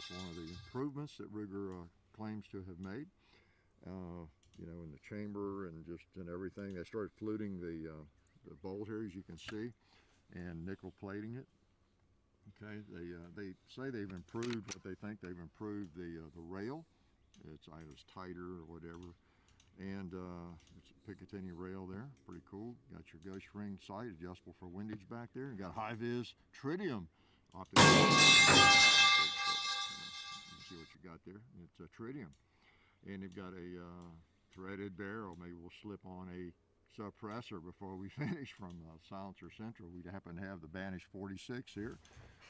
Is one of the improvements that Rigger claims to have made. You know, in the chamber and just in everything. They started fluting the bolt here, as you can see, and nickel plating it. Okay, they say they've improved what they think they've improved the rail. It's either tighter or whatever. And it's a Picatinny rail there, pretty cool. Got your ghost ring sight, adjustable for windage back there. You got high-vis tritium optical. You can see what you got there. It's a tritium. And you've got a threaded barrel. Maybe we'll slip on a suppressor before we finish from Silencer Central. We happen to have the Banish 46 here,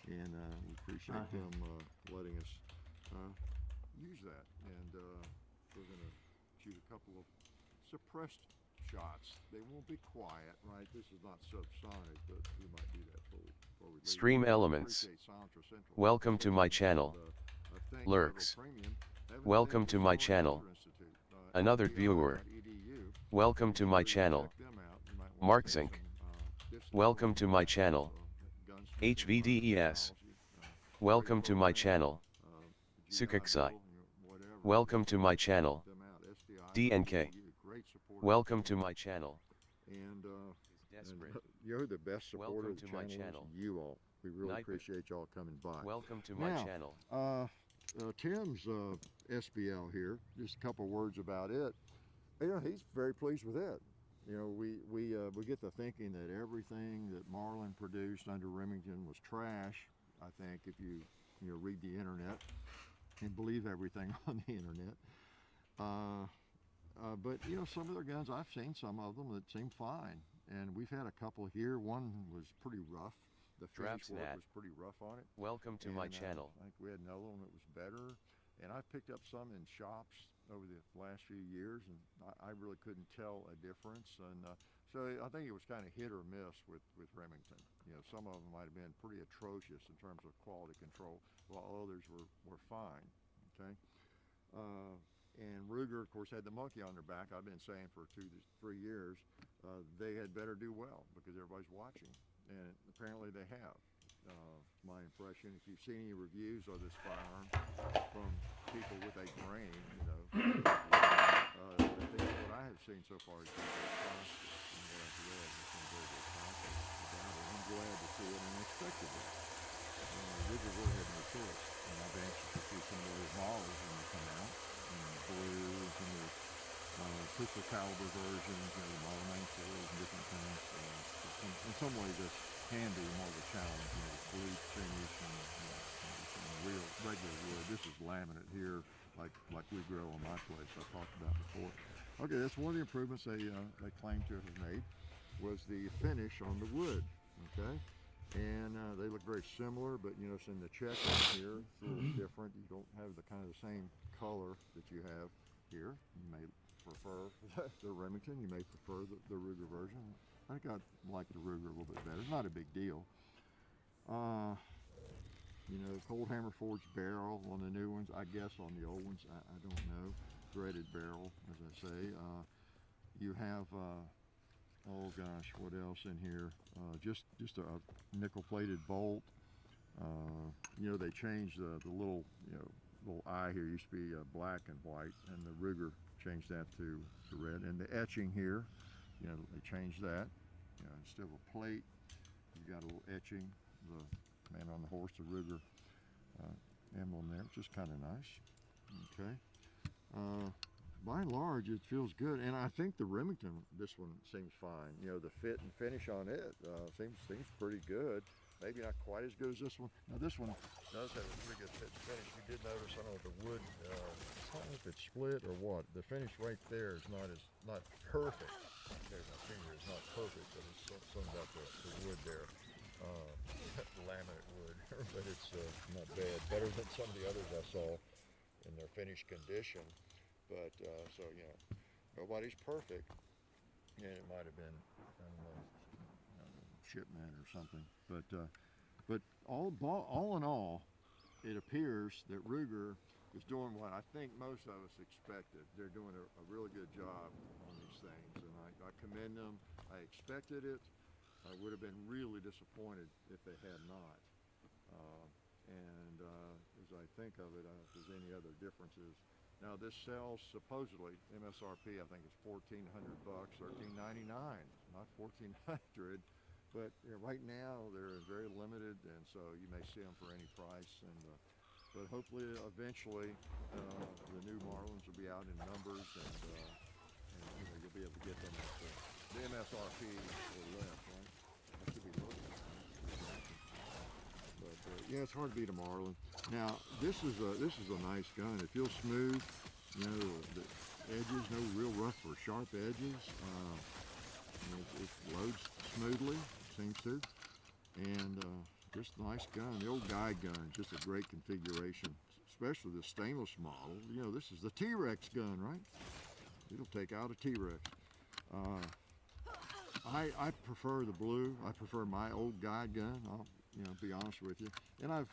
and we appreciate them letting us use that. And we're going to shoot a couple of suppressed shots. They won't be quiet, right? This is not subsonic, but we might do that before we leave. Stream Elements. Welcome to my channel. Lurks. Welcome to my channel. Another viewer. Welcome to my channel. MArcH. Welcome to my channel. HVDES. Welcome to my channel. Sukaksai. Welcome to my channel. DNK. Welcome to my channel. And you're the best supporter of the channel. You all. We really appreciate y'all coming by. Welcome to my channel. Tim's SBL here. Just a couple words about it. You know, he's very pleased with it. You know, we get to thinking that everything that Marlin produced under Remington was trash. I think if you read the internet and believe everything on the internet. But some of their guns, I've seen some of them that seem fine, and we've had a couple here. One was pretty rough. The finish work was pretty rough on it. Welcome to my channel. I think we had another one that was better, and I've picked up some in shops over the last few years, and I really couldn't tell a difference. And so I think it was kind of hit or miss with Remington. Some of them might have been pretty atrocious in terms of quality control, while others were fine. Okay. And Ruger, of course, had the monkey on their back. I've been saying for 2 to 3 years they had better do well because everybody's watching, and apparently they have. My impression, if you've seen any reviews of this firearm from people with a brain, I think what I have seen so far is been very positive, and what I've read has been very, very positive about it. I'm glad to see it and expected it. Ruger really had no choice, and I've been anxious to see some of those models when they come out, blue and some of the pistol caliber versions, the Model 94s and different things. In some ways, this can be more of a challenge, blue finish and real regular wood. This is laminate here, like we grow on my place. I talked about before. Okay, that's one of the improvements they claim to have made, was the finish on the wood. Okay, and they look very similar, but in the check here, it's a little different. You don't have the kind of the same color that you have here. You may prefer the Remington. You may prefer the Ruger version. I think I like the Ruger a little bit better. It's not a big deal. Cold hammer forged barrel on the new ones. I guess on the old ones, I don't know. Threaded barrel, as I say. You have, oh gosh, what else in here? Just a nickel-plated bolt. They changed the little, little eye here used to be black and white, and the Ruger changed that to red. And the etching here, they changed that. Instead of a plate, you got a little etching, the man on the horse, the Ruger emblem there, which is kind of nice. Okay. By and large, it feels good, and I think the Remington, this one seems fine. The fit and finish on it seems pretty good. Maybe not quite as good as this one. Now this one does have a pretty good fit and finish. You did notice, I don't know if the wood, I don't know if it's split or what. The finish right there is not perfect. There's my finger, it's not perfect, but it's something about the wood there. Laminate wood, but it's not bad. Better than some of the others I saw in their finished condition. But nobody's perfect, and it might have been shipment or something. But all in all, it appears that Ruger is doing what I think most of us expected. They're doing a really good job on these things, and I commend them. I expected it. I would have been really disappointed if they had not. As I think of it, if there's any other differences. Now this sells supposedly MSRP. I think it's $1,400, $1,399, not $1,400. But right now they're very limited, and so you may see them for any price. But hopefully, eventually, the new Marlins will be out in numbers, and you'll be able to get them at the MSRP or less, right? That should be low. But yeah, it's hard to beat a Marlin. Now this is a nice gun. It feels smooth. The edges, no real rough or sharp edges. It loads smoothly. Seems to, and just a nice gun. The old guide gun, just a great configuration, especially the stainless model. This is the T-Rex gun, right? It'll take out a T-Rex. I prefer the blue. I prefer my old guide gun. I'll be honest with you. And I've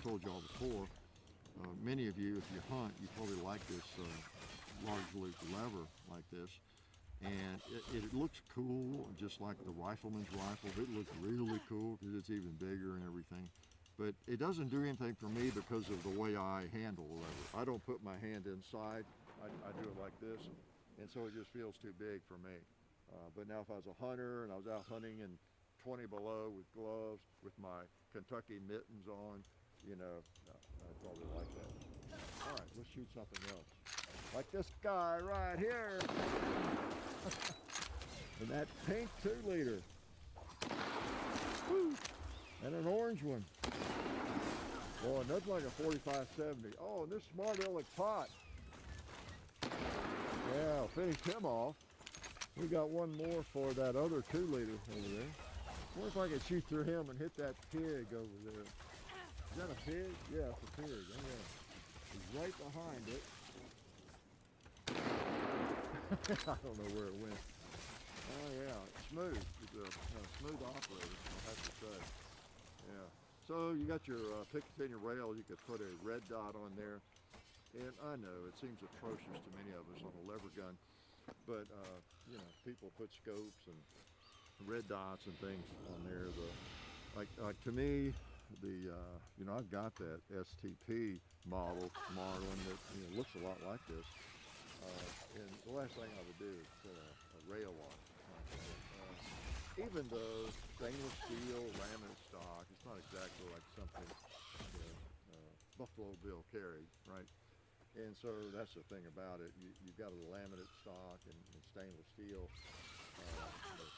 told y'all before. Many of you, if you hunt, you probably like this large loop lever like this. And it looks cool, just like the rifleman's rifle. It looks really cool because it's even bigger and everything. But it doesn't do anything for me because of the way I handle the lever. I don't put my hand inside. I do it like this, and so it just feels too big for me. But now if I was a hunter and I was out hunting in 20 below with gloves, with my Kentucky mittens on, I'd probably like that. All right, let's shoot something else. Like this guy right here. And that pink 2-liter. Woo! And an orange one. Boy, nothing like a 4570. Oh, and this smart aleck pot. Yeah, I'll finish him off. We got one more for that other 2 liter over there. What if I could shoot through him and hit that pig over there? Is that a pig? Yeah, it's a pig. Oh, yeah. He's right behind it. I don't know where it went. Oh yeah, it's smooth. He's a smooth operator, I have to say. Yeah. So you got your Picatinny rail. You could put a red dot on there. And I know it seems atrocious to many of us on a lever gun, but you know, people put scopes and red dots and things on there. Like to me, you know, I've got that STP model Marlin that, you know, looks a lot like this. And the last thing I would do is put a rail on it. Even though stainless steel, laminate stock, it's not exactly like something, you know, Buffalo Bill carried, right? And so that's the thing about it. You've got a laminate stock and stainless steel,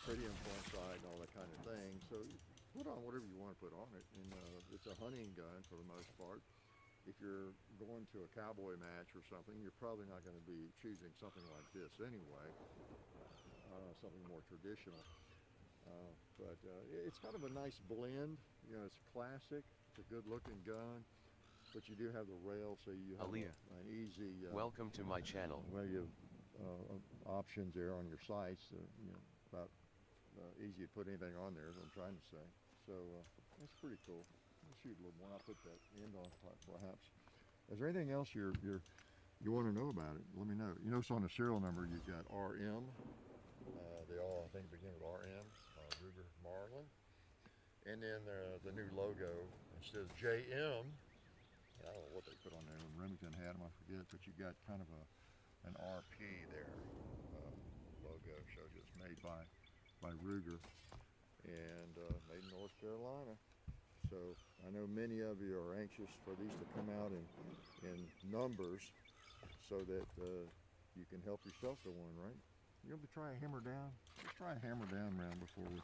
tritium point side and all that kind of thing. So you put on whatever you want to put on it. And it's a hunting gun for the most part. If you're going to a cowboy match or something, you're probably not going to be choosing something like this anyway, something more traditional. But it's kind of a nice blend. You know, it's classic. It's a good-looking gun, but you do have the rail, so you have an easy. Welcome to my channel. Well, you have options there on your sights. You know, about easy to put anything on there, is what I'm trying to say. So that's pretty cool. I'll shoot a little more. I'll put that end on perhaps. Is there anything else you want to know about it? Let me know. You notice on the serial number you've got RM. They all, I think, begin with RM, Ruger Marlin. And then the new logo, it says JM. I don't know what they put on there. Remington had them, I forget, but you got kind of an RP there. Logo shows you it's made by Ruger and made in North Carolina. So I know many of you are anxious for these to come out in numbers so that you can help yourself to one, right? You want to try a hammer down? Let's try a hammer down round before we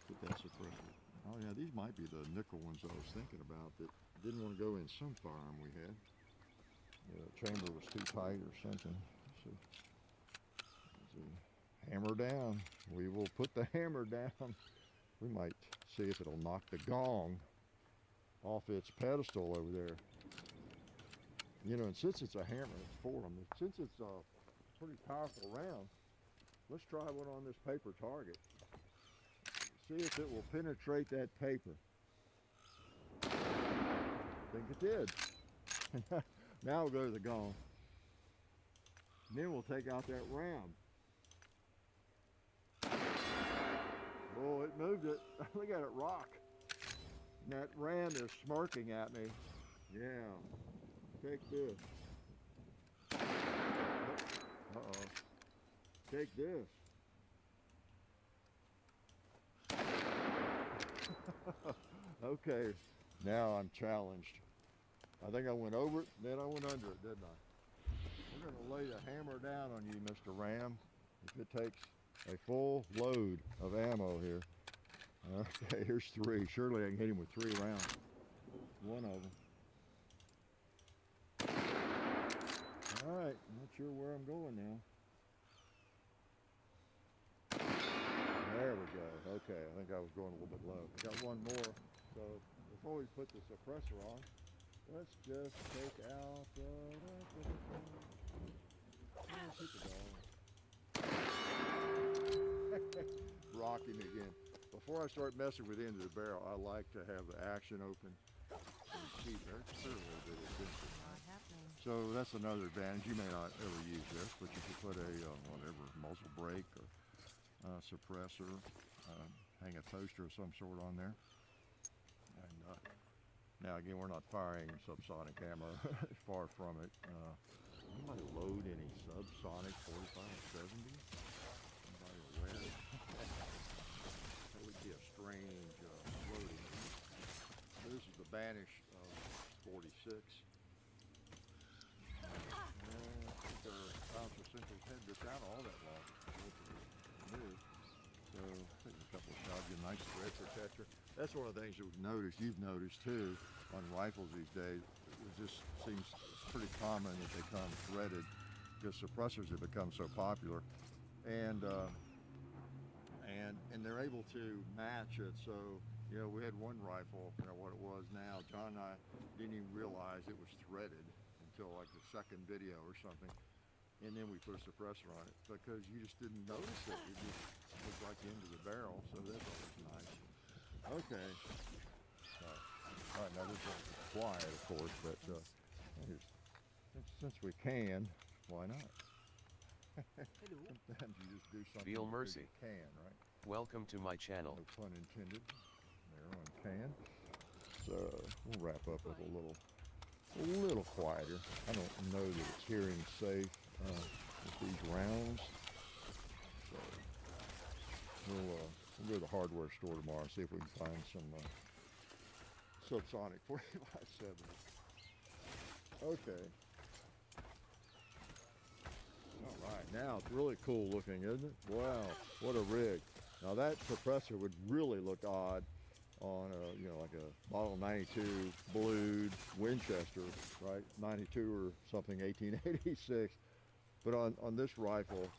put that suppressor. Oh yeah, these might be the nickel ones I was thinking about that didn't want to go in some firearm we had. The chamber was too tight or something. So, hammer down. We will put the hammer down. We might see if it'll knock the gong off its pedestal over there. You know, and since it's a hammer for them, since it's a pretty powerful round, let's try one on this paper target. See if it will penetrate that paper. I think it did. Now we'll go to the gong. And then we'll take out that round. Oh, it moved it. Look at it rock. And that ram is smirking at me. Yeah. Take this. Uh-oh. Take this. Okay. Now I'm challenged. I think I went over it, then I went under it, didn't I? We're going to lay the hammer down on you, Mr. Ram, if it takes a full load of ammo here. Okay, here's 3. Surely I can hit him with 3 rounds. One of them. All right, I'm not sure where I'm going now. There we go. Okay, I think I was going a little bit low. Got one more. So before we put the suppressor on, let's just take out the... Rock him again. Before I start messing with the end of the barrel, I like to have the action open and see there. It's a little bit expensive. So that's another advantage. You may not ever use this, but you could put a whatever muzzle brake or suppressor, hang a toaster of some sort on there. And now again, we're not firing subsonic ammo. Far from it. Anybody load any subsonic 45-70? Anybody aware? That would be a strange loading. So this is the Banish 46. I think our Central's had this out all that long. New. So So take a couple of shots, get a nice thread protector. That's one of the things that we've noticed, you've noticed too, on rifles these days. It just seems pretty common that they come threaded because suppressors have become so popular. And they're able to match it. So, you know, we had one rifle, you know what it was now. John and I didn't even realize it was threaded until like the second video or something. And then we put a suppressor on it because you just didn't notice it. It just looked like the end of the barrel, so that's always nice. Okay. All right, now this one's quiet, of course, but since we can, why not? Sometimes you just do something Feel because mercy. you can, right? Welcome to my channel. No pun intended there on can. So we'll wrap up with a little quieter. I don't know that it's hearing safe with these rounds. So we'll go to the hardware store tomorrow and see if we can find some subsonic 45-7. Okay. All right, now it's really cool looking, isn't it? Wow, what a rig. Now that suppressor would really look odd on a, you know, like a model 92 blued Winchester, right? 92 or something, 1886. But on this rifle,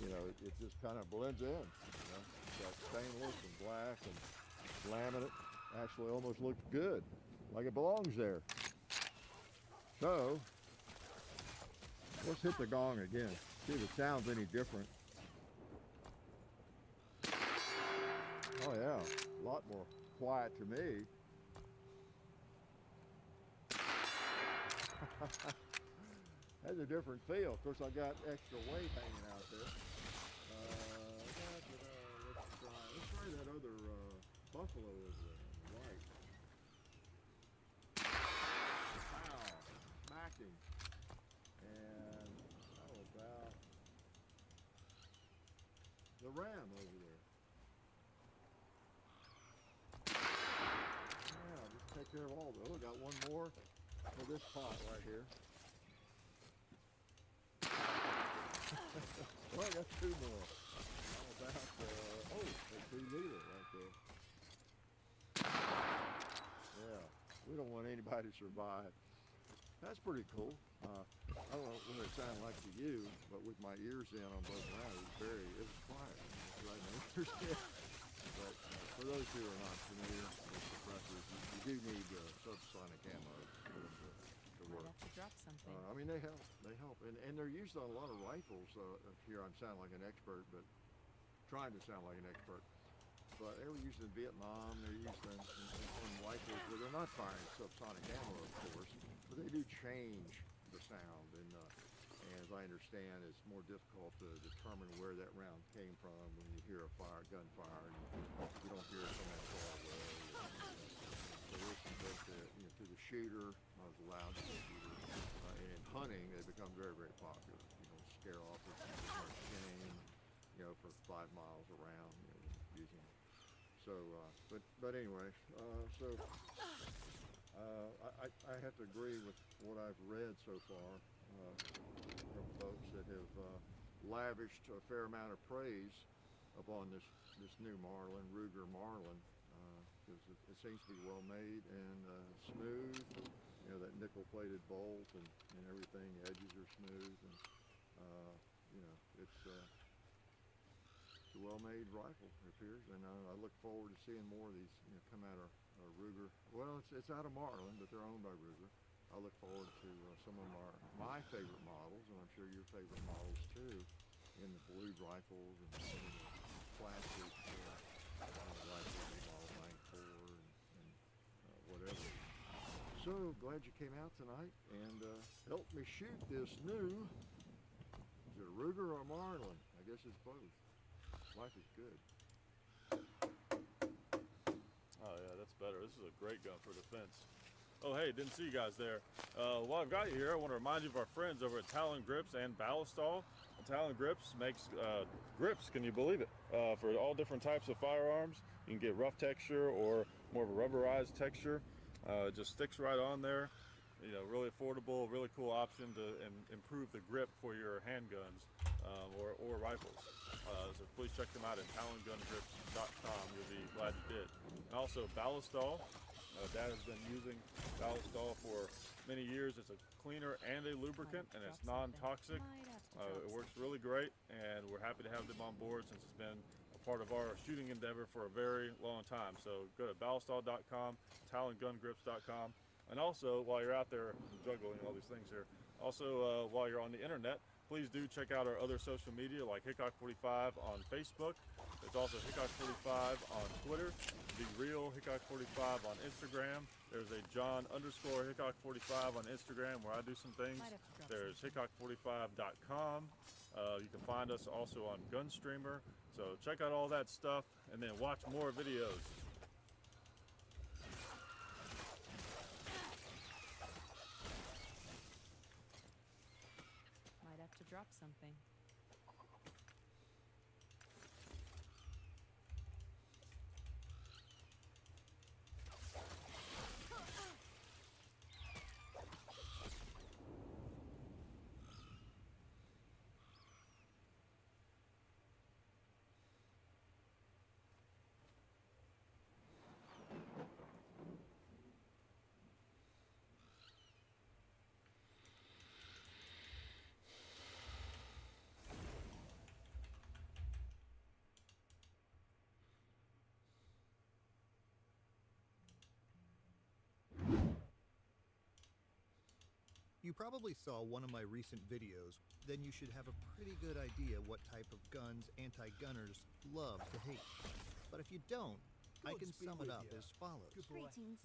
you know, it just kind of blends in. You know? It's got stainless and black and laminate. Actually almost looks good, like it belongs there. So, let's hit the gong again. See if it sounds any different. Oh yeah, a lot more quiet to me. Has a different feel. Of course, I got extra weight hanging out there. Let's try that other buffalo over there, white. Wow, smacking. And how about the ram over there? Yeah, just take care of all those. We got one more for this pot right here. Well, I got two more. How about, oh, a 2-liter right there. Yeah, we don't want anybody to survive. That's pretty cool. I don't know what it sounded like to you, but with my ears in on both rounds, it was quiet. Right now. But for those who are not familiar with suppressors, you do need subsonic ammo for them to work. Might have to drop something. I mean, they help, and they're used on a lot of rifles. Here I'm sounding like an expert, but trying to sound like an expert. But they were used in Vietnam. They're used on rifles where they're not firing subsonic ammo, of course, but they do change the sound. And as I understand, it's more difficult to determine where that round came from when you hear a gunfire, and you don't hear it from that far away. So there's some benefit, you know, to the shooter. I was allowed to shooter. And in hunting, they become very, very popular. You know, scare off with game, you know, for 5 miles around, you know, using. So, but anyway, I have to agree with what I've read so far from folks that have lavished a fair amount of praise upon this new Marlin, Ruger Marlin, because it seems to be well made and smooth. You know, that nickel-plated bolt and everything, the edges are smooth, and you know, it's a well-made rifle, it appears, and I look forward to seeing more of these, you know, come out of Ruger. Well, it's out of Marlin, but they're owned by Ruger. I look forward to some of my favorite models, and I'm sure your favorite models too, in the blued rifles and some of the classic rifles, model 94 and whatever. So glad you came out tonight and helped me shoot this new. Is it a Ruger or a Marlin? I guess it's both. Life is good. Oh yeah, that's better. This is a great gun for defense. Oh hey, didn't see you guys there. While I've got you here, I want to remind you of our friends over at Talon Grips and Ballistol. Talon Grips makes grips, can you believe it, for all different types of firearms. You can get rough texture or more of a rubberized texture. It just sticks right on there. You know, really affordable, really cool option to improve the grip for your handguns. or rifles. So please check them out at talongungrips.com. You'll be glad you did. And also Ballistol. Dad has been using Ballistol for many years. It's a cleaner and a lubricant, and it's non-toxic. It works really great, and we're happy to have them on board since it's been a part of our shooting endeavor for a very long time. So go to ballistol.com, talongungrips.com, and also while you're out there, I'm juggling all these things here, also while you're on the internet, please do check out our other social media like Hickok45 on Facebook. There's also Hickok45 on Twitter, Be Real Hickok45 on Instagram. There's a John_Hickok45 on Instagram where I do some things. There's Hickok45.com. You can find us also on Gunstreamer. So check out all that stuff and then watch more videos. Might have to drop something. You probably saw one of my recent videos, then you should have a pretty good idea what type of guns anti-gunners love to hate. But if you don't, I can sum it up as follows.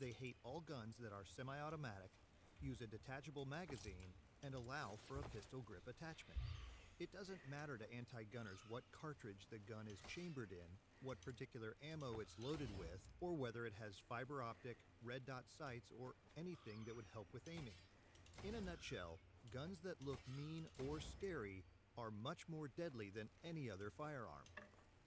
They hate all guns that are semi-automatic, use a detachable magazine, and allow for a pistol grip attachment. It doesn't matter to anti-gunners what cartridge the gun is chambered in, what particular ammo it's loaded with, or whether it has fiber optic, red dot sights, or anything that would help with aiming. In a nutshell, guns that look mean or scary are much more deadly than any other firearm.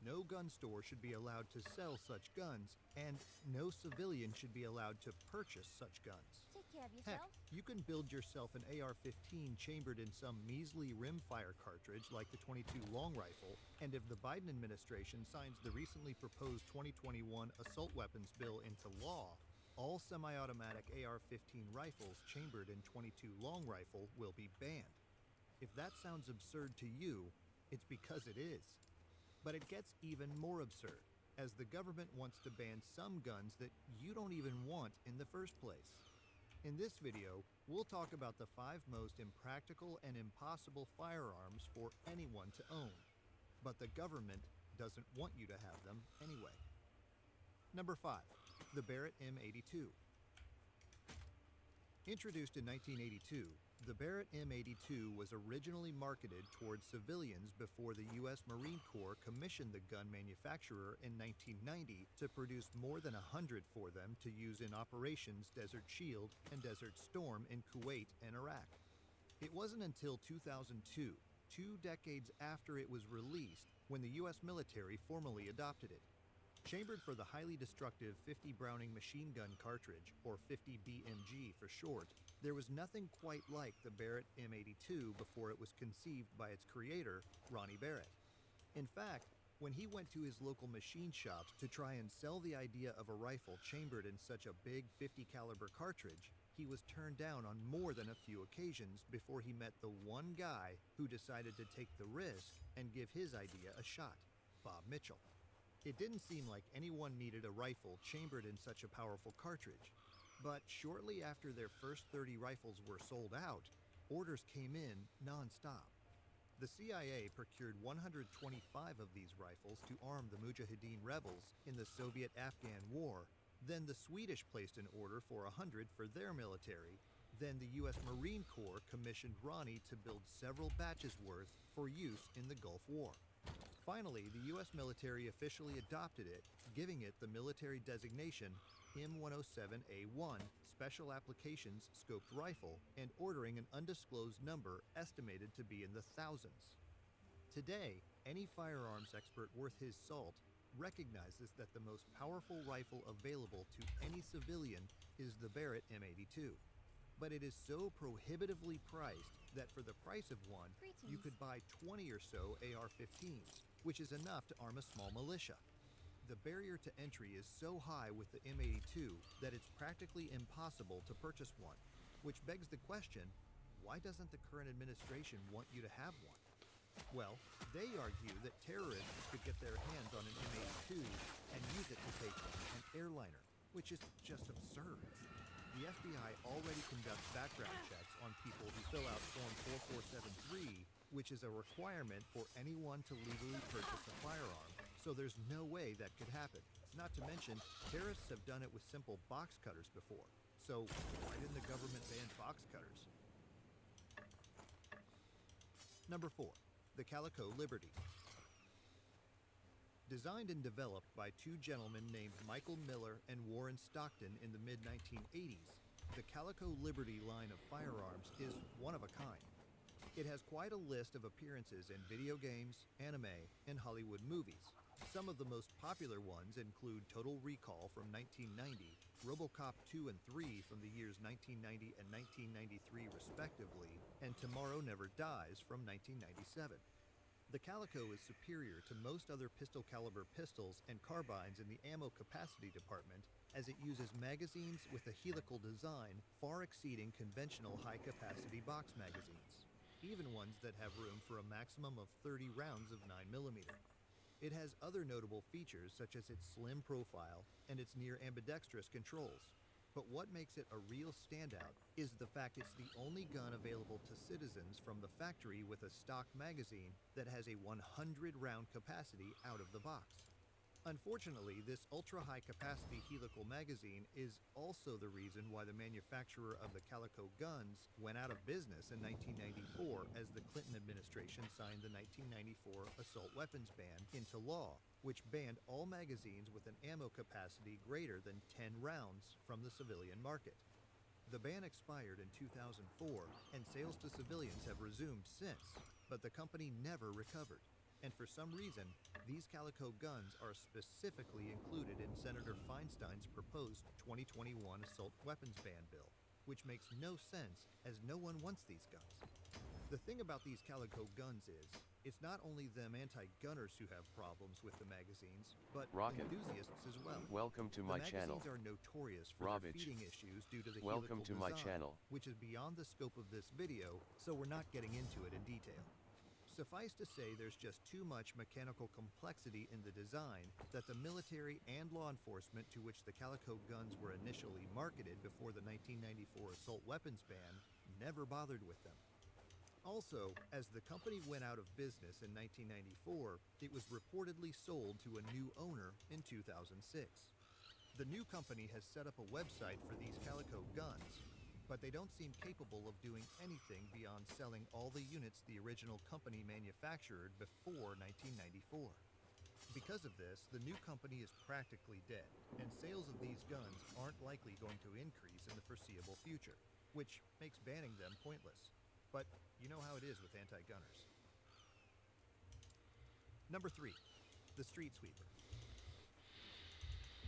No gun store should be allowed to sell such guns, and no civilian should be allowed to purchase such guns. Take care of Heck, yourself. you can build yourself an AR-15 chambered in some measly rimfire cartridge like the 22 long rifle, and if the Biden administration signs the recently proposed 2021 assault weapons bill into law, all semi-automatic AR-15 rifles chambered in 22 long rifle will be banned. If that sounds absurd to you, it's because it is. But it gets even more absurd, as the government wants to ban some guns that you don't even want in the first place. In this video, we'll talk about the 5 most impractical and impossible firearms for anyone to own. But the government doesn't want you to have them anyway. Number 5. The Barrett M82. Introduced in 1982, the Barrett M82 was originally marketed towards civilians before the U.S. Marine Corps commissioned the gun manufacturer in 1990 to produce more than 100 for them to use in Operations Desert Shield and Desert Storm in Kuwait and Iraq. It wasn't until 2002, 2 decades after it was released, when the U.S. military formally adopted it. Chambered for the highly destructive 50 Browning machine gun cartridge, or 50 BMG for short, there was nothing quite like the Barrett M82 before it was conceived by its creator, Ronnie Barrett. In fact, when he went to his local machine shops to try and sell the idea of a rifle chambered in such a big 50 caliber cartridge, he was turned down on more than a few occasions before he met the one guy who decided to take the risk and give his idea a shot, Bob Mitchell. It didn't seem like anyone needed a rifle chambered in such a powerful cartridge, but shortly after their first 30 rifles were sold out, orders came in non-stop. The CIA procured 125 of these rifles to arm the Mujahideen rebels in the Soviet-Afghan War. Then the Swedish placed an order for 100 for their military. Then the U.S. Marine Corps commissioned Ronnie to build several batches worth for use in the Gulf War. Finally, the U.S. military officially adopted it, giving it the military designation M107A1, Special Applications Scoped Rifle, and ordering an undisclosed number estimated to be in the thousands. Today, any firearms expert worth his salt recognizes that the most powerful rifle available to any civilian is the Barrett M82. But it is so prohibitively priced that for the price of one, you could buy 20 or so AR-15s, which is enough to arm a small militia. The barrier to entry is so high with the M82 that it's practically impossible to purchase one, which begs the question, why doesn't the current administration want you to have one? Well, they argue that terrorists could get their hands on an M82 and use it to take an airliner, which is just absurd. The FBI already conducts background checks on people who fill out Form 4473, which is a requirement for anyone to legally purchase a firearm, so there's no way that could happen. Not to mention, terrorists have done it with simple box cutters before, so why didn't the government ban box cutters? Number 4. The Calico Liberty. Designed and developed by two gentlemen named Michael Miller and Warren Stockton in the mid-1980s, the Calico Liberty line of firearms is one of a kind. It has quite a list of appearances in video games, anime, and Hollywood movies. Some of the most popular ones include Total Recall from 1990, RoboCop 2 and 3 from the years 1990 and 1993 respectively, and Tomorrow Never Dies from 1997. The Calico is superior to most other pistol-caliber pistols and carbines in the ammo capacity department, as it uses magazines with a helical design far exceeding conventional high-capacity box magazines, even ones that have room for a maximum of 30 rounds of 9mm. It has other notable features such as its slim profile and its near ambidextrous controls. But what makes it a real standout is the fact it's the only gun available to citizens from the factory with a stock magazine that has a 100-round capacity out of the box. Unfortunately, this ultra-high capacity helical magazine is also the reason why the manufacturer of the Calico guns went out of business in 1994 as the Clinton administration signed the 1994 assault weapons ban into law, which banned all magazines with an ammo capacity greater than 10 rounds from the civilian market. The ban expired in 2004, and sales to civilians have resumed since, but the company never recovered. And for some reason, these Calico guns are specifically included in Senator Feinstein's proposed 2021 assault weapons ban bill, which makes no sense as no one wants these guns. The thing about these Calico guns is, it's not only them anti-gunners who have problems with the magazines, but Rocket. enthusiasts as well. Welcome to my channel. The magazines are notorious for their feeding issues due to the Welcome helical to my design, channel. which is beyond the scope of this video, so we're not getting into it in detail. Suffice to say, there's just too much mechanical complexity in the design that the military and law enforcement to which the Calico guns were initially marketed before the 1994 assault weapons ban never bothered with them. Also, as the company went out of business in 1994, it was reportedly sold to a new owner in 2006. The new company has set up a website for these Calico guns, but they don't seem capable of doing anything beyond selling all the units the original company manufactured before 1994. Because of this, the new company is practically dead, and sales of these guns aren't likely going to increase in the foreseeable future, which makes banning them pointless. But you know how it is with anti-gunners. Number 3. The Street Sweeper.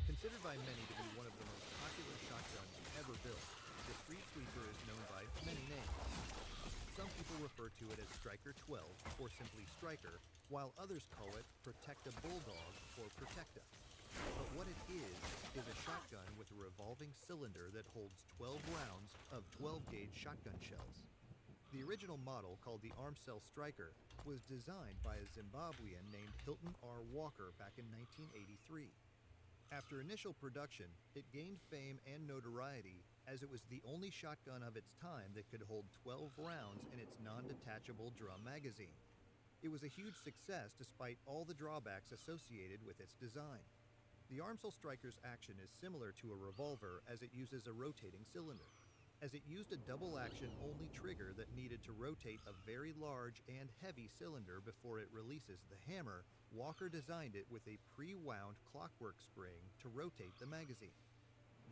Considered by many to be one of the most popular shotguns ever built, the Street Sweeper is known by many names. Some people refer to it as Striker 12 or simply Striker, while others call it Protecta Bulldog or Protecta. But what it is a shotgun with a revolving cylinder that holds 12 rounds of 12-gauge shotgun shells. The original model, called the Armcell Striker, was designed by a Zimbabwean named Hilton R. Walker back in 1983. After initial production, it gained fame and notoriety as it was the only shotgun of its time that could hold 12 rounds in its non-detachable drum magazine. It was a huge success despite all the drawbacks associated with its design. The Armcell Striker's action is similar to a revolver as it uses a rotating cylinder. As it used a double-action only trigger that needed to rotate a very large and heavy cylinder before it releases the hammer, Walker designed it with a pre-wound clockwork spring to rotate the magazine.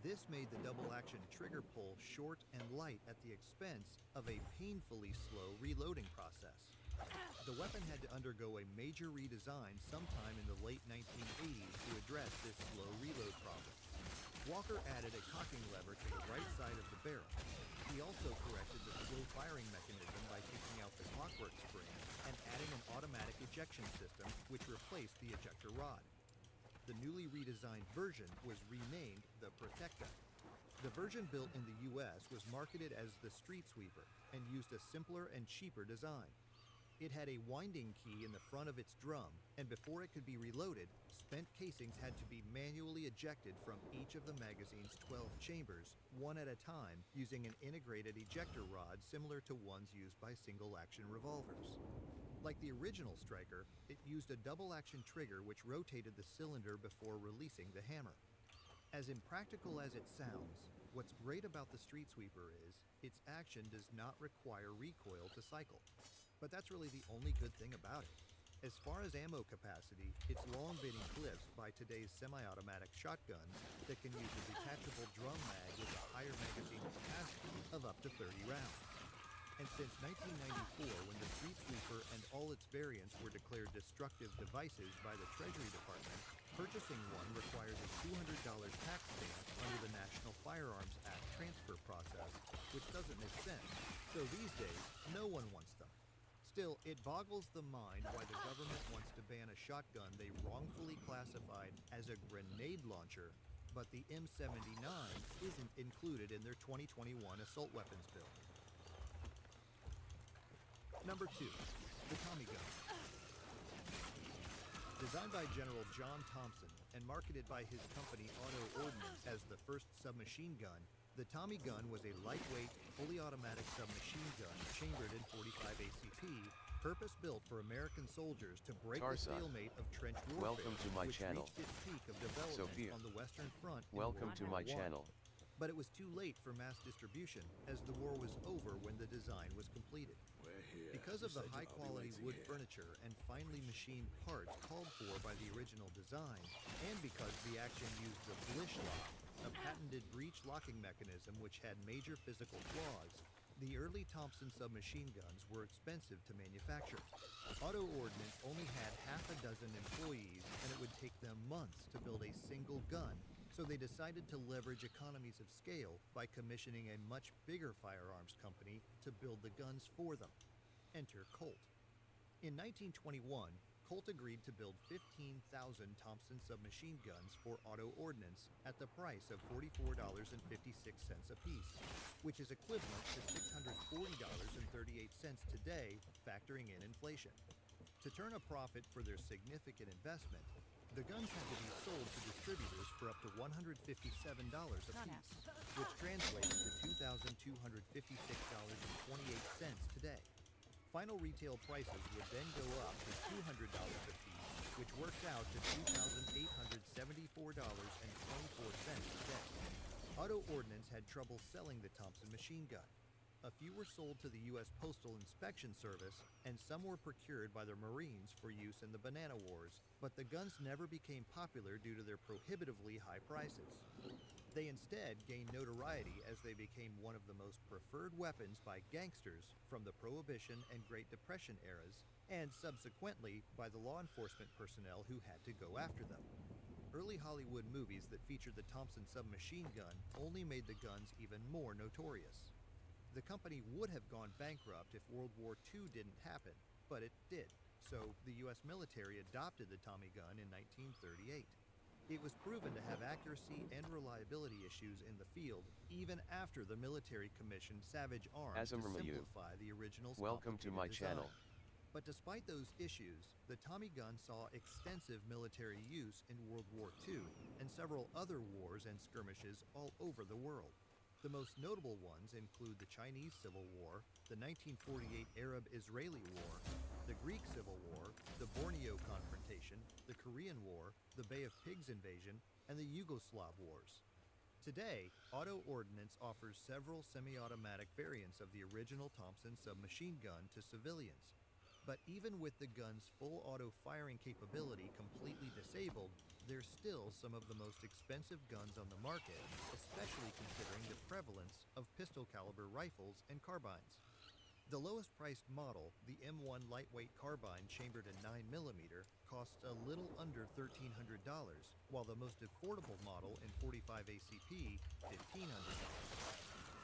This made the double-action trigger pull short and light at the expense of a painfully slow reloading process. The weapon had to undergo a major redesign sometime in the late 1980s to address this slow reload problem. Walker added a cocking lever to the right side of the barrel. He also corrected the slow firing mechanism by taking out the clockwork spring and adding an automatic ejection system which replaced the ejector rod. The newly redesigned version was renamed the Protecta. The version built in the US was marketed as the Street Sweeper and used a simpler and cheaper design. It had a winding key in the front of its drum, and before it could be reloaded, spent casings had to be manually ejected from each of the magazine's 12 chambers, one at a time, using an integrated ejector rod similar to ones used by single-action revolvers. Like the original Striker, it used a double-action trigger which rotated the cylinder before releasing the hammer. As impractical as it sounds, what's great about the Street Sweeper is its action does not require recoil to cycle. But that's really the only good thing about it. As far as ammo capacity, it's long been eclipsed by today's semi-automatic shotguns that can use a detachable drum mag with a higher magazine capacity of up to 30 rounds. And since 1994, when the Street Sweeper and all its variants were declared destructive devices by the Treasury Department, purchasing one requires a $200 tax stamp under the National Firearms Act transfer process, which doesn't make sense. So these days, no one wants them. Still, it boggles the mind why the government wants to ban a shotgun they wrongfully classified as a grenade launcher, but the M79 isn't included in their 2021 assault weapons bill. Number 2, the Tommy gun. Designed by General John Thompson and marketed by his company Auto Ordnance as the first submachine gun, the Tommy gun was a lightweight, fully automatic submachine gun chambered in .45 ACP, purpose-built for American soldiers to break the stalemate of trench warfare, welcome to my which channel. reached its peak of development Sophia, on the Western Front in welcome World to War my I. channel. But it was too late for mass distribution, as the war was over when the design was completed. Because of the high-quality wood furniture and finely machined parts called for by the original design, and because the action used the Blish lock, a patented breech locking mechanism which had major physical flaws, the early Thompson submachine guns were expensive to manufacture. Auto Ordnance only had half a dozen employees, and it would take them months to build a single gun, so they decided to leverage economies of scale by commissioning a much bigger firearms company to build the guns for them. Enter Colt. In 1921, Colt agreed to build 15,000 Thompson submachine guns for Auto Ordnance at the price of $44.56 apiece, which is equivalent to $640.38 today, factoring in inflation. To turn a profit for their significant investment, the guns had to be sold to distributors for up to $157 apiece, which translates to $2,256.28 today. Final retail prices would then go up to $200 apiece, which works out to $2,874.24 today. Auto Ordnance had trouble selling the Thompson machine gun. A few were sold to the U.S. Postal Inspection Service, and some were procured by the Marines for use in the Banana Wars, but the guns never became popular due to their prohibitively high prices. They instead gained notoriety as they became one of the most preferred weapons by gangsters from the Prohibition and Great Depression eras, and subsequently by the law enforcement personnel who had to go after them. Early Hollywood movies that featured the Thompson submachine gun only made the guns even more notorious. The company would have gone bankrupt if World War II didn't happen, but it did, so the U.S. military adopted the Tommy gun in 1938. It was proven to have accuracy and reliability issues in the field, even after the military commissioned Savage Arms to simplify the original's welcome to my design. channel. But despite those issues, the Tommy gun saw extensive military use in World War II and several other wars and skirmishes all over the world. The most notable ones include the Chinese Civil War, the 1948 Arab-Israeli War, the Greek Civil War, the Borneo Confrontation, the Korean War, the Bay of Pigs invasion, and the Yugoslav Wars. Today, Auto Ordnance offers several semi-automatic variants of the original Thompson submachine gun to civilians. But even with the gun's full auto firing capability completely disabled, they're still some of the most expensive guns on the market, especially considering the prevalence of pistol caliber rifles and carbines. The lowest priced model, the M1 lightweight carbine chambered in 9mm, costs a little under $1,300, while the most affordable model in 45 ACP, $1,500.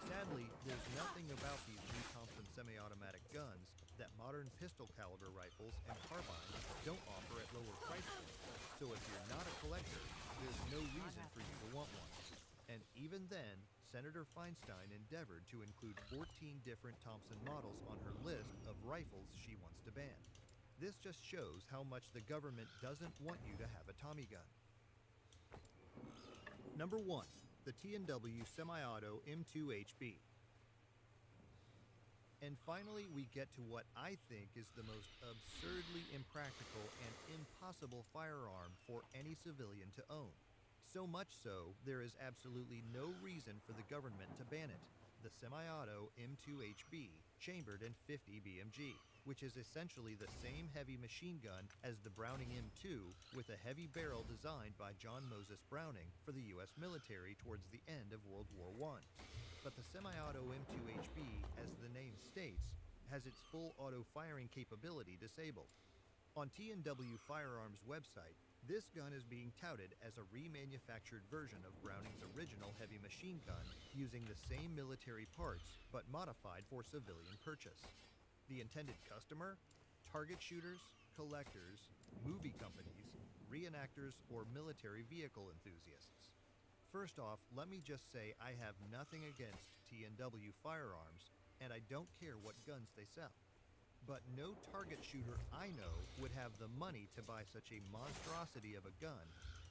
Sadly, there's nothing about these new Thompson semi-automatic guns that modern pistol caliber rifles and carbines don't offer at lower price points. So if you're not a collector, there's no reason for you to want one. And even then, Senator Feinstein endeavored to include 14 different Thompson models on her list of rifles she wants to ban. This just shows how much the government doesn't want you to have a Tommy gun. Number 1. The T&W Semi-Auto M2HB. And finally, we get to what I think is the most absurdly impractical and impossible firearm for any civilian to own. So much so, there is absolutely no reason for the government to ban it. The semi-auto M2HB, chambered in 50 BMG, which is essentially the same heavy machine gun as the Browning M2 with a heavy barrel designed by John Moses Browning for the US military towards the end of World War I. But the semi-auto M2HB, as the name states, has its full auto firing capability disabled. On T&W Firearms website, this gun is being touted as a remanufactured version of Browning's original heavy machine gun using the same military parts but modified for civilian purchase. The intended customer? Target shooters, collectors, movie companies, reenactors, or military vehicle enthusiasts. First off, let me just say I have nothing against T&W Firearms, and I don't care what guns they sell. But no target shooter I know would have the money to buy such a monstrosity of a gun,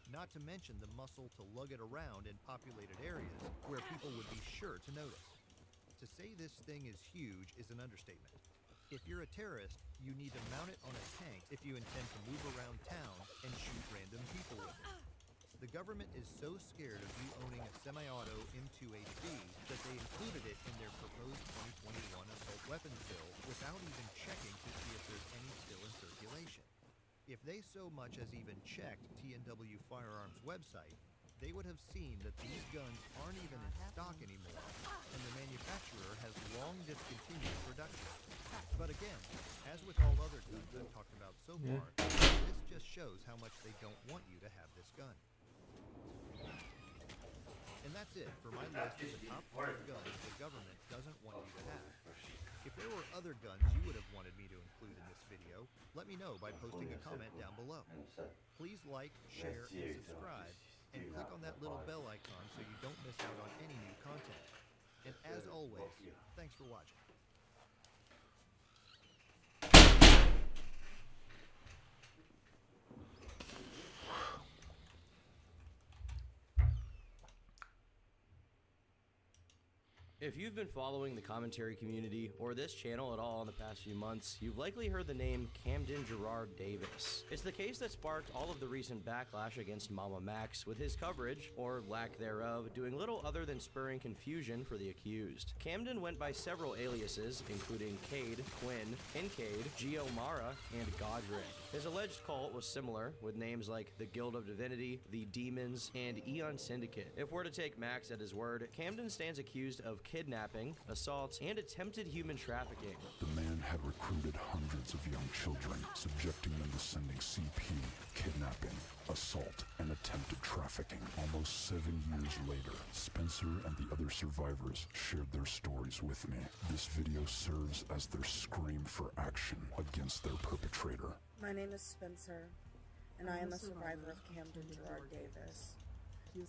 not to mention the muscle to lug it around in populated areas where people would be sure to notice. To say this thing is huge is an understatement. If you're a terrorist, you need to mount it on a tank if you intend to move around town and shoot random people with it. The government is so scared of you owning a semi-auto M2HB that they included it in their proposed 2021 assault weapons bill without even checking to see if there's any still in circulation. If they so much as even checked T&W Firearms website, they would have seen that these guns aren't even in stock anymore, and the manufacturer has long discontinued production. But again, as with all other guns I've talked about so far, this just shows how much they don't want you to have this gun. And that's it for my list of the top 5 guns the government doesn't want you to have. If there were other guns you would have wanted me to include in this video, let me know by posting a comment down below. Please like, share, and subscribe, and click on that little bell icon so you don't miss out on any new content. And as always, thanks for watching. If you've been following the commentary community or this channel at all in the past few months, you've likely heard the name Camden Gerard Davis. It's the case that sparked all of the recent backlash against Mama Max, with his coverage, or lack thereof, doing little other than spurring confusion for the accused. Camden went by several aliases, including Cade, Quinn, Incade, Geomara, and Godric. His alleged cult was similar, with names like the Guild of Divinity, the Demons, and Eon Syndicate. If we're to take Max at his word, Camden stands accused of kidnapping, assault, and attempted human trafficking. The man had recruited hundreds of young children, subjecting them to sending CP, kidnapping, assault, and attempted trafficking. Almost 7 years later, Spencer and the other survivors shared their stories with me. This video serves as their scream for action against their perpetrator. My name is Spencer, and I am a survivor of Camden Gerard Davis,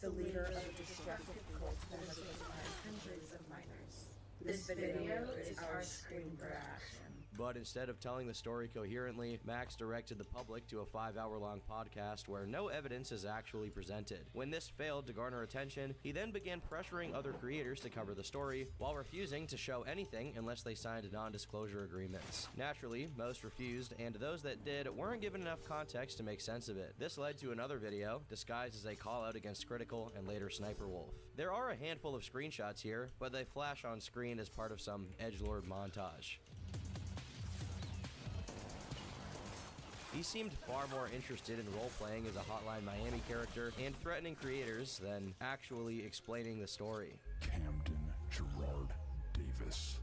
the leader of a destructive cult that has victimized hundreds of minors. This video is our scream for action. But instead of telling the story coherently, Max directed the public to a 5-hour-long podcast where no evidence is actually presented. When this failed to garner attention, he then began pressuring other creators to cover the story, while refusing to show anything unless they signed non-disclosure agreements. Naturally, most refused, and those that did weren't given enough context to make sense of it. This led to another video, disguised as a call-out against Critical and later Sniper Wolf. There are a handful of screenshots here, but they flash on screen as part of some edgelord montage. He seemed far more interested in role-playing as a Hotline Miami character and threatening creators than actually explaining the story. Camden Gerard Davis,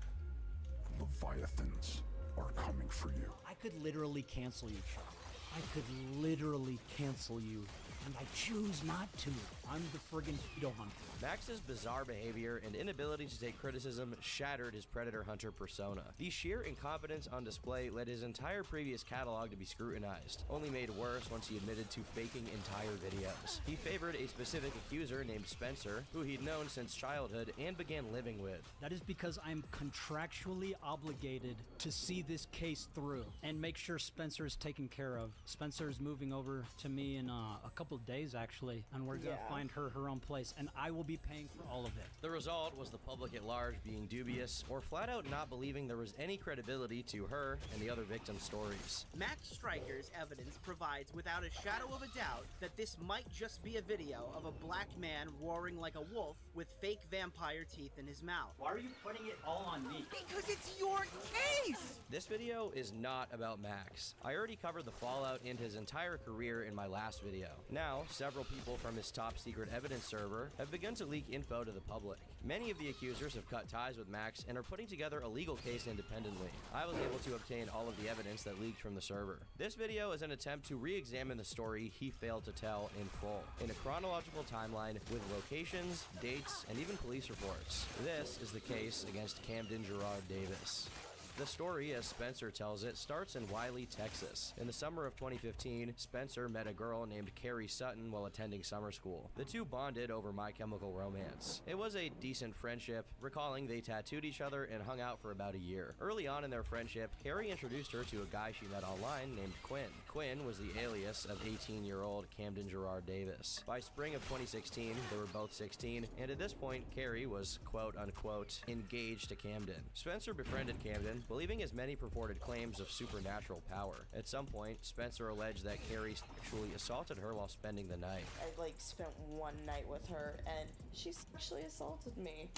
the Leviathans are coming for you. I could literally cancel you, Chuck. I could literally cancel you, and I choose not to. I'm the friggin' pedo hunter. Max's bizarre behavior and inability to take criticism shattered his predator hunter persona. The sheer incompetence on display led his entire previous catalog to be scrutinized, only made worse once he admitted to faking entire videos. He favored a specific accuser named Spencer, who he'd known since childhood and began living with. That is because I'm contractually obligated to see this case through and make sure Spencer is taken care of. Spencer is moving over to me in a couple of days, actually, and we're gonna find her own place, and I will be paying for all of it. The result was the public at large being dubious or flat out not believing there was any credibility to her and the other victims' stories. Max Stryker's evidence provides without a shadow of a doubt that this might just be a video of a black man roaring like a wolf with fake vampire teeth in his mouth. Why are you putting it all on me? Because it's your case! This video is not about Max. I already covered the fallout and his entire career in my last video. Now, several people from his top secret evidence server have begun to leak info to the public. Many of the accusers have cut ties with Max and are putting together a legal case independently. I was able to obtain all of the evidence that leaked from the server. This video is an attempt to re-examine the story he failed to tell in full, in a chronological timeline with locations, dates, and even police reports. This is the case against Camden Gerard Davis. The story, as Spencer tells it, starts in Wiley, Texas. In the summer of 2015, Spencer met a girl named Carrie Sutton while attending summer school. The two bonded over My Chemical Romance. It was a decent friendship, recalling they tattooed each other and hung out for about a year. Early on in their friendship, Carrie introduced her to a guy she met online named Quinn. Quinn was the alias of 18-year-old Camden Gerard Davis. By spring of 2016, they were both 16, and at this point, Carrie was quote-unquote engaged to Camden. Spencer befriended Camden, believing his many purported claims of supernatural power. At some point, Spencer alleged that Carrie sexually assaulted her while spending the night. I spent one night with her and she sexually assaulted me.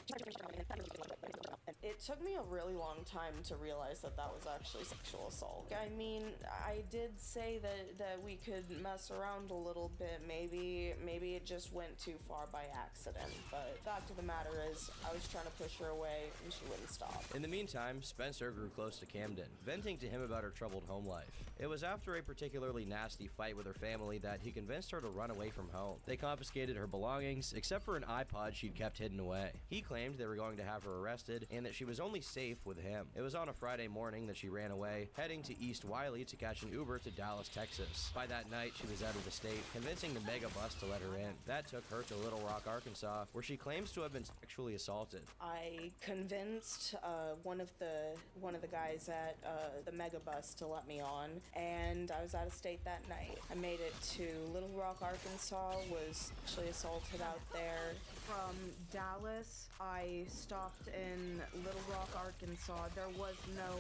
It took me a really long time to realize that that was actually sexual assault. I mean, I did say that we could mess around a little bit. Maybe it just went too far by accident. But the fact of the matter is, I was trying to push her away and she wouldn't stop. In the meantime, Spencer grew close to Camden, venting to him about her troubled home life. It was after a particularly nasty fight with her family that he convinced her to run away from home. They confiscated her belongings, except for an iPod she'd kept hidden away. He claimed they were going to have her arrested and that she was only safe with him. It was on a Friday morning that she ran away, heading to East Wiley to catch an Uber to Dallas, Texas. By that night, she was out of the state, convincing the mega bus to let her in. That took her to Little Rock, Arkansas, where she claims to have been sexually assaulted. I convinced one of the guys at the mega bus to let me on, and I was out of state that night. I made it to Little Rock, Arkansas, was actually assaulted out there. From Dallas, I stopped in Little Rock, Arkansas. There was no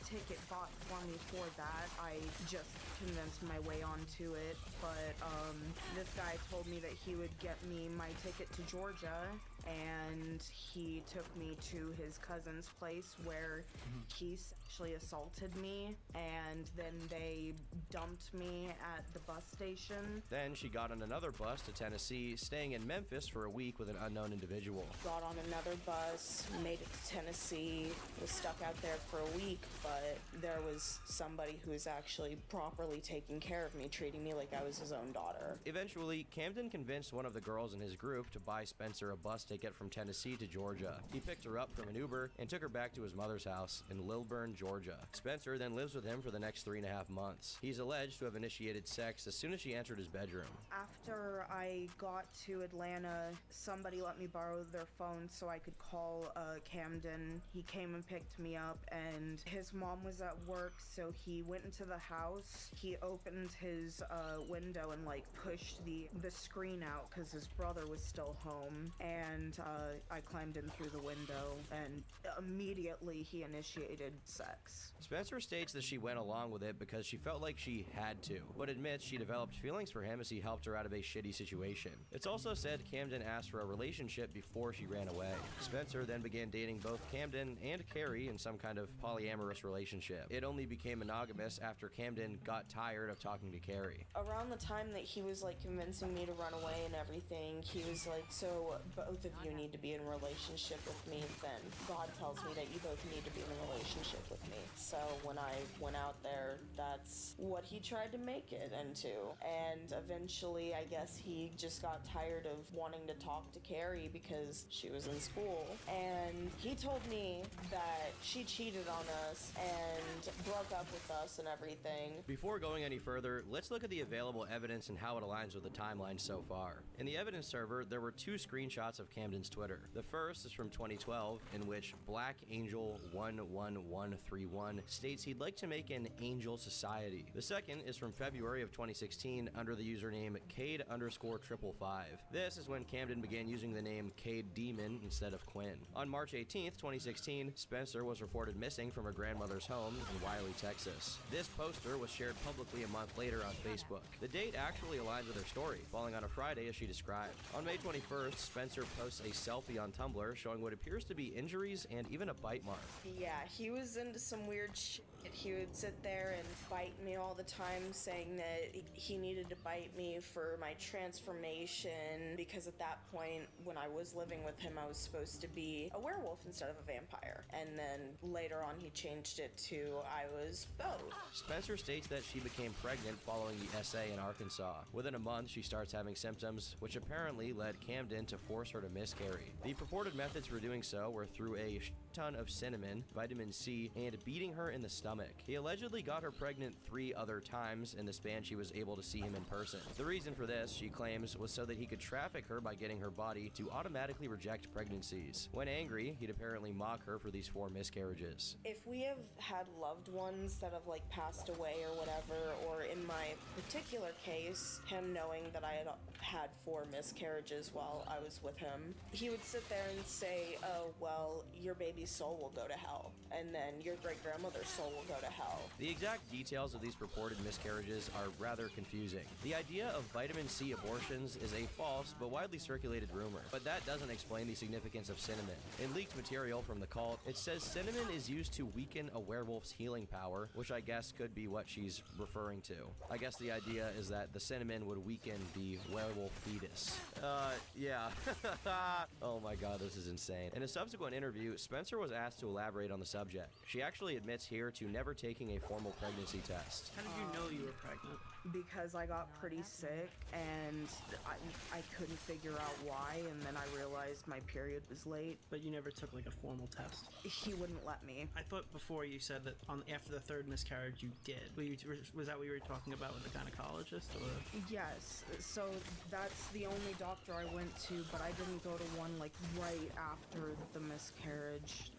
ticket bought for me for that. I just convinced my way onto it, but this guy told me that he would get me my ticket to Georgia, and he took me to his cousin's place where he sexually assaulted me, and then they dumped me at the bus station. Then she got on another bus to Tennessee, staying in Memphis for a week with an unknown individual. Got on another bus, made it to Tennessee, was stuck out there for a week, but there was somebody who was actually properly taking care of me, treating me like I was his own daughter. Eventually, Camden convinced one of the girls in his group to buy Spencer a bus ticket from Tennessee to Georgia. He picked her up from an Uber and took her back to his mother's house in Lilburn, Georgia. Spencer then lives with him for the next 3.5 months. He's alleged to have initiated sex as soon as she entered his bedroom. After I got to Atlanta, somebody let me borrow their phone so I could call Camden. He came and picked me up, and his mom was at work, so he went into the house. He opened his window and pushed the screen out because his brother was still home, and I climbed in through the window, and immediately he initiated sex. Spencer states that she went along with it because she felt like she had to, but admits she developed feelings for him as he helped her out of a shitty situation. It's also said Camden asked for a relationship before she ran away. Spencer then began dating both Camden and Carrie in some kind of polyamorous relationship. It only became monogamous after Camden got tired of talking to Carrie. Around the time that he was convincing me to run away and everything, he was so both of you need to be in a relationship with me, then God tells me that you both need to be in a relationship with me. So when I went out there, that's what he tried to make it into. And eventually, I guess he just got tired of wanting to talk to Carrie because she was in school. And he told me that she cheated on us and broke up with us and everything. Before going any further, let's look at the available evidence and how it aligns with the timeline so far. In the evidence server, there were 2 screenshots of Camden's Twitter. The first is from 2012, in which Black Angel 11131 states he'd like to make an angel society. The second is from February of 2016 under the username Cade_555. This is when Camden began using the name Cade Demon instead of Quinn. On March 18th, 2016, Spencer was reported missing from her grandmother's home in Wiley, Texas. This poster was shared publicly a month later on Facebook. The date actually aligns with her story, falling on a Friday as she described. On May 21st, Spencer posts a selfie on Tumblr showing what appears to be injuries and even a bite mark. Yeah, he was into some weird shit. He would sit there and bite me all the time, saying that he needed to bite me for my transformation, because at that point, when I was living with him, I was supposed to be a werewolf instead of a vampire. And then later on, he changed it to I was both. Spencer states that she became pregnant following the SA in Arkansas. Within a month, she starts having symptoms, which apparently led Camden to force her to miscarry. The purported methods for doing so were through a ton of cinnamon, vitamin C, and beating her in the stomach. He allegedly got her pregnant 3 other times in the span she was able to see him in person. The reason for this, she claims, was so that he could traffic her by getting her body to automatically reject pregnancies. When angry, he'd apparently mock her for these 4 miscarriages. If we have had loved ones that have passed away or whatever, or in my particular case, him knowing that I had 4 miscarriages while I was with him, he would sit there and say, oh, well, your baby's soul will go to hell, and then your great-grandmother's soul will go to hell. The exact details of these purported miscarriages are rather confusing. The idea of vitamin C abortions is a false but widely circulated rumor, but that doesn't explain the significance of cinnamon. In leaked material from the cult, it says cinnamon is used to weaken a werewolf's healing power, which I guess could be what she's referring to. I guess the idea is that the cinnamon would weaken the werewolf fetus. Yeah. Oh my god, this is insane. In a subsequent interview, Spencer was asked to elaborate on the subject. She actually admits here to never taking a formal pregnancy test. How did you know you were pregnant? Because I got pretty sick and I couldn't figure out why, and then I realized my period was late. But you never took a formal test? He wouldn't let me. I thought before you said that after the 3rd miscarriage you did. Was that what you were talking about with the gynecologist? Or? Yes, so that's the only doctor I went to, but I didn't go to one right after the miscarriage.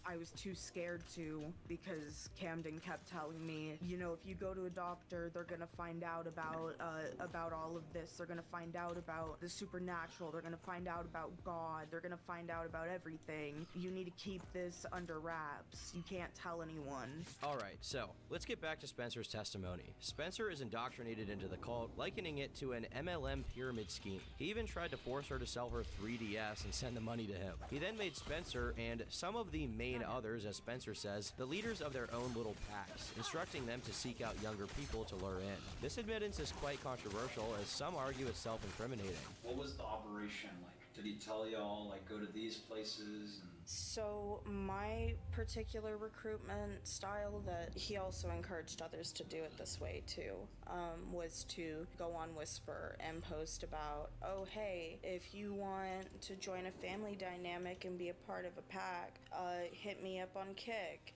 I was too scared to, because Camden kept telling me, if you go to a doctor, they're gonna find out about all of this. They're gonna find out about the supernatural. They're gonna find out about God. They're gonna find out about everything. You need to keep this under wraps. You can't tell anyone. Alright, so let's get back to Spencer's testimony. Spencer is indoctrinated into the cult, likening it to an MLM pyramid scheme. He even tried to force her to sell her 3DS and send the money to him. He then made Spencer and some of the main others, as Spencer says, the leaders of their own little packs, instructing them to seek out younger people to lure in. This admittance is quite controversial, as some argue it's self-incriminating. What was the operation like? Did he tell y'all, go to these places? So my particular recruitment style that he also encouraged others to do it this way too, was to go on Whisper and post about, oh hey, if you want to join a family dynamic and be a part of a pack, hit me up on Kick,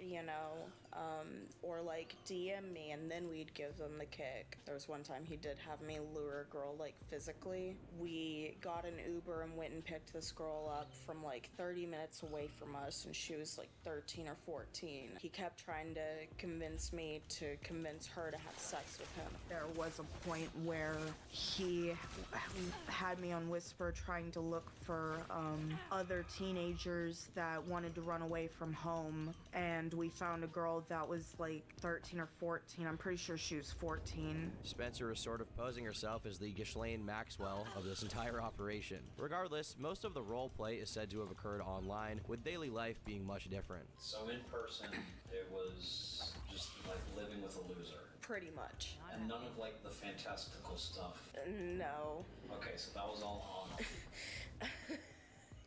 or DM me, and then we'd give them the kick. There was one time he did have me lure a girl physically. We got an Uber and went and picked this girl up from 30 minutes away from us, and she was 13 or 14. He kept trying to convince me to convince her to have sex with him. There was a point where he had me on Whisper trying to look for other teenagers that wanted to run away from home, and we found a girl that was 13 or 14. I'm pretty sure she was 14. Spencer is sort of posing herself as the Ghislaine Maxwell of this entire operation. Regardless, most of the role play is said to have occurred online, with daily life being much different. So in person, it was just living with a loser. Pretty much. And none of the fantastical stuff? No. Okay, so that was all on.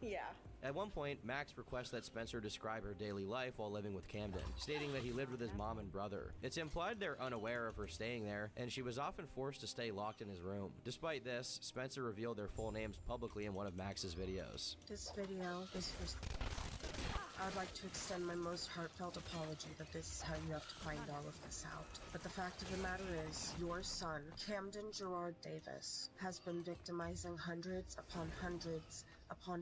Yeah. At one point, Max requests that Spencer describe her daily life while living with Camden, stating that he lived with his mom and brother. It's implied they're unaware of her staying there, and she was often forced to stay locked in his room. Despite this, Spencer revealed their full names publicly in one of Max's videos. This video is for... I would like to extend my most heartfelt apology that this is how you have to find all of this out. But the fact of the matter is, your son, Camden Gerard Davis, has been victimizing hundreds upon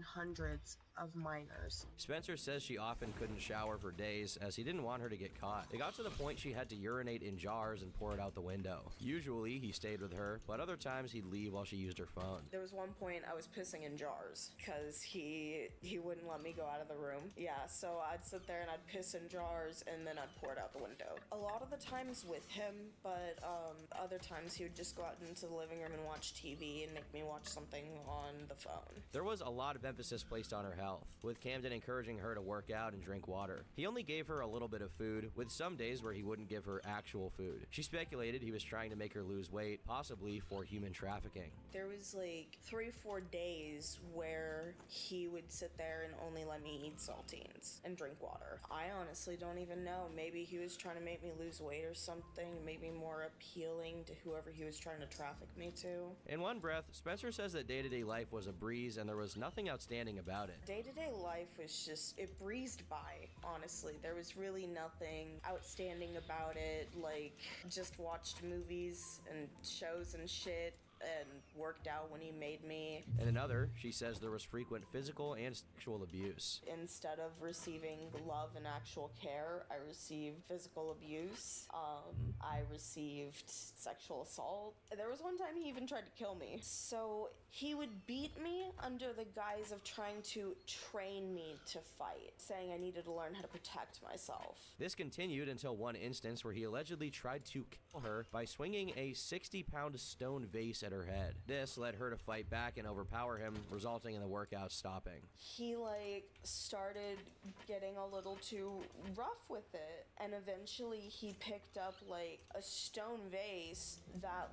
hundreds of minors. Spencer says she often couldn't shower for days as he didn't want her to get caught. It got to the point she had to urinate in jars and pour it out the window. Usually he stayed with her, but other times he'd leave while she used her phone. There was one point I was pissing in jars because he wouldn't let me go out of the room. Yeah, so I'd sit there and I'd piss in jars and then I'd pour it out the window. A lot of the times with him, but other times he would just go out into the living room and watch TV and make me watch something on the phone. There was a lot of emphasis placed on her health, with Camden encouraging her to work out and drink water. He only gave her a little bit of food, with some days where he wouldn't give her actual food. She speculated he was trying to make her lose weight, possibly for human trafficking. There was like 3-4 days where he would sit there and only let me eat saltines and drink water. I honestly don't even know. Maybe he was trying to make me lose weight or something, maybe more appealing to whoever he was trying to traffic me to. In one breath, Spencer says that day-to-day life was a breeze and there was nothing outstanding about it. Day-to-day life was just, it breezed by, honestly. There was really nothing outstanding about it, like, just watched movies and shows and shit and worked out when he made me. In another, she says there was frequent physical and sexual abuse. Instead of receiving love and actual care, I received physical abuse. I received sexual assault. There was one time he even tried to kill me. So he would beat me under the guise of trying to train me to fight, saying I needed to learn how to protect myself. This continued until one instance where he allegedly tried to kill her by swinging a 60-pound stone vase at her head. This led her to fight back and overpower him, resulting in the workout stopping. He started getting a little too rough with it, and eventually he picked up a stone vase that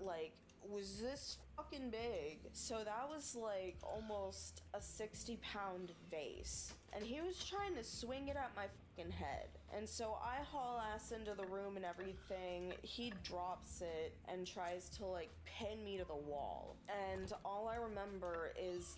was this fucking big. So that was almost a 60-pound vase, and he was trying to swing it at my fucking head. And so I haul ass into the room and everything. He drops it and tries to pin me to the wall. And all I remember is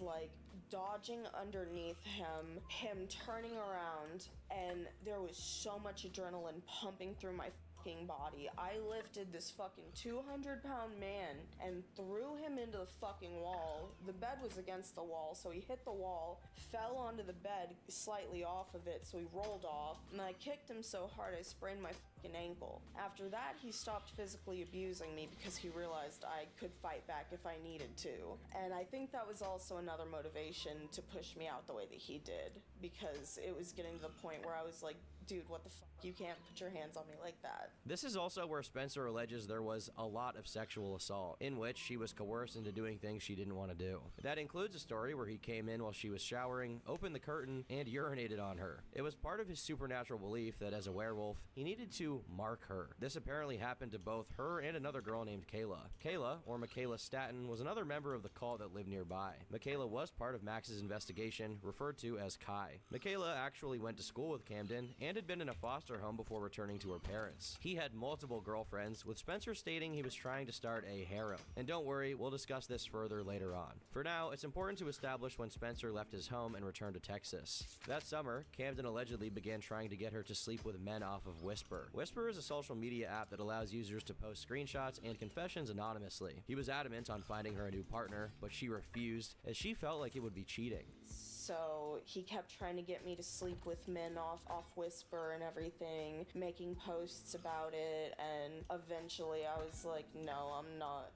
dodging underneath him turning around, and there was so much adrenaline pumping through my fucking body. I lifted this fucking 200-pound man and threw him into the fucking wall. The bed was against the wall, so he hit the wall, fell onto the bed slightly off of it, so he rolled off, and I kicked him so hard I sprained my fucking ankle. After that, he stopped physically abusing me because he realized I could fight back if I needed to. And I think that was also another motivation to push me out the way that he did, because it was getting to the point where I was like, dude, what the fuck? You can't put your hands on me like that. This is also where Spencer alleges there was a lot of sexual assault, in which she was coerced into doing things she didn't want to do. That includes a story where he came in while she was showering, opened the curtain, and urinated on her. It was part of his supernatural belief that as a werewolf, he needed to mark her. This apparently happened to both her and another girl named Kayla. Kayla, or Michaela Staten, was another member of the cult that lived nearby. Michaela was part of Max's investigation, referred to as Kai. Michaela actually went to school with Camden and had been in a foster home before returning to her parents. He had multiple girlfriends, with Spencer stating he was trying to start a harem. And don't worry, we'll discuss this further later on. For now, it's important to establish when Spencer left his home and returned to Texas. That summer, Camden allegedly began trying to get her to sleep with men off of Whisper. Whisper is a social media app that allows users to post screenshots and confessions anonymously. He was adamant on finding her a new partner, but she refused, as she felt like it would be cheating. So he kept trying to get me to sleep with men off Whisper and everything, making posts about it, and eventually I was like, no,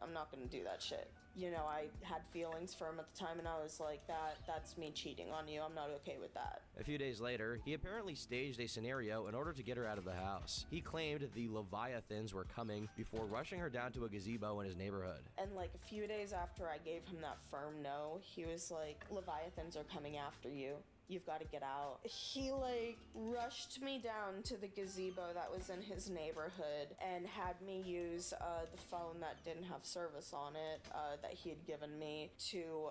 I'm not gonna do that shit. You know, I had feelings for him at the time, and I was like, that's me cheating on you. I'm not okay with that. A few days later, he apparently staged a scenario in order to get her out of the house. He claimed the Leviathans were coming before rushing her down to a gazebo in his neighborhood. And a few days after I gave him that firm no, he was like, Leviathans are coming after you. you've got to get out. He like rushed me down to the gazebo that was in his neighborhood and had me use the phone that didn't have service on it that he had given me to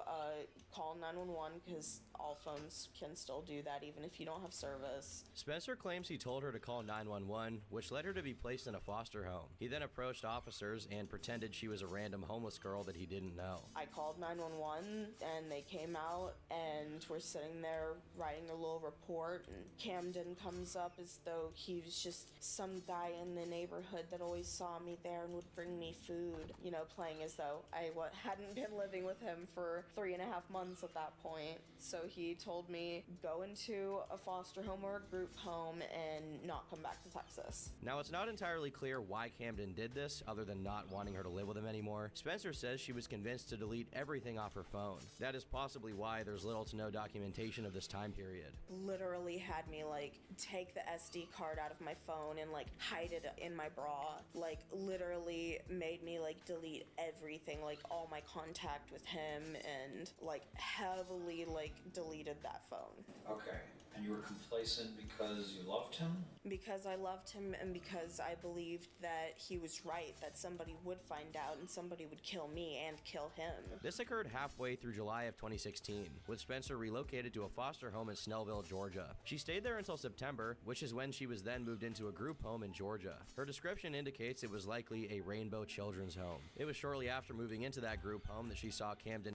call 911 because all phones can still do that even if you don't have service. Spencer claims he told her to call 911, which led her to be placed in a foster home. He then approached officers and pretended she was a random homeless girl that he didn't know. I called 911 and they came out and were sitting there writing their little report, and Camden comes up as though he was just some guy in the neighborhood that always saw me there and would bring me food, you know, playing as though I hadn't been living with him for 3.5 months at that point. So he told me, go into a foster home or a group home and not come back to Texas. Now, it's not entirely clear why Camden did this, other than not wanting her to live with him anymore. Spencer says she was convinced to delete everything off her phone. That is possibly why there's little to no documentation of this time period. Literally had me like take the SD card out of my phone and like hide it in my bra. Like literally made me like delete everything, like all my contact with him, and like heavily like deleted that phone. Okay. And you were complacent because you loved him? Because I loved him and because I believed that he was right, that somebody would find out and somebody would kill me and kill him. This occurred halfway through July of 2016, with Spencer relocated to a foster home in Snellville, Georgia. She stayed there until September, which is when she was then moved into a group home in Georgia. Her description indicates it was likely a Rainbow Children's Home. It was shortly after moving into that group home that she saw Camden.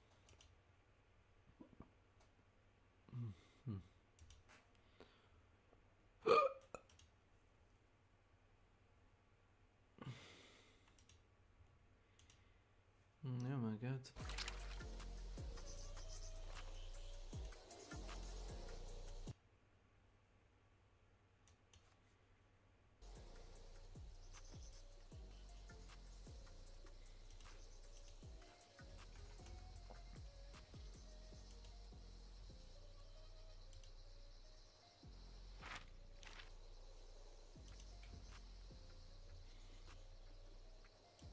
Oh my god.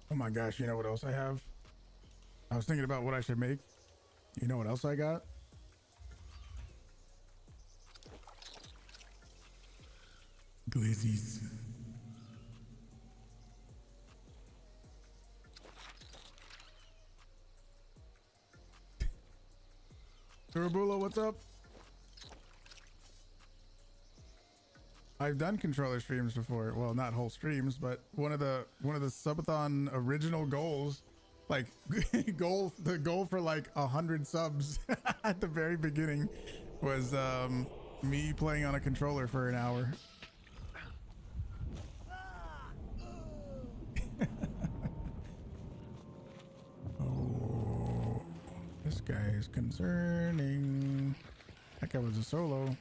Oh my gosh, you know what else I have? I was thinking about what I should make. You know what else I got? Glizzies. Turbulo, what's up? I've done controller streams before. Well, not whole streams, but one of the subathon original goals, like the goal for like 100 subs at the very beginning was me playing on a controller for an hour. Oh, this guy is concerning. That guy was a solo.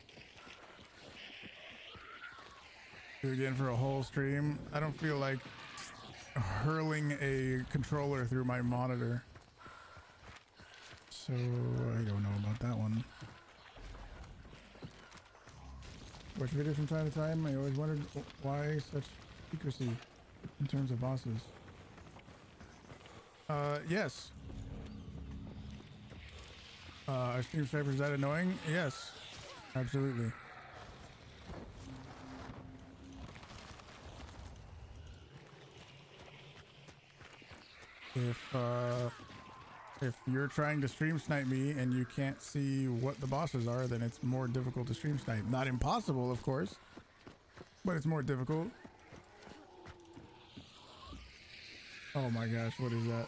Do it again for a whole stream. I don't feel like hurling a controller through my monitor, so I don't know about that one. Watch videos from time to time. I always wondered why such secrecy in terms of bosses. Yes. Are stream snipers that annoying? Yes, absolutely. If you're trying to stream snipe me and you can't see what the bosses are, then it's more difficult to stream snipe. Not impossible, of course, but it's more difficult. Oh my gosh, what is that?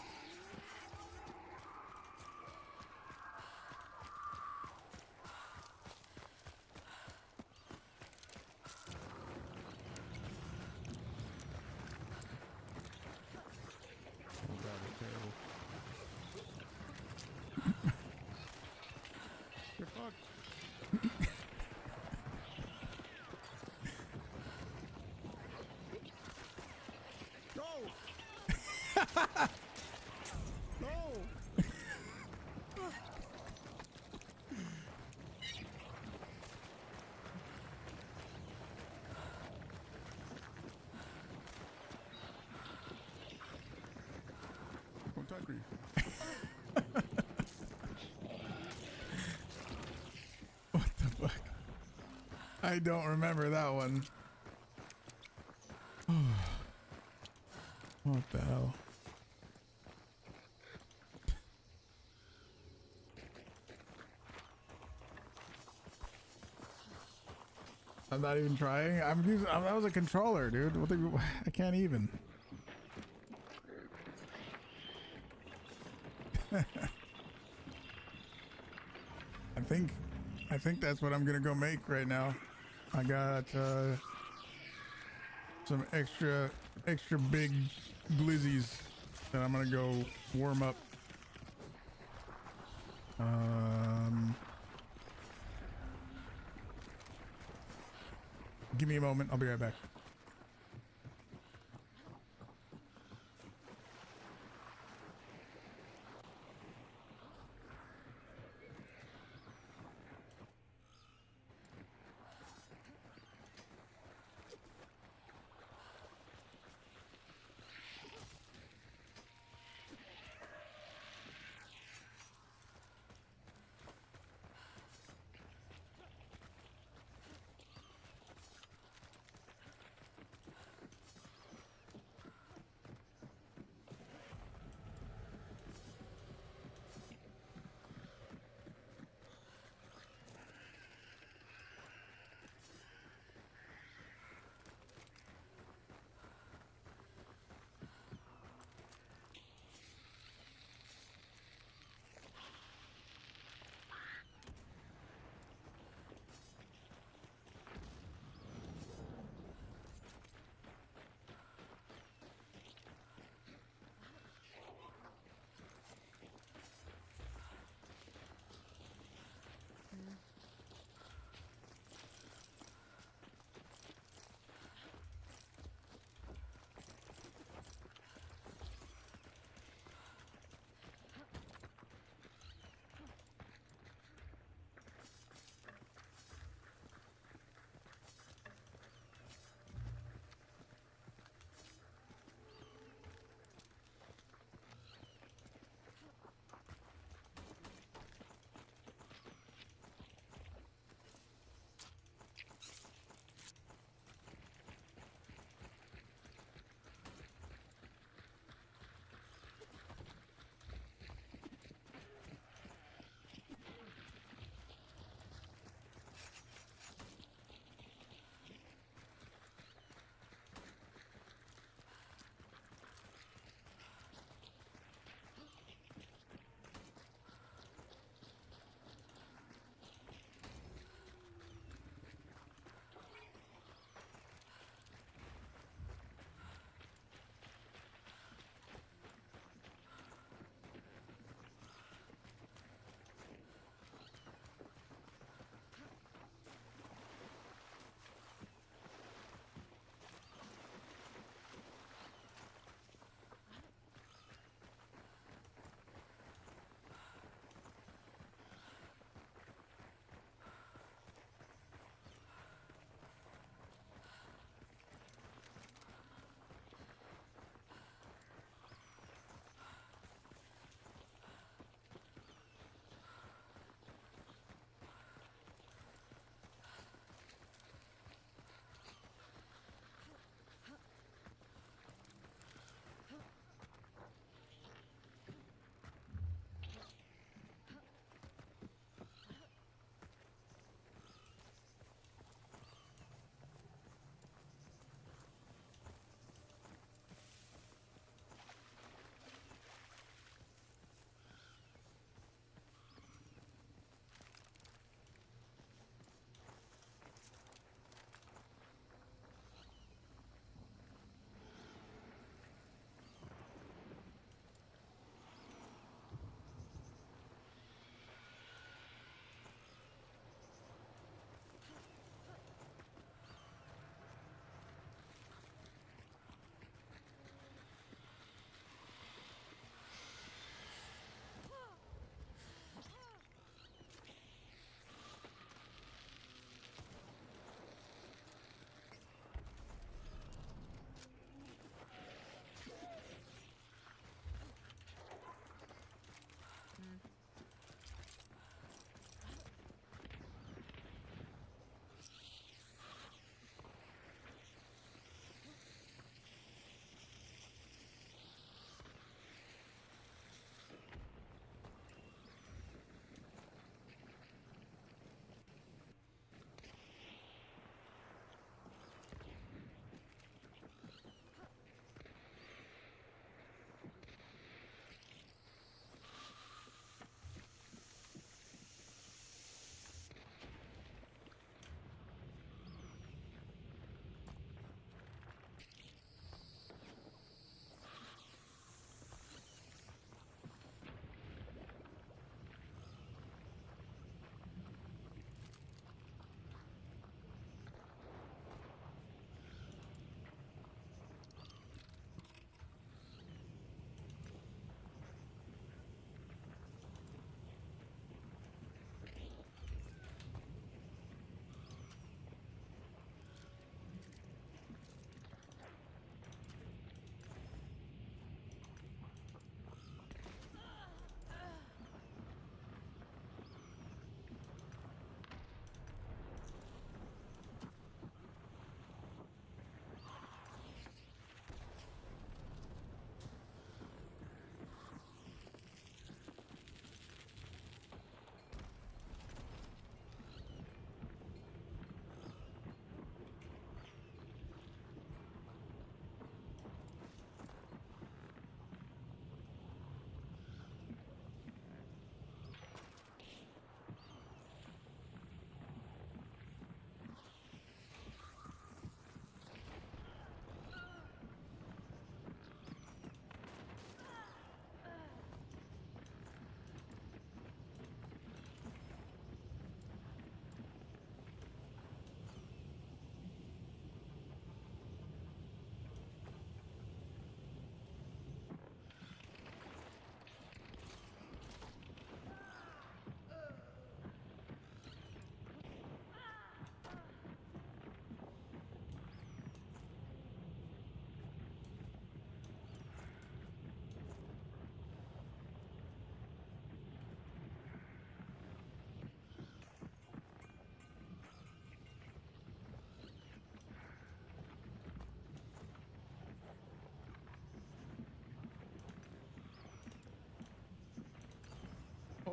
What the fuck? I don't remember that one. What the hell? I'm not even trying. I'm using. That was a controller, dude. I can't even. I think that's what I'm gonna go make right now. I got some extra big glizzies that I'm gonna go warm up. Give me a moment. I'll be right back.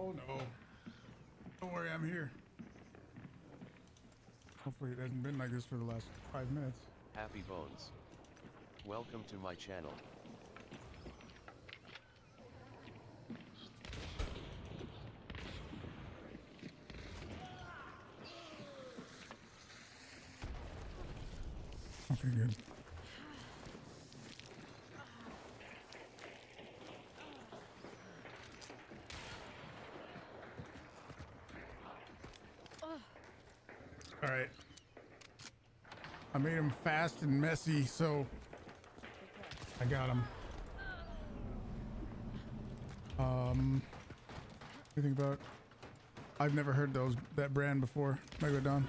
Oh no. Don't worry, I'm here. Hopefully it hasn't been like this for the last 5 minutes. Happy Bones. Welcome to my channel. Okay, good. All right. I made him fast and messy, so I got him. What do you think about? I've never heard that brand before. Megalodon.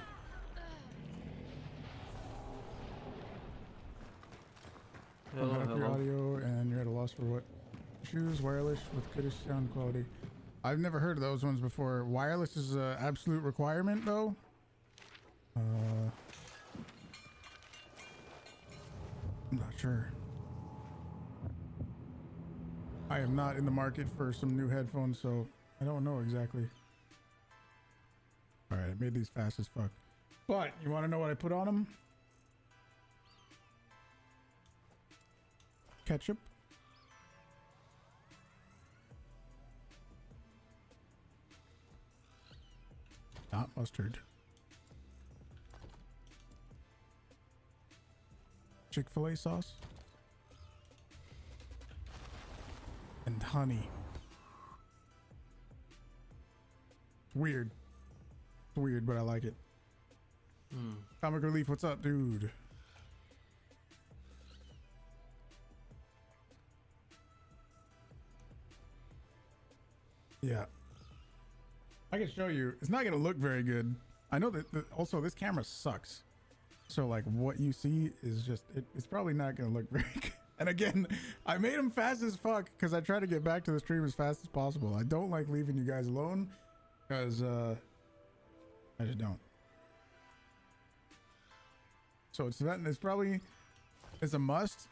Hello, Up your hello. audio, and you're at a loss for what? Choose wireless with goodish sound quality. I've never heard of those ones before. Wireless is an absolute requirement, though. I'm not sure. I am not in the market for some new headphones, so I don't know exactly. All right, I made these fast as fuck. But you want to know what I put on them? Ketchup. Not mustard. Chick-fil-A sauce. And honey. It's weird. It's weird, but I like it. Comic Relief, what's up, dude? Yeah. I can show you. It's not going to look very good. I know that also this camera sucks. So like what you see is just, it's probably not going to look very good. And again, I made them fast as fuck because I try to get back to the stream as fast as possible. I don't like leaving you guys alone because I just don't. So it's probably a must.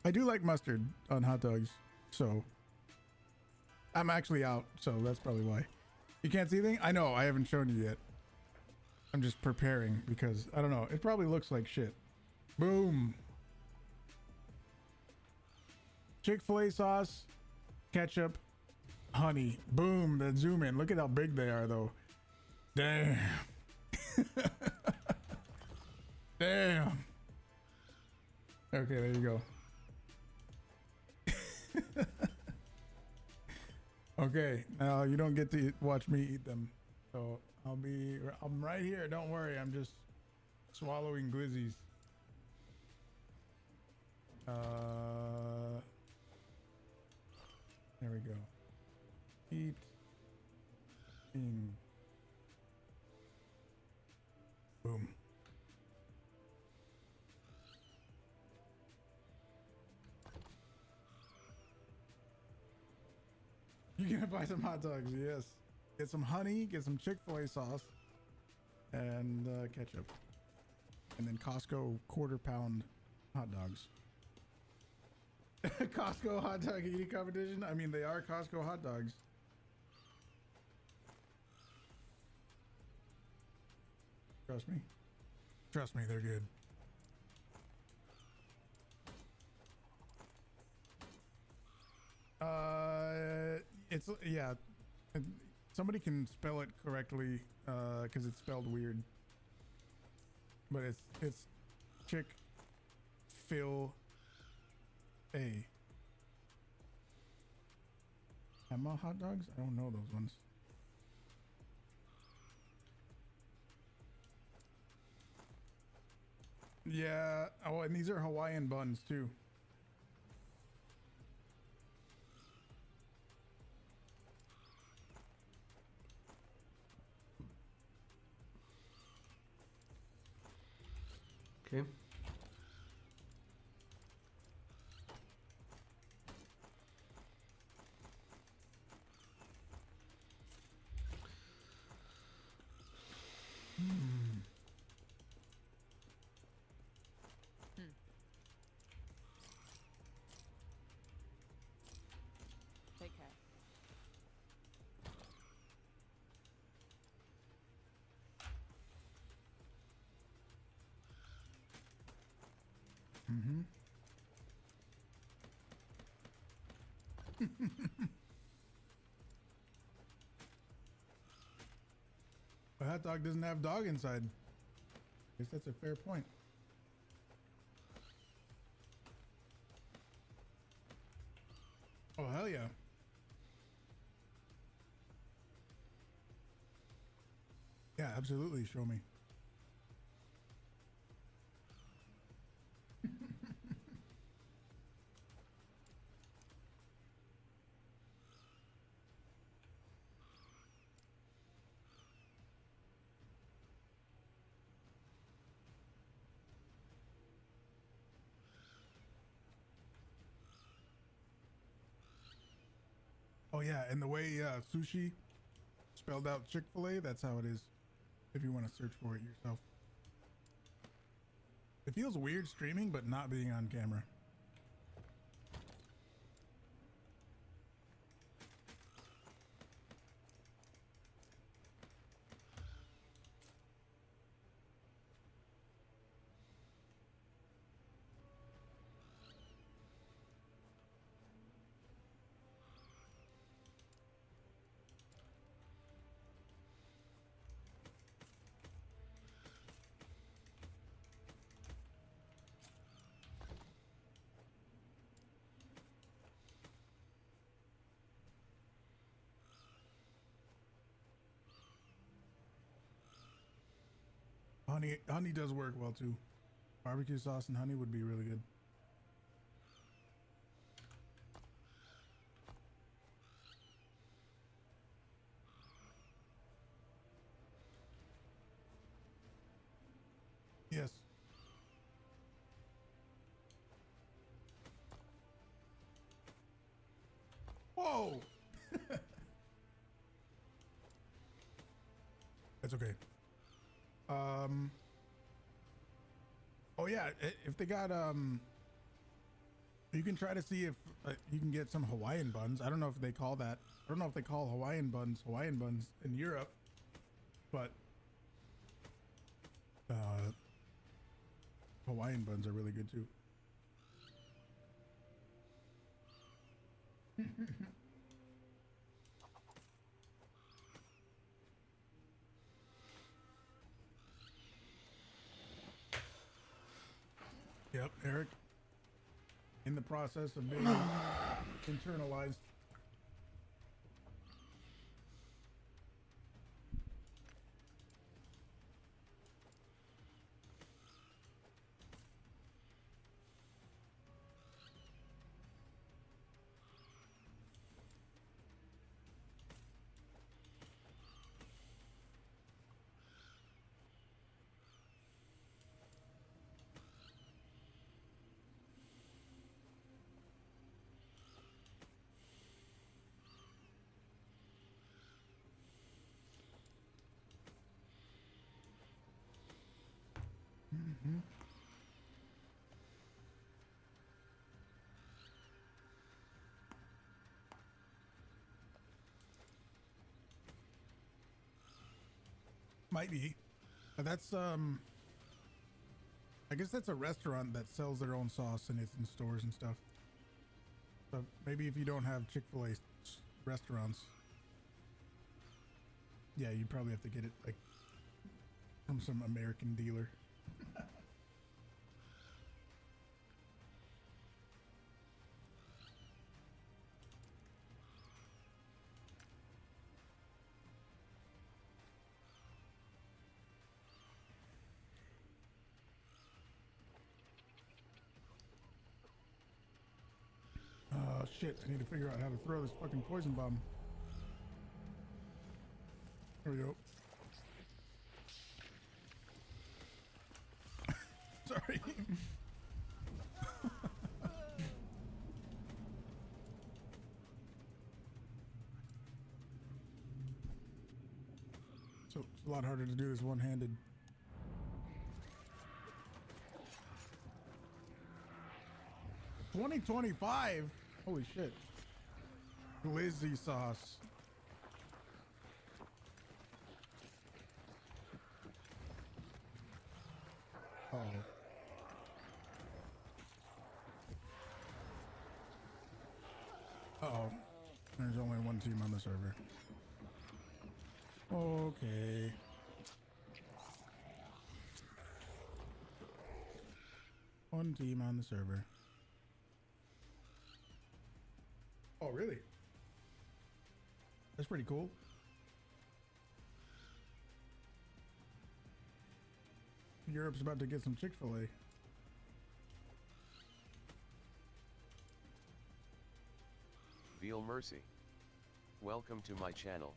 I do like mustard on hot dogs. So I'm actually out. So that's probably why. You can't see anything? I know. I haven't shown you yet. I'm just preparing because I don't know. It probably looks like shit. Boom. Chick-fil-A sauce, ketchup, honey. Boom. That zoom in. Look at how big they are though. Damn. Damn. Okay, there you go. Okay, now you don't get to watch me eat them. So I'm right here. Don't worry. I'm just swallowing glizzies. There we go. Eat. Boom. You're gonna buy some hot dogs, yes. Get some honey, get some Chick-fil-A sauce, and ketchup. And then Costco quarter-pound hot dogs. Costco hot dog eating competition? I mean, they are Costco hot dogs. Trust me. Trust me, they're good. It's, yeah. Somebody can spell it correctly, because it's spelled weird. But it's Chick-fil-A. Emma hot dogs? I don't know those ones. Yeah. Oh, and these are Hawaiian buns too. Okay. Take care. Mm-hmm. A hot dog doesn't have dog inside. Guess that's a fair point. Oh, hell yeah. Yeah, absolutely. Show me. Oh yeah, and the way sushi spelled out Chick-fil-A, that's how it is if you want to search for it yourself. It feels weird streaming, but not being on camera. Honey does work well too. Barbecue sauce and honey would be really good. Yes. Whoa! That's okay. Oh yeah, if they got you can try to see if you can get some Hawaiian buns. I don't know if they call that. I don't know if they call Hawaiian buns in Europe, but Hawaiian buns are really good too. Yep, Eric. In the process of being internalized. Mm-hmm. Might be. But that's I guess that's a restaurant that sells their own sauce and it's in stores and stuff. So maybe if you don't have Chick-fil-A restaurants, yeah, you probably have to get it like from some American dealer. Shit, I need to figure out how to throw this fucking poison bomb. There we go. Sorry. So it's a lot harder to do this one-handed. $20.25. Holy shit. Glizzy sauce. Uh-oh. one team on the server. Okay. One team on the server. Oh, really? That's pretty cool. Europe's about to get some Chick-fil-A. Veal Mercy. Welcome to my channel.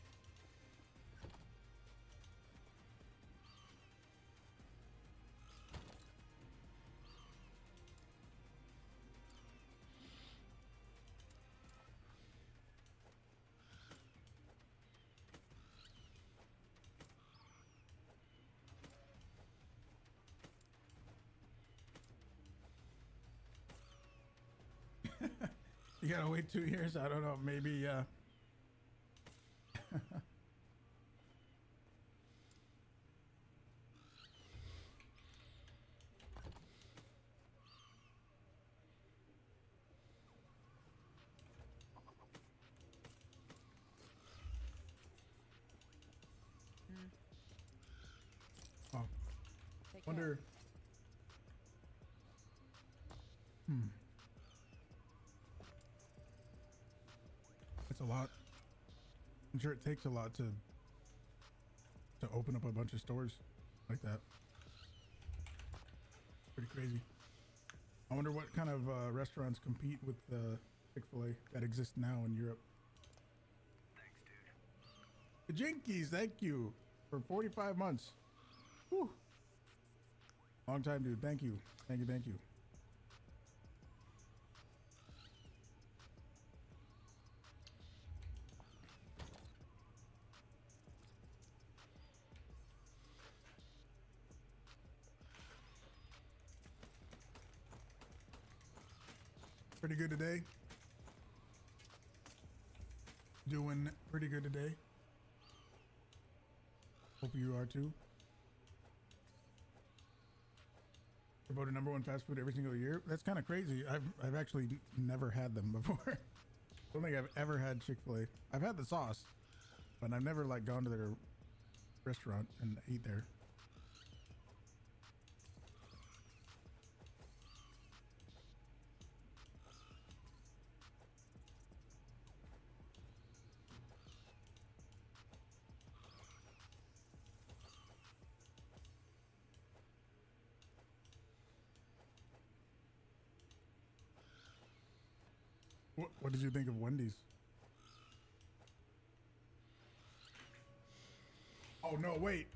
You gotta wait 2 years? I don't know, maybe, Oh. Wonder. It's a lot. I'm sure it takes a lot to open up a bunch of stores like that. Pretty crazy. I wonder what kind of restaurants compete with Chick-fil-A that exist now in Europe. Thanks, dude. The Jinkies, thank you for 45 months. Whew. Long time, dude. Thank you. Thank you. Thank you. Pretty good today. Doing pretty good today. Hope you are too. Voted #1 fast food every single year. That's kind of crazy. I've actually never had them before. I don't think I've ever had Chick-fil-A. I've had the sauce, but I've never like gone to their restaurant and ate there. What did you think of Wendy's? Oh no, wait.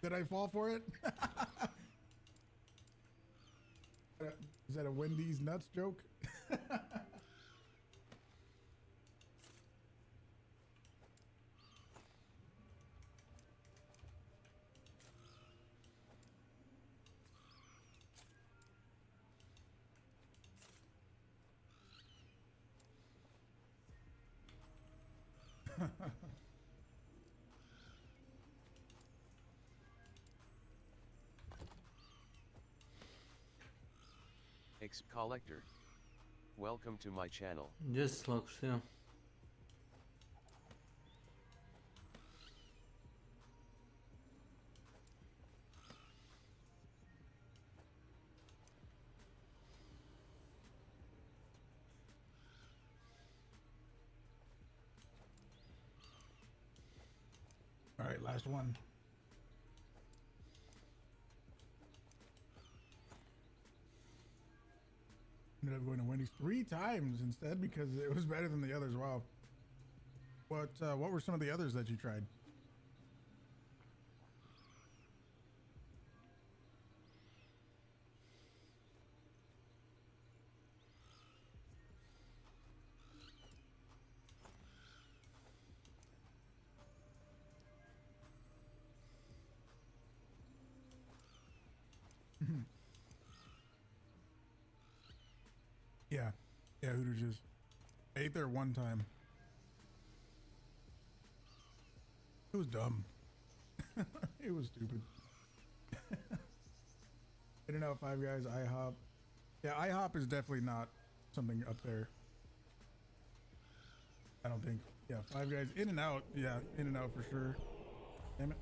Did I fall for it? Is that a Wendy's nuts joke? Exp Collector. Welcome to my channel. Just looks, yeah. All right, last one. Ended up going to Wendy's 3 times instead because it was better than the others. Wow. What were some of the others that you tried? Yeah, Hooters is. I ate there one time. It was dumb. It was stupid. In-N-Out, Five Guys, IHOP. Yeah, IHOP is definitely not something up there. I don't think. Yeah, Five Guys. In and out. Yeah, in and out for sure. Damn it.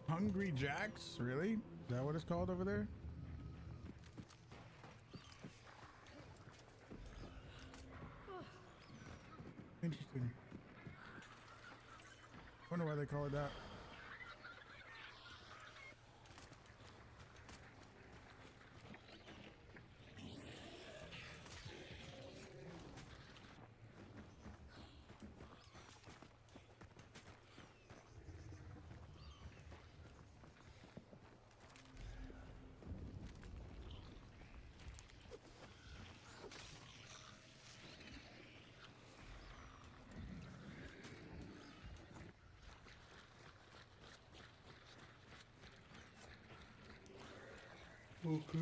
Hungry Jacks? Really? Is that what it's called over there? Interesting. Wonder why they call it that. Okay.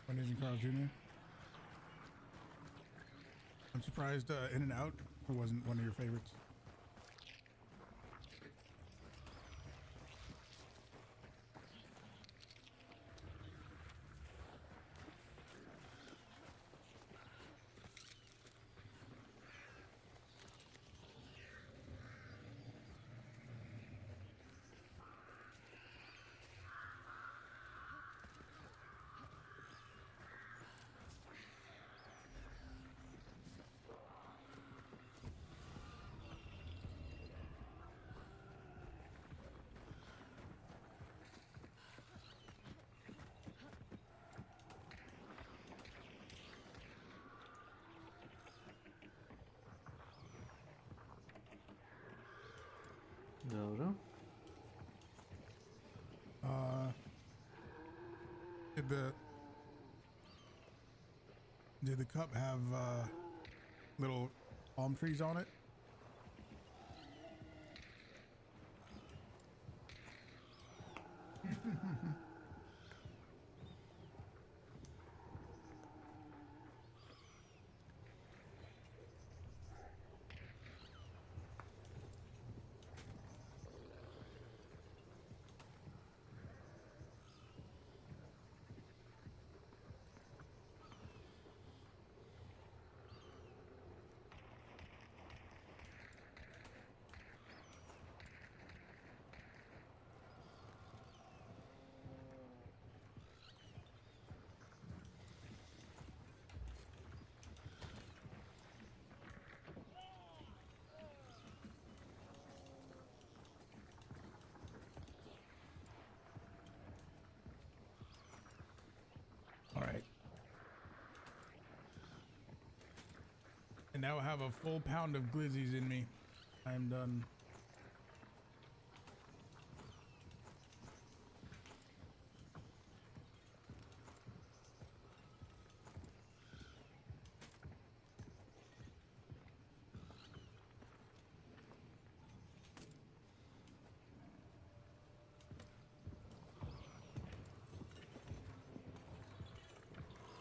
Wendy's and Carl Jr. I'm surprised In and Out wasn't one of your favorites. Dobra. Did the cup have little palm trees on it? All right. And now I have a full pound of glizzies in me. I'm done.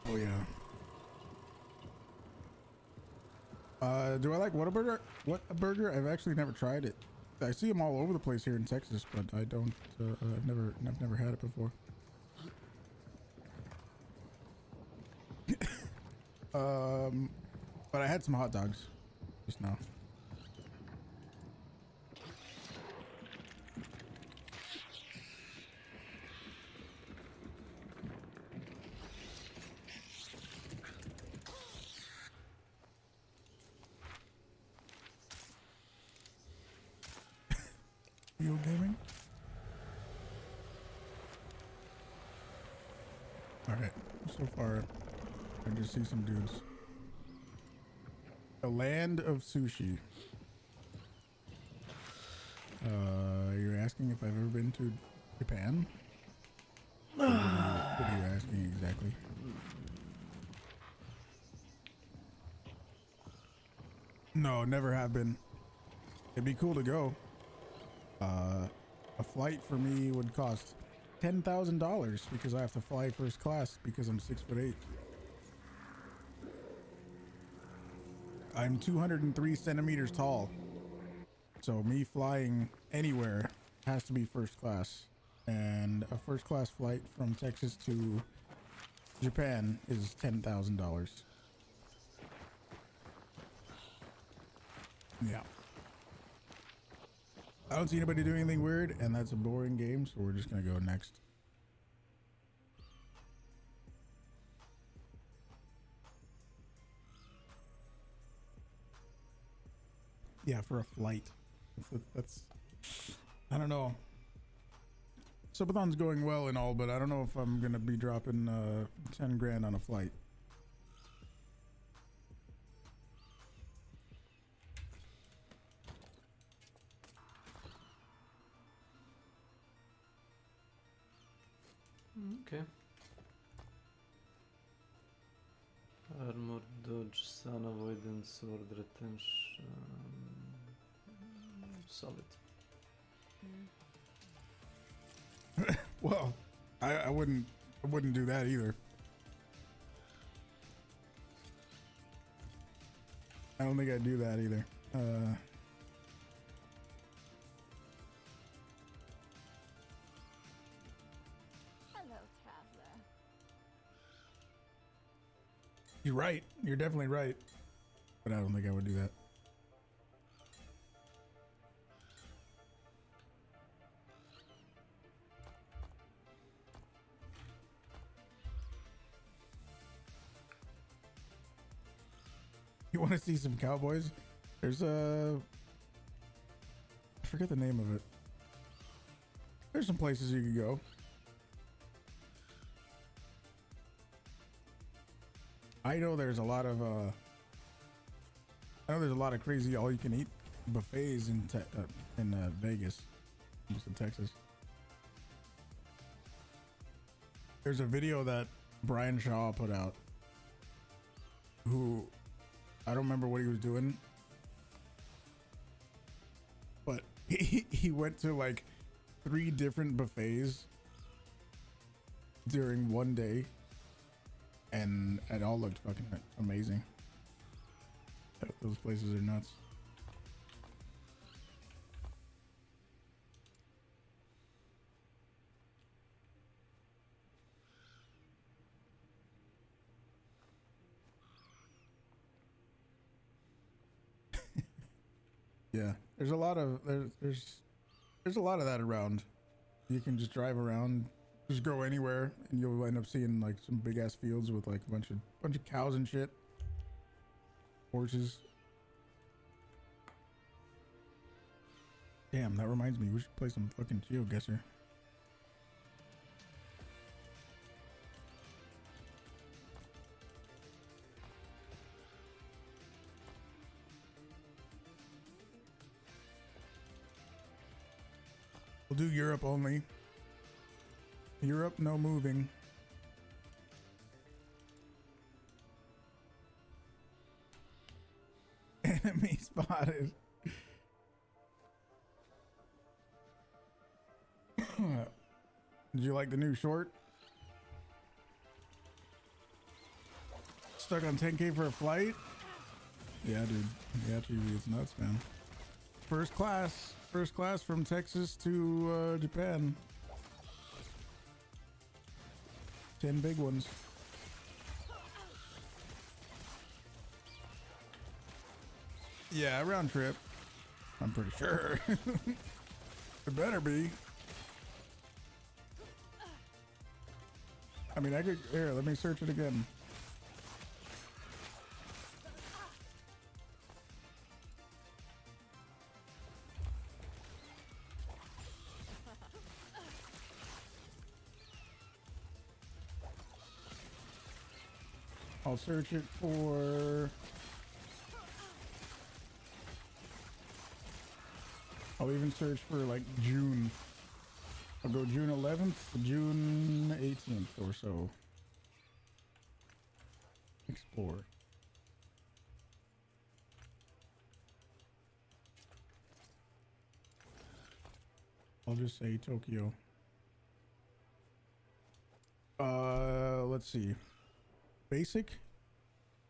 Oh yeah. Do I like Whataburger? What a burger? I've actually never tried it. I see them all over the place here in Texas, but I don't. I've never had it before. But I had some hot dogs just now. Video gaming. All right. So far, I just see some dudes. The land of sushi. You're asking if I've ever been to Japan? What are you asking exactly? No, never have been. It'd be cool to go. A flight for me would cost $10,000 because I have to fly first class because I'm 6'8". I'm 203 centimeters tall. So me flying anywhere has to be first class. And a first class flight from Texas to Japan is $10,000. Yeah. I don't see anybody doing anything weird, and that's a boring game, so we're just gonna go next. Yeah, for a flight. That's I don't know. Subathon's going well and all, but I don't know if I'm gonna be dropping 10 grand on a flight. Okay. Armor, dodge, sun, avoidance, sword retention. Solid. Well, I wouldn't do that either. I don't think I'd do that either. Hello, traveler. You're right. You're definitely right. But I don't think I would do that. You want to see some cowboys? There's I forget the name of it. There's some places you could go. I know there's a lot of crazy all-you-can-eat buffets in Vegas, almost in Texas. There's a video that Brian Shaw put out, who I don't remember what he was doing, but he went to like 3 different buffets during one day, and it all looked fucking amazing. Those places are nuts. Yeah, there's a lot of there's a lot of that around. You can just drive around, just go anywhere, and you'll end up seeing like some big ass fields with like a bunch of cows and shit, horses. Damn, that reminds me, we should play some fucking GeoGuessr. We'll do Europe only. Europe, no moving. Enemy spotted. Did you like the new short? Stuck on 10K for a flight? Yeah, dude. Yeah, TV, it's nuts, man. First class from Texas to Japan. 10 big ones. Yeah, round trip. I'm pretty sure. It better be. I mean, I could. Here, let me search it again. I'll search it for. I'll even search for like June. I'll go June 11th to June 18th or so. Explore. I'll just say Tokyo. Let's see. Basic,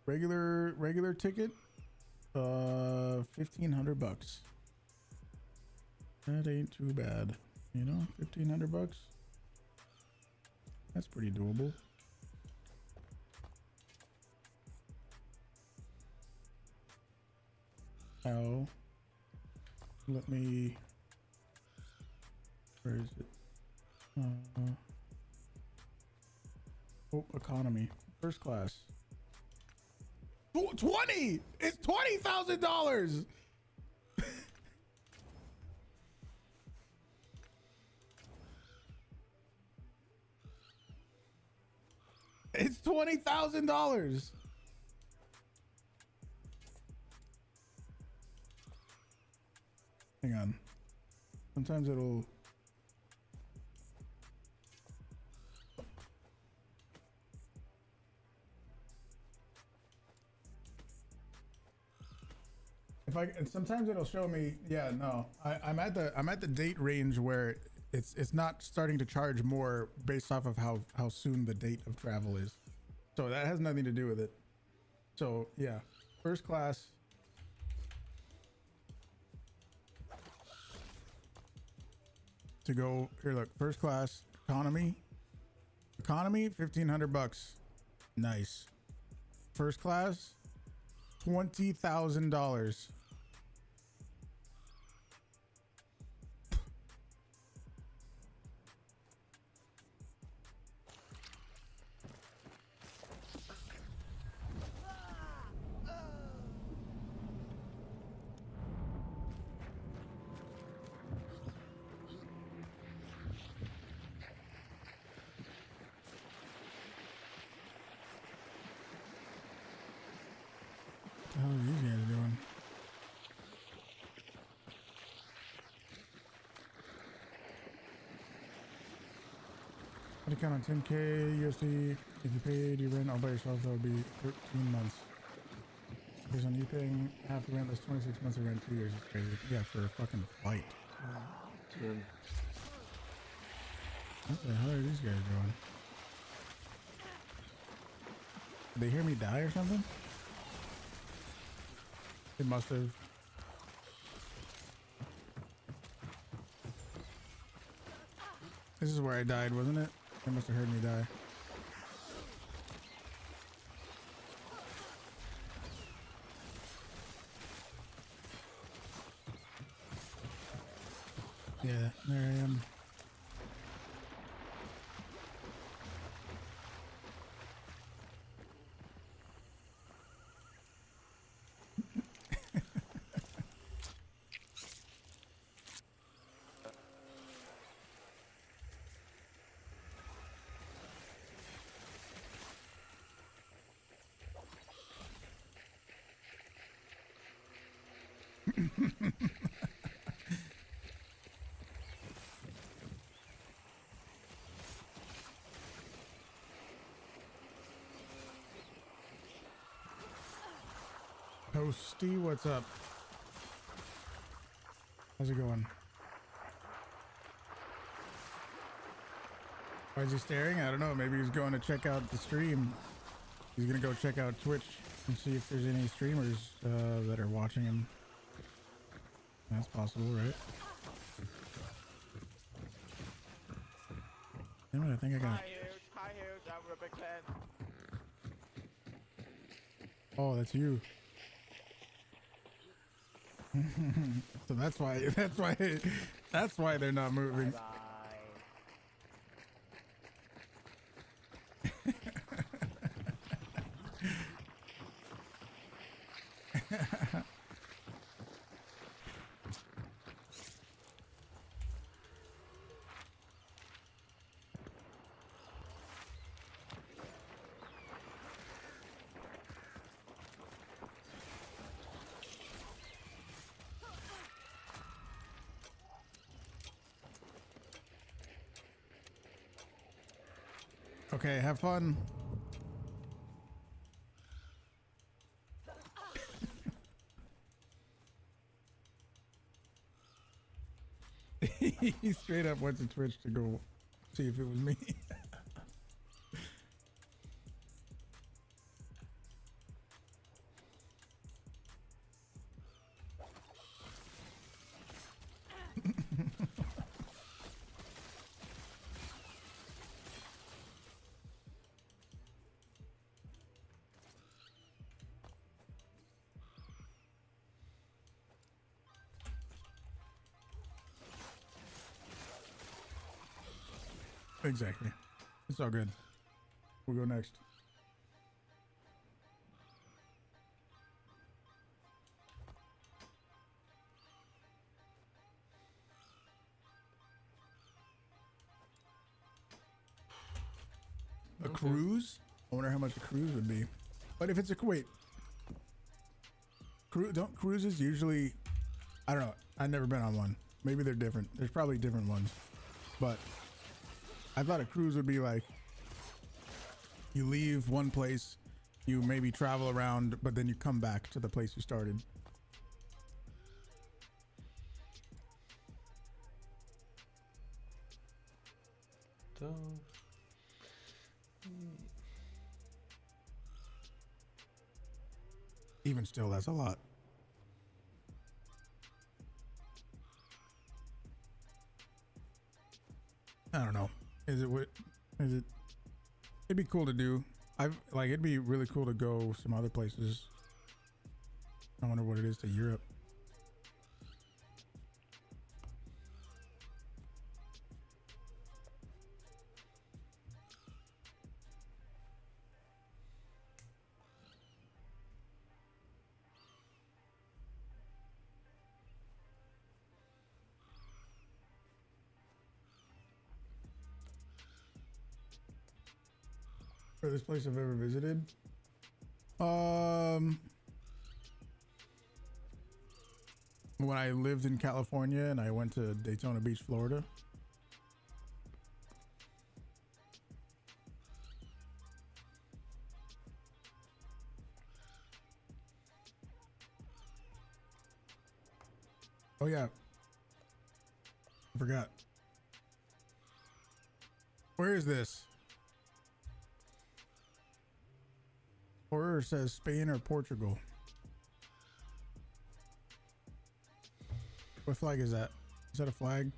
regular ticket. 1,500 bucks. That ain't too bad, you know. 1,500 bucks. That's pretty doable. Now, let me. Where is it? Oh, economy, first class. 20. It's $20,000. It's $20,000. Hang on. Sometimes it'll. Sometimes it'll show me. Yeah, no. I'm at the date range where it's not starting to charge more based off of how soon the date of travel is. So that has nothing to do with it. So yeah, first class. To go here, look, first class economy, 1,500 bucks. Nice. First class, $20,000. What are these guys doing? How to count on 10K USD? If you paid your rent all by yourself, that would be 13 months. Based on you paying half the rent, that's 26 months of rent, 2 years. It's crazy. Yeah, for a fucking flight. What the hell are these guys doing? Did they hear me die or something? It must have. This is where I died, wasn't it? They must have heard me die. Yeah, there I am. Posty, what's up? How's it going? Why is he staring? I don't know. Maybe he's going to check out the stream. He's going to go check out Twitch and see if there's any streamers that are watching him. That's possible, right? Damn it, I think I got... Hi, Huge. I'm a big fan. Oh, that's you. So that's why they're not moving. Bye. Okay, have fun. He straight up went to Twitch to go see if it was me. Exactly. It's all good. We'll go next. A cruise? I wonder how much a cruise would be. But if it's a wait, don't cruises usually? I don't know. I've never been on one. Maybe they're different. There's probably different ones, but I thought a cruise would be like you leave one place, you maybe travel around, but then you come back to the place you started. Even still, that's a lot. I don't know. Is it what? Is it? It'd be cool to do. It'd be really cool to go some other places. I wonder what it is to Europe. Furthest place I've ever visited. When I lived in California and I went to Daytona Beach, Florida. Oh yeah. I forgot. Where is this? Horror says Spain or Portugal. What flag is that? Is that a flag?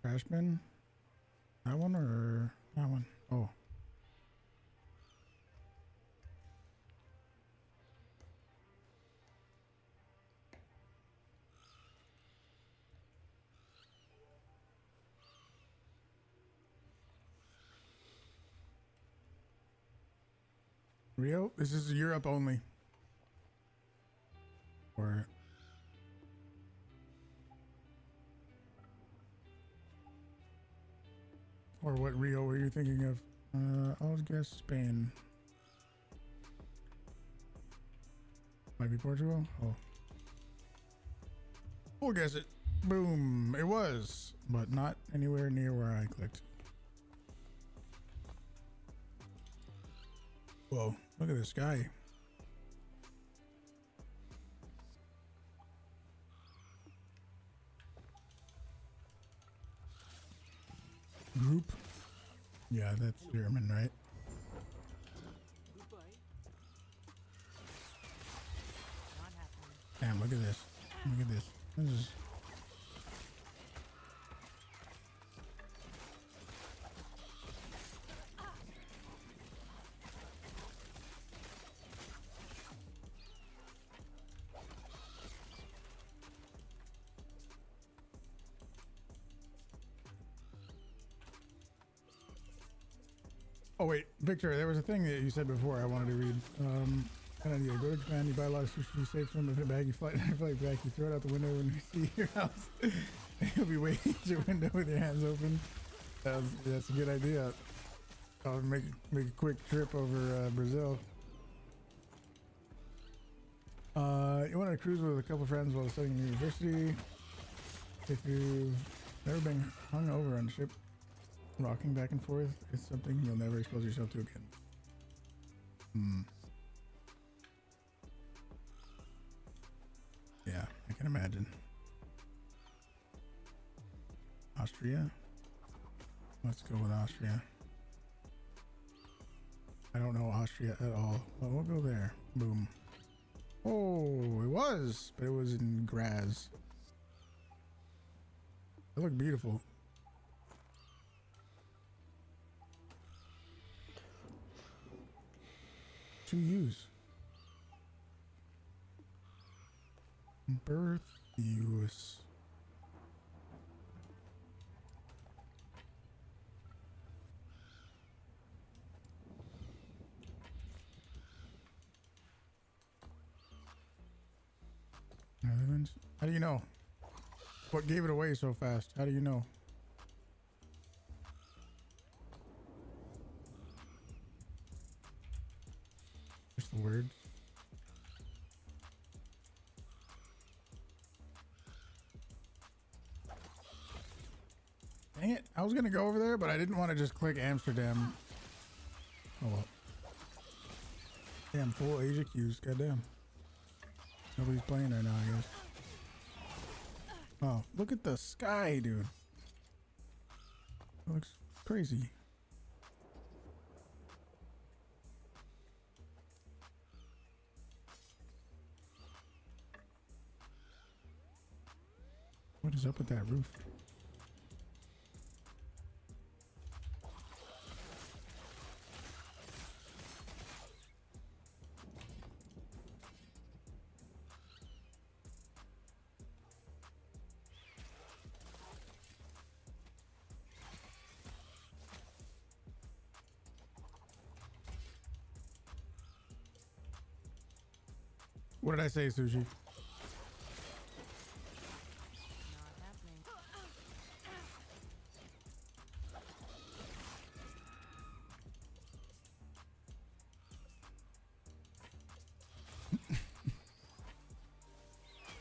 Trash bin? That one or that one? Oh. Rio? This is Europe only. Or what Rio were you thinking of? I'll guess Spain. Might be Portugal? Oh. We'll guess it. Boom. It was, but not anywhere near where I clicked. Whoa, look at this guy. Group? Yeah, that's German, right? Damn, look at this. Look at this. This is... Oh wait, Victor, there was a thing that you said before I wanted to read. Kind of idea. Go to Japan, you buy a lot of sushi, you save some of it back, you fly back, you throw it out the window when you see your house. You'll be waiting at your window with your hands open. That's a good idea. I'll make a quick trip over Brazil. You want to cruise with a couple friends while studying at university. If you've never been hung over on a ship, rocking back and forth is something you'll never expose yourself to again. Yeah, I can imagine. Austria? Let's go with Austria. I don't know Austria at all, but we'll go there. Boom. Oh, it was, but it was in Graz. It looked beautiful. To use. Birth use. Netherlands? How do you know? What gave it away so fast? How do you know? Just the words. Dang it. I was going to go over there, but I didn't want to just click Amsterdam. Oh well. Damn, full Asia queues. Goddamn. Nobody's playing right now, I guess. Oh, look at the sky, dude. It looks crazy. What is up with that roof? What did I say, Sushi?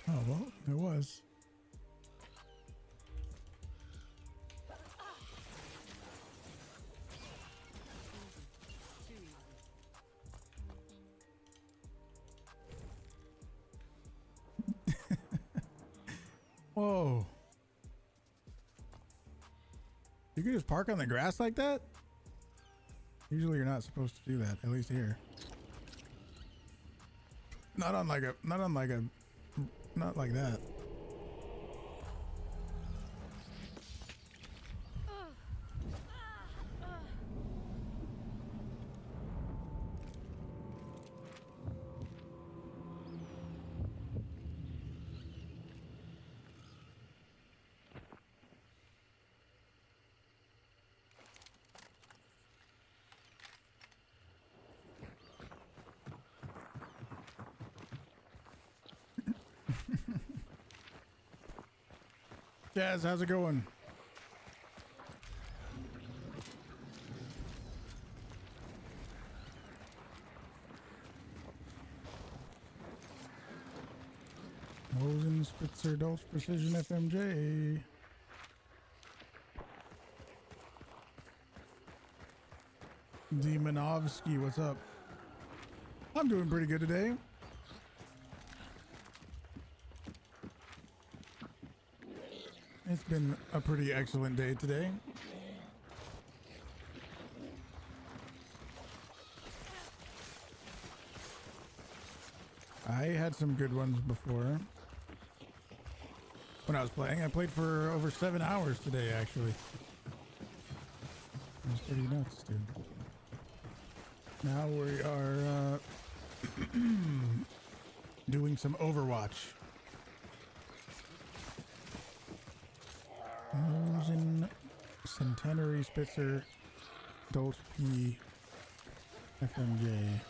Oh, well, it was. Whoa. You can just park on the grass like that? Usually you're not supposed to do that, at least here. Not like that. Jazz, how's it going? Mosin Spitzer Dolph Precision FMJ. Demonovsky, what's up? I'm doing pretty good today. It's been a pretty excellent day today. I had some good ones before. When I was playing, I played for over 7 hours today, actually. It was pretty nuts, dude. Now we are doing some Overwatch. Mosin Centenary Spitzer Dolch P FMJ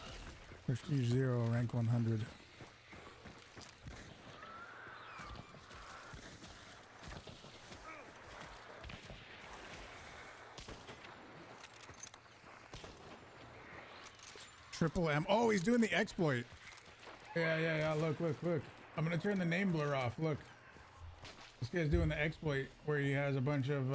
Prestige 0 rank 100. Triple M. Oh, he's doing the exploit. Yeah. Look. I'm gonna turn the name blur off. Look. This guy's doing the exploit where he has a bunch of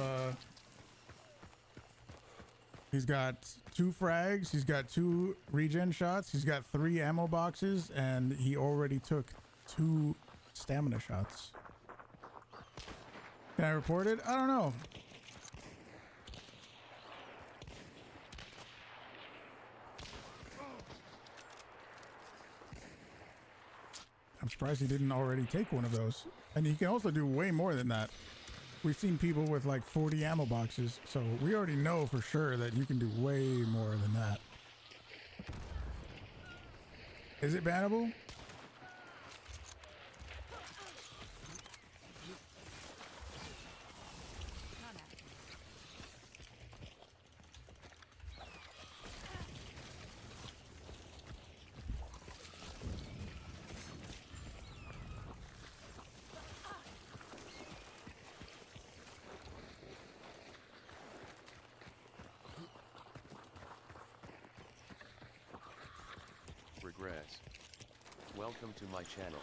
he's got 2 frags, he's got 2 regen shots, he's got 3 ammo boxes, and he already took 2 stamina shots. Can I report it? I don't know. I'm surprised he didn't already take one of those. And he can also do way more than that. We've seen people with like 40 ammo boxes, so we already know for sure that you can do way more than that. Is it bannable? Regress. Welcome to my channel.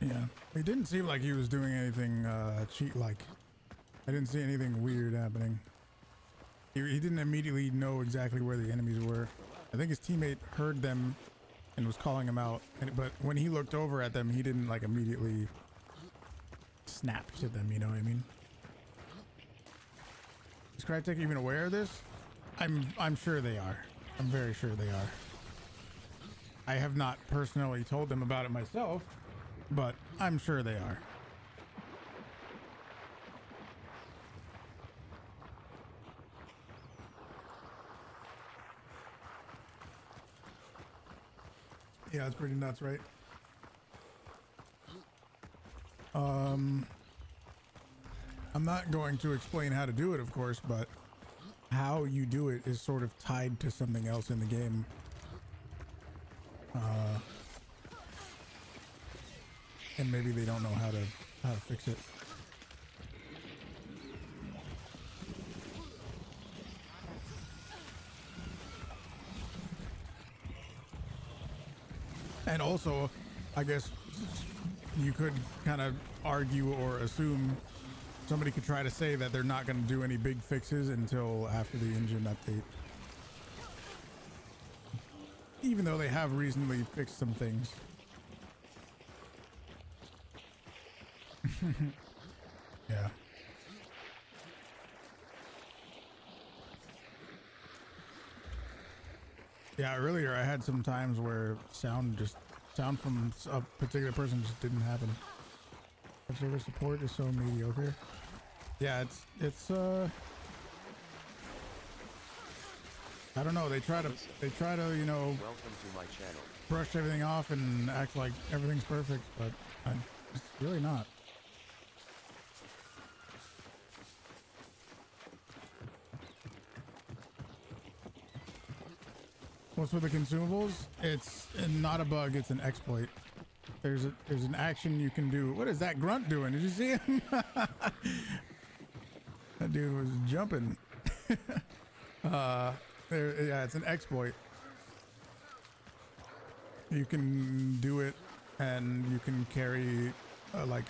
Yeah, it didn't seem like he was doing anything cheat-like. I didn't see anything weird happening. He didn't immediately know exactly where the enemies were. I think his teammate heard them and was calling him out, but when he looked over at them, he didn't like immediately snap to them, you know what I mean? Is Crytek even aware of this? I'm sure they are. I'm very sure they are. I have not personally told them about it myself, but I'm sure they are. Yeah, it's pretty nuts, right? I'm not going to explain how to do it, of course, but how you do it is sort of tied to something else in the game. And maybe they don't know how to fix it. And also, I guess you could kind of argue or assume somebody could try to say that they're not going to do any big fixes until after the engine update. Even though they have reasonably fixed some things. Yeah. Yeah, earlier I had some times where sound from a particular person just didn't happen. Server support is so mediocre. Yeah, it's I don't know, they try to you know, Welcome to my channel. brush everything off and act like everything's perfect, but it's really not. What's with the consumables? It's not a bug, it's an exploit. There's an action you can do. What is that grunt doing? Did you see him? That dude was jumping. Yeah, it's an exploit. You can do it and you can carry like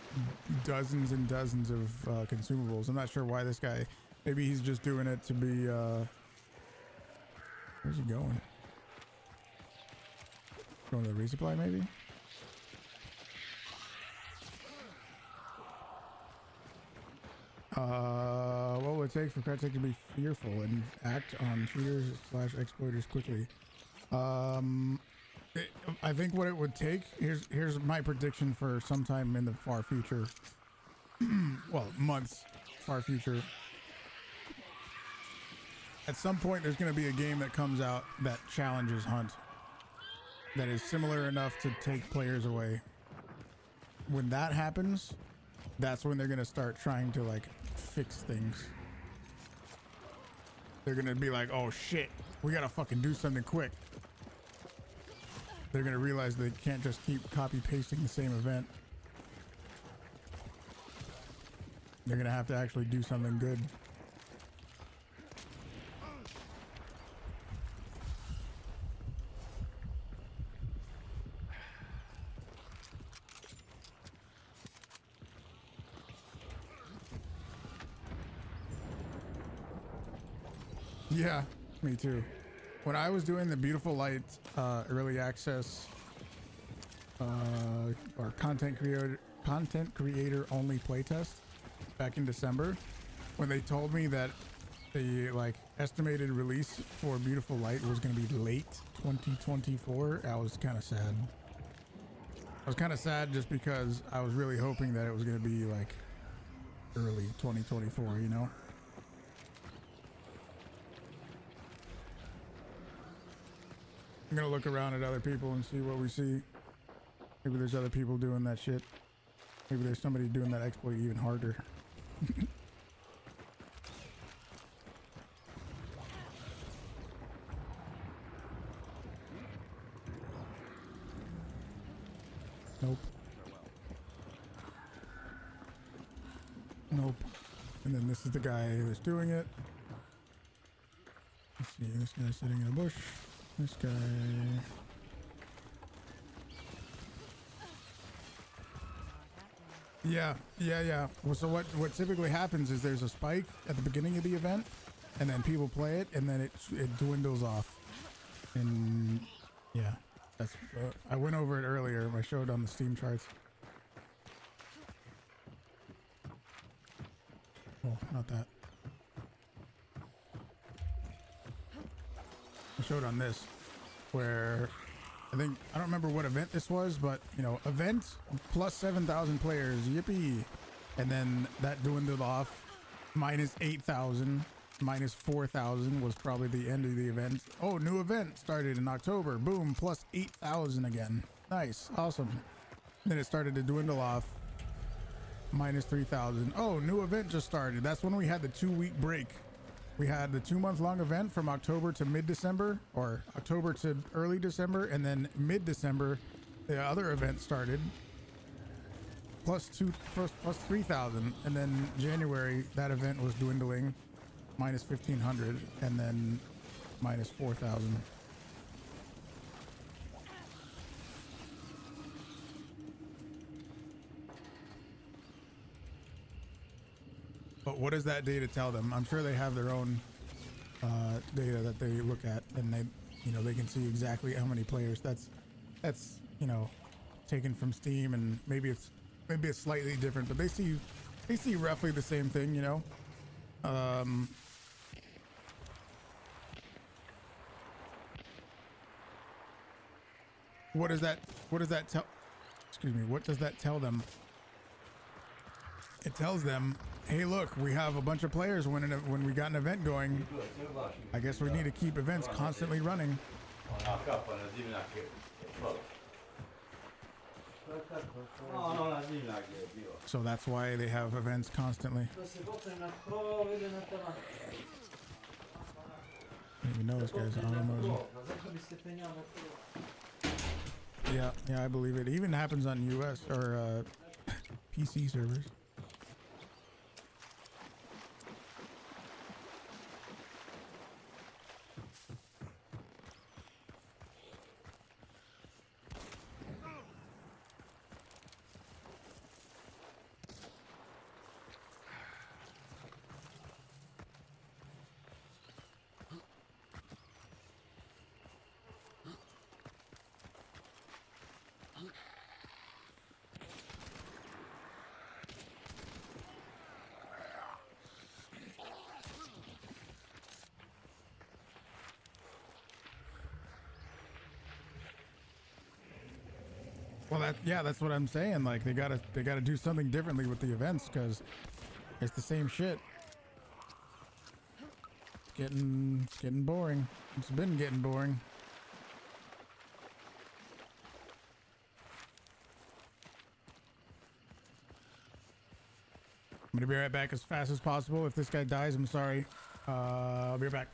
dozens and dozens of consumables. I'm not sure why this guy, maybe he's just doing it to be where's he going? Going to the resupply maybe? What would it take for Crytek to be fearful and act on cheaters / exploiters quickly? I think what it would take, here's my prediction for sometime in the far future. Well, months far future. At some point there's going to be a game that comes out that challenges Hunt, that is similar enough to take players away. When that happens, that's when they're going to start trying to like fix things. They're going to be like, oh shit, we got to fucking do something quick. They're going to realize they can't just keep copy pasting the same event. They're going to have to actually do something good. Yeah, me too. When I was doing the Beautiful Light early access or content creator only playtest back in December, when they told me that the like estimated release for Beautiful Light was going to be late 2024, I was kind of sad. I was kind of sad just because I was really hoping that it was going to be like early 2024, you know? I'm gonna look around at other people and see what we see. Maybe there's other people doing that shit. Maybe there's somebody doing that exploit even harder. Nope. Nope. And then this is the guy that's doing it. Let's see, this guy's sitting in a bush. This guy... Yeah. Well, so what typically happens is there's a spike at the beginning of the event, and then people play it, and then it dwindles off. And yeah, that's I went over it earlier. I showed on the Steam charts. Oh, not that. I showed on this, where I don't remember what event this was, but you know, event plus 7,000 players, yippee, and then that dwindled off, minus 8,000, minus 4,000 was probably the end of the event. Oh, new event started in October, boom, plus 8,000 again. Nice, awesome. Then it started to dwindle off, minus 3,000. Oh, new event just started. That's when we had the 2-week break. We had the 2-month-long event from October to mid-December, or October to early December, and then mid-December, the other event started. Plus 3,000, and then January, that event was dwindling, minus 1,500, and then minus 4,000. But what does that data tell them? I'm sure they have their own data that they look at, and they can see exactly how many players. That's taken from Steam, and maybe it's slightly different, but they see roughly the same thing, you know. What does that tell? Excuse me. What does that tell them? It tells them, hey, look, we have a bunch of players when we got an event going. I guess we need to keep events constantly running. So that's why they have events constantly. I don't even know this guy's automotive. Yeah, I believe it. It even happens on US or PC servers. Well, that's what I'm saying. Like they gotta do something differently with the events, because it's the same shit. It's getting boring. It's been getting boring. I'm gonna be right back as fast as possible. If this guy dies, I'm sorry. I'll be right back.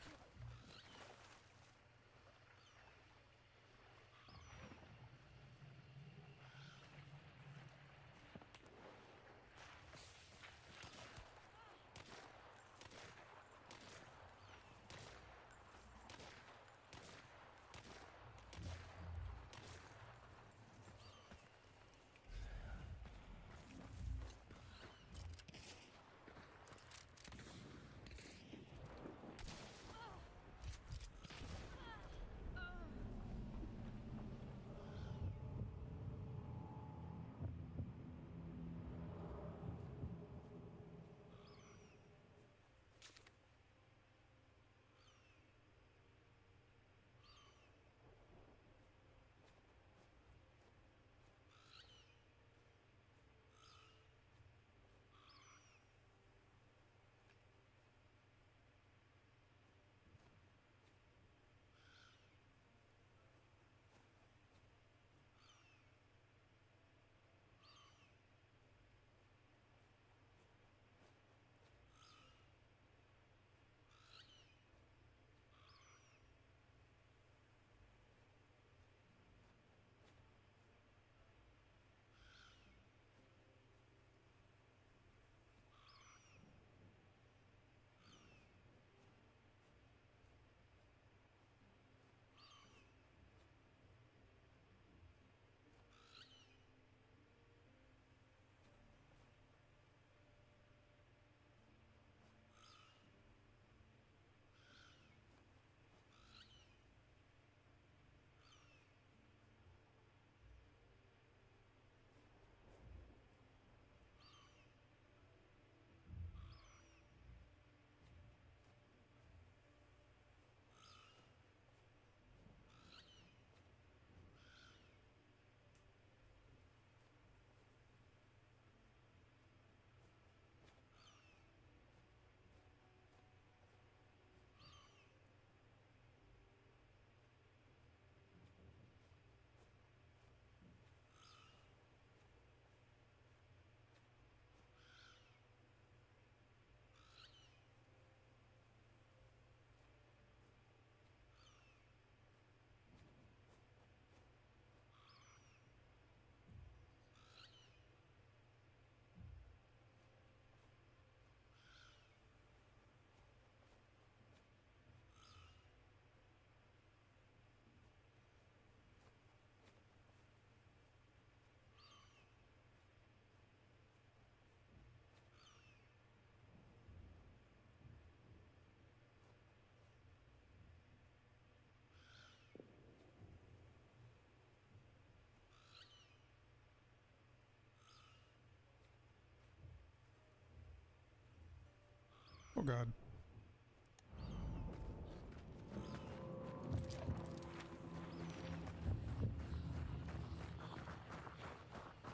Oh God.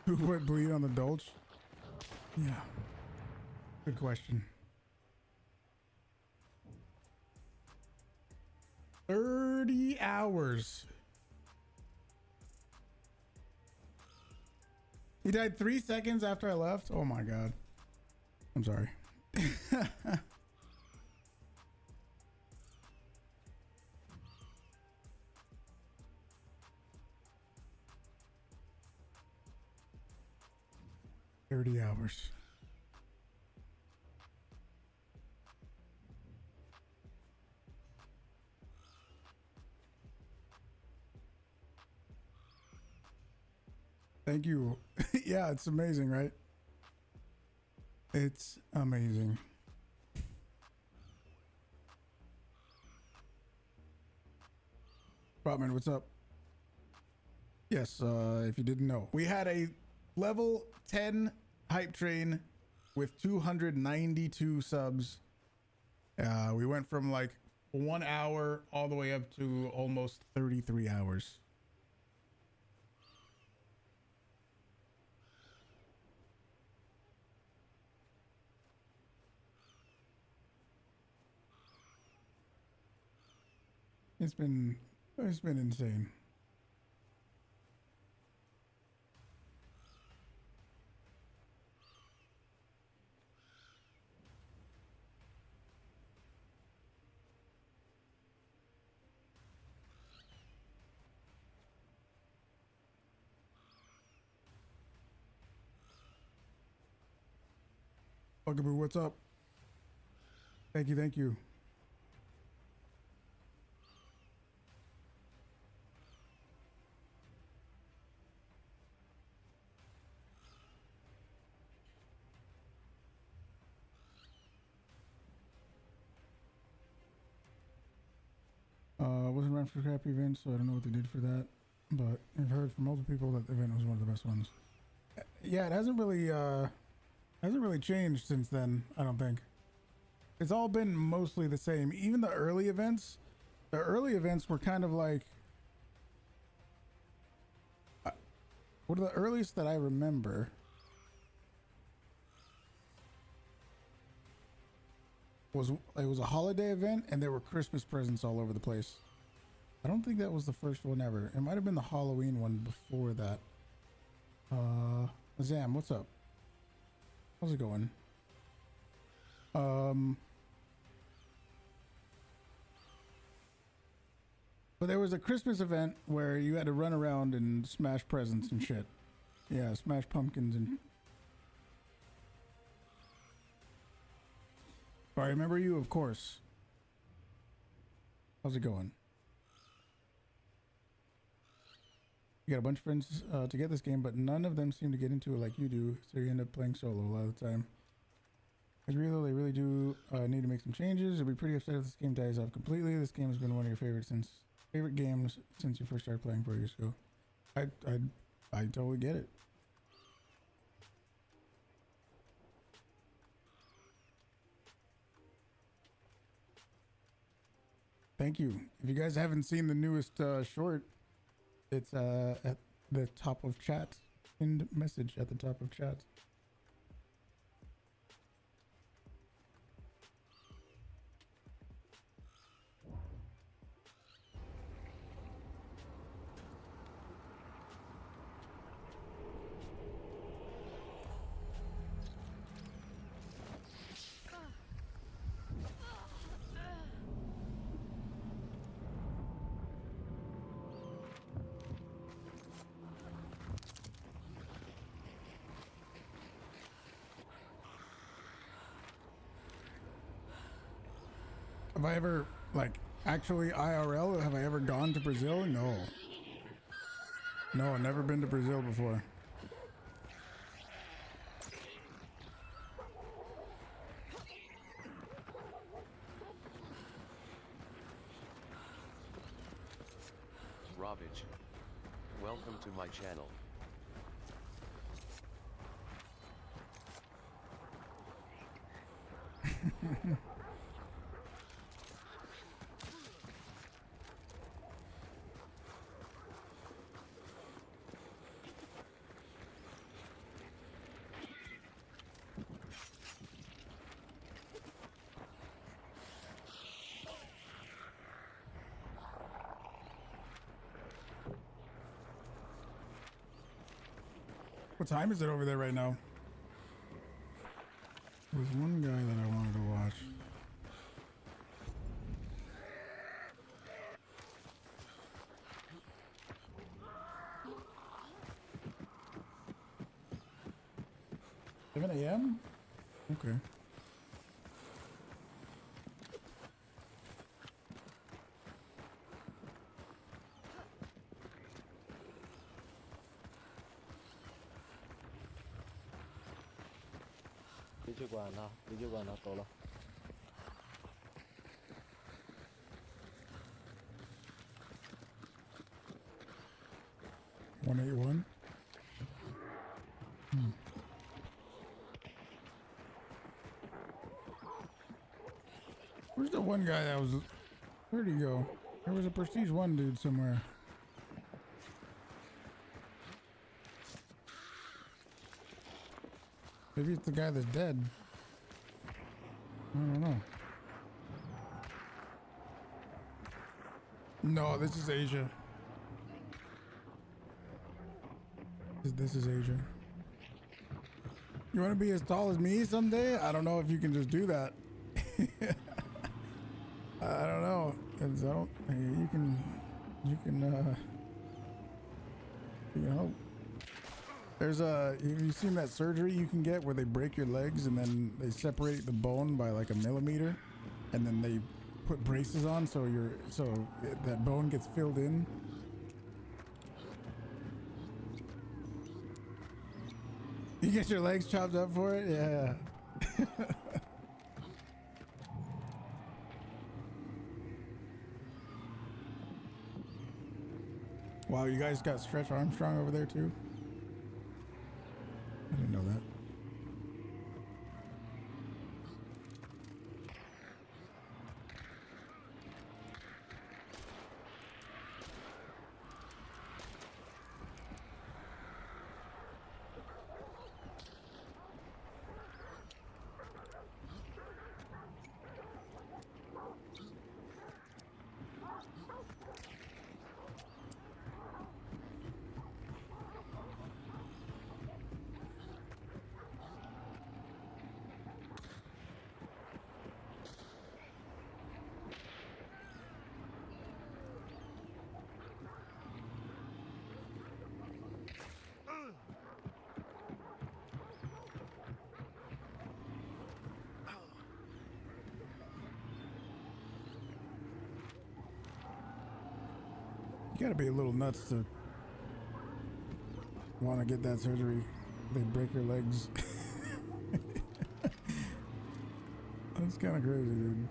Who would bleed on the Dolch? Yeah. Good question. 30 hours. He died 3 seconds after I left? Oh my God. I'm sorry. 30 hours. Thank you. Yeah, it's amazing, right? It's amazing. Robin, what's up? Yes, if you didn't know, we had a level 10 hype train with 292 subs. We went from like 1 hour all the way up to almost 33 hours. It's been insane. Bugaboo, what's up? Thank you, thank you. Wasn't around for crappy events, so I don't know what they did for that. But I've heard from multiple people that the event was one of the best ones. Yeah, it hasn't really changed since then, I don't think. It's all been mostly the same. Even the early events were kind of like, what are the earliest that I remember? It was a holiday event and there were Christmas presents all over the place. I don't think that was the first one ever. It might have been the Halloween one before that. Zam, what's up? How's it going? But there was a Christmas event where you had to run around and smash presents and shit. Yeah, smash pumpkins and... I remember you, of course. How's it going? You got a bunch of friends to get this game, but none of them seem to get into it like you do, so you end up playing solo a lot of the time. As real, they really do need to make some changes. I'd be pretty upset if this game dies off completely. This game has been one of your favorite games since you first started playing 4 years ago. I totally get it. Thank you. If you guys haven't seen the newest short, it's at the top of chat. Pinned message at the top of chat. Have I ever, like, actually IRL, have I ever gone to Brazil? No. No, I've never been to Brazil before. Ravage. Welcome to my channel. What time is it over there right now? There's one guy that I wanted to watch. AM? Okay. $181. Where's the one guy that was... Where'd he go? There was a Prestige 1 dude somewhere. Maybe it's the guy that's dead. I don't know. No, this is Asia. This is Asia. You want to be as tall as me someday? I don't know if you can just do that. I don't know. You can hope. There's have you seen that surgery you can get where they break your legs and then they separate the bone by like a millimeter, and then they put braces on so that bone gets filled in. You get your legs chopped up for it? Yeah. Wow, you guys got Stretch Armstrong over there too? I didn't know that. You gotta be a little nuts to want to get that surgery. They break your legs. That's kind of crazy, dude.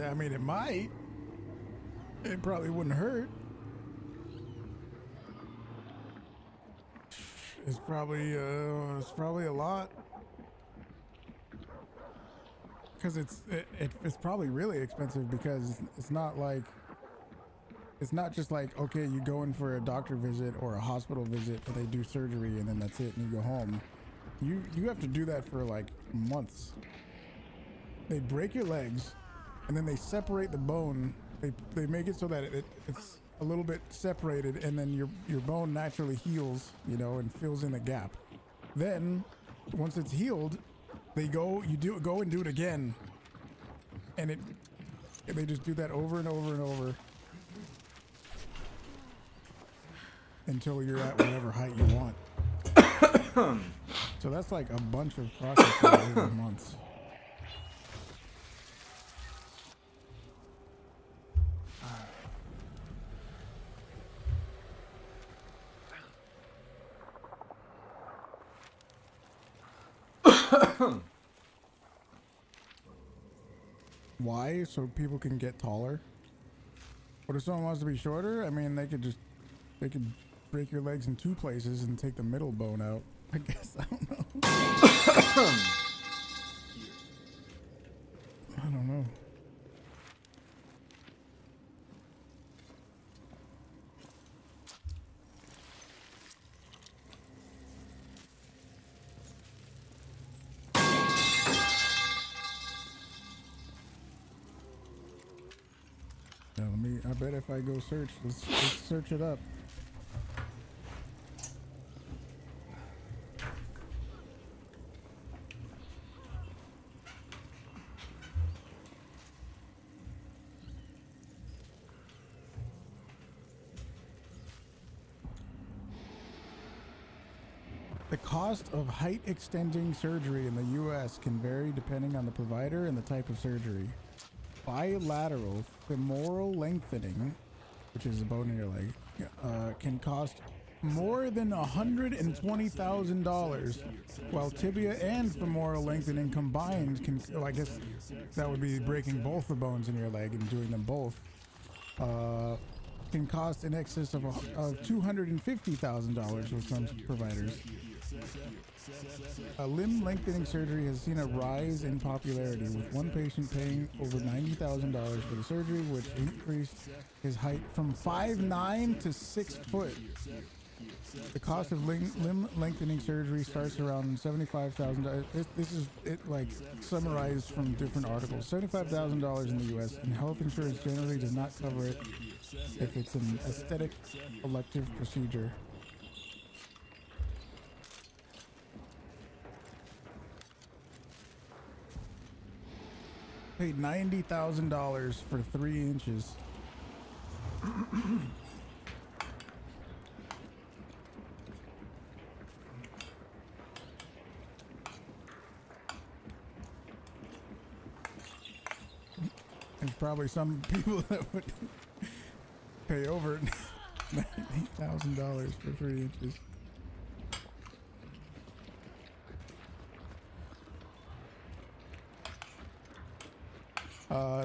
I mean, it might. It probably wouldn't hurt. It's probably a lot. Because it's probably really expensive because it's not just like, okay, you go in for a doctor visit or a hospital visit and they do surgery and then that's it and you go home. You have to do that for like months. They break your legs and then they separate the bone. They make it so that it's a little bit separated, and then your bone naturally heals, and fills in the gap. Then once it's healed, they go and do it again, and they just do that over and over and over until you're at whatever height you want. So that's like a bunch of processes over months. Why? So people can get taller? What if someone wants to be shorter? I mean, they could break your legs in 2 places and take the middle bone out. I guess, I don't know. I don't know. Yeah, I bet if I go search, let's search it up. The cost of height extending surgery in the U.S. can vary depending on the provider and the type of surgery. Bilateral femoral lengthening, which is a bone in your leg, can cost more than $120,000, while tibia and femoral lengthening combined can, well, I guess that would be breaking both the bones in your leg and doing them both, can cost in excess of $250,000 with some providers. Limb lengthening surgery has seen a rise in popularity, with one patient paying over $90,000 for the surgery, which increased his height from 5'9" to 6 foot. The cost of limb lengthening surgery starts around $75,000. This is it, like summarized from different articles. $75,000 in the U.S. and health insurance generally does not cover it if it's an aesthetic elective procedure. Paid $90,000 for 3 inches. There's probably some people that would pay over $90,000 for 3 inches.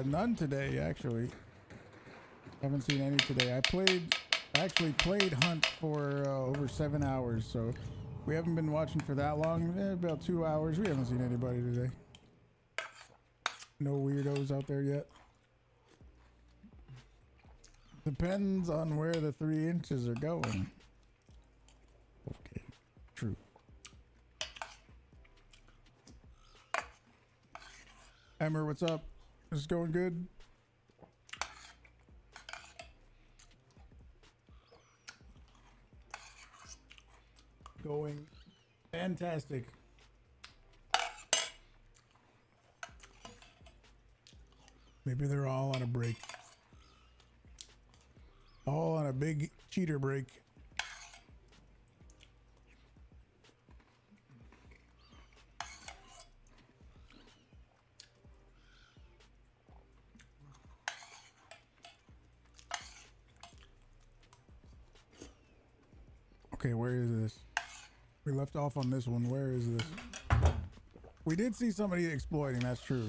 None today, actually. Haven't seen any today. I actually played Hunt for over 7 hours, so we haven't been watching for that long. About 2 hours. We haven't seen anybody today. No weirdos out there yet. Depends on where the 3 inches are going. Okay, true. Emmer, what's up? Is it going good? Going fantastic. Maybe they're all on a break. All on a big cheater break. Okay, where is this? We left off on this one. Where is this? We did see somebody exploiting, that's true.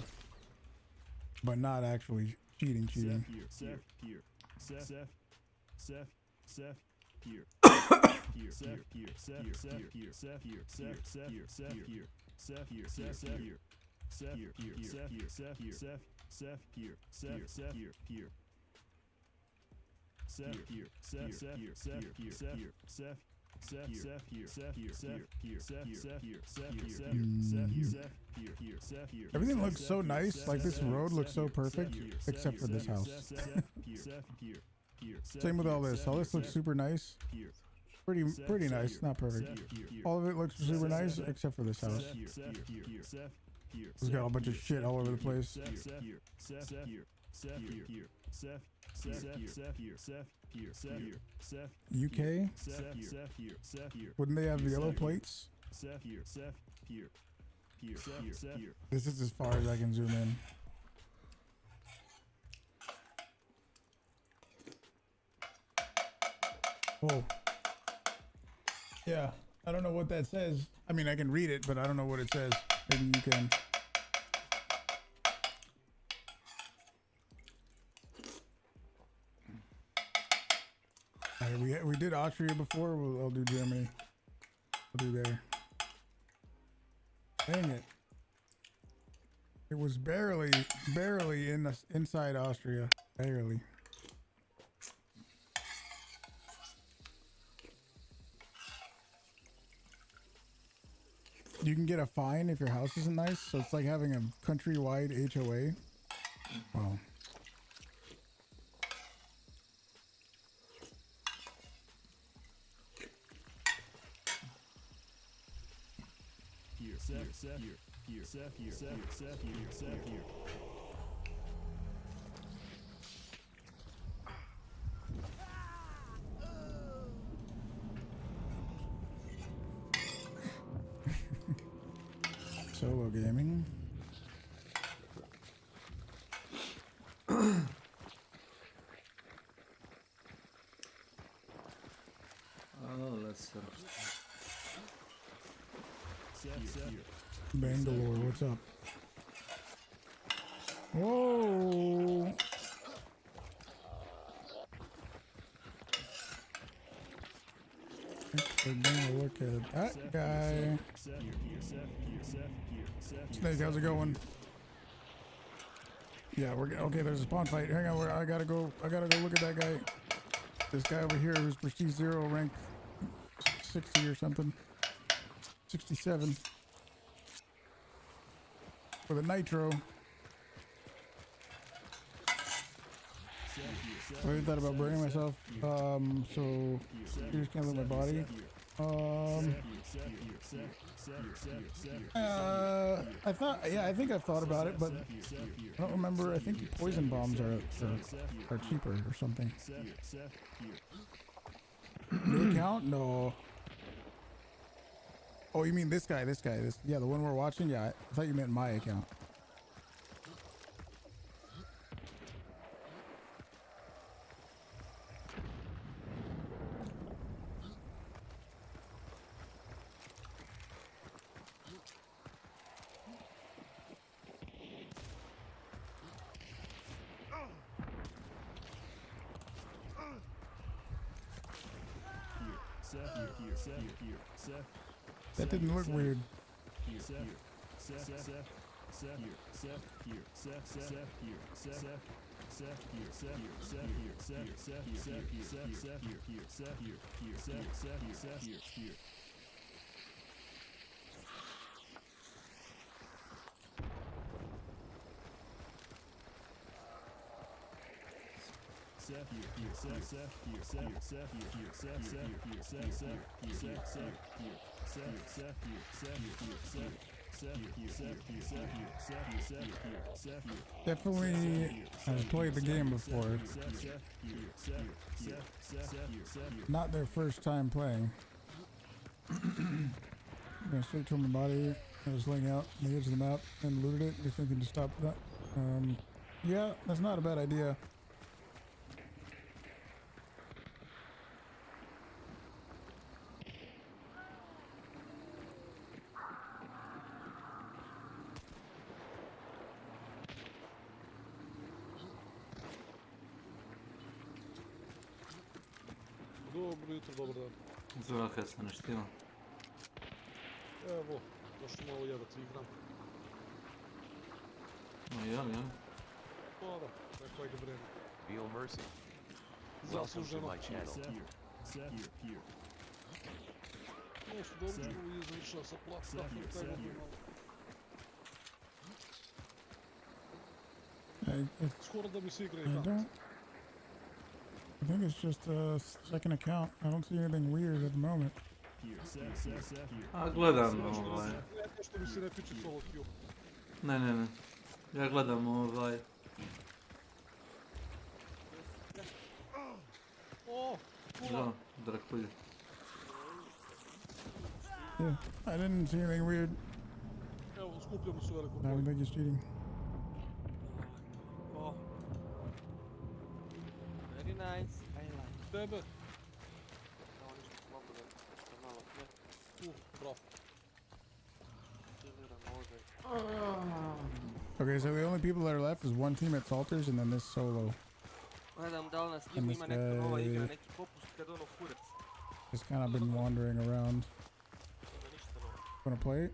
But not actually cheating. Seth here. Everything looks so nice. Like this road looks so perfect, except for this house. Same with all this. All this looks super nice. Pretty nice. Not perfect. All of it looks super nice, except for this house. It's got a bunch of shit all over the place. UK? Wouldn't they have yellow plates? This is as far as I can zoom in. Whoa. Yeah, I don't know what that says. I mean, I can read it, but I don't know what it says. Maybe you can. Alright, we did Austria before. I'll do Germany. I'll do there. Dang it! It was barely inside Austria. Barely. You can get a fine if your house isn't nice, so it's like having a countrywide HOA. Wow. Here. Solo gaming. Oh, let's Bangalore, what's up? Whoa! We're gonna look at that guy. Snake, how's it going? Yeah, we're okay. There's a spawn fight. Hang on, I gotta go look at that guy. This guy over here who's prestige 0, rank 60 or something. 67. With a nitro. I really thought about burning myself. So you just can't leave my body. I think I've thought about it, but I don't remember. I think poison bombs are cheaper or something. New account? No. Oh, you mean this guy? Yeah, the one we're watching? Yeah, I thought you meant my account. That didn't look weird. Definitely has played the game before. Not their first time playing. I'm gonna straight to my body. I was laying out on the edge of the map and looted it. You're thinking to stop that? Yeah, that's not a bad idea. Dobro jutro, dobar dan. Zora kad se naštiva. Evo, došli malo jebati igram. No jel? Pa da, neko je vreme. Feel mercy. Welcome to Zasluženo. my channel. Nešto dobro je završao sa platformom, tako bi malo. Skoro da mi se igra igra. I think it's just a second account. I don't see anything weird at the moment. A gledam Nešto mi se ne tiče solo queue. Ne. Ja gledam Drakulje. Yeah, I didn't see anything weird. Evo, skupljamo se veliko. I don't think he's cheating. Very nice, I like. Tebe? Evo ništa slobodan, što malo prije. Bravo. Želiram ovdje. Okay, so the only people that are left is one team at Salters and then this solo. Gledam da li na Steamu And this ima neka nova igra, guy neki popust kad ono kurac. just kind of been wandering around. Onda ništa novo. Wanna play it?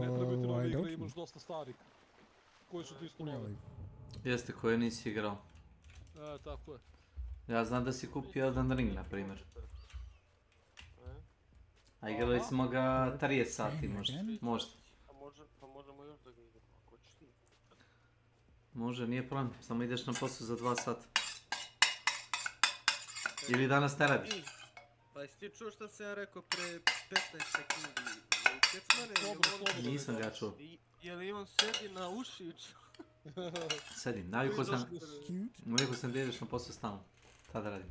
Ne treba ti Well, nove why igre, don't imaš you? dosta starih. Koji su ti isto nove. Really? Jeste, koje nisi igrao. Tako je. Ja znam da si kupio Elden Ring, na primjer. A igrali smo ga 30 sati možda. Možda. Pa možemo još da ga igramo, ako ćeš ti. Može, nije problem. Samo ideš na posao za 2 sata. Ili danas ne radiš. Pa jesi ti čuo šta sam ja rekao pre 15 sekundi? Kecmane, Nisam ga čuo. Je li on sedi na ušiću? Sedim, navikao sam da ideš na posao stalno. Tada radim.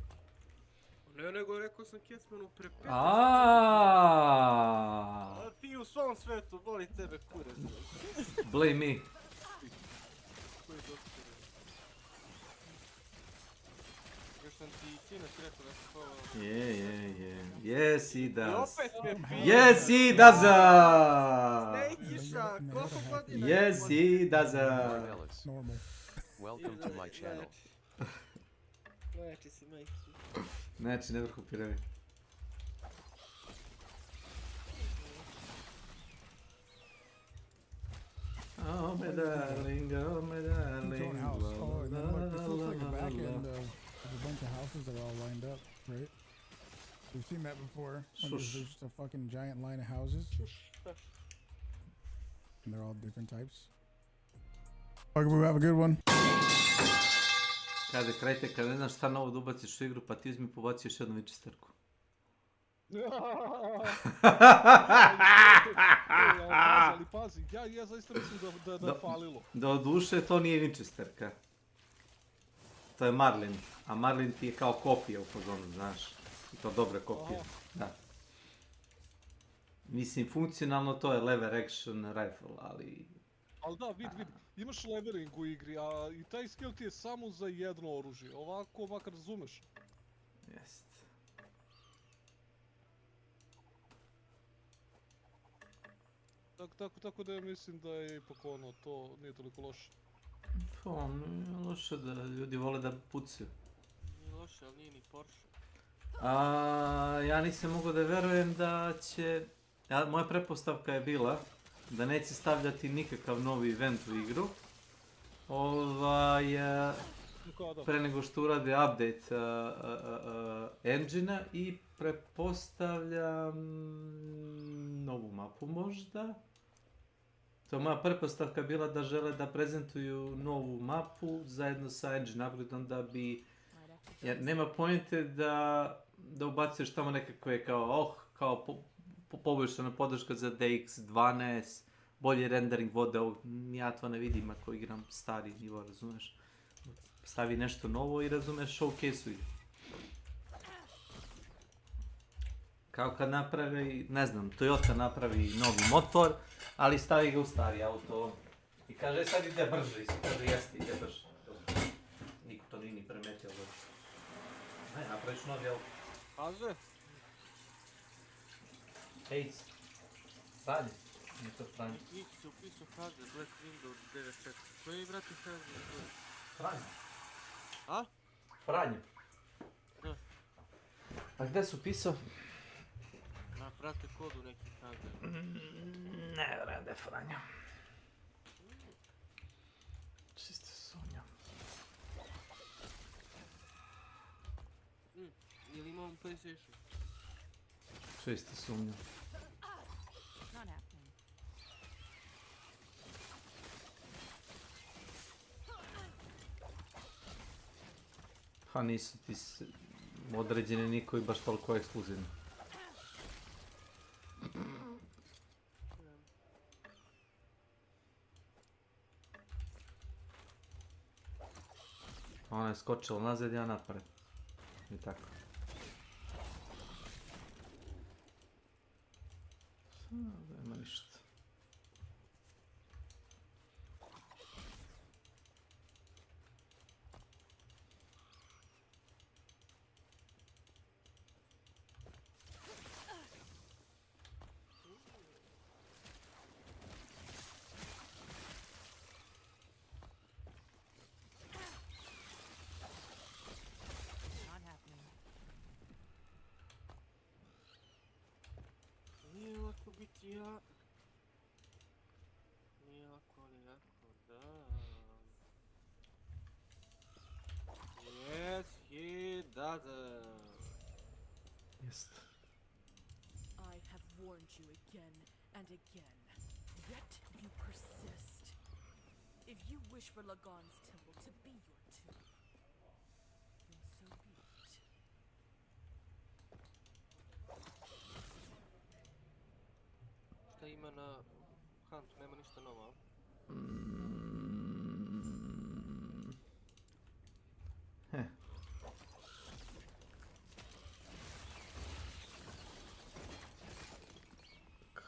Ne, nego rekao sam Kecmanu pre 15 sekundi. A ti u svom svetu, boli tebe kurac. Blame me. Još sam ti sinoć rekao da se hvala. Yes, he does. I opet me pije. Yes, he does. Snakeisha, koliko godina? Yes, he does. Normal. Welcome to my channel. Znači si majke. Znači, never kopiraj. Oh my darling, oh my darling. House. Oh, and then look, this looks like a back end of a bunch of houses that are all lined up, right? We've seen that before. When there's just a fucking giant line of houses. And they're all different types. Okay, we have a good one. Kaže, krajte, kad ne znaš šta novo da ubaciš u igru, pa ti uzmi pobaci još jednu Winchesterku. Ali pazi, ja zaista mislim da je falilo. Da od duše to nije Winchesterka. To je Marlin, a Marlin ti je kao kopija u fazonu, znaš. I to dobra kopija. Da. Mislim, funkcionalno to je lever action rifle, ali... Ali da, vidi, imaš levering u igri, a i taj skill ti je samo za jedno oružje, ovako makar razumeš. Jest. Tako da ja mislim da je ipak ono, to nije toliko loše. Pa, nije loše da ljudi vole da pucaju. Nije loše, ali nije ni Porsche. Ja nisam mogao da verujem da će... Moja pretpostavka je bila da neće stavljati nikakav novi event u igru. Pre nego što urade update engine-a i pretpostavljam novu mapu možda. To je moja pretpostavka bila da žele da prezentuju novu mapu zajedno sa engine upgradeom da bi... Jer nema pojente da ubacuješ tamo nekakve kao poboljšana podrška za DX12, bolji rendering vode, ja to ne vidim ako igram stari nivo, razumeš? Stavi nešto novo i razumeš, showcase-uj. Kao kad napravi, ne znam, Toyota napravi novi motor, ali stavi ga u stari auto i kaže sad ide brže, i svi kaže jeste, ide brže. Niko to nije ni primetio. Ne, napraviš novi auto. Paže? Ej, Franje. Nije to Franje. Njih se upisao Haze, Black Windows 94. Koji brate Haze? Franje. A? Franje. Da. A gde su pisao? Na prate kodu neki Haze. Ne vjerujem da je Franja. Čisto sumnjam. Ili imam PlayStation? Čisto sumnjam. Pa nisu ti određeni niko i baš toliko ekskluzivni. Ona je skočila nazad, ja napred. I tako. Nema ništa. Ja. Jako da. Yes, he doesn't. Jest. I have warned you again and again, yet you persist. If you wish for Lagon's temple to be your tomb, then so be it. Šta ima na Huntu? Nema ništa novo.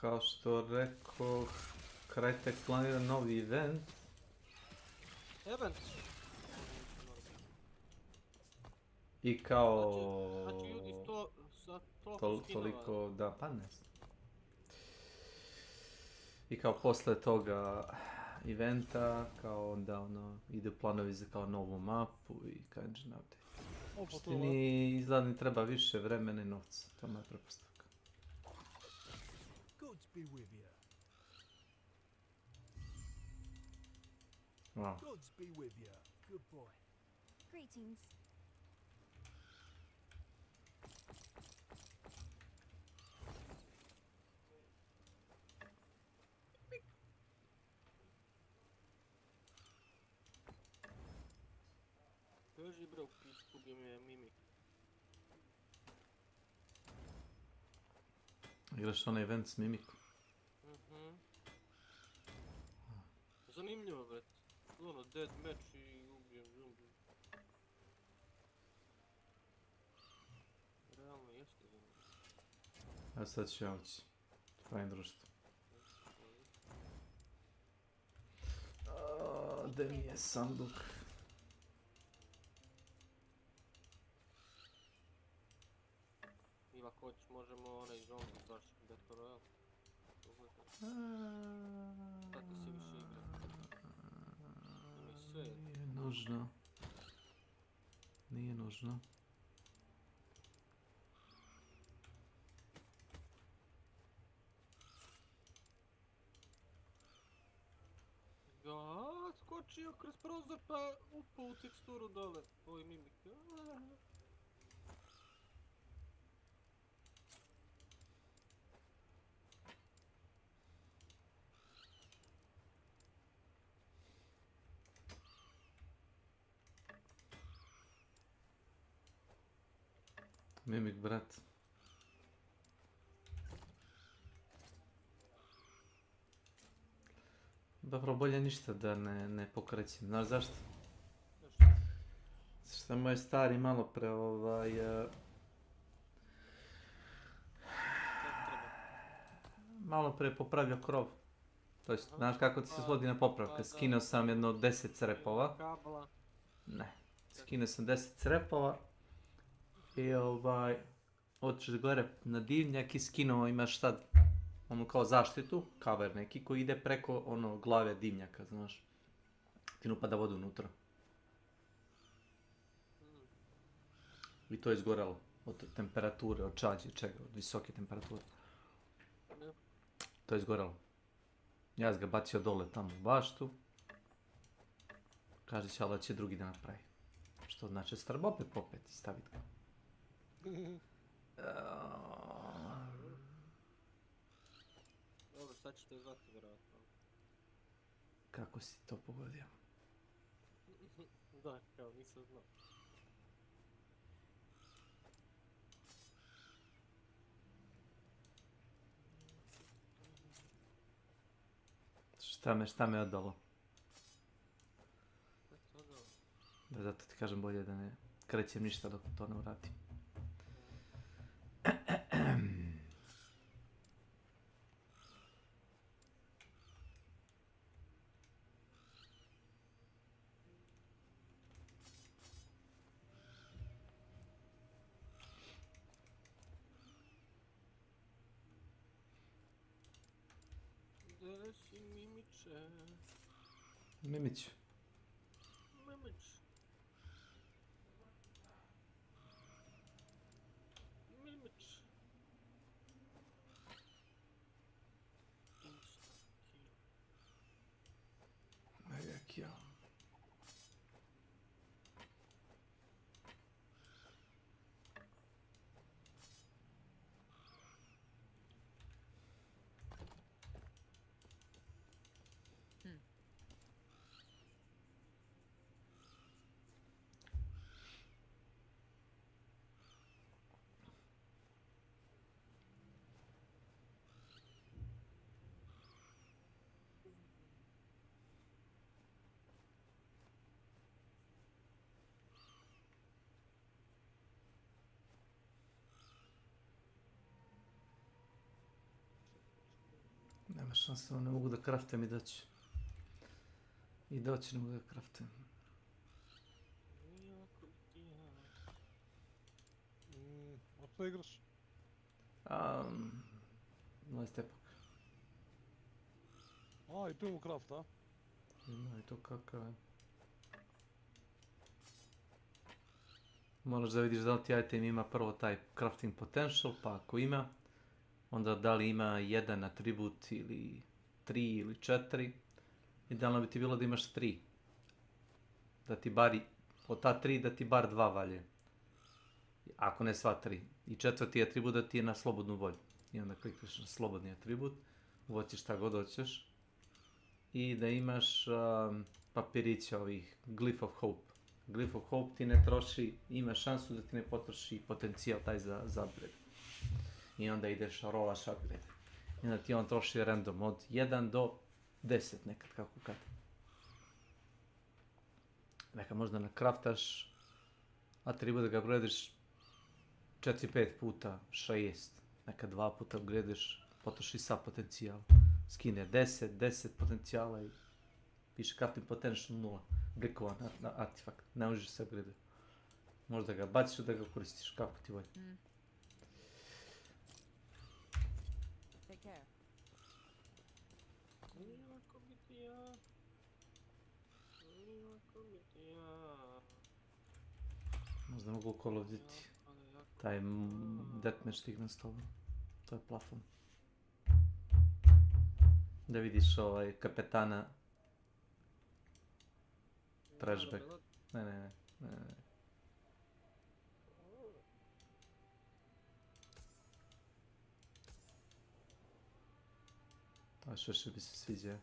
Kao što rekao, kraj tek planira novi event. Event? I kao... Znači ljudi sa toliko skinova. Toliko, da, pa ne znam. I kao posle toga eventa, kao onda ono, ide planovi za kao novu mapu i kanđe navde. U suštini izgleda mi treba više vremena i novca, to je moja pretpostavka. Gods be with you. Wow. Gods be with you. Good boy. Greetings. Beži bre u pičku gdje mi je mimik. Igraš onaj event s mimikom? Zanimljivo bre. Ono, dead match i ubijem zombi. Realno jeste zanimljivo. A sad ću ja ući. Fajn društvo. Gdje mi je sanduk? Ili ako hoćeš možemo onaj zombi baš Battle Royale. Tako si više igra. Ima i sve. Nije nužno. Nije nužno. Ja, skočio kroz prozor pa upao u teksturu dole. Ovo je mimik. Mimik, brat. Dobro, bolje ništa da ne pokrećem. Znaš zašto? Što moj stari malo pre malo pre popravio krov. To jest, znaš kako ti se svodi na popravka? Skinuo sam jedno 10 crepova. Ne. Skinuo sam 10 crepova. I otišao gore na divnjak i skinuo, imaš sad ono kao zaštitu, cover neki, koji ide preko ono glave dimnjaka, znaš. Ti ne upada voda unutra. I to je izgorelo od temperature, od čađe, čega, od visoke temperature. To je izgorelo. Ja sam ga bacio dole tamo u baštu. Kaže će, ali će drugi da napravi. Što znači, treba opet popet i staviti ga. Dobro, sad ćete zvati vjerojatno. Kako si to pogodio? Da, kao nisam znao. Šta me odalo? Da, zato ti kažem bolje da ne krećem ništa dok to ne uratim. Gdje si mimiče? Mimić. Mimić. Mimić. Samo ne mogu da craftujem i doći. I doći ne mogu da craftujem. A što igraš? Moj stepak. A, i tu imamo craft, a? Ima i to kakav je. Moraš da vidiš da li ti item ima prvo taj crafting potential, pa ako ima, onda da li ima jedan atribut ili 3 ili 4. Idealno bi ti bilo da imaš 3. Da ti bar, od ta 3 da ti bar 2 valje. Ako ne sva 3. I četvrti atribut da ti je na slobodnu volju. I onda klikneš na slobodni atribut, uvoćiš šta god hoćeš. I da imaš papirića ovih Glyph of Hope. Glyph of Hope ti ne troši, ima šansu da ti ne potroši potencijal taj za upgrade. I onda ideš, rolaš upgrade. I onda ti on troši random od 1 do 10 nekad, kako kad. Neka možda nakraftaš atribut da ga upgradeš 4-5 puta, 6. Neka 2 puta upgradeš, potroši sa potencijal. Skine 10 potencijala i piše crafting potential 0. Blikovan na artifakt. Ne možeš se upgradati. Možda ga baciš da ga koristiš, kako ti volje. Take care. Možda mogu Call of Duty. Taj deathmatch stigne s tobom. To je plafon. Da vidiš kapetana. Trashback. Ne. A što bi se sviđa.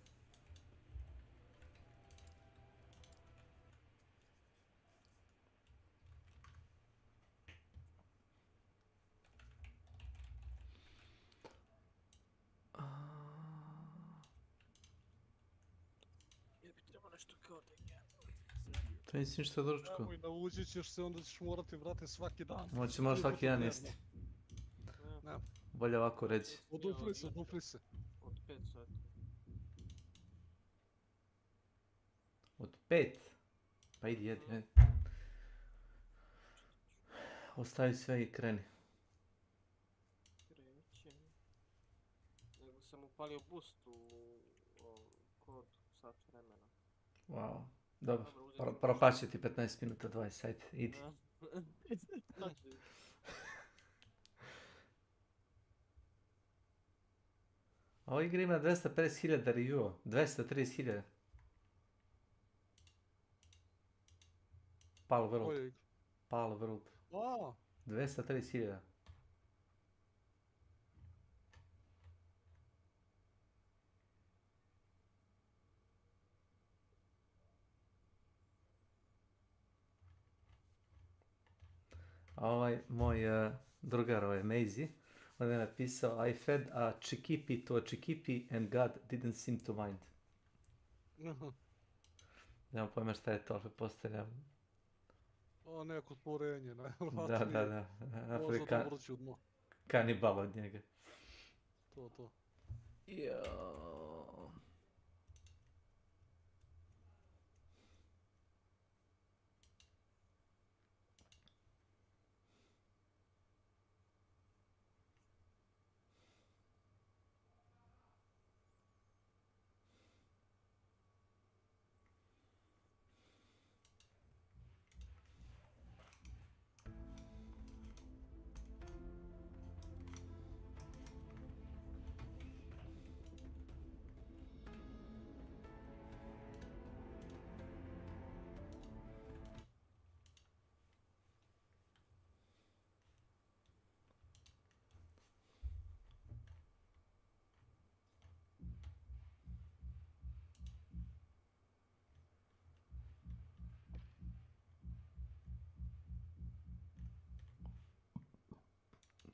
To nisi ništa doručko. Nemoj, naučit ćeš se, onda ćeš morati vratiti svaki dan. Moći moraš svaki dan jesti. Ne. Bolje ovako reći. Odupri se. Od 5 sati. Od 5? Pa idi, jedi. Ostavi sve i kreni. Krenut će. Nego sam upalio boost u kod sat vremena. Wow. Dobro, propašće ti 15 minuta, 20, ajde, idi. Ova igra ima 250.000 review, 230.000. Palo World. 230.000. Ovaj moj drugar, Maisie, on je napisao I fed a chikipi to a chikipi and God didn't seem to mind. Nemam pojma šta je to, ali postavljam. O, neko tvorenje, najvratnije. Da. Možda dobro čudno. Kanibal od njega. To. Joooo.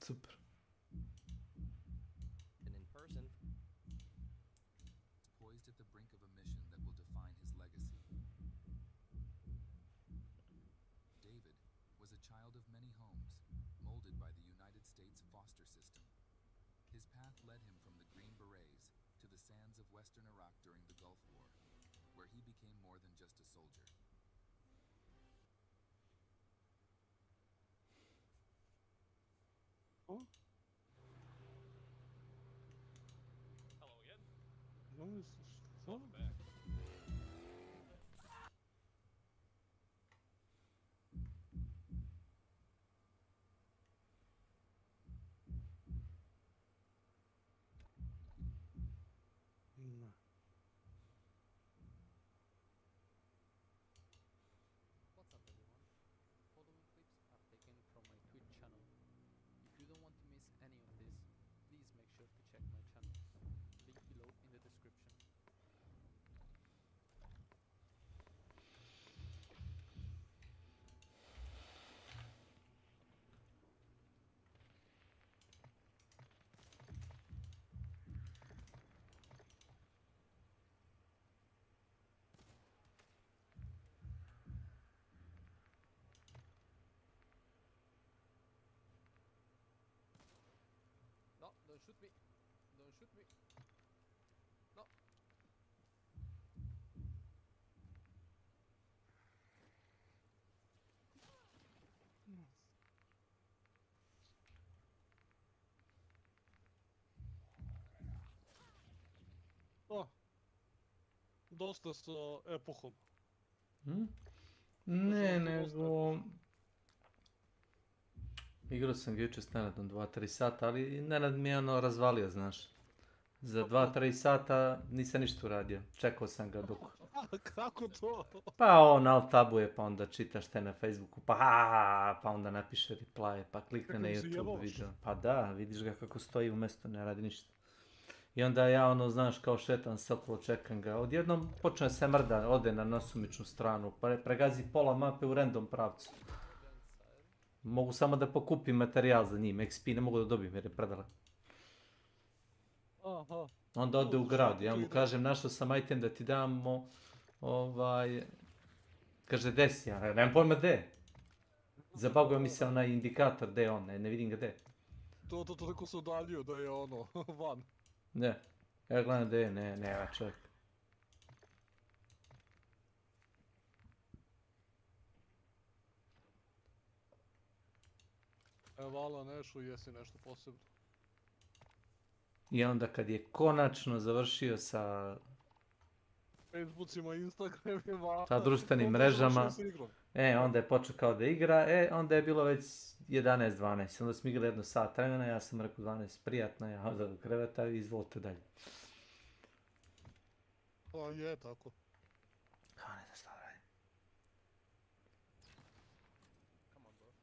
Super. And in person. Poised at the brink of a mission that will define his legacy. David was a child of many homes, molded by the United States foster system. His path led him from the Green Berets to the sands he became more than just a soldier. Oh? Hello again. No, Welcome back. What's up everyone? The following clips are taken from my Twitch channel. If you don't want to miss any of this, please make sure to check my channel. Link below in the description. No, don't shoot me. Don't shoot me. No. O, dosta sa epohom. Hm? Ne, nego... Igrao sam ga jučer s Nenadom 2-3 sata, ali Nenad mi je ono razvalio, znaš. Za 2-3 sata nisam ništa uradio. Čekao sam ga dok... Kako to? Pa on alt-tabuje, pa onda čita šta je na Facebooku, pa onda napiše reply, pa klikne na YouTube video. Pa da, vidiš ga kako stoji u mjestu, ne radi ništa. I onda ja ono, znaš, kao šetam se okolo, čekam ga. Odjednom počne se mrda, ode na nasumičnu stranu, pregazi pola mape u random pravcu. Mogu samo da pokupim materijal za njim, XP ne mogu da dobijem jer je predalek. Aha. Onda ode u grad, ja mu kažem našao sam item da ti damo, kaže gdje si, ja nemam pojma gdje. Zabaguje mi se onaj indikator gdje je on, ne vidim ga gdje. To toliko se udaljio da je ono, van. Ne, ja gledam gdje je, nema čovjek. Vala Nešu, jesi nešto posebno. I onda kad je konačno završio sa... Facebookima, Instagramima... sa društvenim mrežama, onda je počeo kao da igra, onda je bilo već 11-12, onda smo igrali 1 sat vremena, ja sam rekao 12, prijatno, ja odam do kreveta i izvolite dalje. Pa je tako. Kao ne znam šta da radim. Come on, bro.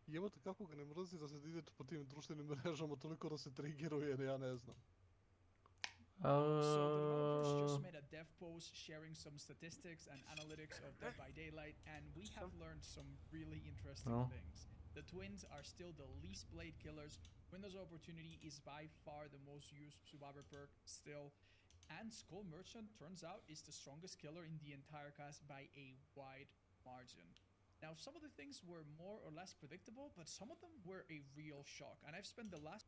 Jebate kako ga ne mrzi da se idete po tim društvenim mrežama toliko da se triggeruje, ja ne znam. So the developers just made a dev post sharing some statistics and analytics of Dead by Daylight, and we have learned some really interesting things. The twins are still the least played killers. Windows Opportunity is by far the most used survivor perk still. And Skull Merchant turns out is the strongest killer in the entire class by a wide margin. Now, some of the things were more or less predictable, but some of them were a real shock. And I've spent the last...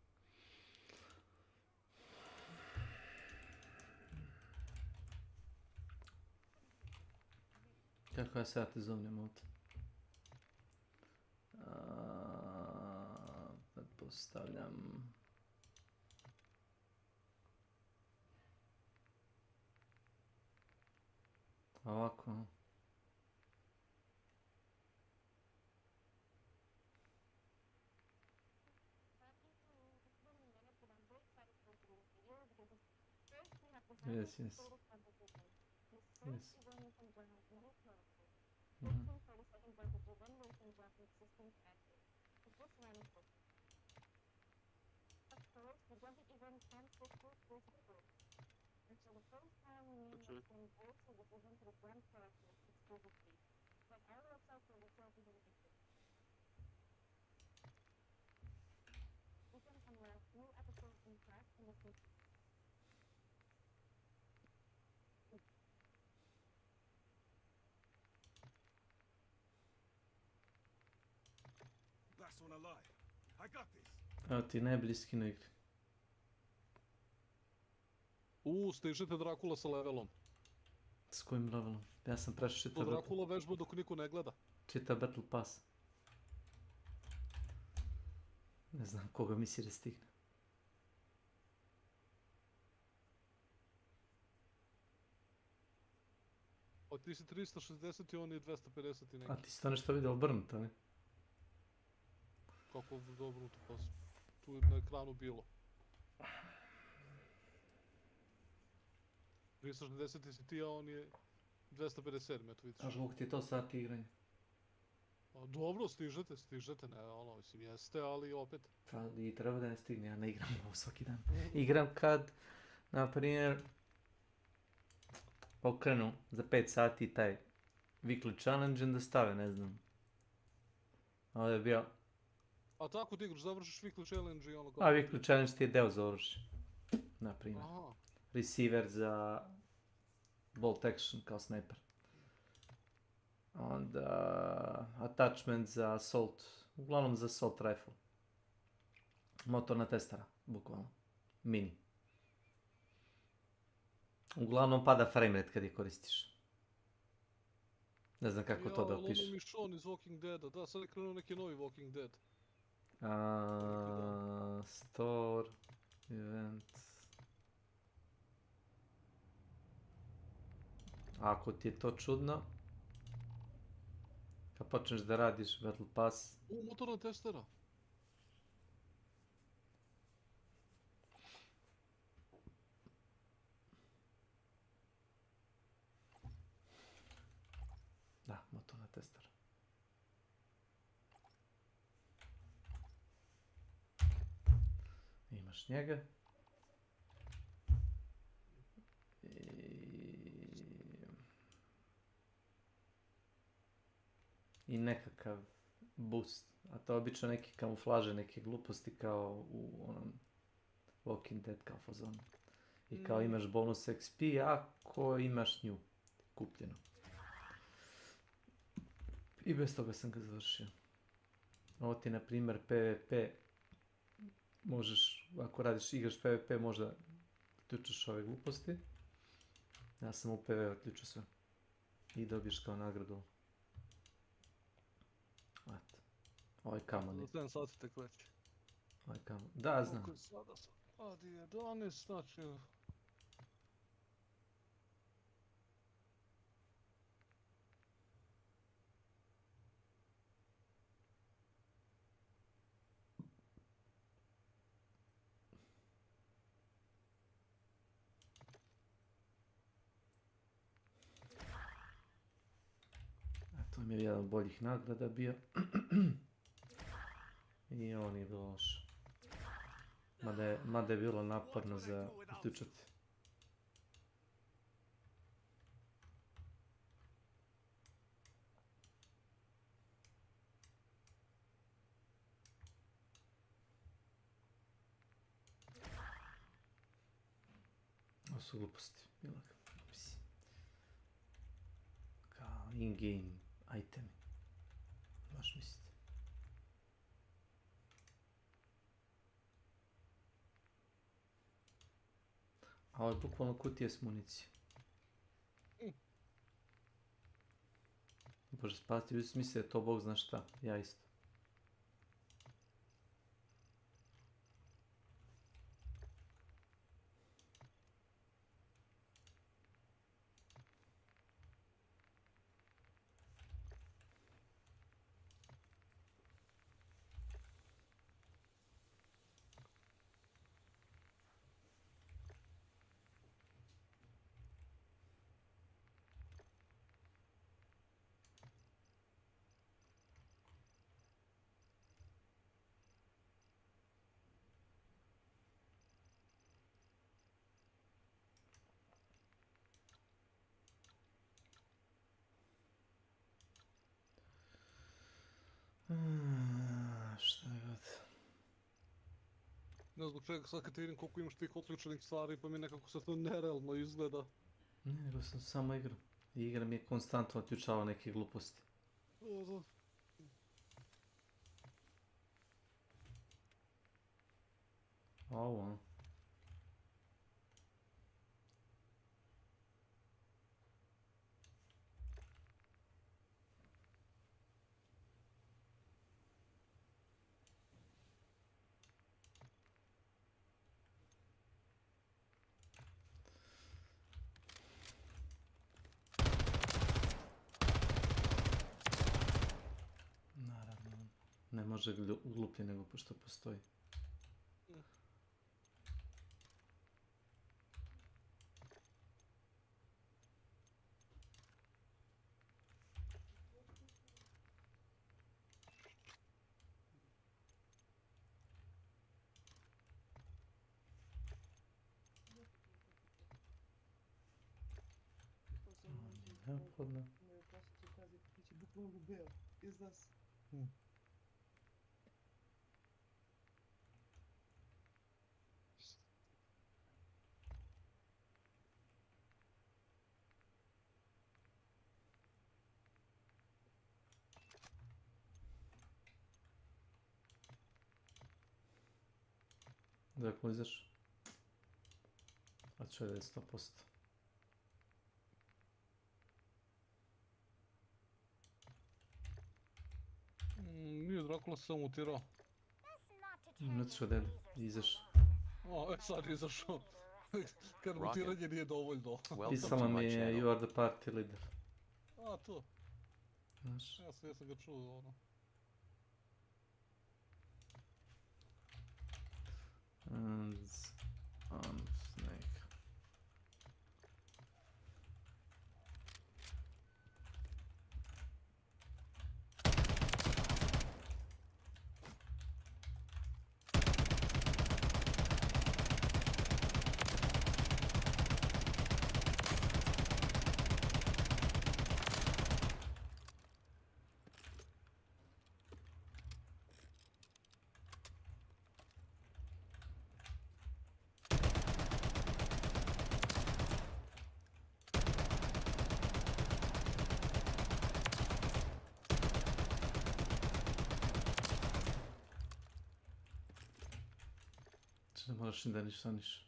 Kako ja sad te zovnem ovdje? Pretpostavljam... Ovako. Yes. Yes. last one alive. I got this. Evo ti najbolji skin u igri. Stižete Drakula sa levelom. S kojim levelom? Ja sam prešao čitav Battle... Drakula vežba dok niko ne gleda. Čitav Battle Pass. Ne znam koga misli da stigne. Ti si 360 i on je 250 i neki. A ti si to nešto vidio obrnuto, ne? Kako dobro to pas. Tu je na ekranu bilo. 360 si ti, a on je 257, eto vidiš. A zbog ti je to sati igranja? Dobro, stižete, ne, ono, mislim, jeste, ali opet. Pa i treba da ne stigne, ja ne igram ovo svaki dan. Igram kad, na primjer, okrenu za 5 sati taj weekly challenge da stave, ne znam. Ovdje je bio... A tako ti igraš, završiš weekly challenge i ono kao... A weekly challenge ti je deo za oružje, na primjer. Aha. Receiver za bolt action kao sniper. Onda attachment za assault, uglavnom za assault rifle. Motorna testera, bukvalno. Mini. Uglavnom pada framerate kad je koristiš. Ne znam kako to da opišem. Ono mi Sean iz Walking Deada, da, sad je krenuo neki novi Walking Dead. Store, event... Ako ti je to čudno, kad počneš da radiš Battle Pass... Motorna testera. Da, motorna testera. Imaš njega. I nekakav boost, a to je obično neki kamuflaže, neke gluposti kao u onom Walking Dead kao fazonu. I kao imaš bonus XP ako imaš nju kupljenu. I bez toga sam ga završio. Ovo ti je na primjer PvP, možeš, ako igraš PvP možda uključuš ove gluposti. Ja sam u PvE uključio sve. I dobiješ kao nagradu. Eto. Ovaj kamon je. Za 7 sati tek već. Ovaj kamon. Da, znam. Koliko je sada? Adi je 11, znači... To mi je jedan od boljih nagrada bio. I on je bilo loš. Mada je bilo naporno za uključati. Ovo su gluposti. Kao in-game itemi. Baš mislite. A ovo je bukvalno kutije s municijom. Bože, spasti, ljudi su misle da je to bog zna šta. Ja isto. Šta god. Ne znam zbog čega sad kad vidim koliko imaš tih otključenih stvari pa mi nekako se to nerealno izgleda. Ne, nego sam samo igrao. I igra mi je konstantno otključava neke gluposti. Ovo. Naravno, ne može gluplje nego pošto postoji. Neophodno. Dakle, izaš. A čo je 100%. Nije Drakula se samo utirao. Nutrišao dede, izaš. O, sad je izašao. Kad mutiranje nije dovoljno. Pisala mi je you are the party leader. A, to. Znaš. Ja sam ga čuo, ono. Snake. Ne moraš ni da ništa niš.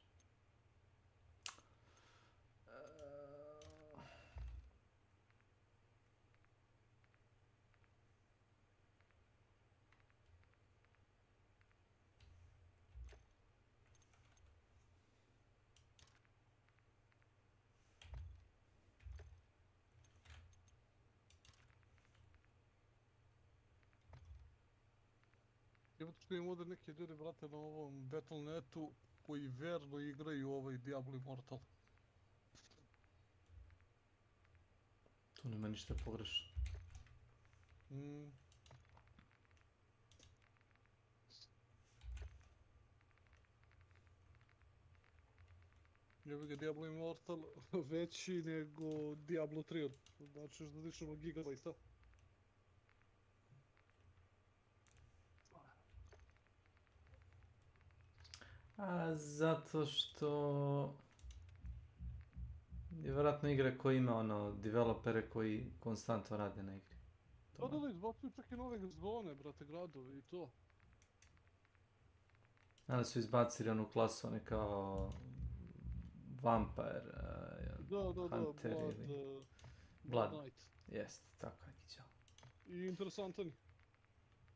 Evo što imam ovdje neke ljudi, brate, na ovom Battle.netu koji verno igraju ovaj Diablo Immortal. Tu nema ništa pogrešno. Evo ga Diablo Immortal veći nego Diablo 3, znači da dišemo gigabajta. A zato što je vjerojatno igra koja ima ono developere koji konstantno rade na igri. Da, izbacuju čak i nove zone, brate, gradovi i to. Ali su izbacili onu klasu, one kao Vampire, Hunter ili... Blood Knight. Jest, tako neki ćao. I interesantan.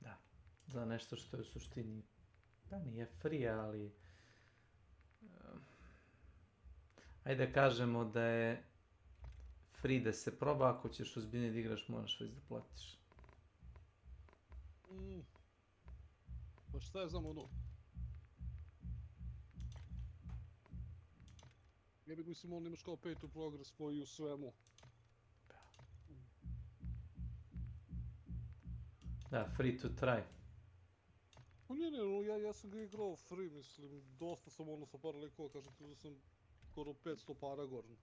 Da, za nešto što je u suštini, da nije free, ali... Ajde da kažemo da je free da se proba, ako ćeš ozbiljnije da igraš moraš već da platiš. Pa šta je znam ono? Ne bih mislim on imaš kao pay to progress koji u svemu. Da, free to try. Pa ne, ja sam ga igrao free, mislim, dosta sam ono sa par likova, kažem ti da sam skoro 500 para gorno.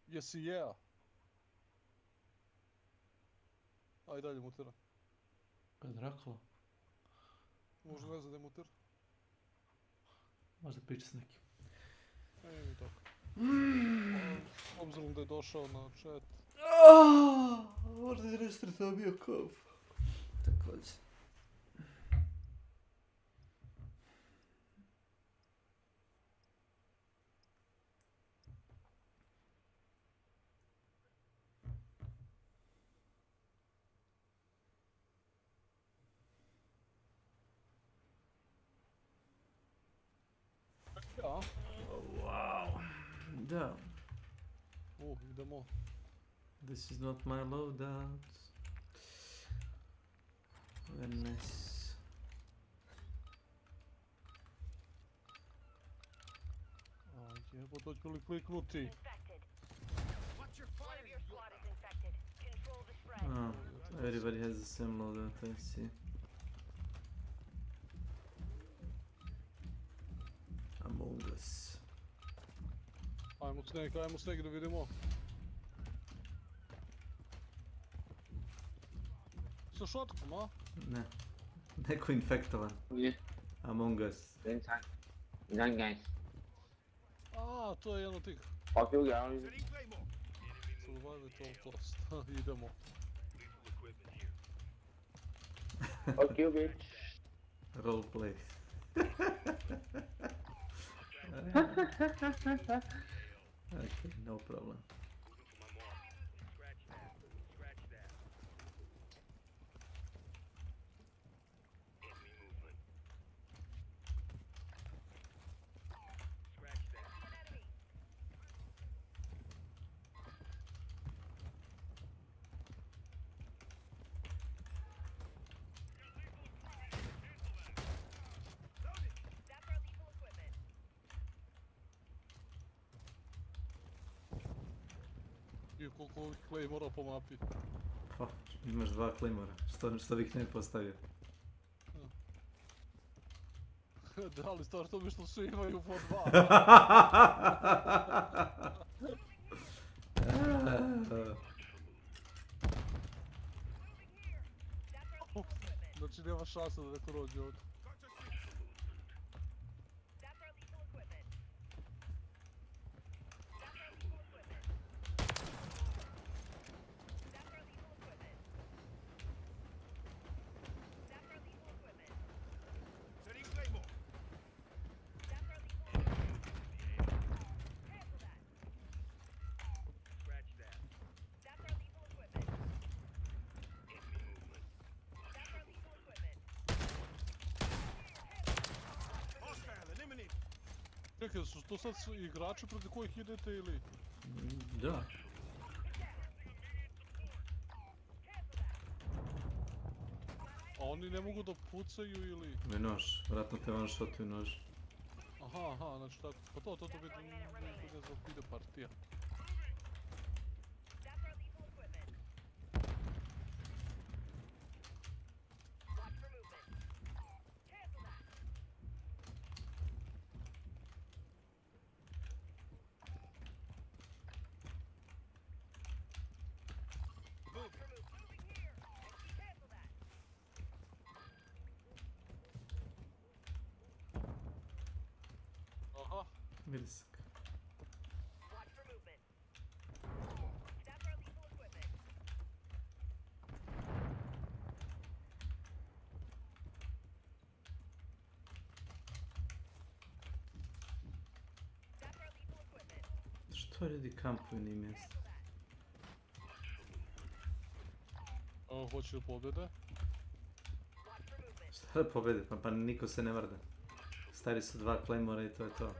Jesi jeo? Aj dalje mutira. Kad Drakula? Možda ne zna da je mutir. Možda priča s nekim. Mi tako. Obzirom da je došao na chat. Možda je restartao bio kop. Također. Ja. Wow. Da. Idemo. This is not my loadout. Very nice. Jebote, hoću li kliknuti? Oh, everybody has the same loadout, I see. Among Us. Ajmo sneg da vidimo. Sa šotkom, a? Ne. Neko infektovan. Among Us. Done, guys. A, to je jedan od tih. Fuck you, guys. Survive it all cost. Idemo. Fuck you, bitch. Roleplay. Okay, no problem. I koliko ovih claymora po mapi. Pa, imaš 2 Claymora. Što bih ne postavio? Da, ali stvar to mi što svi imaju po 2. Znači nema šanse da neko rođe ovdje. Čekaj, su to sad igrači protiv kojih idete ili? Da. A oni ne mogu da pucaju ili? Me nož, vratno te one shotuju nož. Aha, znači tako, pa to vidim, ne znam, ide partija. Vidi se. Što ljudi kampuju ni mjesto? Hoće li pobjede? Šta da pobjede? Pa niko se ne vrda. Stari su 2 Claymora i to je to.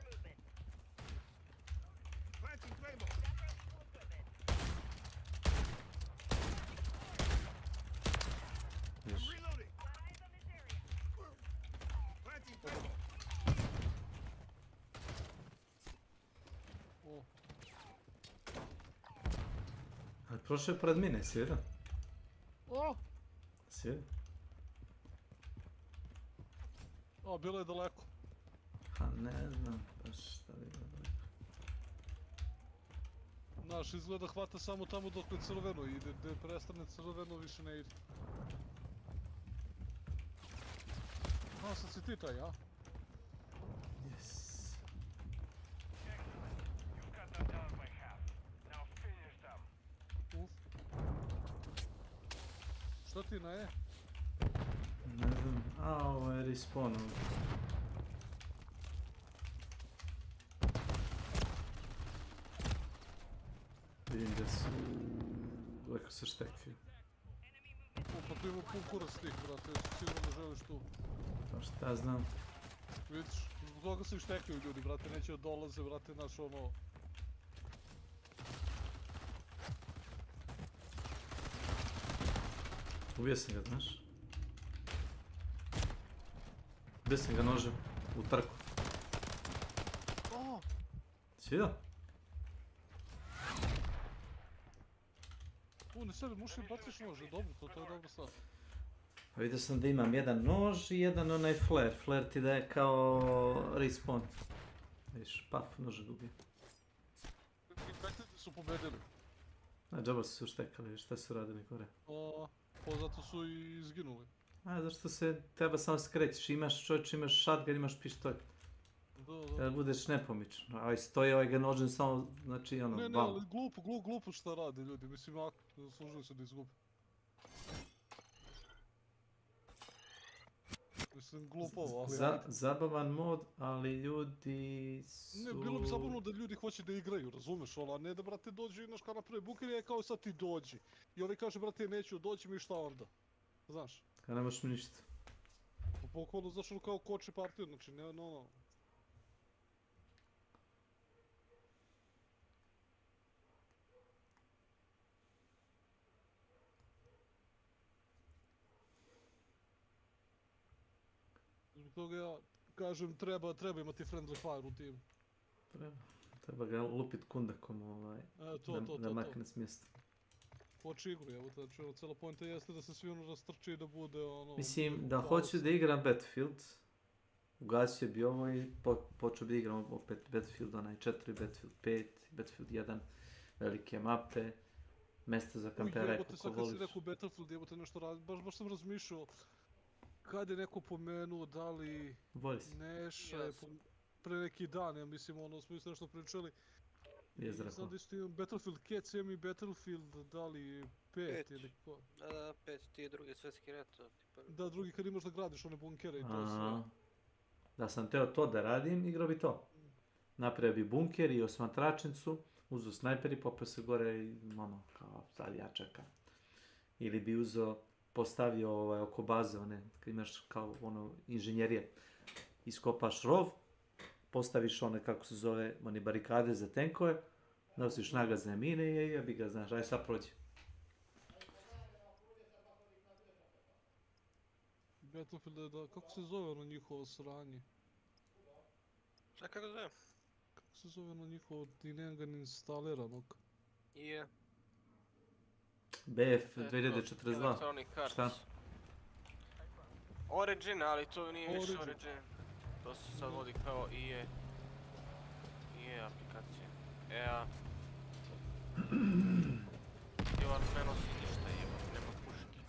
Ali prošao je pored mine, si vidio? Si vidio? Bilo je daleko. Pa ne znam, baš šta bi bilo daleko. znaš, izgleda hvata samo tamo dok je crveno ide, gdje prestane crveno više ne ide. A, sad si ti taj, a? Yes. Uf. Šta ti na E? Ne znam, a ovo je respawn ovdje. Vidim da su... Leko se štekio. Pa ti ima pun kurac tih, brate, jesi sigurno želiš tu. Pa šta znam. Vidiš, zbog toga se i štekaju ljudi, brate, neće da dolaze, brate, naš ono... Ubio sam ga, znaš? Ubio sam ga nožem u trku. O! Si vidio? Ne sebi, možeš li baciš nože, dobro, to je dobro stvar. Pa vidio sam da imam jedan nož i jedan onaj flare. Flare ti daje kao respawn. Vidiš, paf, nože gubi. Infected su pobedili. A džaba su se uštekali, šta su radili gore? Pa zato su i izginuli. A, zašto se treba samo skrećiš, imaš čovječ, imaš shotgun, imaš pištolj. Da budeš nepomičan, a stoji ovaj ga nožem samo, znači ono, Ne, ali glupo šta radi ljudi, mislim, ako zaslužili se da izgubi. Mislim, glupovo, ali... Zabavan mod, ali ljudi su... Ne, bilo bi zabavno da ljudi hoće da igraju, razumeš, a ne da, brate, dođu i naš kao napravi bunker je kao sad ti dođi. I oni kaže, brate, neću doći mi šta onda, znaš. Ka ne možeš mi ništa. Pa pokolno, znaš, ono kao koči partiju, znači, ne, no. Zbog toga ja kažem, treba imati friendly fire u timu. Treba ga lupit kundakom, da makne s mjesta. Hoće igru, evo, znači, cijela pointa jeste da se svi ono rastrče i da bude ono... Mislim, da hoću da igram Battlefield, ugasio bi ovo i počeo bi igram opet Battlefield, onaj 4, Battlefield 5, Battlefield 1, velike mape, mjesta za kampere, kako sad voliš. kad si rekao Battlefield, jebote nešto radi, baš sam razmišljao, kad je neko pomenuo, da li Neša, pre neki dan, ja mislim, ono, smo isto nešto pričali. Znam da isto imam Battlefield Cats, imam i Battlefield, da li 5 ili ko? Da, 5, ti je drugi svjetski rat. Da, drugi kad imaš da gradiš one bunkere i to sve. Da sam teo to da radim, igrao bi to. Napravio bi bunker i osmatračnicu, uzeo snajper i popeo se gore i ono, kao, sad ja čekam. Ili bi uzeo, postavio oko baze, one, kad imaš kao ono, inženjerije. Iskopaš rov, postaviš one, kako se zove, one barikade za tenkove, nosiš nagazne mine i jebi ga, znaš, aj sad prođi. Battlefield, da, kako se zove ono njihovo sranje? Šta kako zove? Kako se zove ono njihovo Dinengan instaliranog? Je. BF 2042, šta? Origin, ali to nije više Origin. To se sad vodi kao EA aplikacija. EA. Ivan ne nosi ništa, nema puške.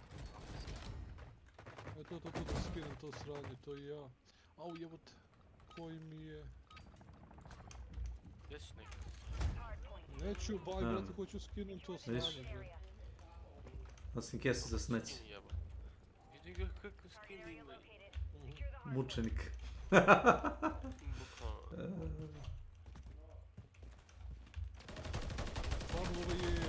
To da skinem to sranje, to i ja. Au jebote, koji mi je... Gdje si neko? Neću, brate, hoću skinem to sranje, bre. Nosim kesu za smeće. Vidi ga kako skin ima. Mučenik. Stvarno ovo je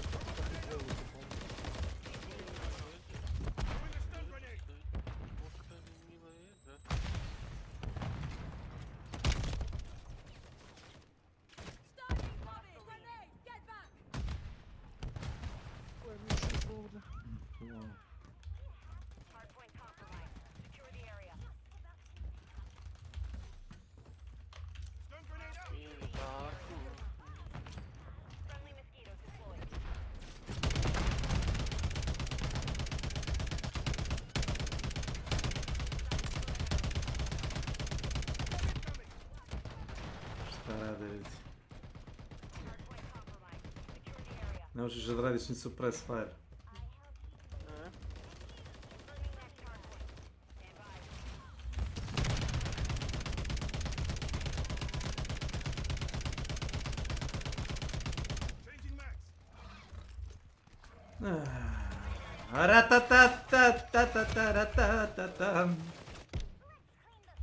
Ne možeš da radiš ni suppress fire.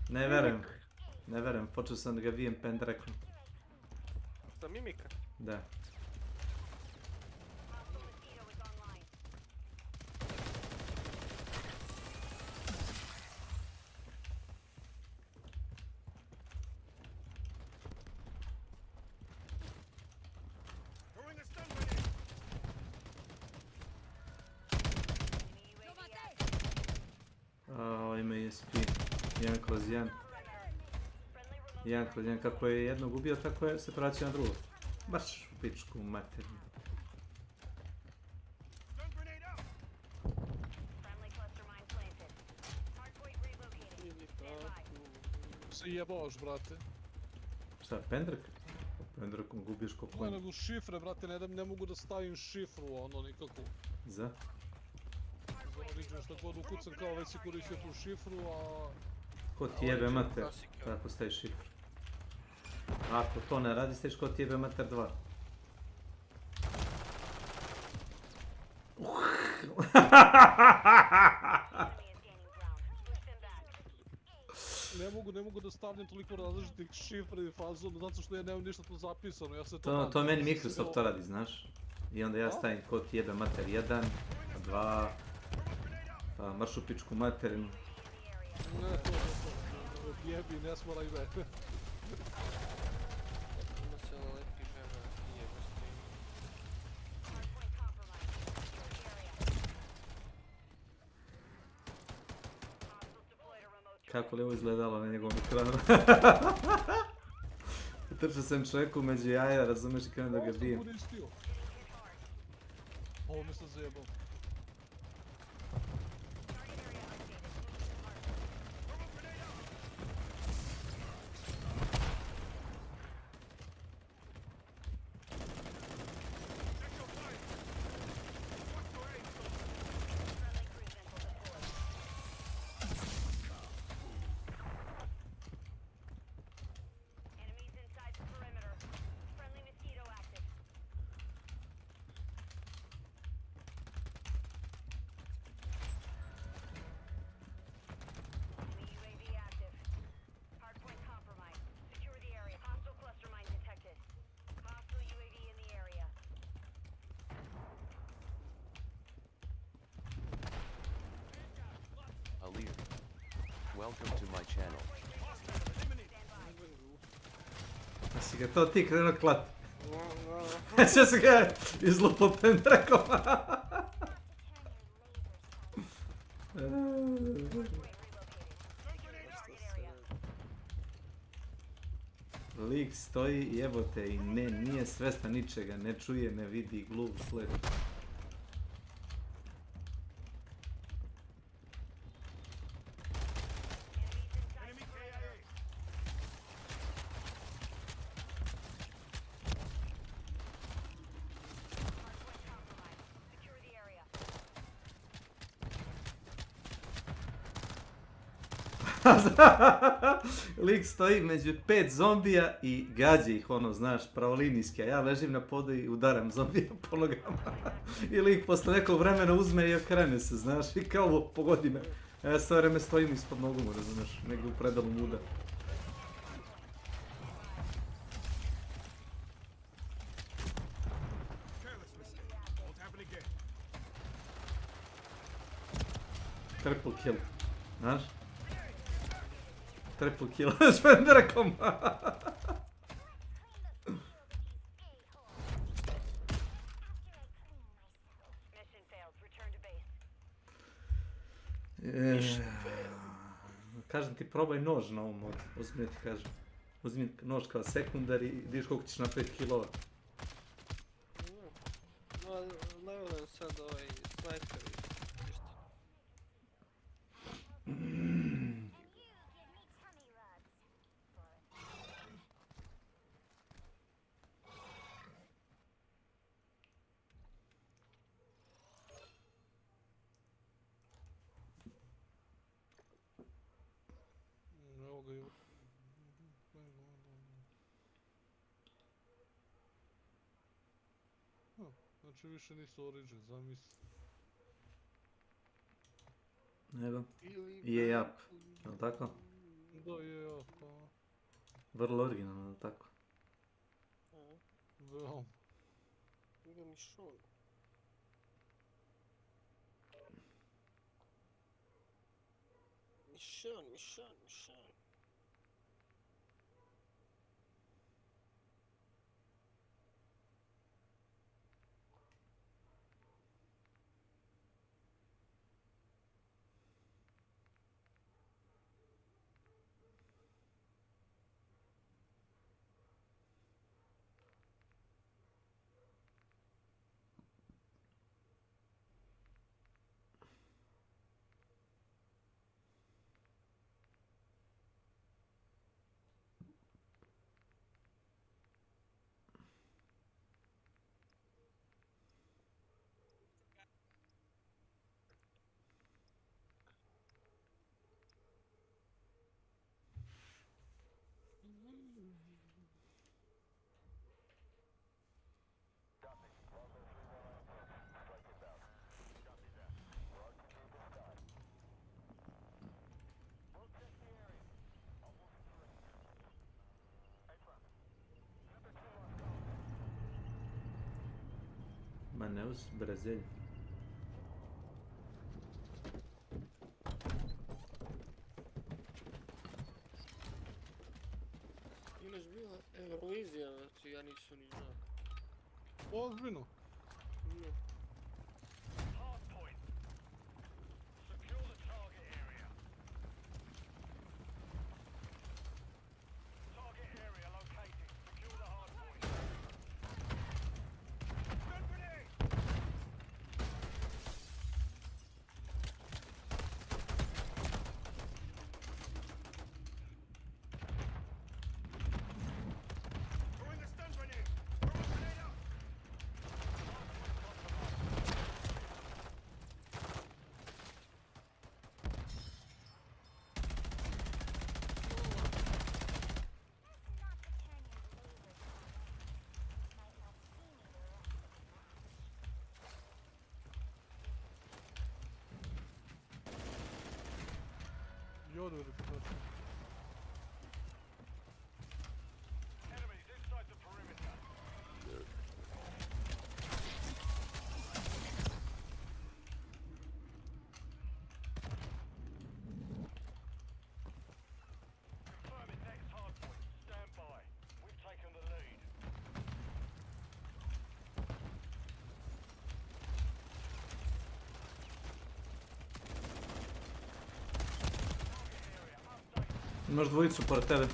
Ne verujem, počeo sam da ga vijem pendrekom. Sa mimika? Da. Ima ESP. 1/1. 1/1. Kako je jednog ubio, tako je se vraća na drugo. Baš u pičku materiju. Se jebavaš, brate. Šta, pendrek? Pendrekom gubiš koliko... Ne, nego šifre, brate, ne mogu da stavim šifru, ono, nikako. Za? Vidim što god ukucam kao već si koristio tu šifru, a... Ko ti jebe mater, tako staviš šifru. Ako to ne radi, staviš ko ti jebe mater 2. Ne mogu da stavljam toliko različitih šifra i fazona, zato što ja nemam ništa tu zapisano, ja se to... To meni Microsoft to radi, znaš. I onda ja stavim ko ti jebe mater 1, 2, pa marš u pičku materinu. Ne, to, jebi, ne smoraj me. Ima se lepi žena i jebe stream. Kako li ovo izgledalo na njegovom ekranu? Trčao sam čovjeku među jaja, razumiješ, i krenuo da ga bijem. Ovo mi se zajebao. Welcome to my channel. A si ga to ti krenuo klat? Sve se ga izlupao pendrekom. Lik stoji jebote i nije svestan ničega, ne čuje, ne vidi, gluv, slep. Lik stoji među 5 zombija i gađa ih, ono, znaš, pravolinijski, a ja ležim na podu i udaram zombija po nogama. I lik posle nekog vremena uzme i okrene se, znaš, i kao ovo pogodi me. A ja sve vreme stojim ispod nogu mu, razumiješ, negdje u predalu muda. Triple kill, znaš? Triple kill s pendrekom. Kažem ti, probaj nož na ovom modu, ozbiljno ti kažem. Uzmi nož kao sekundar i vidiš koliko ćeš napraviti killova. Ne volim sad ovaj snajper i ništa. Znači više nisu Origin, zamisli. Evo, je up, jel' tako? Da, je up, a... Vrlo originalno, jel' tako? Veoma. Ide Mišon. Mišon. Manaus, Brazil. Inač bila Eurovizija, znači ja nisam ni znao. Ozbiljno? Ne. Yoda verification. Imaš dvojicu pored tebe.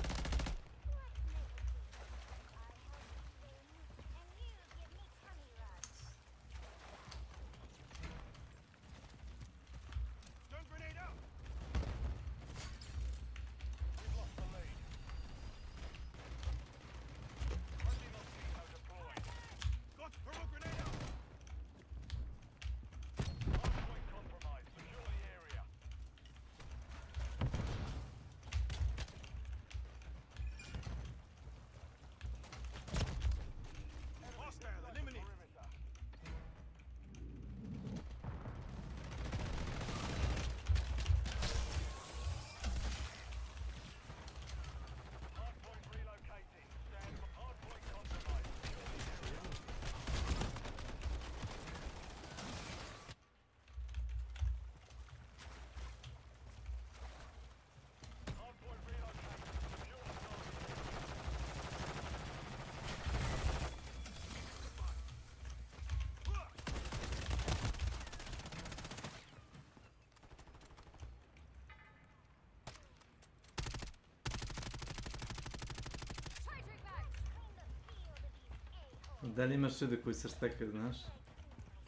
Da li imaš ljude koji se štekaju, znaš?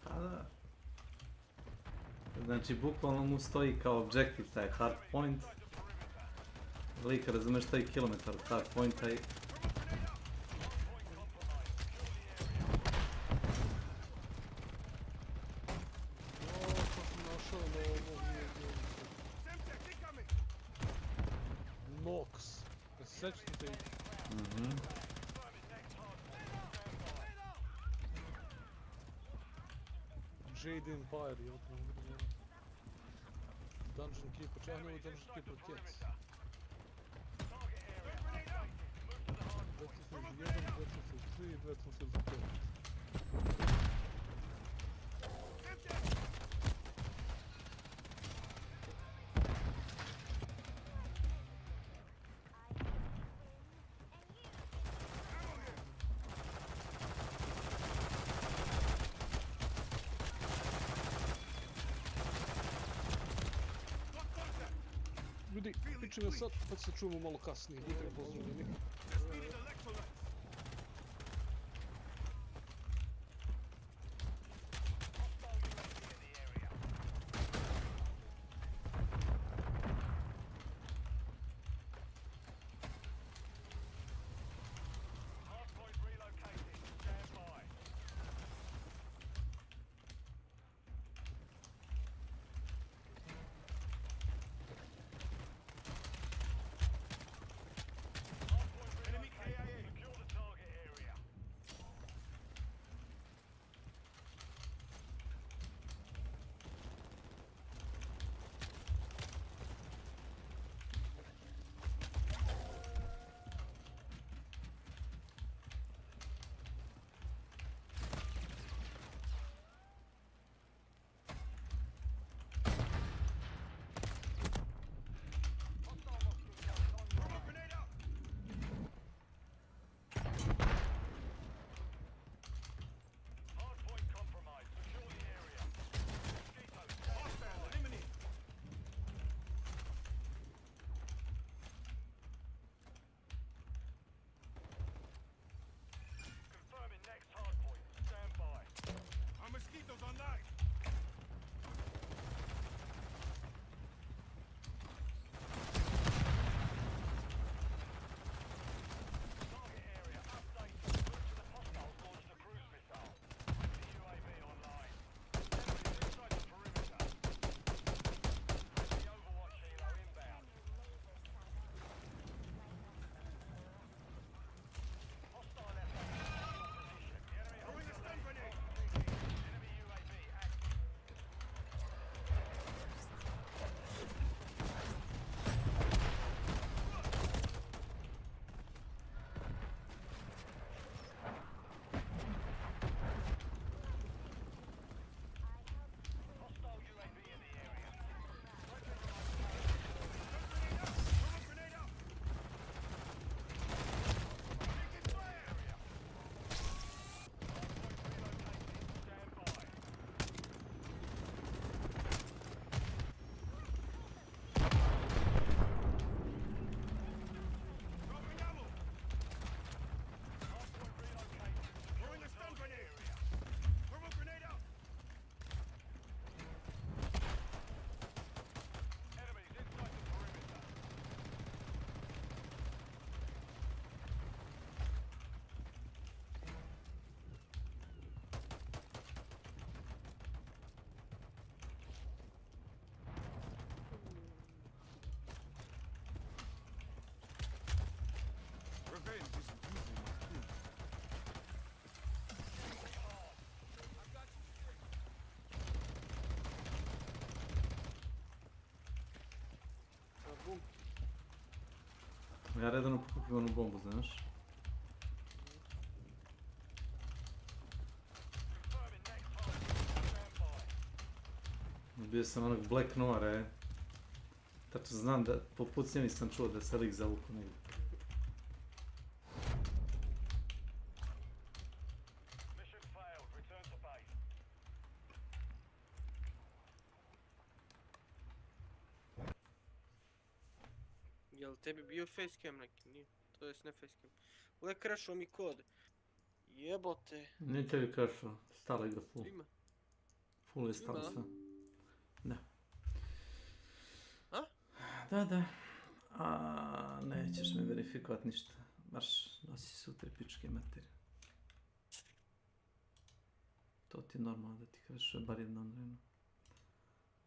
Pa da. Znači, bukvalno mu stoji kao objective taj hard point. Lik, razumeš, stoji kilometar od hard pointa i... Nox. Sećate ih? Jade Empire, jel te ne vidim ono. Dungeon Keeper, čak ne ovo Dungeon Keeper Cats. Battlefield 1, Battlefield 3 i Battlefield 5. Ljudi, pričamo sad, pa se čujemo malo kasnije, budite pozdravljeni. Ja redano pokupim onu bombu, znaš. Bio sam onog Black Noira, tako znam da po pucnjevi sam čuo da se lik zavuku negdje. Jel tebi bio facecam neki? Nije. To jest ne facecam. Gle, crashao mi kod. Jebote. Nije tebi crashao, stala igra full. Ima. Full je stalo sve. Da. A? Da. A nećeš me verifikovat ništa. Baš nosi sutra pičke materije. To ti je normalno da ti crashuje bar jednom vremenu.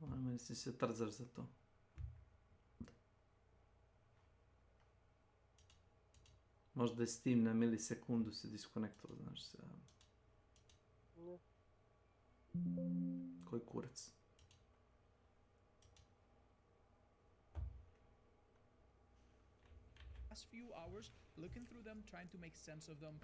Meni si se trzaš za to. Možda je Steam na milisekundu se diskonektovao, znaš se. Ne. Koji kurac? Last few hours, looking through them, trying to make sense of them,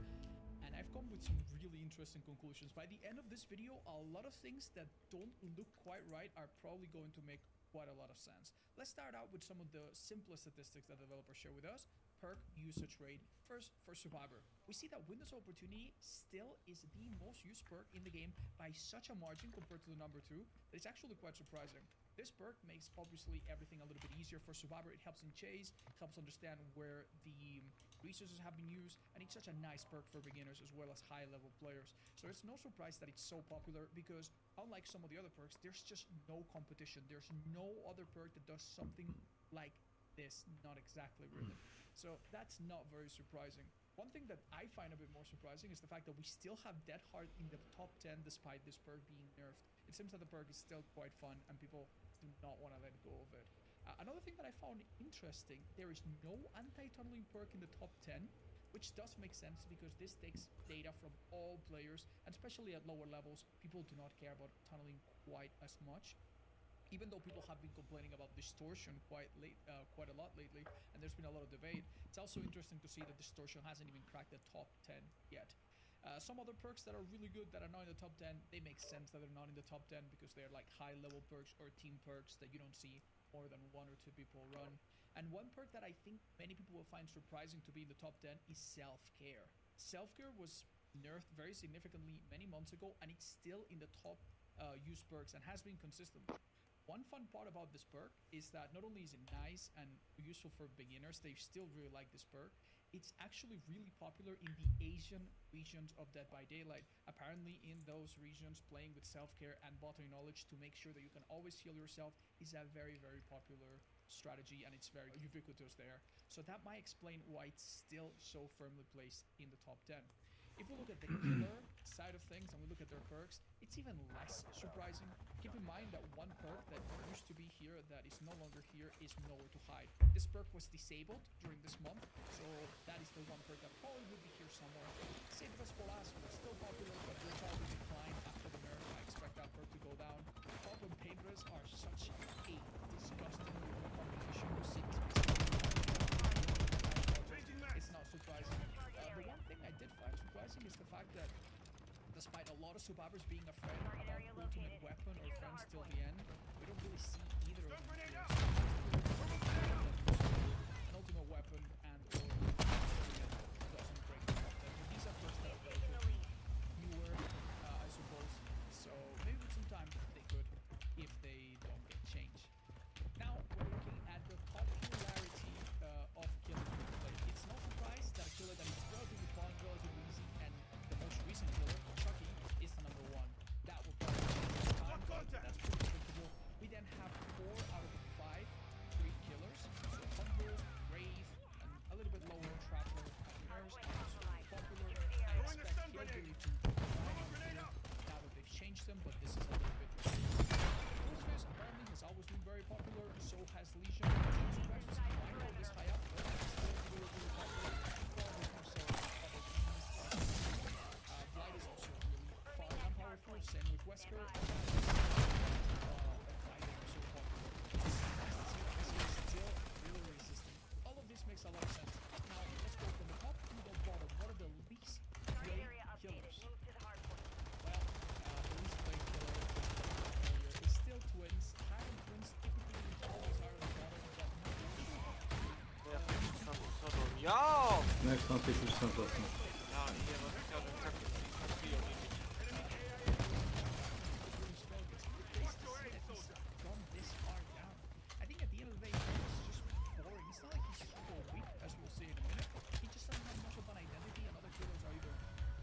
and I've come with some really interesting conclusions. By the end of this video, a lot of things that don't look quite right are probably going to make quite a lot of sense. Let's start out with some of the simplest statistics that developers share with us. Perk usage rate. First, for Survivor, we see that Windows Opportunity still is the most used perk in the game by such a margin compared to the number 2 that it's actually quite surprising. This perk makes obviously everything a little bit easier for Survivor. It helps in chase, helps understand where the resources have been used, and it's such a nice perk for beginners as well as high-level players. So it's no surprise that it's so popular because unlike some of the other perks, there's just no competition. There's no other perk that does something like this, not exactly really. So that's not very surprising. One thing that I find a bit more surprising is the fact that we still have Dead Hard in the top 10 despite this perk being nerfed. It seems that the perk is still quite fun and people do not want to let go of it. Another thing that I found interesting, there is no anti-tunneling perk in the top 10, which does make sense because this takes data from all players, and especially at lower levels, people do not care about tunneling quite as much. Even though people have been complaining about distortion quite a lot lately, and there's been a lot of debate, it's also interesting to see that distortion hasn't even cracked the top 10 yet. Some other perks that are really good that are not in the top 10, they make sense that they're not in the top 10 because they're like high-level perks or team perks that you don't see more than 1 or 2 people run. And one perk that I think many people will find surprising to be in the top 10 is self-care. Self-care was nerfed very significantly many months ago, and it's still in the top used perks and has been consistently. One fun part about this perk is that not only is it nice and useful for beginners, they still really like this perk, it's actually really popular in the Asian regions of Dead by Daylight. Apparently in those regions, playing with self-care and botany knowledge to make sure that you can always heal yourself is a very, very popular strategy, and it's very ubiquitous there. So that might explain why it's still so firmly placed in the top 10. If we look at the killer side of things and we look at their perks, it's even less surprising. Keep in mind that one perk that used to be here that is no longer here is Nowhere to Hide. This perk was disabled during this month, so that is the one perk that probably would be here somewhere. Save Us for Last was still popular, but will probably decline after the nerf. I expect that perk to go down. Problem Painters are such a disgusting combination of cities. It's not surprising. The one thing I did find surprising is the fact that despite a lot of survivors being afraid about Ultimate Weapon or Friends till the end, we don't really see either of them here. An Ultimate Weapon and or doesn't break the top 10. But these are perks that are relatively newer, I suppose. So maybe with some time they could, if they don't get changed. Now we're looking at the popularity of killers being played. It's no surprise that a killer that is relatively fun, relatively easy, and the most recent killer, Chucky, is the number 1. That will probably change with time, but that's pretty predictable. We then have 4 out of the 5 free killers. So Hunters, Grave, and a little bit lower Trapper and Nurse are also popular. I expect Hillbilly to decline now that they've changed them, but this is a little bit Wolfsfist apparently has always been very popular, so has Legion. I'm surprised to see mine go this high up, but it's still really, really popular. Probably more so than other teams. Blight is also really fun and powerful, same with Wesker. Blight is also popular. Still really resistant. All of this makes a lot of sense. Now, let's go from the top to the bottom. What are the least played killers? Well, the least played killer is still Twins. Tyrant Twins typically always are on the bottom, but Ja! Next one piece of something. Ja, hier was ik hadden een video gone this far down. I think at the end of the day, it's just boring. It's not like he's super weak, as we'll see in a minute. He just doesn't have much of an identity, and other killers are either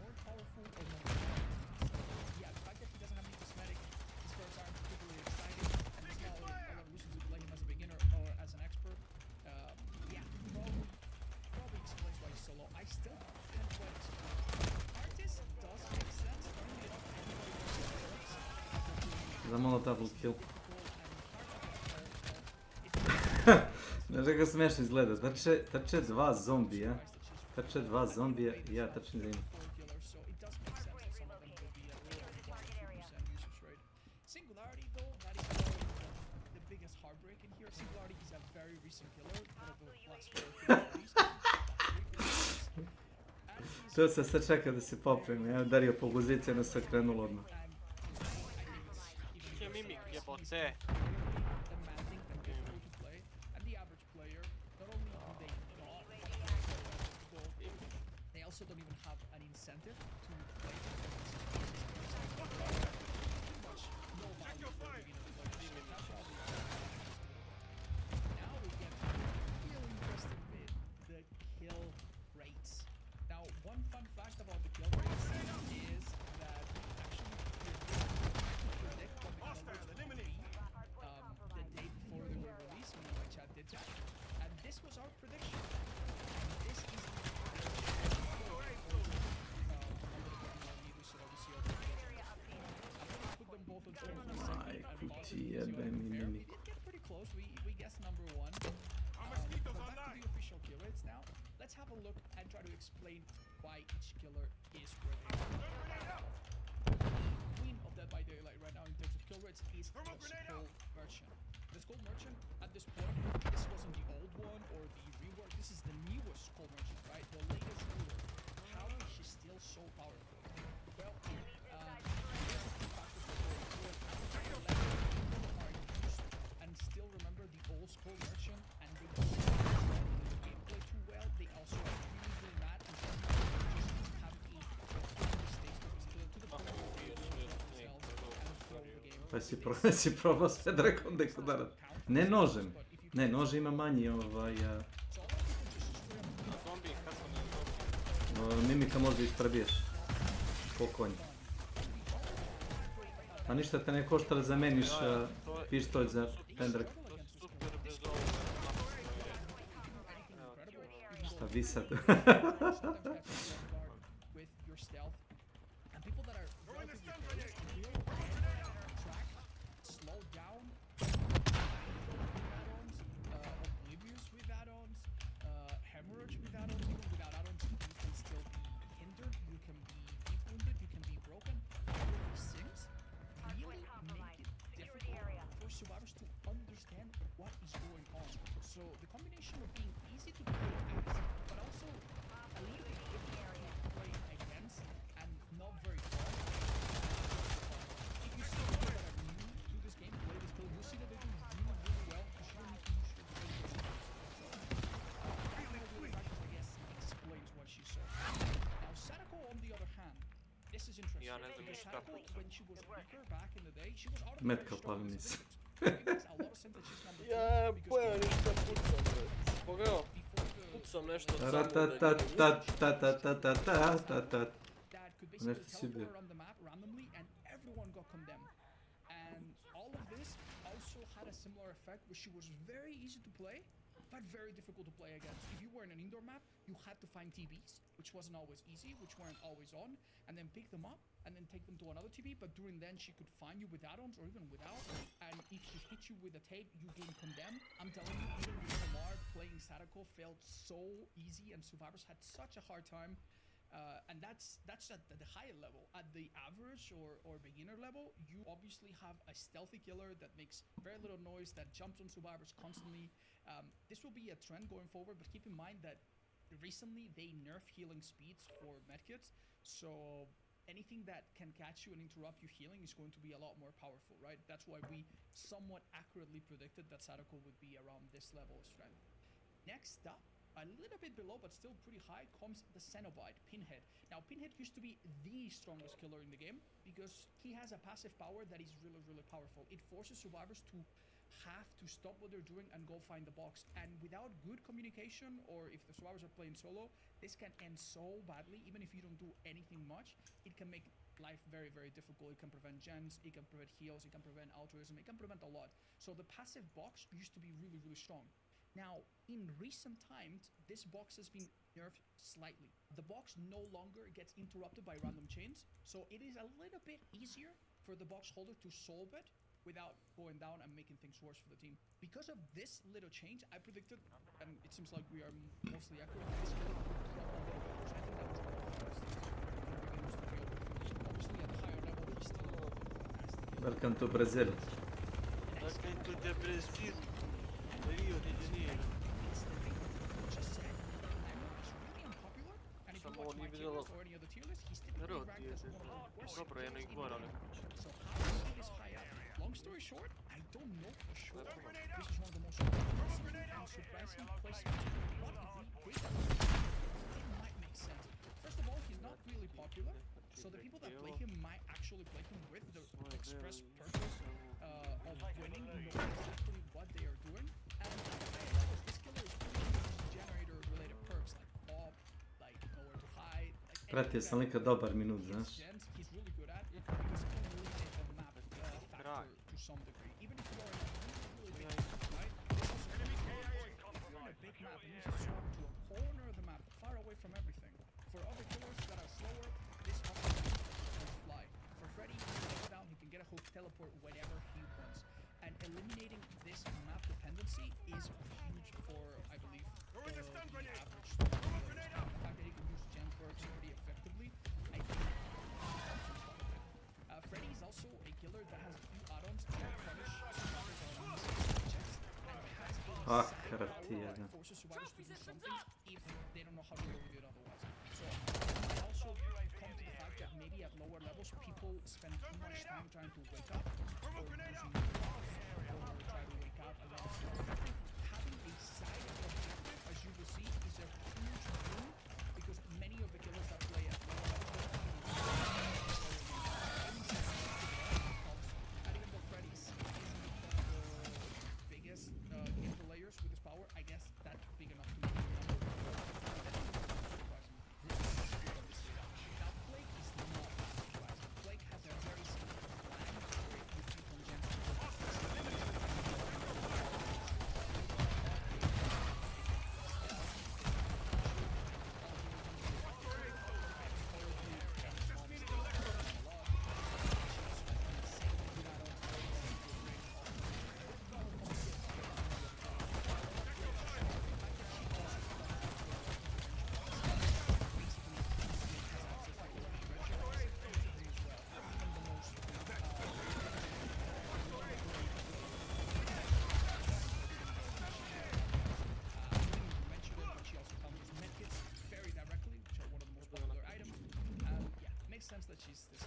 more powerful or more powerful. So, yeah, the fact that he doesn't have any cosmetic, his perks aren't particularly exciting, and there's not a lot of reasons to play him as a beginner or as an expert. Yeah, probably explains why he's so low. I still can't quite explain. Artist does make sense. Funny enough, anybody wants to perks. Za malo double kill. Znaš kako smiješno izgleda, trče 2 zombija, trče 2 zombija i ja trčim za njim. Single Singularity, though, that is probably the biggest heartbreak in here. Singularity is a very recent killer, one of the last 4 To se sad čeka da se popremi, ja Dario po guzice, no se krenulo odmah. Che mimik jebote. They also don't even have an incentive to play. No value for beginner players. Now we get a real interesting bit, the kill rates. Now, one fun fact about the kill rates is that actually predict what the kill rates will be the day before they were released, when my chat did that. And this was our prediction. And this is the pretty close. We guessed number 1. But back to the official kill rates now. Let's have a look and try to explain why each killer is where they are. The queen of Dead by Daylight right now in terms of kill rates is the Skull Merchant. The Skull Merchant at this point, this wasn't the old one or the rework. This is the newest Skull Merchant, right? The latest rework. How is she still so powerful? Well, and still remember the old Skull Merchant, and they don't gameplay too well. They also are really mad and just have a mistakes to the point where they themselves and throw the game. Pa si probao sve Dragonde udarat. Ne nožem. Ne, nož ima manji mimika možda isprebiješ. Po konju. A ništa te ne košta da zameniš pištolj za pendrek. Šta vi sad? Survivors to understand what is going on. So the combination of being easy to play as, but also a little bit difficult to play against and not very fun. If you see people that are new to this game, play this kill, you'll see that they do really well because you don't need to use your abilities. I guess explains what she saw. Now Sadako, on the other hand, this is interesting. Because Sadako, when she was weaker back in the day, she was out of Metka plavnica. Ja, pojao ništa pucam, bre. Pogledao? Pucam nešto od Nešto si bio. And all of this also had a similar effect where she was very easy to play, but very difficult to play against. If you were in an indoor map, you had to find TBs, which wasn't always easy, which weren't always on, and then pick them up, and then take them to another TB, but during then she could find you with add-ons or even without, and if she hit you with a tape, you gain condemn. I'm telling you, even with Lamar playing Sadako felt so easy, and survivors had such a hard time. And that's at the higher level. At the average or beginner level, you obviously have a stealthy killer that makes very little noise, that jumps on survivors constantly. This will be a trend going forward, but keep in mind that recently they nerf healing speeds for medkits, so anything that can catch you and interrupt your healing is going to be a lot more powerful, right? That's why we somewhat accurately predicted that Sadako would be around this level of strength. Next up, a little bit below, but still pretty high, comes the Cenobite, Pinhead. Now, Pinhead used to be the strongest killer in the game because he has a passive power that is really, really powerful. It forces survivors to have to stop what they're doing and go find the box. And without good communication, or if the survivors are playing solo, this can end so badly. Even if you don't do anything much, it can make life very, very difficult. It can prevent gens, it can prevent heals, it can prevent altruism, it can prevent a lot. So the passive box used to be really, really strong. Now, in recent times, this box has been nerfed slightly. The box no longer gets interrupted by random chains, so it is a little bit easier for the box holder to solve it without going down and making things worse for the team. Because of this little change, I predicted, and it seems like we are mostly accurate, this killer would drop a little bit, which I think that was one of the hardest things for beginners to feel. Obviously, at a higher level, he's still a fantastic killer. Welcome to Brazil. Welcome to the Brazil. Rio de Janeiro. Samo on nije vidjelo. Dobro, jedno ih gore, ali Long story short, I don't know for sure. This is one of the most surprising and surprising placements. What if they did? It might make sense. First of all, he's not really popular, so the people that play him might actually play him with the express purpose of winning, knowing exactly what they are doing. And at the higher levels, this killer is fully using generator-related perks like pop, like nowhere to hide. Pratio sam lika dobar minut, znaš. He's really good at it because he can eliminate the map factor to some degree. Even if you are in a really big map, right? If you're in a big map and use a sword to a corner of the map, far away from everything. For other killers that are slower, this often can fly. For Freddy, he can go down, he can get a hook, teleport whenever he wants. And eliminating this map dependency is huge for, I believe, the average player. The fact that he can use gen perks pretty effectively, I think Freddy is also a killer that has a few add-ons to punish survivors on checks and has a power that forces survivors to do something if they don't know how to deal with it otherwise. So I also come to the fact that maybe at lower levels people spend too much time trying to wake up or using or try to wake up around stuff. Having a side objective, as you will see, is a huge boon because many of the killers that play at lower levels with his power, I guess that's big enough to make him number one. Now, Plague is not surprising. Plague has a very simple plan where you keep on gens. Sense that she's this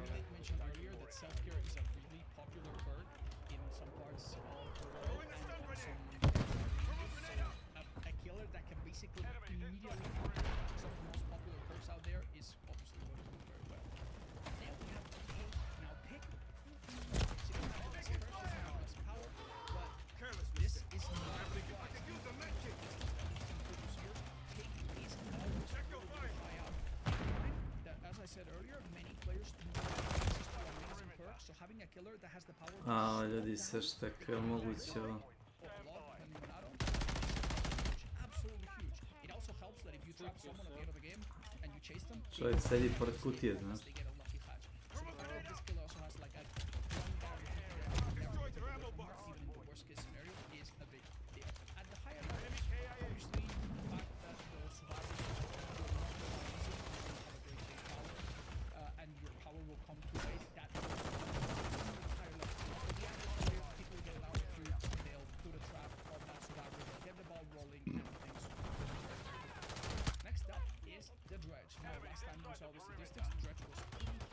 Millet mentioned earlier that self-care is a really popular perk in some parts of the world and on some a killer that can basically immediately some of the most popular perks out there is obviously going to do very well. Then we have Pick. Now Pick, she doesn't have the best perks, doesn't have the best power, but this is not as I said earlier, many players do not have access to amazing perks, so having a killer that has the power to ljudi se šta je moguće ovo. Absolutely huge. It also helps that if you trap someone at the end of the game and you chase them, čovjek sedi pored kutije, znaš. they get a lucky hatch. So the fact that this killer also has like a one guy even in the worst case scenario is a big deal. At the higher levels, obviously the fact that the survivors and your power will come to waste, that will higher level. But the average player, people get out through, they'll put a trap on that survivor, they'll get the ball rolling and things. Next up is the Dredge. Now last time we saw the statistics, Dredge was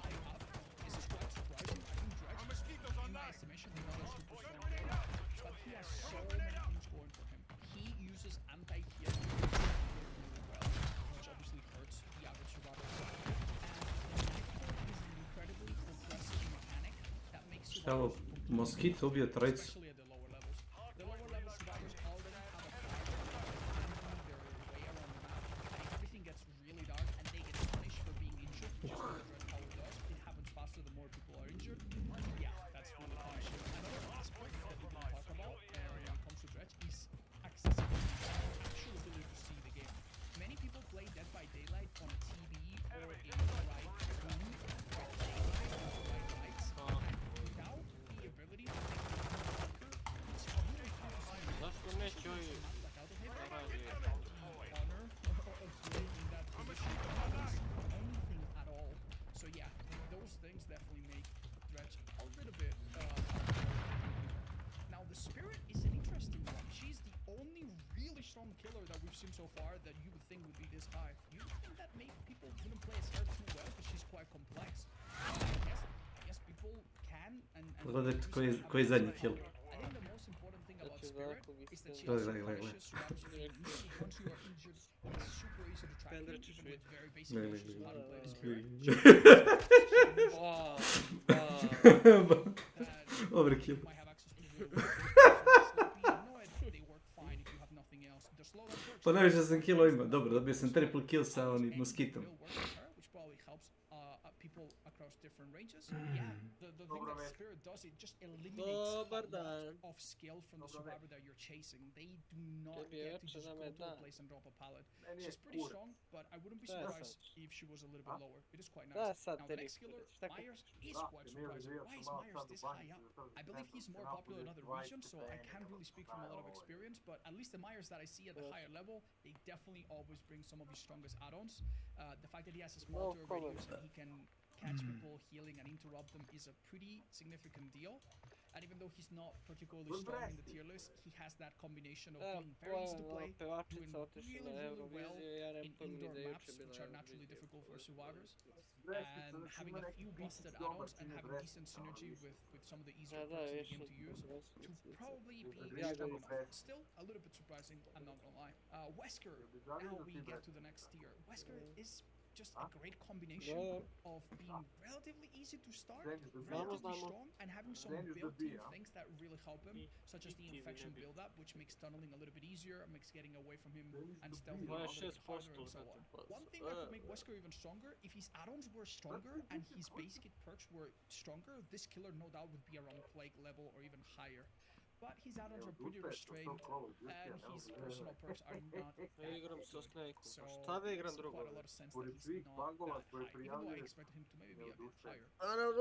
high up. This is quite surprising. I think Dredge, in my estimation, he's not a super strong player, but he has so many things going for him. He uses anti-heal really well, which obviously hurts the average survivor. Evo, Moskito ubio trojicu. things definitely make Dredge a little bit. Now the Spirit is an interesting one. She's the only really strong killer that we've seen so far that you would think would be this high. You would think that maybe people wouldn't play as her too well because she's quite complex. I guess people can and Pogledajte koji zadnji kill. I think the most important thing about Spirit is that she also punishes Survivors immediately once you are injured. It's super easy to track you, even with very basic missions of how to play the Spirit. Overkill. Pa najviše sam kilo imao, dobro, dobio sam triple kill sa onim moskitom. People across different ranges. Yeah, the thing that Spirit does, it just eliminates a lot of skill from the survivor that you're chasing. They do not get to just go to a place and drop a pallet. She's pretty strong, but I wouldn't be surprised if she was a little bit lower. It is quite nice. Now the next killer, MArcH, is quite surprising. Why is MArcH this high up? I believe he's more popular in other regions, so I can't really speak from a lot of experience, but at least the MArcH that I see at the higher level, they definitely always bring some of his strongest add-ons. The fact that he has a small turret radius and he can catch people healing and interrupt them is a pretty significant deal. And even though he's not particularly strong in the tier list, he has that combination of being very easy to play, doing really well in indoor maps, which are naturally difficult for survivors, and having a few busted add-ons and having decent synergy with some of the easier perks in the game to use to probably be strong enough. Still, a little bit surprising, I'm not gonna lie. Wesker, now we get to the next tier. Wesker is just a great combination of being relatively easy to start, relatively strong, and having some built-in things that really help him, such as the infection build-up, which makes tunneling a little bit easier, makes getting away from him and stealthing a little bit harder, and so on. One thing that could make Wesker even stronger, if his add-ons were stronger and his basic perks were stronger, this killer no doubt would be around Plague level or even higher. But his add-ons are pretty restrained, and his personal perks are not that great. So it makes quite a lot of sense that he's not that high, even though I expected him to maybe be a bit higher.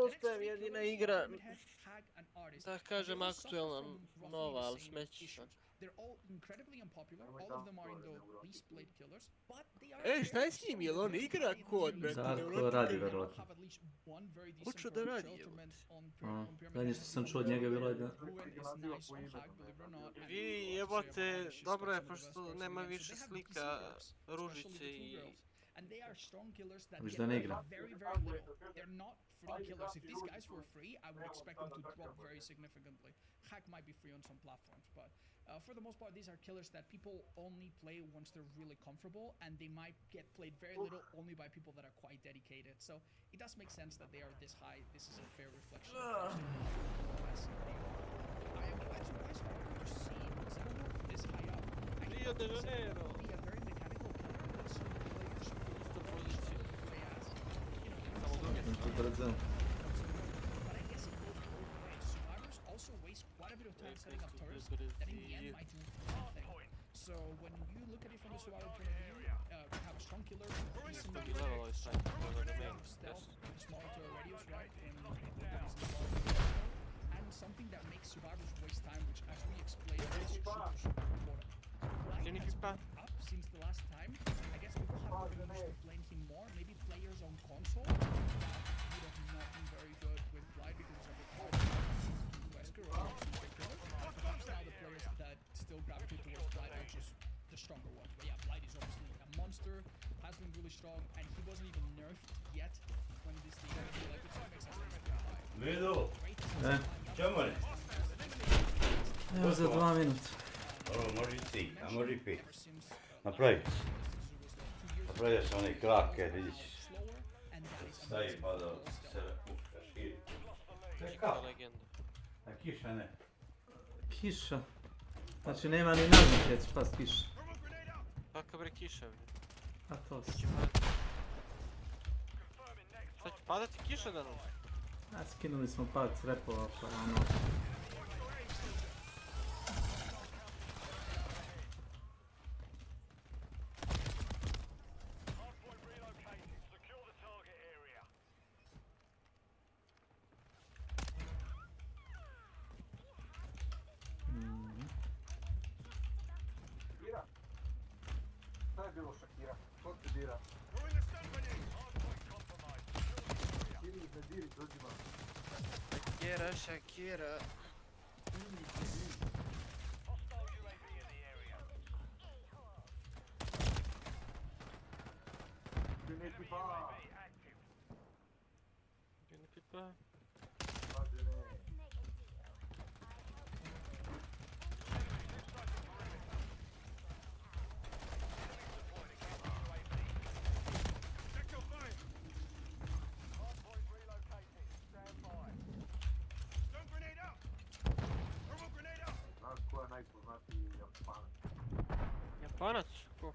Ostaje mi jedina igra, da kažem aktuelna, nova, ali smećiša. They're all incredibly unpopular. All of them are in the least played killers, but they are. Šta je s njim? Jel on igra kod? Zarko radi verovatno. Hoću da radi. Zadnje što sam čuo od njega bilo je da... Vi jebote, dobro je pošto nema više slika Ružice i... And they are strong killers that get very, very little. They're not free killers. If these guys were free, I would expect them to drop very significantly. Hack might be free on some platforms, but for the most part, these are killers that people only play once they're really comfortable, and they might get played very little only by people that are quite dedicated. So it does make sense that they are this high. This is a fair reflection of I am quite surprised to see Xenomorph this high up. Rio de Janeiro. Be a very mechanical killer with some players But I guess it goes both ways. Survivors also waste quite a bit of time setting up turrets that in the end might do nothing. So when you look at it from the survivor point of view, you have a strong killer, decent stealth, smaller turret radius, right? And something that makes survivors waste time, which as we explained is super important. Black has been up since the last time. I guess people have gotten used to playing him more. Maybe players on console that would have not been very good with Blight because it's a bit hard to Wesker or perhaps now the players that still gravitate towards Blight are just the stronger ones. But yeah, Blight is obviously a monster, has been really strong, and he wasn't even nerfed yet when this thing like it makes sense to be high. Vidu, čemu je? Evo za 2 minuta. Dobro, može ti, a može i 5. Napravio sam one klake, vidiš. Stavi pa da se puška širi. To je kao? A kiša ne? Kiša? Znači nema ni naznake da će past kiša. Kakav bre kiša? A to si. Šta će padati kiša danas? A skinuli smo pad s repova pa ono... Diri Shakira, Shakira. Vieni pipa. Vieni pipa. Japanac? Ko?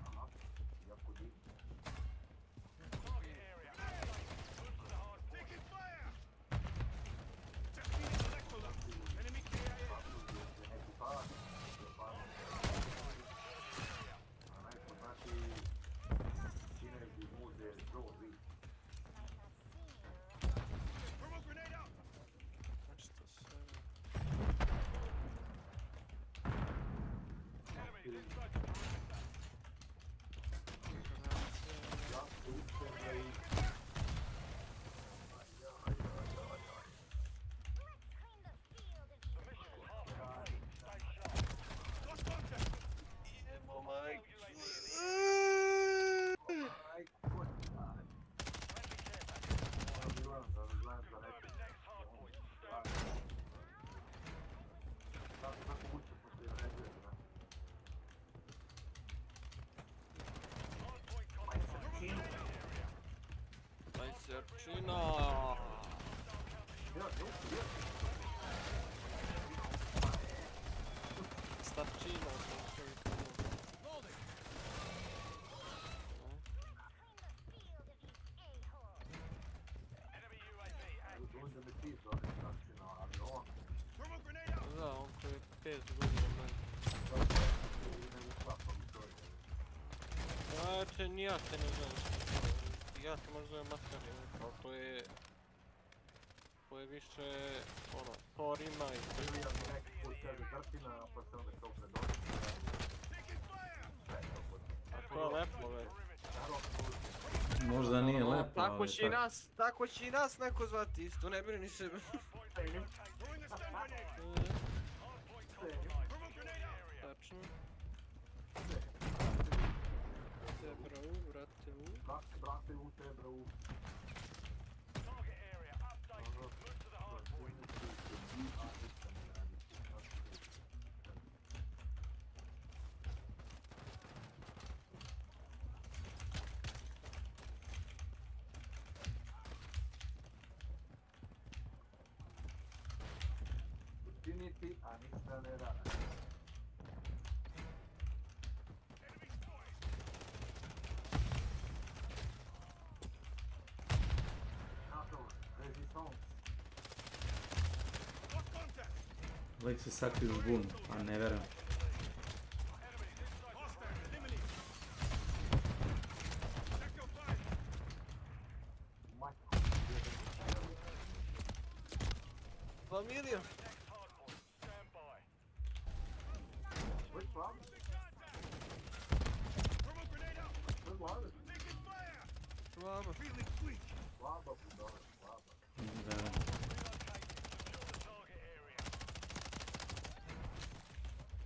Serčina! Starčina! Da, on koji je 5 godina meni. Znači, ni ja te ne znam što. Ja te možda zovem Maskari, kao to je više, ono, Torima i a to je lepo, već. Možda nije lepo, ali Tako će i nas neko zvati isto, ne brini sebe. Tačno. Tebra u, vrate u. Brate u tebra u. Učiniti, a ništa ne radi. Uvijek se sakrio u bun, a ne verujem. Familija!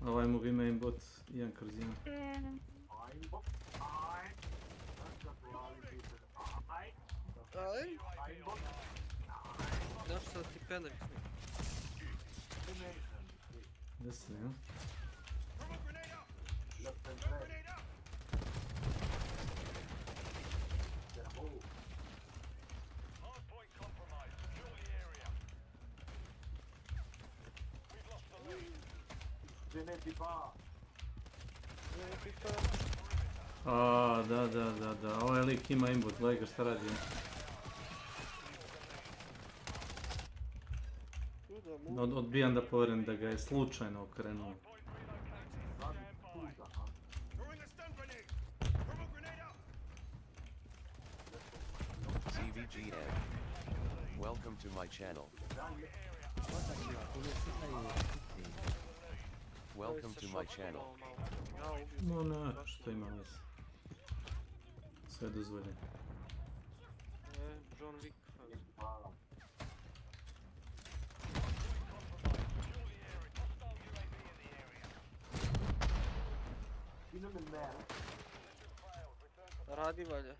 Ovaj mu ima aimbot 1/1. Znaš sad ti pendek snim? Gdje si, ja? A, da, ovaj lik ima aimbot, gledaj ga šta radi. Odbijam da povjerujem da ga je slučajno okrenuo. CVGN. Welcome to my channel. Welcome to my channel. No, ne, što ima veze. Sve dozvoljeno. John Wick. ne. Radi valja.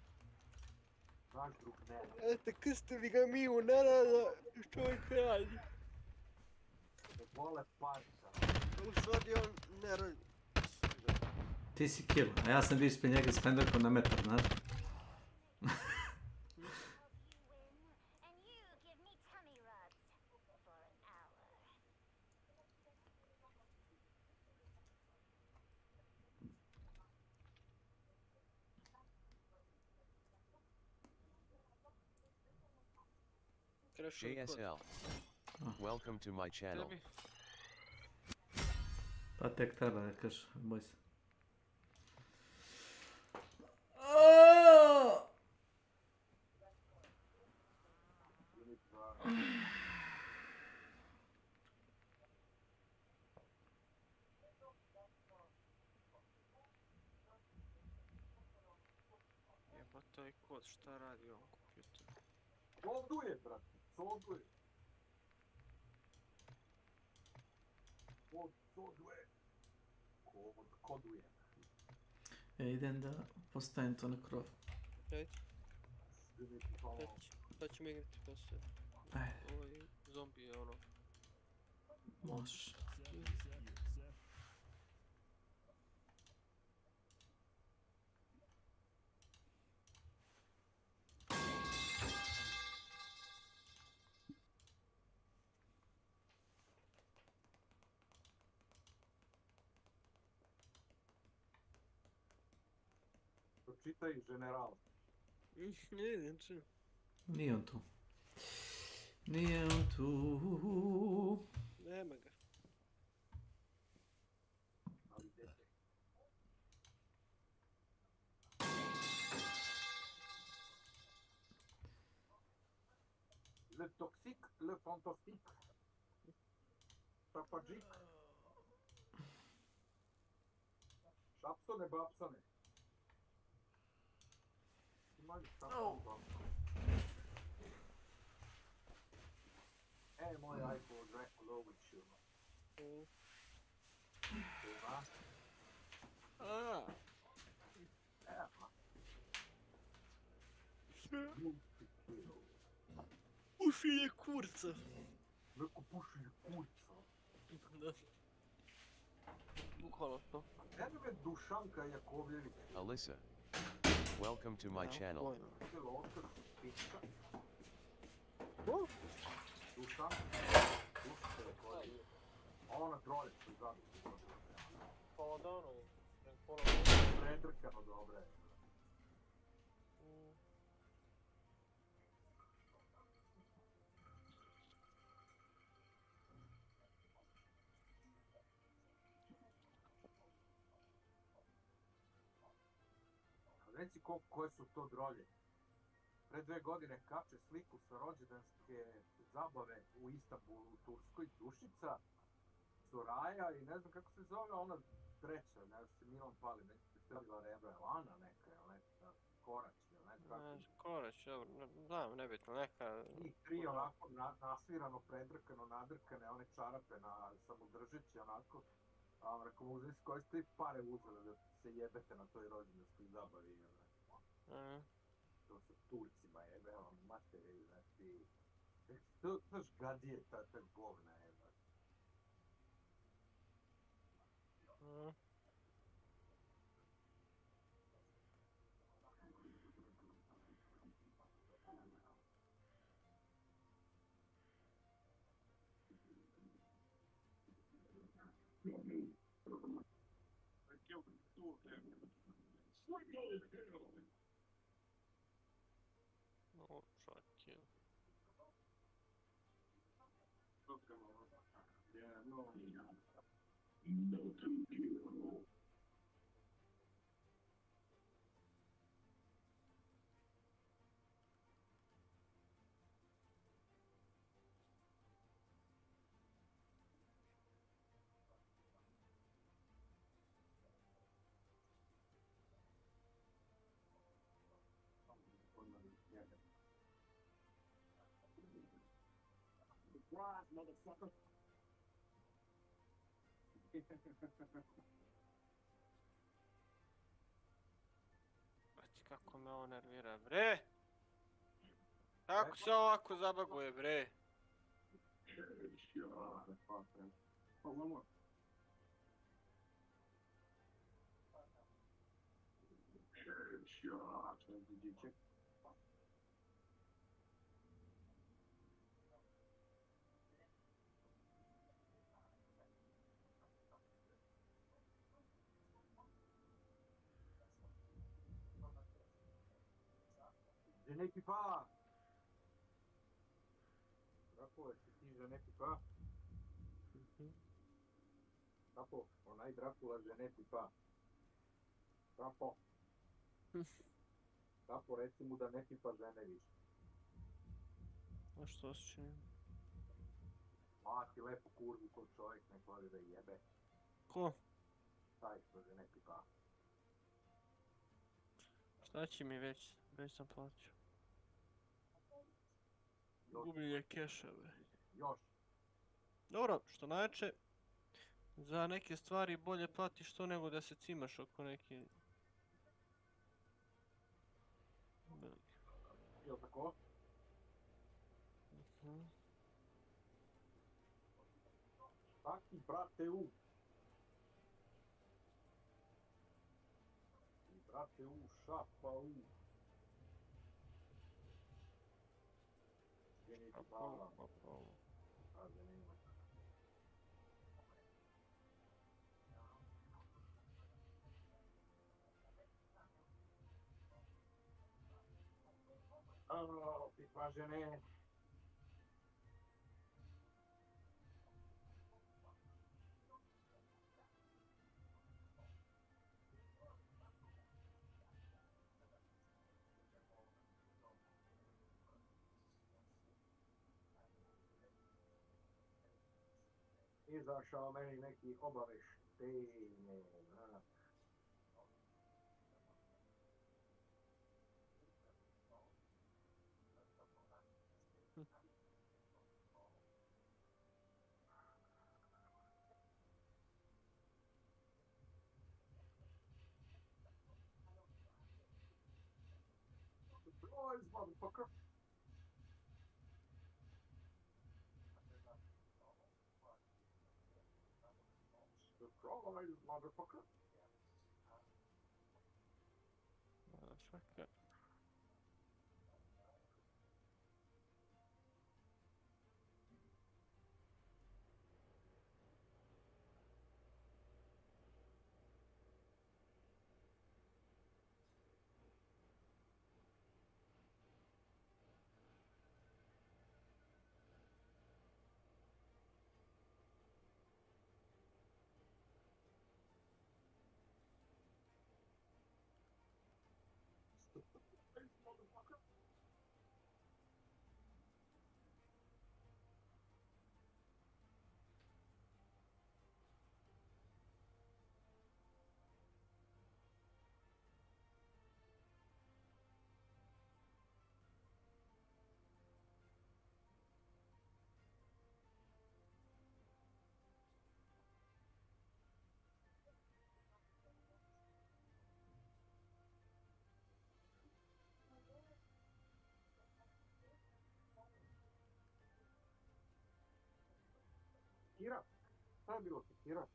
Naš drug ne. Eto, krstili ga mimo narada, čovjek radi. Ne vole parca. U stvari on ne radi. Ti si kill, a ja sam bio ispred njega s penderkom na metar, znaš? JSL. Welcome to my channel. Pa tek treba da kažeš, boj se. Jeba taj kod, šta radi on kompjuter? Solduje, brate, solduje. Solduje. Koduje. Idem da postavim to na krov. Ajde. Pa ćemo igrati poslije. Ovaj zombi je ono. Može. Pročitaj general. Ne idem čim. Nije on tu. Nije on tu. Nema ga. Le toxique, le fantastique. Papadžik. Šapsone, bapsone. Manje šapsone, bapsone. Moj iPhone, rekao Loviću. Ima. Evo. Pušenje kurca. Neko pušenje kurca. Da. Bukvalno to. Eno me Dušanka Jakovljević. Alyssa. Welcome to my channel. Lotka, pička. Dušanka. Dušanka Jakovljević. Ona troje što zabi. Pa od ono. Predrkano dobre. Reci koje su to drolje. Pre 2 godine kače sliku sa rođendanske zabave u Istanbulu, u Turskoj, Dušica, Soraja i ne znam kako se zove ona treća, ne znam se Milan Pali, neće se stavila rebra, Ana neka, Korać, ne znam. Korać, dobro, znam, nebitno, neka... Njih tri onako nasvirano, predrkano, nadrkane, one čarape na samodržeći, onako. A rekao, uzeli s koje ste pare uzeli da se jebete na toj rođendanskoj zabavi, to sa Turcima jebe, materi, znači... To znaš gadije, ta govna jebe. No, čak je. Surprise, motherfucker! kako me ovo nervira, bre! Kako se ovako zabaguje, bre? Ženeki pa! Drapo, jesi ti ženeki pa? Drapo, onaj Dracula ženeki pa. Drapo. Drapo, reci mu da ne pipa žene više. A što se čini? Mlati lepo kurvu ko čovjek, nek voli da jebe. Ko? Taj što ženeki pa. Šta će mi već? Već sam platio. Gubljenje keša, bre. Još. Dobro, što najjače, za neke stvari bolje platiš to nego da se cimaš oko neke... Jel tako? Šta ti, brate, u? I brate u, šapa u. Ženiti pa. A ženima. Oh, pipa žene. Izašao meni neki obaveštenje. Surprise, motherfucker! Surprise, motherfucker! Motherfucker. Kira? Šta je bilo Kira?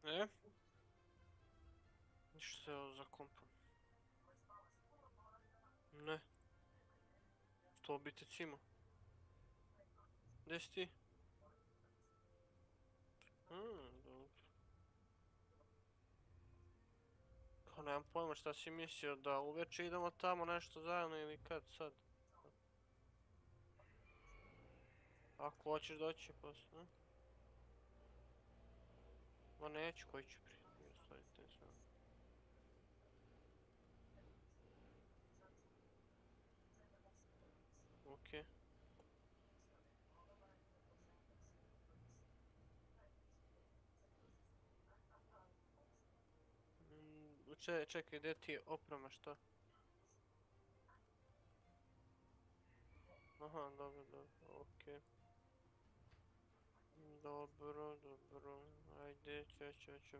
E? Ništa se ovo za kompom. Ne. To bi te cimo. Gdje si ti? Dobro. Pa nemam pojma šta si mislio, da uveče idemo tamo nešto zajedno ili kad sad? Ako hoćeš doći posle, ne? Ma neću, koji ću prije? Ostavite, ne znam. Okej. Čekaj, gdje ti je oprema, šta? Aha, dobro, okej. Dobro, ajde, ću.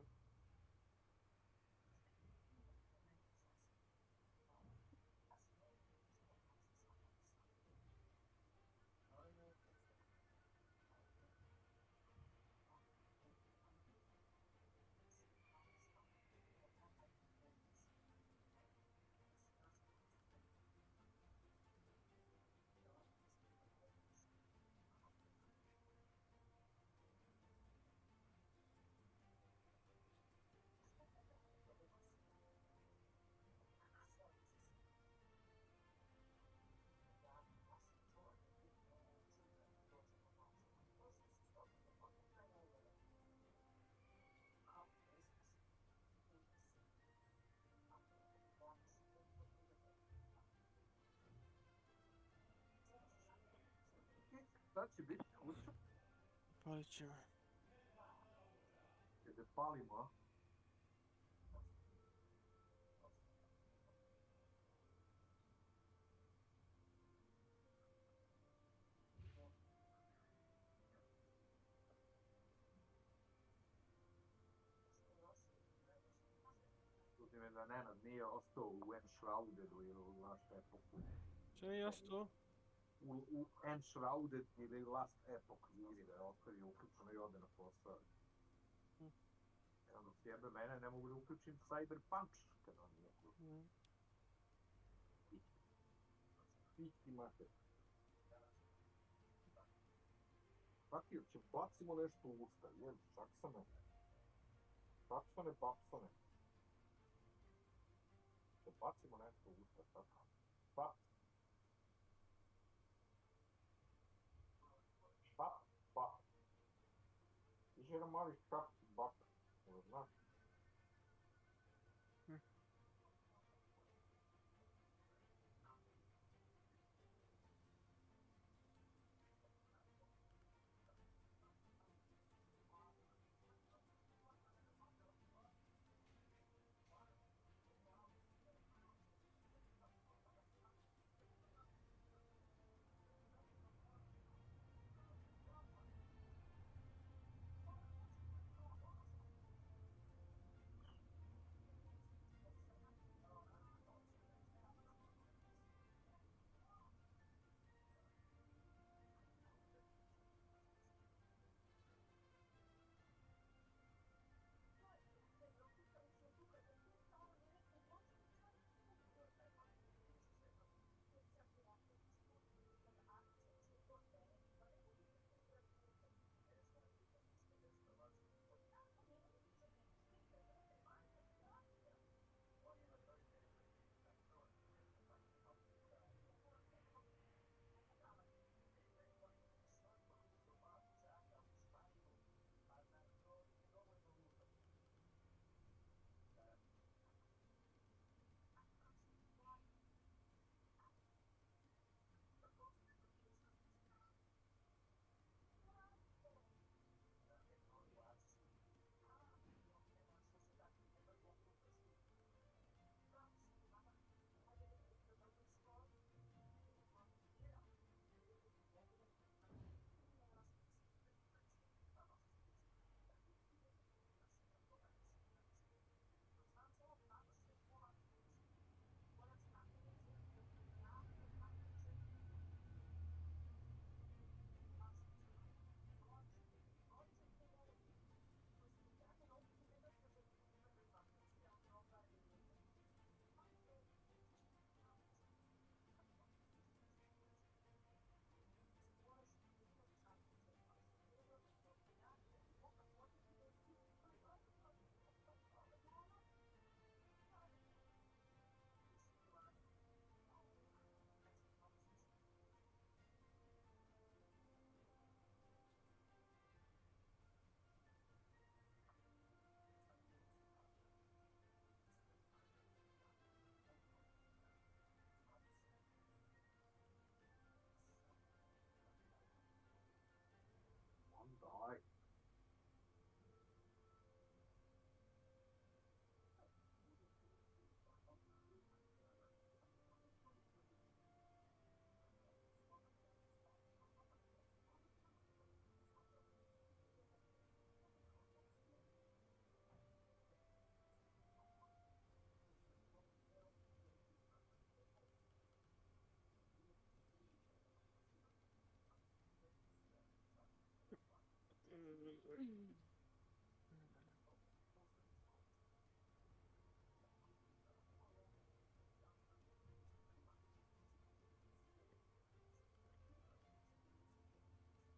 Šta će biti kuća? Palit ćemo. Jer da palimo, a? Čuti me da Nenad nije ostao u Enshroudedu ili u Last Epochu. Če nije ostao? U Enshrouded ili Last Epoch igri da je ostavio uključeno i ode na posao. Onda sjebe mene, ne mogu da uključim Cyberpunch kad on nije uključen. Pići mater. Fatio, će bacimo nešto u usta, jel, šaksane. Šaksane, papsane. Će bacimo nešto u usta, tako. Pa. Pa. Više jedan mali šaks bak, znaš.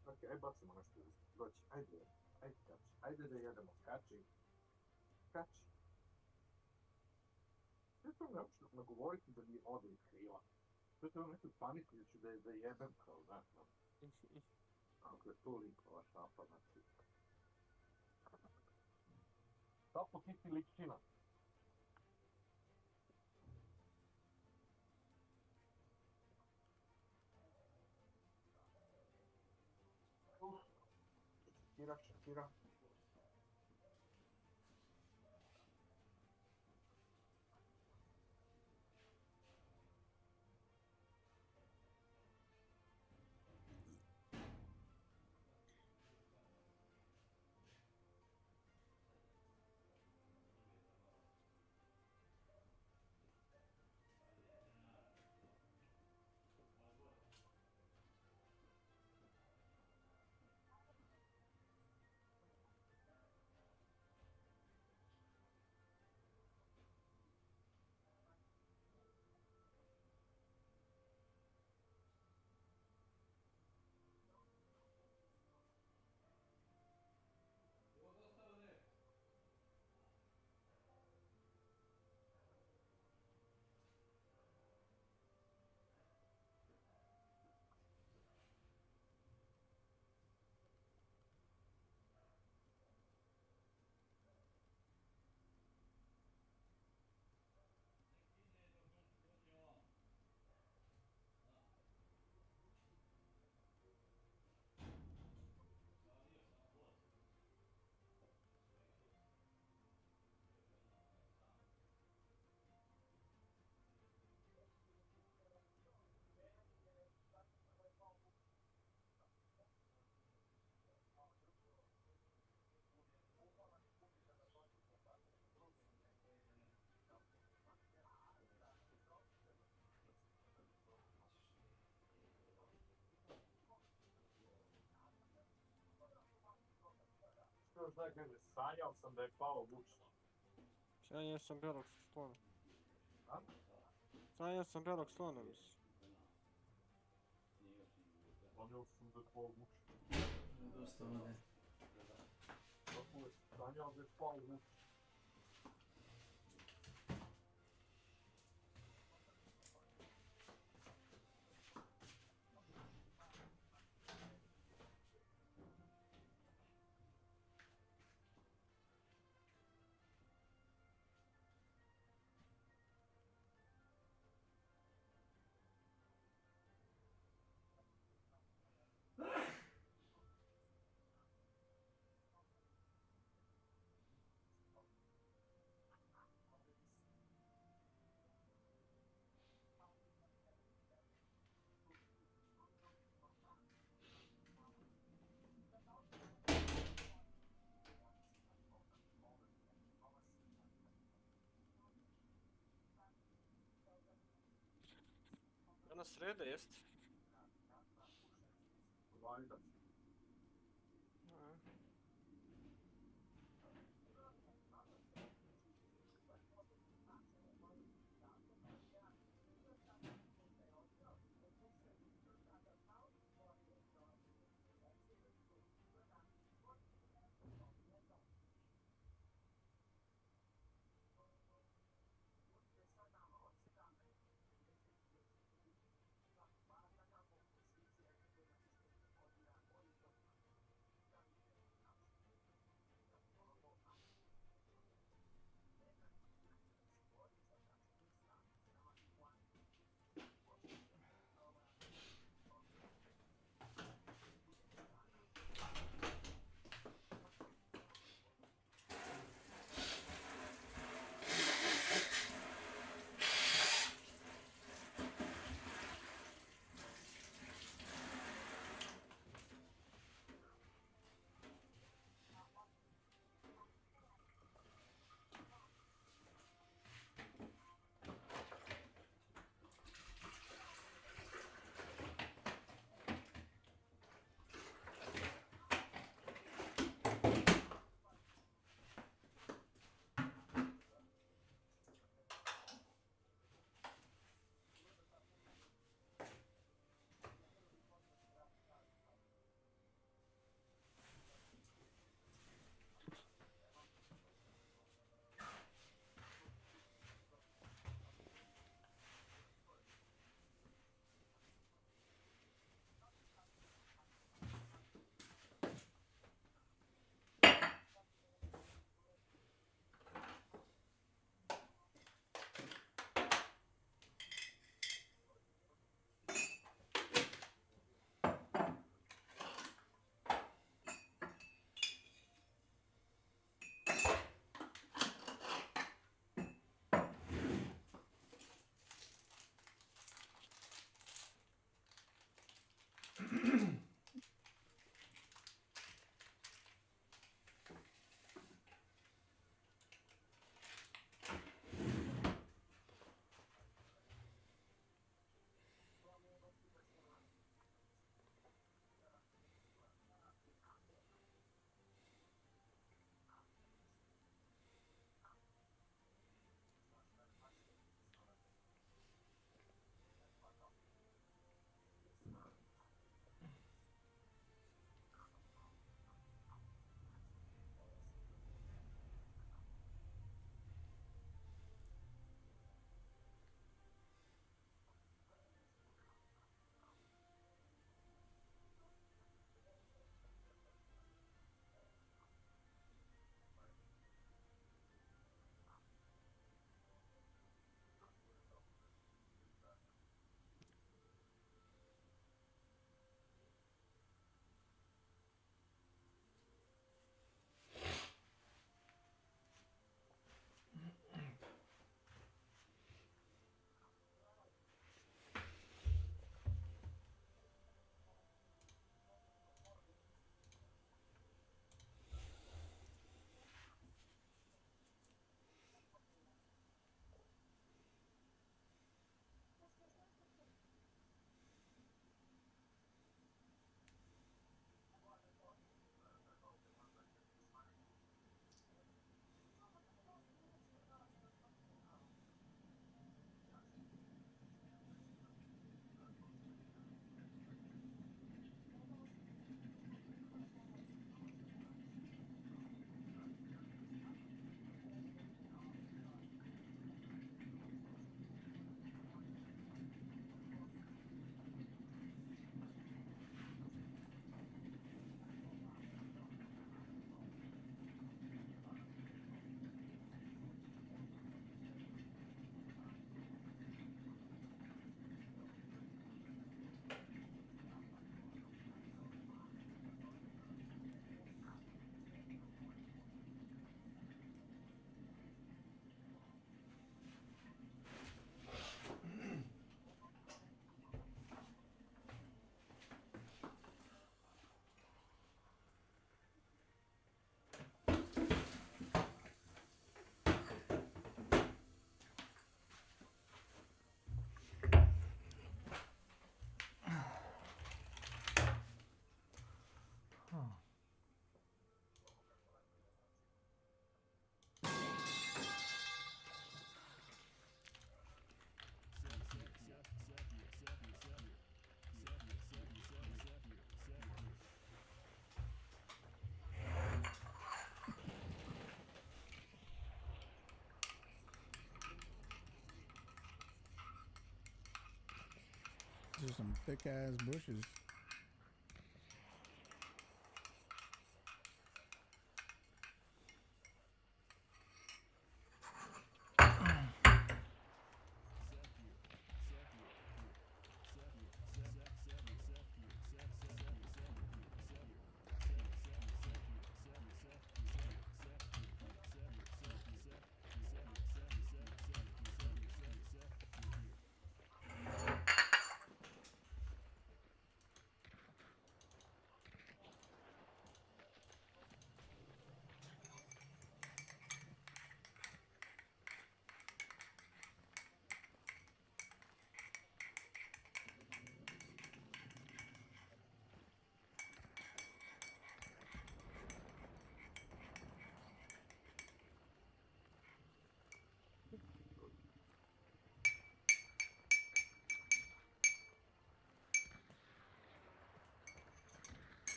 Ok, aj bacimo nešto. Doći, ajde, ajde kači. Ajde da jedemo, kači. Kači. Sve to ne uopšte nagovoriti da mi ode iz krila. Sve to nekoj paniku da ću da jebem kao, znaš, no. Ako je toliko ova šapa, znači. Šapo ti si ličina. Šakira, Šakira. Što da kaže, sanjao sam da je pao Vučić. Sanjao sam belog slona. A? Sanjao sam belog slona, mislim. Sanjao sam da je pao Vučić. Dosta ovdje. Sanjao da je pao Vučić. Danas sreda, jest? Valjda. some thick ass bushes.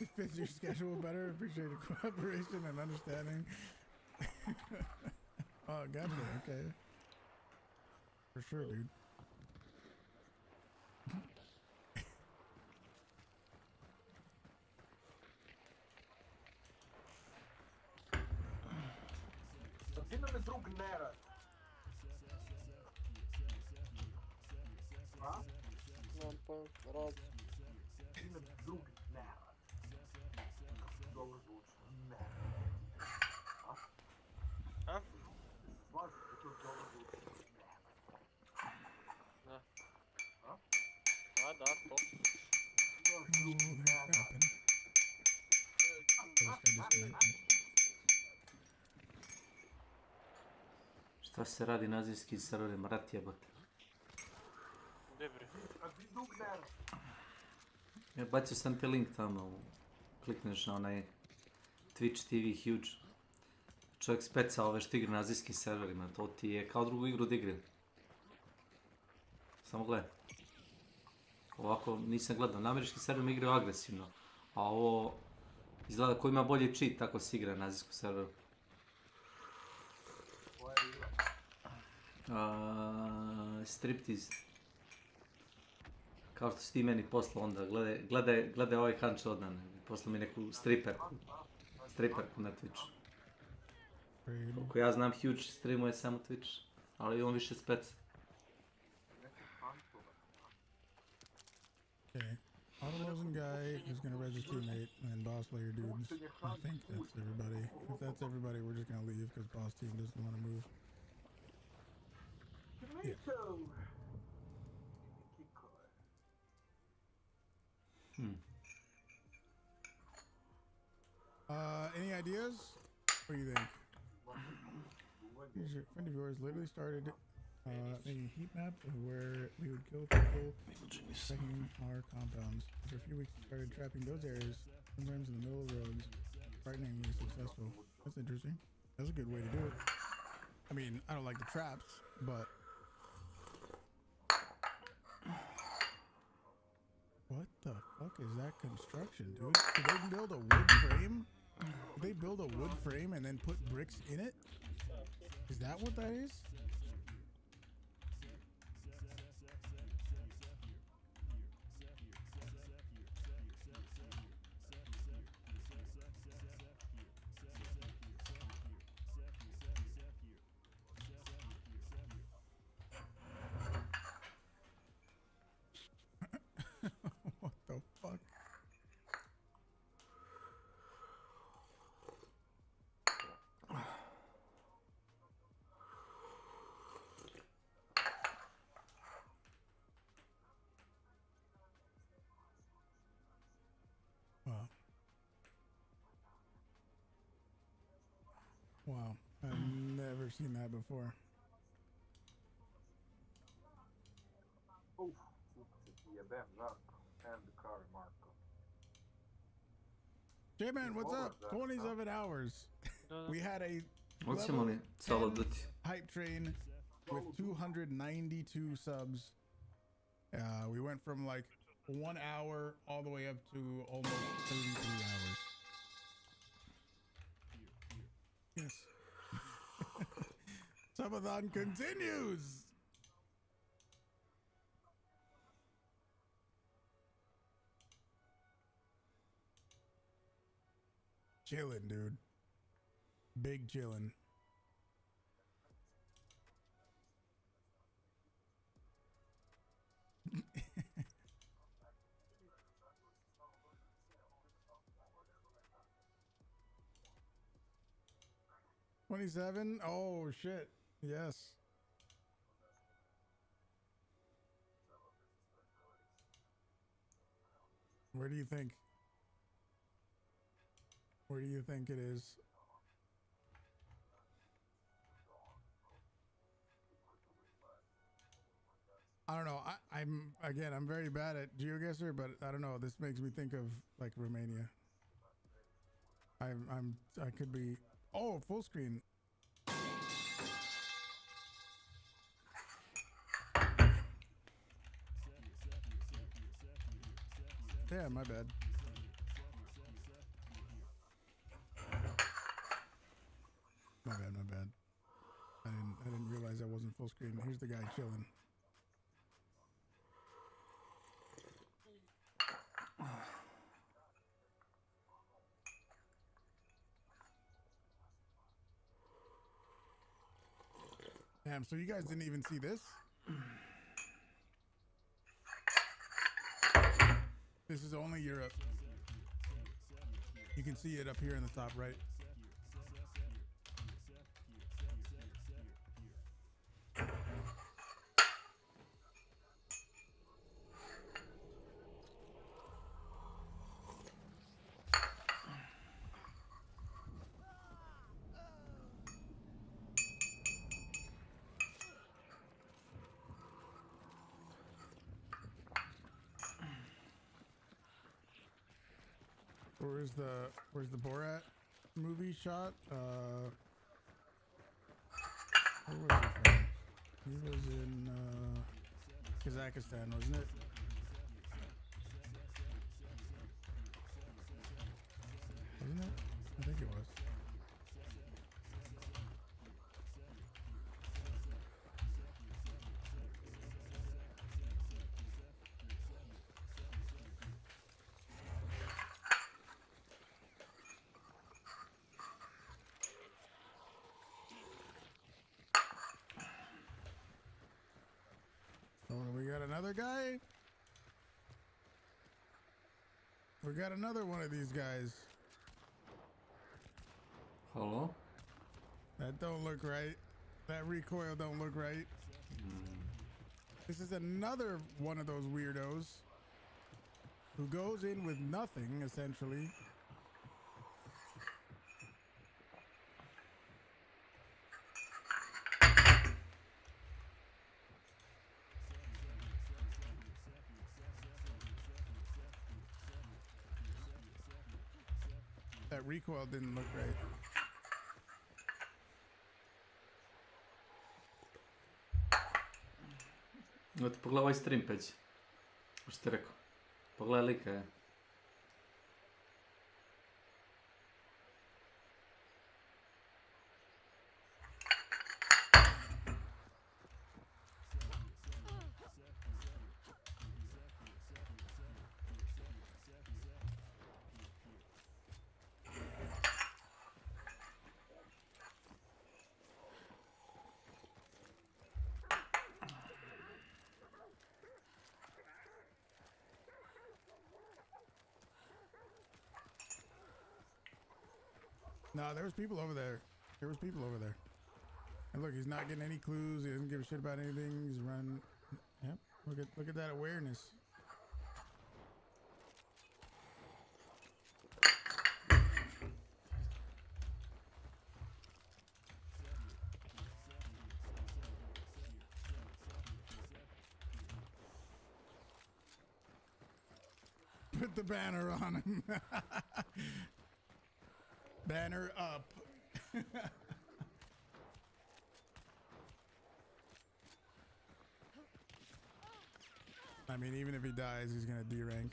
It fits your schedule better. Appreciate your cooperation and understanding. Oh, gotcha. Okay. For sure, dude. Gdje nam je drug nerad? A? Nemam pojma, rad. Gdje nam je drug nerad? Dobro zvuči. Nerad. A? A? Slažem da to dobro zvuči. Nerad. Da. A? Da, to. Šta se radi na azijskim serverima, rat jebote. Gdje bre? A gdje drug nerad? Ja bacio sam te link tamo, klikneš na onaj Twitch TV huge. Čovjek speca ove što igra na azijskim serverima, to ti je kao drugu igru da igram. Samo gledaj. Ovako nisam gledao, na američkim serverima igraju agresivno, a ovo izgleda ko ima bolji cheat, tako se igra na azijskom serveru. Striptease. Kao što si ti meni poslao onda, gledaj ovaj Hanč odnan, poslao mi neku striperku na Twitch. Koliko ja znam, Huge streamuje samo Twitch, ali on više spec. Okay. Automosin guy who's gonna res his teammate, and then boss layer dudes. I think that's everybody. If that's everybody, we're just gonna leave because boss team doesn't want to move. Yeah. Any ideas? What do you think? Your friend of yours literally started a heat map where we would kill people checking our compounds. After a few weeks, he started trapping those areas, sometimes in the middle of roads, frighteningly successful. That's interesting. That's a good way to do it. I mean, I don't like the traps, but... What the fuck is that construction, dude? Did they build a wood frame? Did they build a wood frame and then put bricks in it? Is that what that is? What the fuck? Wow. Wow. I've never seen that before. Oof, jebem, Marko. And the car, Marko. J-Man, what's up? 27 hours. We had a What's your money? Solid. Hype train with 292 subs. We went from like 1 hour all the way up to almost 33 hours. Yes. Subathon continues. Chilling, dude. Big chilling. $27? Oh shit. Yes. Where do you think? Where do you think it is? I don't know. I'm very bad at GeoGuessr, but I don't know. This makes me think of like Romania. I could be. Oh, full screen. Yeah, my bad. My bad. I didn't realize I wasn't full screen. Here's the guy chilling. Damn, so you guys didn't even see this? This is only Europe. You can see it up here in the top right. Where's the Borat movie shot? Where was he from? He was in Kazakhstan, wasn't it? Wasn't it? I think it was. Oh, we got another guy? We got another one of these guys. Hello? That don't look right. That recoil don't look right. This is another one of those weirdos who goes in with nothing, essentially. That recoil didn't look right. No ti pogledaj stream Peci. Što ti rekao? Pogledaj lika je. No, there was people over there. There was people over there. And look, he's not getting any clues. He doesn't give a shit about anything. He's running. Yep. Look at that awareness. Put the banner on him. Banner up. I mean, even if he dies, he's gonna D-rank.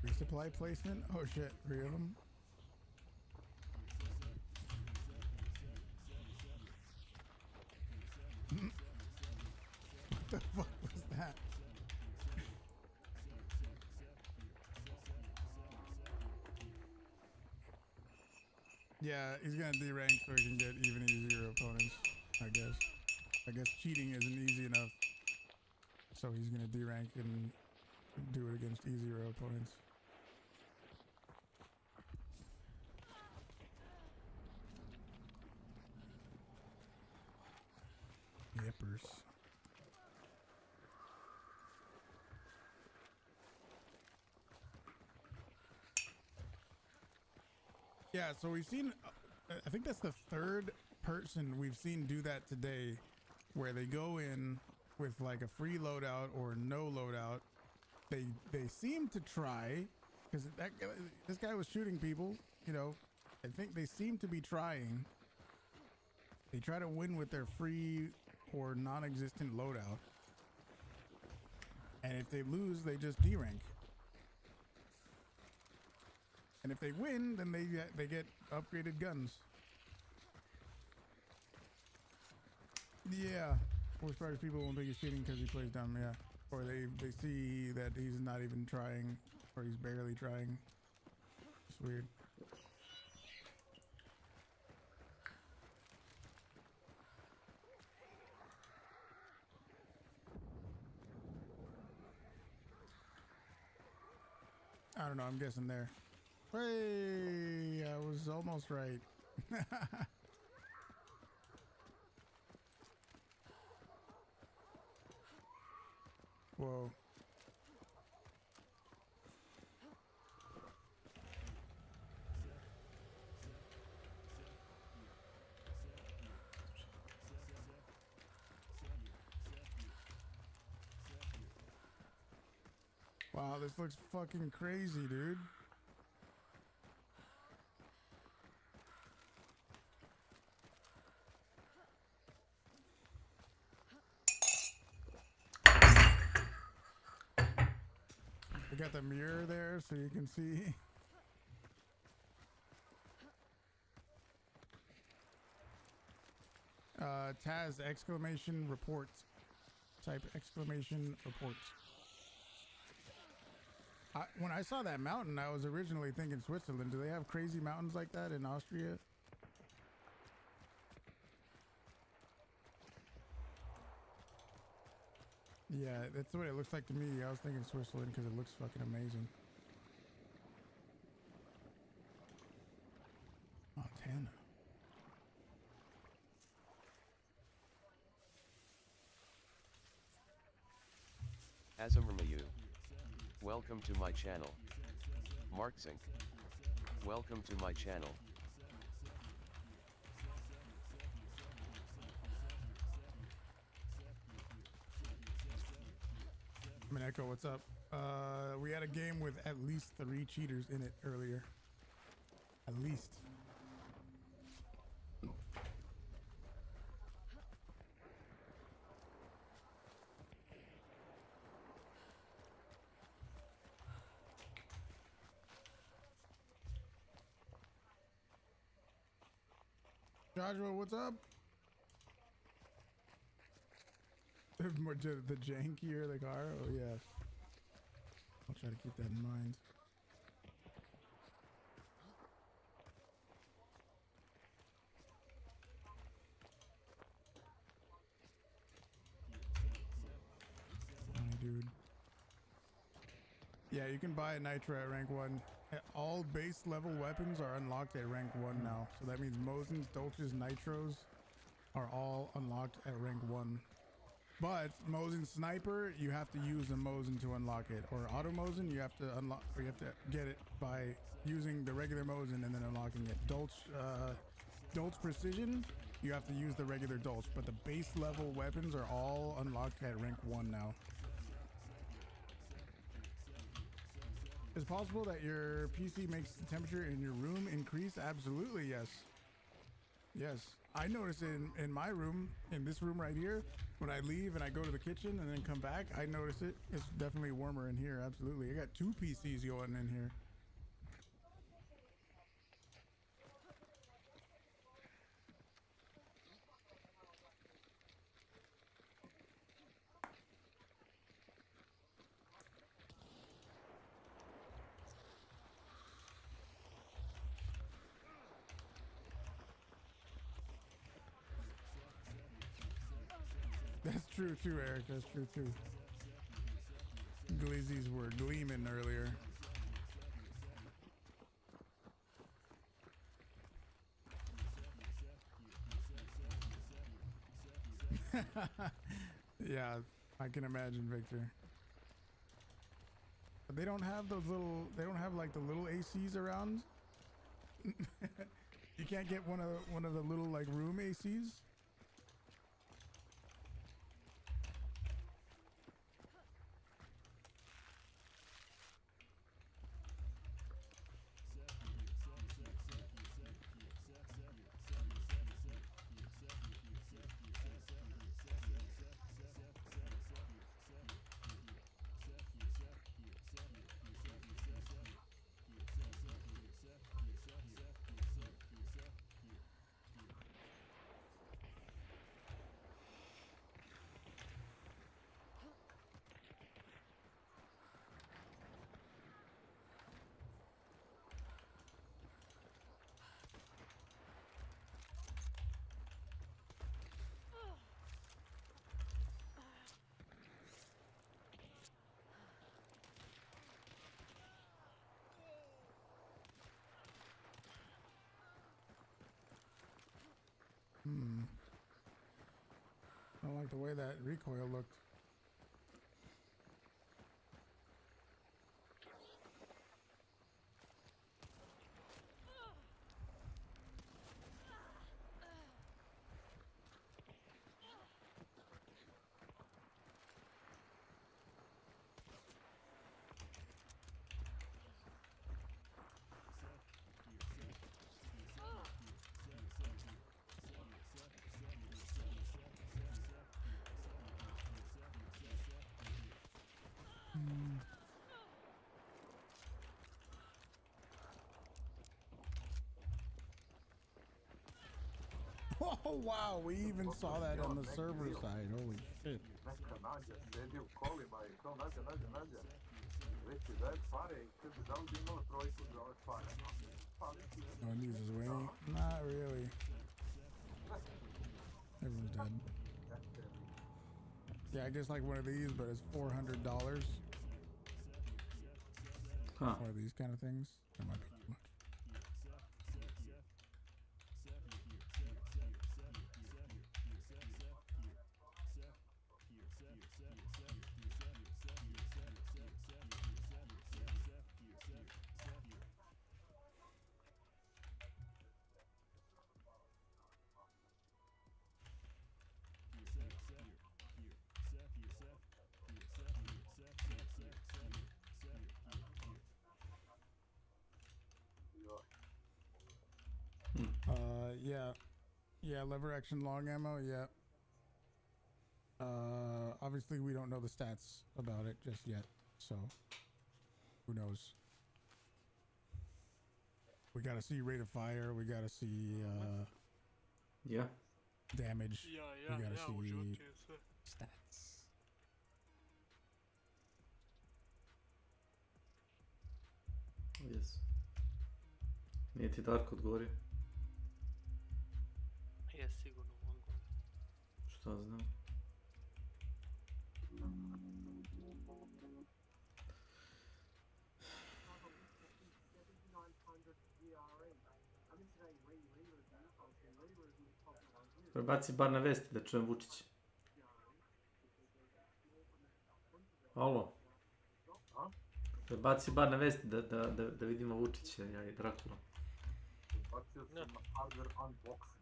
Resupply placement? Oh shit, 3 of them. Yeah, he's gonna derank so he can get even easier opponents, I guess. I guess cheating isn't easy enough. So he's gonna derank and do it against easier opponents. Yippers. Yeah, so we've seen, I think that's the third person we've seen do that today, where they go in with like a free loadout or no loadout. They seem to try, because this guy was shooting people, you know. I think they seem to be trying. They try to win with their free or non-existent loadout, and if they lose, they just derank. And if they win, then they get upgraded guns. Yeah, most probably people won't think he's cheating because he plays dumb. Yeah, or they see that he's not even trying, or he's barely trying. It's weird. I don't know. I'm guessing there. Hey, I was almost right. Whoa. Wow, this looks fucking crazy, dude. We got the mirror there so you can see. Taz exclamation reports. Type exclamation reports. When I saw that mountain, I was originally thinking Switzerland. Do they have crazy mountains like that in Austria? Yeah, that's what it looks like to me. I was thinking Switzerland because it looks fucking amazing. Montana. Azamrmayu. Welcome to my channel. MArcH. Welcome to my channel. Echo, what's up? We had a game with at least 3 cheaters in it earlier. At least. Joshua, what's up? The jankier the car? Oh, yeah. I'll try to keep that in mind. Dude. Yeah, you can buy a nitro at rank 1. All base level weapons are unlocked at rank 1 now. So that means Mosin's, Dolch's, nitros are all unlocked at rank 1. But Mosin Sniper, you have to use a Mosin to unlock it. Or Auto Mosin, you have to unlock, or you have to get it by using the regular Mosin and then unlocking it. Dolch Precision, you have to use the regular Dolch. But the base level weapons are all unlocked at rank 1 now. Is it possible that your PC makes the temperature in your room increase? Absolutely, yes. Yes. I notice in my room, in this room right here, when I leave and I go to the kitchen and then come back, I notice it. It's definitely warmer in here, absolutely. I got 2 PCs going in here. That's true too, Eric. That's true too. Glizzies were gleaming earlier. Yeah, I can imagine, Victor. But they don't have those little. They don't have like the little ACs around. You can't get one of the little like room ACs. I don't like the way that recoil looked. Oh wow, we even saw that on the server side. Holy shit. Neka nađe, sedi u kolima i to nađe. Reći daj pare i kaže da li bi imala trojku za ove pare. No one uses wing? Not really. Everyone's dead. Yeah, I guess like one of these, but it's $400. Huh. One of these kind of things. That might be too much. Yeah, lever action long ammo, yeah. Obviously we don't know the stats about it just yet, so who knows. We gotta see rate of fire, we gotta see yeah, damage, we gotta see stats. Yes. Nije ti Darko odgovorio? Je sigurno mogu. Šta znam? Prebaci bar na vesti da čujem Vučića. Alo? Prebaci bar na vesti da vidimo Vučića, ja i Drakula. Bacio sam na hardware unboxing.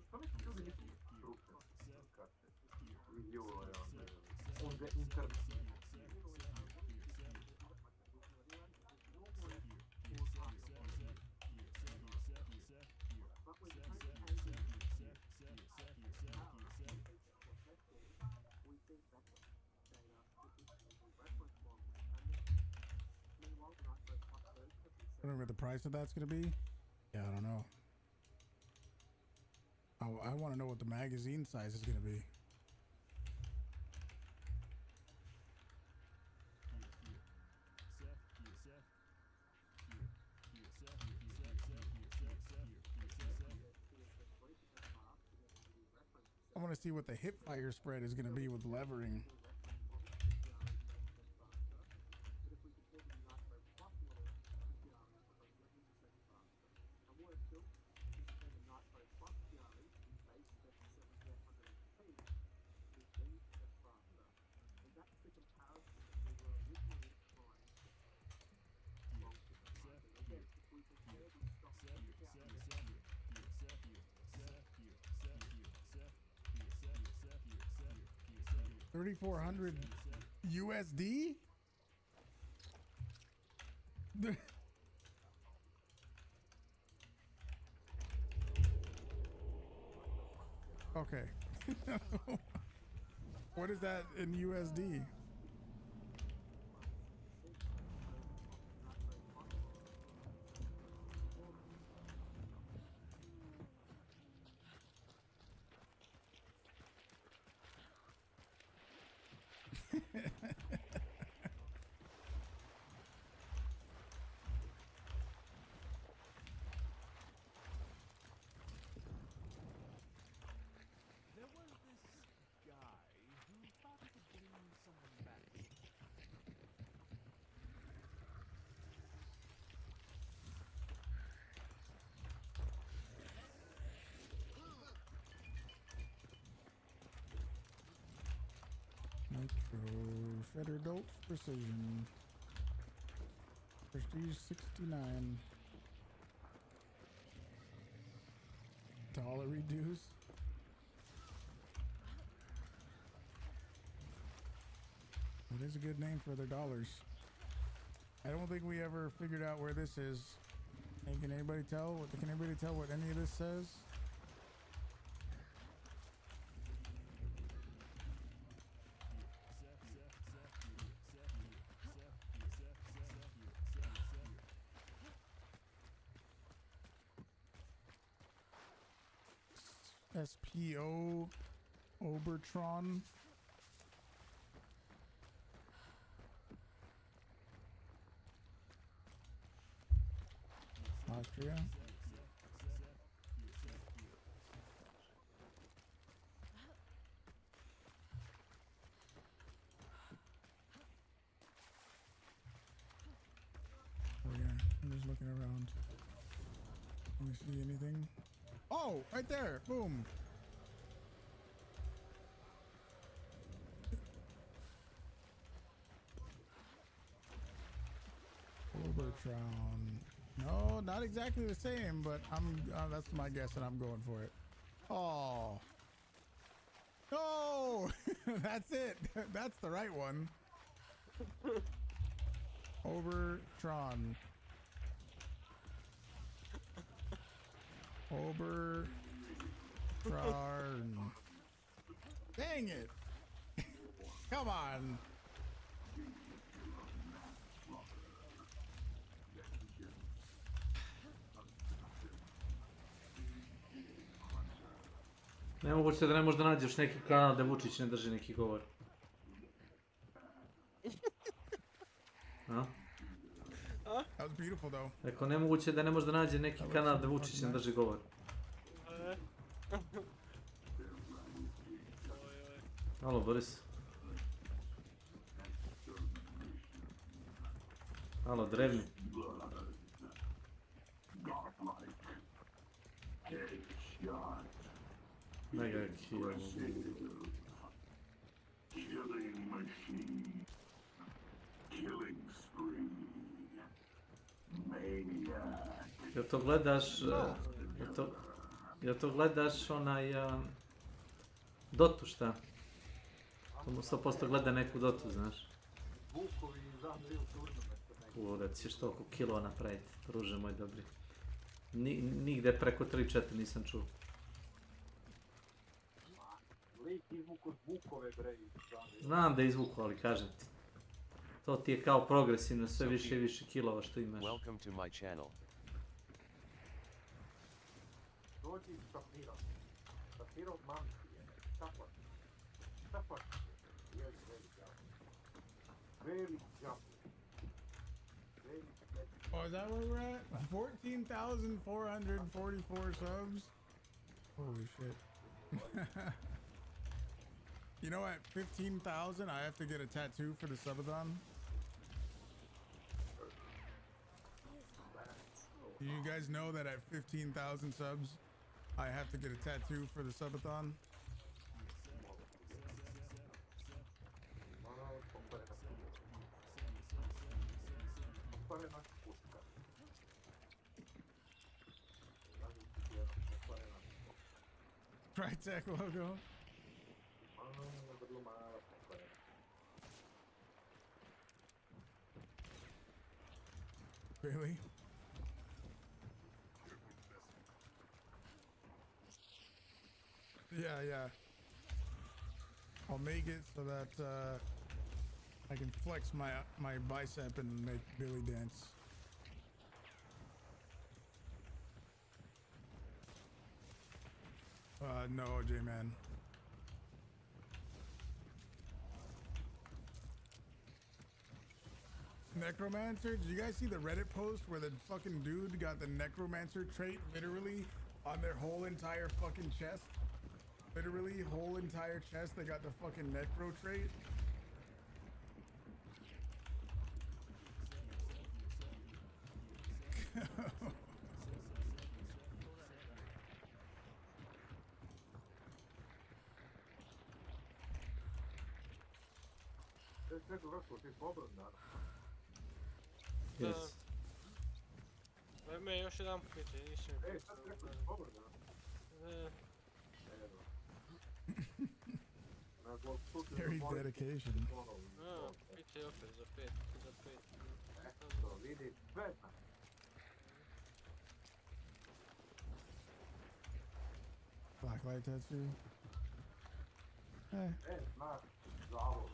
Što neki ljudi nisu stručni karte? Vidljivo je on the internet. I don't know what the price of that's gonna be. Yeah, I don't know. I want to know what the magazine size is gonna be. want to see what the hip fire spread is going to be with levering. $3,400 USD? Okay. What is that in USD? There was this guy who thought he could bring someone back. Nitro Shredder Dolts Precision. Prestige 69. Dollar reduce. It is a good name for their dollars. I don't think we ever figured out where this is. Hey, can anybody tell? Can anybody tell what any of this says? SPO Obertron. Austria. Oh yeah, I'm just looking around. Can we see anything? Oh, right there! Boom! Obertron. No, not exactly the same, but that's my guess and I'm going for it. Oh. No! That's it. That's the right one. Obertron. Obertron. Dang it. Come on. Nemoguće da ne možeš da nađeš neki kanal da Vučić ne drži neki govor. A? That was beautiful though. Eko, nemoguće da ne možeš da nađe neki kanal da Vučić ne drži govor. Alo, Boris. Alo, drevni. Mega kill. Killing machine. Killing spree. Maniac. Jel to gledaš... Jel to gledaš onaj... Dotu šta? To mu 100% gleda neku Dotu, znaš? Da ćeš toliko kilo napraviti, druže moj dobri. Nigde preko 3-4 nisam čuo. Znam da je izvuku, ali kažem ti. To ti je kao progresivno, sve više i više kilova što imaš. Welcome to my channel. Dođi sa Pirom. Sa Pirom mamci je. Tako. Very jump. Oh, is that where we're at? 14,444 subs? Holy shit. You know, at 15,000, I have to get a tattoo for the subathon. Do you guys know that at 15,000 subs, I have to get a tattoo for the subathon? Crytek logo. Really? Yeah. I'll make it so that I can flex my bicep and make Billy dance. No, J-Man. Necromancer? Did you guys see the Reddit post where the fucking dude got the Necromancer trait literally on their whole entire fucking chest? Literally, whole entire chest, they got the fucking Necro trait. Yes. Me još jedan piti, nisam mi Very dedication. Piti opet za pet. Eto, vidi, vedno. Blacklight tattoo. Znaš, zavod.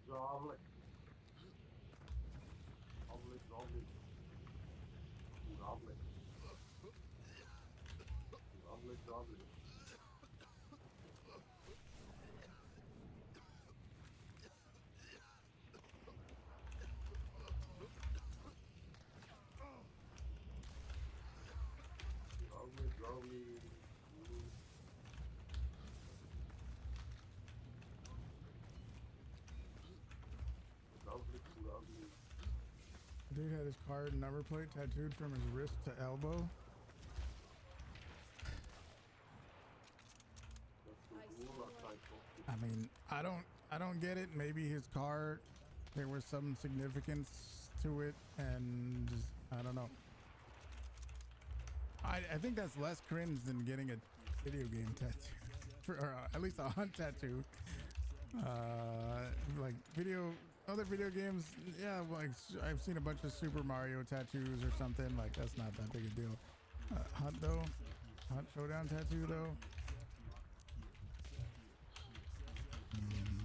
Zavlet. Zavlet. Dude had his card and number plate tattooed from his wrist to elbow. I mean, I don't get it. Maybe his car, there was some significance to it, and just, I don't know. I think that's less cringe than getting a video game tattoo, or at least a hunt tattoo. Like other video games, yeah, like I've seen a bunch of Super Mario tattoos or something. Like that's not that big a deal. Hunt though, Hunt Showdown tattoo though. That's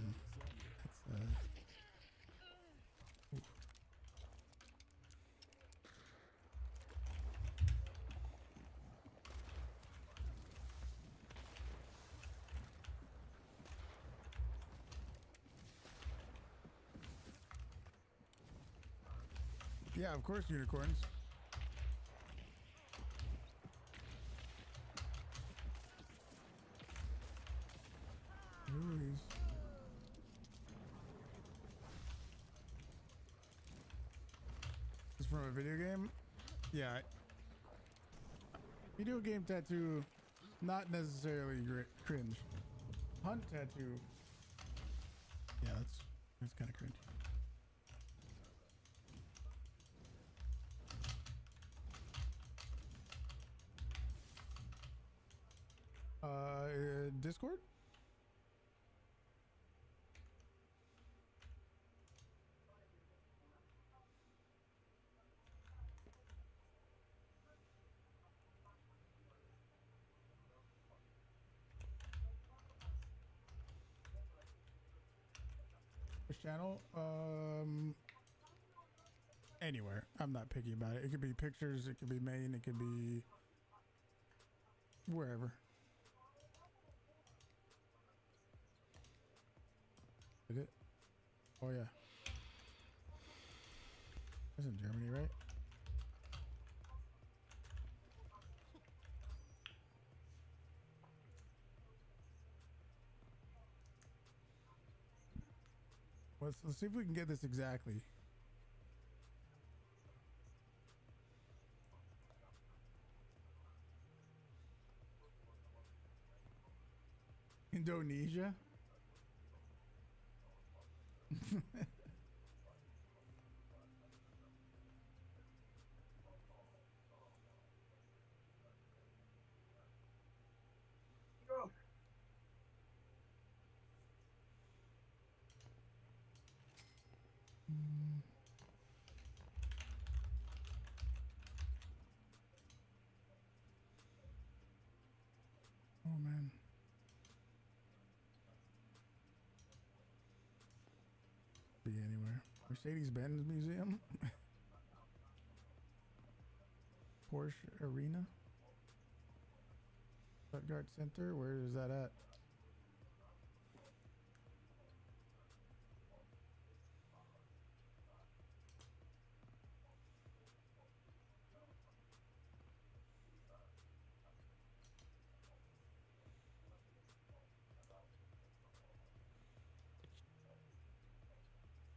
yeah, of course, unicorns. Movies. It's from a video game? Yeah. Video game tattoo, not necessarily cringe. Hunt tattoo. Yeah, that's kind of cringe. Discord? Which channel? Anywhere. I'm not picky about it. It could be pictures, it could be main, it could be wherever. Did it? Oh yeah. That's in Germany, right? Let's see if we can get this exactly. Indonesia? Oh man. Be anywhere. Mercedes-Benz Museum. Porsche Arena. Stuttgart Center. Where is that at?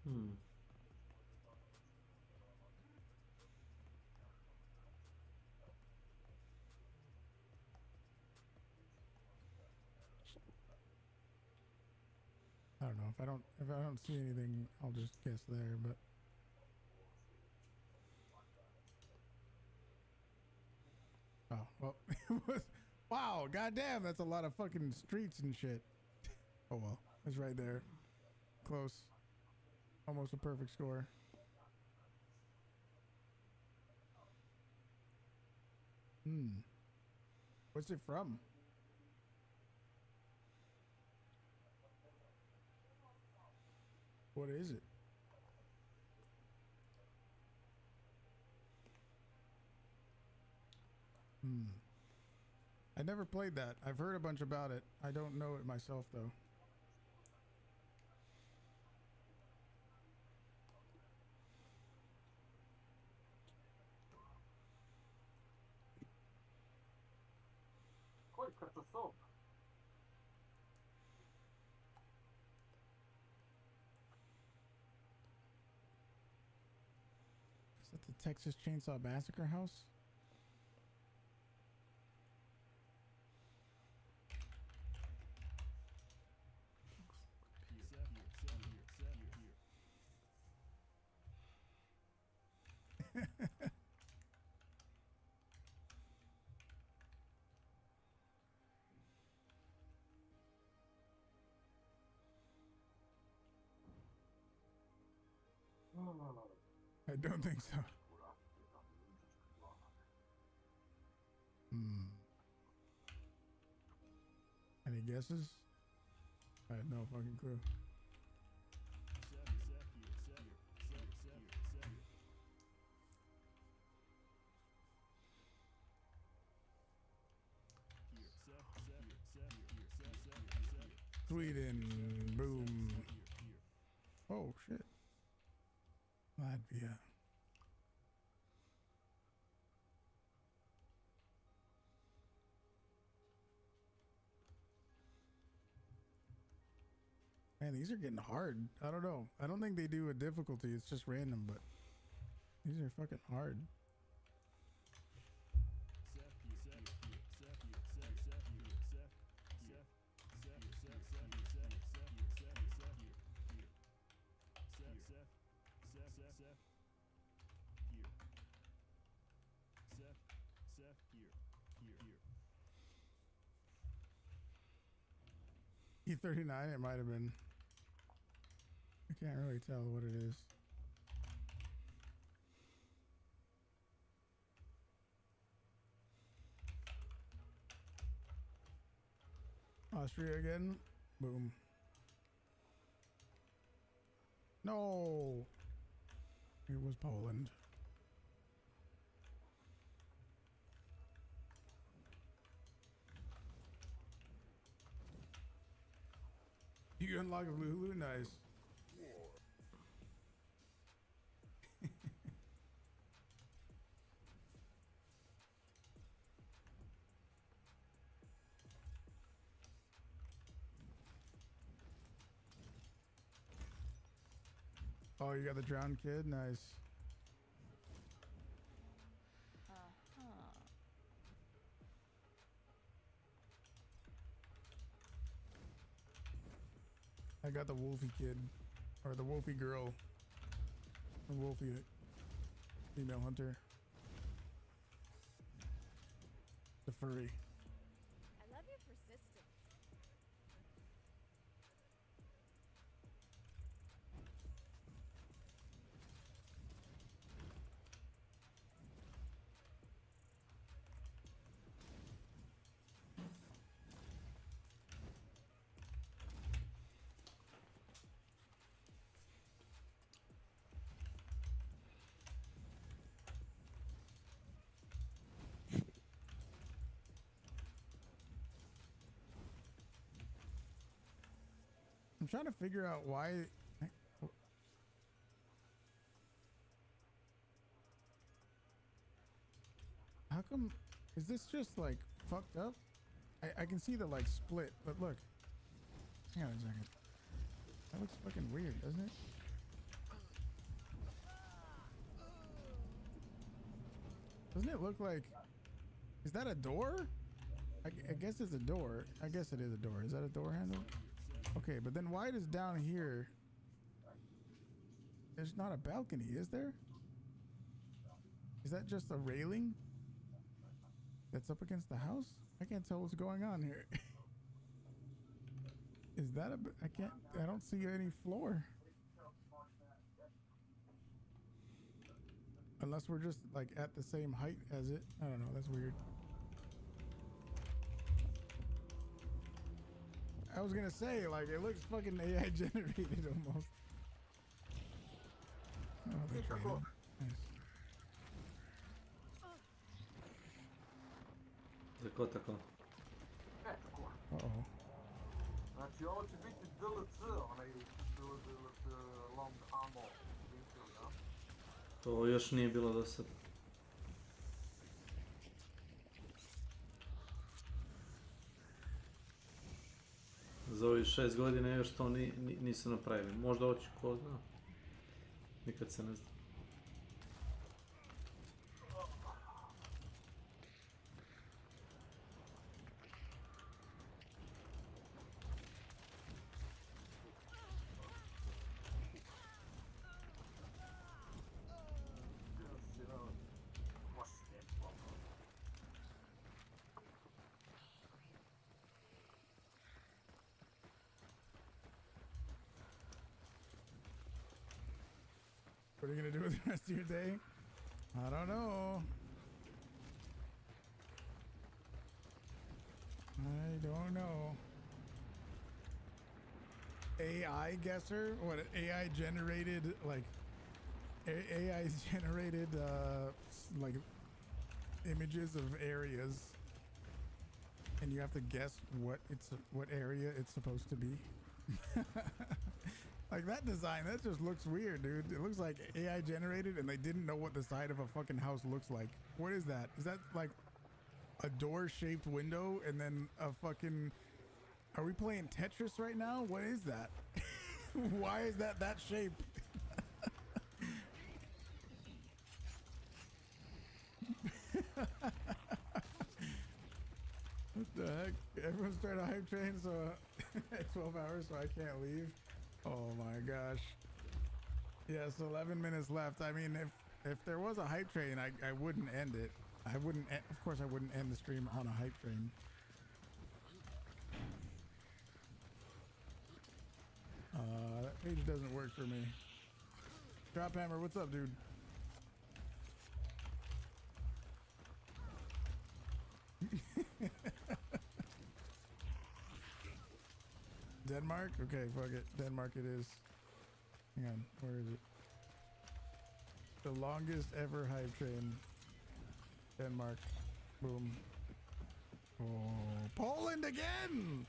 Hmm. I don't know. If I don't see anything, I'll just guess there, but oh well. It was, wow, goddamn, that's a lot of fucking streets and shit. Oh well, it's right there. Close. Almost a perfect score. What's it from? What is it? I never played that. I've heard a bunch about it. I don't know it myself though. Is that the Texas Chainsaw Massacre house? I don't think so. Any guesses? I have no fucking clue. Sweden, boom. Oh shit. Latvia. Man, these are getting hard. I don't know. I don't think they do a difficulty. It's just random, but these are fucking hard. E39, it might have been. I can't really tell what it is. Austria again. Boom. No. It was Poland. You unlocked Lulu? Nice. Oh, you got the drowned kid? Nice. I got the Wolfie kid. Or the Wolfie girl. The Wolfie female hunter. The furry. I love your persistence. I'm trying to figure out why. How come? Is this just like fucked up? I can see the like split, but look. Hang on a second. That looks fucking weird, doesn't it? Doesn't it look like? Is that a door? I guess it's a door. I guess it is a door. Is that a door handle? Okay, but then why does down here? There's not a balcony, is there? Is that just a railing that's up against the house? I can't tell what's going on here. Is that a? I don't see any floor. Unless we're just like at the same height as it. I don't know. That's weird. I was gonna say, like, it looks fucking AI generated almost. Oh, they tried it. Nice. Tako. Uh-oh. Znači ovo će biti DLC, onaj long ammo refill, da? To još nije bilo do sad. Za ovih 6 godina još to nisu napravili. Možda hoće, ko zna. Nikad se ne zna. What are you gonna do with the rest of your day? I don't know. I don't know. AI guesser? What, AI generated, like, AI generated, like, images of areas. And you have to guess what area it's supposed to be. Like that design, that just looks weird, dude. It looks like AI generated and they didn't know what the side of a fucking house looks like. What is that? Is that like a door-shaped window and then a fucking... Are we playing Tetris right now? What is that? Why is that shape? What the heck? Everyone's trying to hype train, so 12 hours, so I can't leave. Oh my gosh. Yes, 11 minutes left. I mean, if there was a hype train, I wouldn't end it. I wouldn't, of course I wouldn't end the stream on a hype train. That page doesn't work for me. Drop Hammer, what's up, dude? Denmark? Okay, fuck it. Denmark it is. Hang on, where is it? The longest ever hype train. Denmark. Boom. Oh, Poland again!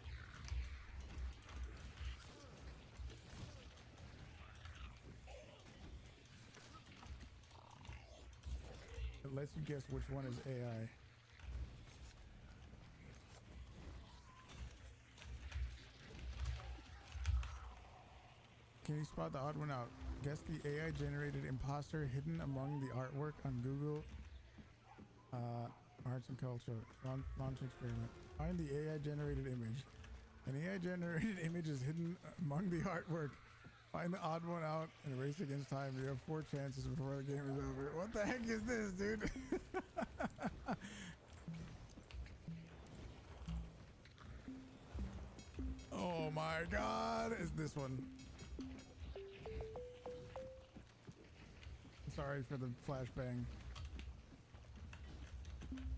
It lets you guess which one is AI. Can you spot the odd one out? Guess the AI-generated imposter hidden among the artwork on Google. Arts and culture. Launch experiment. Find the AI-generated image. An AI-generated image is hidden among the artwork. Find the odd one out and race against time. You have 4 chances before the game is over. What the heck is this, dude? Oh my god, is this one? Sorry for the flashbang.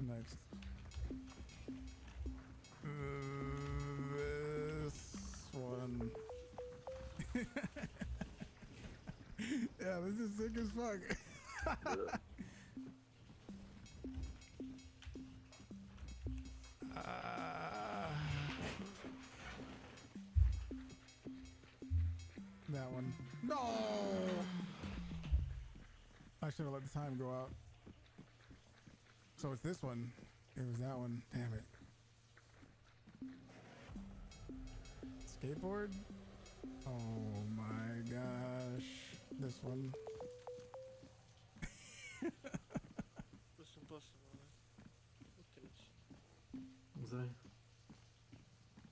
Next. This one. Yeah, this is sick as fuck. That one. No! I should have let the time go out. So it's this one. It was that one. Damn it. Skateboard? Oh my gosh. This one. It's impossible, man. Zaj.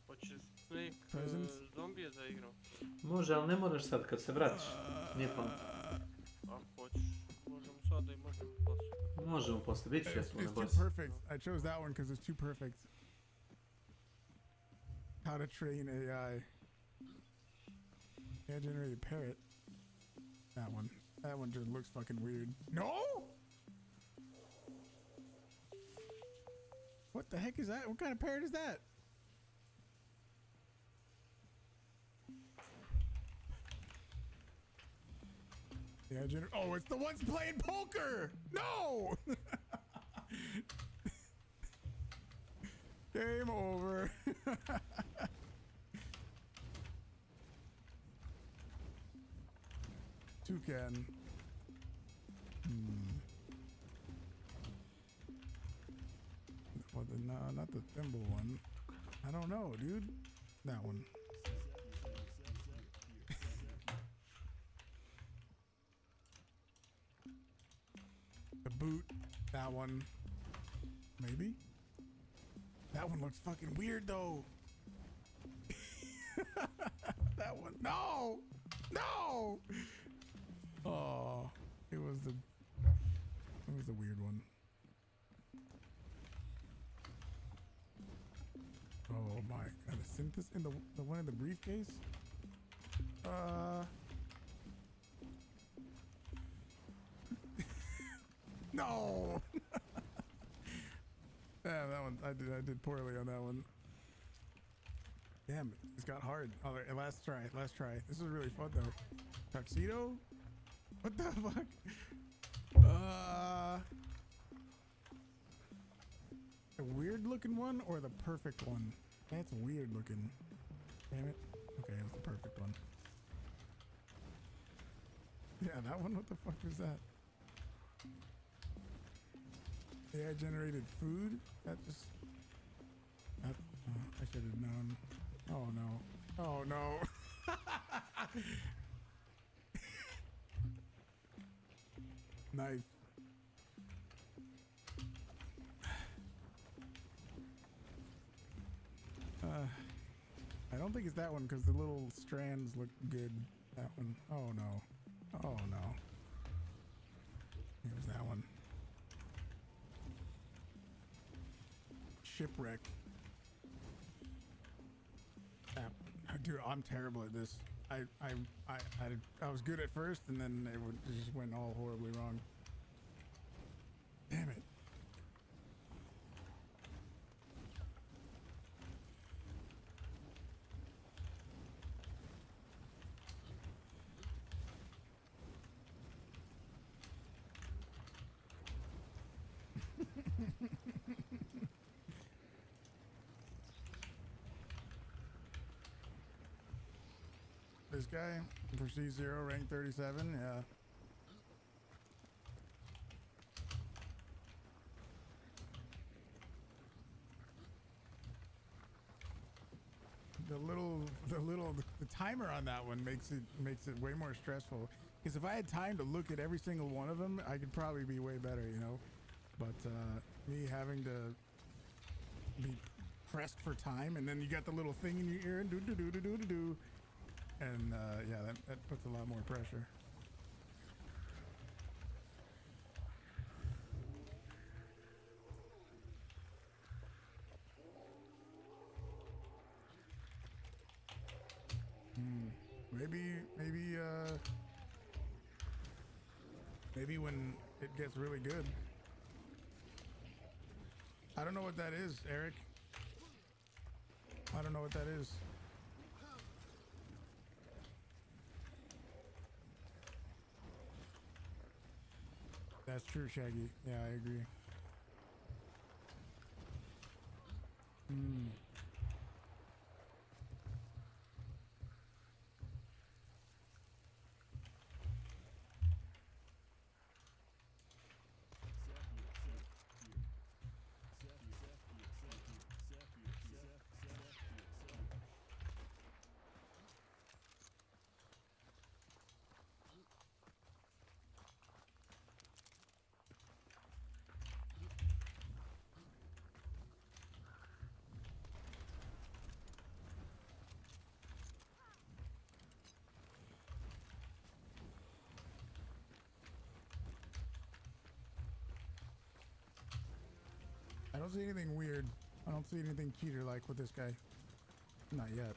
Hoćeš Snake zombije da igram? Može, ali ne moraš sad kad se vratiš. Nije plan. Ako hoćeš, možemo sada i možemo poslije. Možemo poslije, bit će jasno, ne boj It's se. too perfect. I chose that one because it's too perfect. How to train AI. AI generated parrot. That one. That one just looks fucking weird. No! What the heck is that? What kind of parrot is that? Yeah, oh, it's the ones playing poker! No! Game over. Toucan. Well, no, not the thimble one. I don't know, dude. That one. The boot. That one. Maybe? That one looks fucking weird, though. That one. No! No! Oh, it was the weird one. Oh my god, the synthesis in the one in the briefcase? No! Damn, that one, I did poorly on that one. Damn it, it's got hard. All right, last try. This was really fun though. Tuxedo? What the fuck? A weird looking one or the perfect one? That's weird looking. Damn it. Okay, it was the perfect one. Yeah, that one, what the fuck was that? AI generated food? That just... That, I should have known. Oh no. Oh no. Knife. I don't think it's that one because the little strands look good. That one. Oh no. Oh no. Here's that one. Shipwreck. That one. Dude, I'm terrible at this. I was good at first and then it just went all horribly wrong. Damn it. This guy, Prestige 0, rank 37, yeah. The little the timer on that one makes it way more stressful. Because if I had time to look at every single one of them, I could probably be way better, you know. But me having to be pressed for time, and then you got the little thing in your ear and do, and yeah, that puts a lot more pressure. Maybe when it gets really good. I don't know what that is, Eric. I don't know what that is. That's true, Shaggy. Yeah, I agree. I don't see anything weird. I don't see anything cheater-like with this guy. Not yet.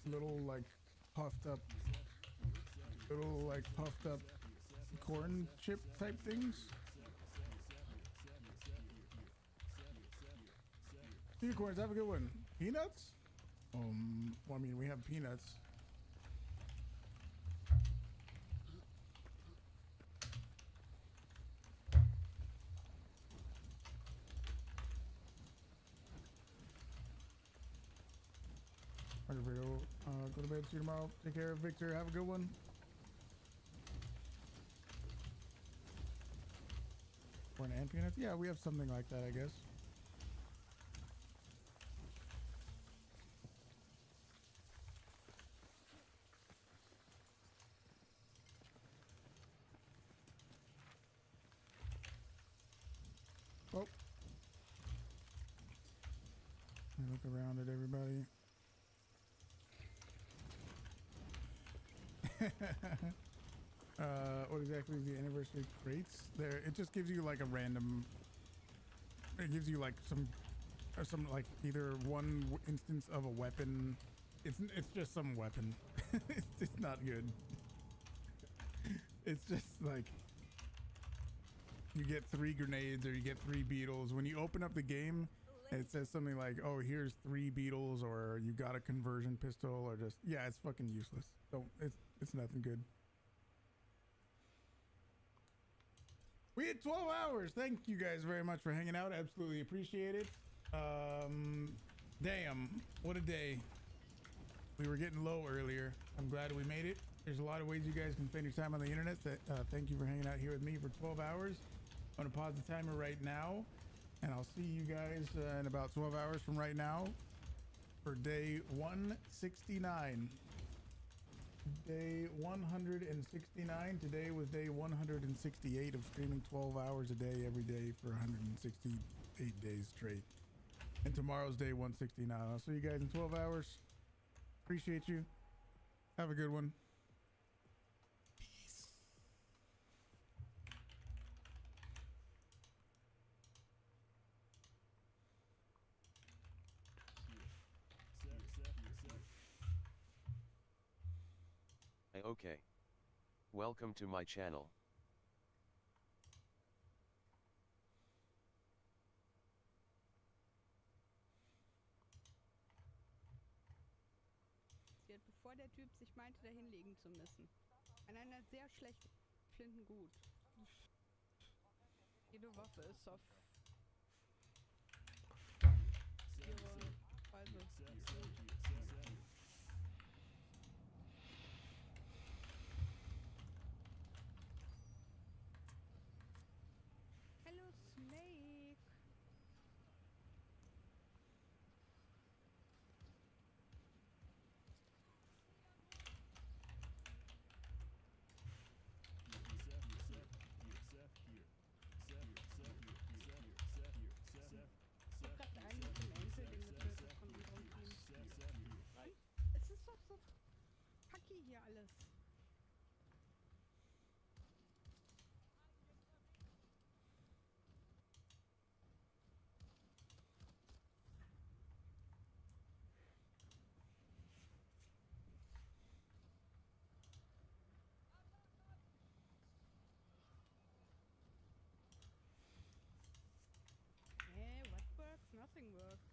Little like puffed up corn chip type things. Unicorns, have a good one. Peanuts? Well, I mean, we have peanuts. Go to bed, see you tomorrow. Take care, Victor. Have a good one. Corn and peanuts? Yeah, we have something like that, I guess. Oh. Look around at everybody. What exactly is the anniversary crates? There, it just gives you like a random. It gives you like some like either one instance of a weapon. It's just some weapon. it's not good. It's just like you get 3 grenades or you get 3 beetles. When you open up the game, it says something like, oh, here's 3 beetles, or you got a conversion pistol, or just, yeah, it's fucking useless. Don't, it's nothing good. We had 12 hours. Thank you guys very much for hanging out. Absolutely appreciate it. Damn, what a day. We were getting low earlier. I'm glad we made it. There's a lot of ways you guys can spend your time on the internet. Thank you for hanging out here with me for 12 hours. I'm gonna pause the timer right now, and I'll see you guys in about 12 hours from right now for day 169. Day 169. Today was day 168 of streaming 12 hours a day every day for 168 days straight. And tomorrow's day 169. I'll see you guys in 12 hours. Appreciate you. Have a good one. Peace. Okay. Welcome to my channel. Bevor der Typ sich meinte, da hinlegen zu müssen. An einer sehr schlechten Flinten gut. Jede Waffe ist auf ihre Weise gut. Hello, Snake. Es ist doch so kacke hier alles. Hey, what works? Nothing works.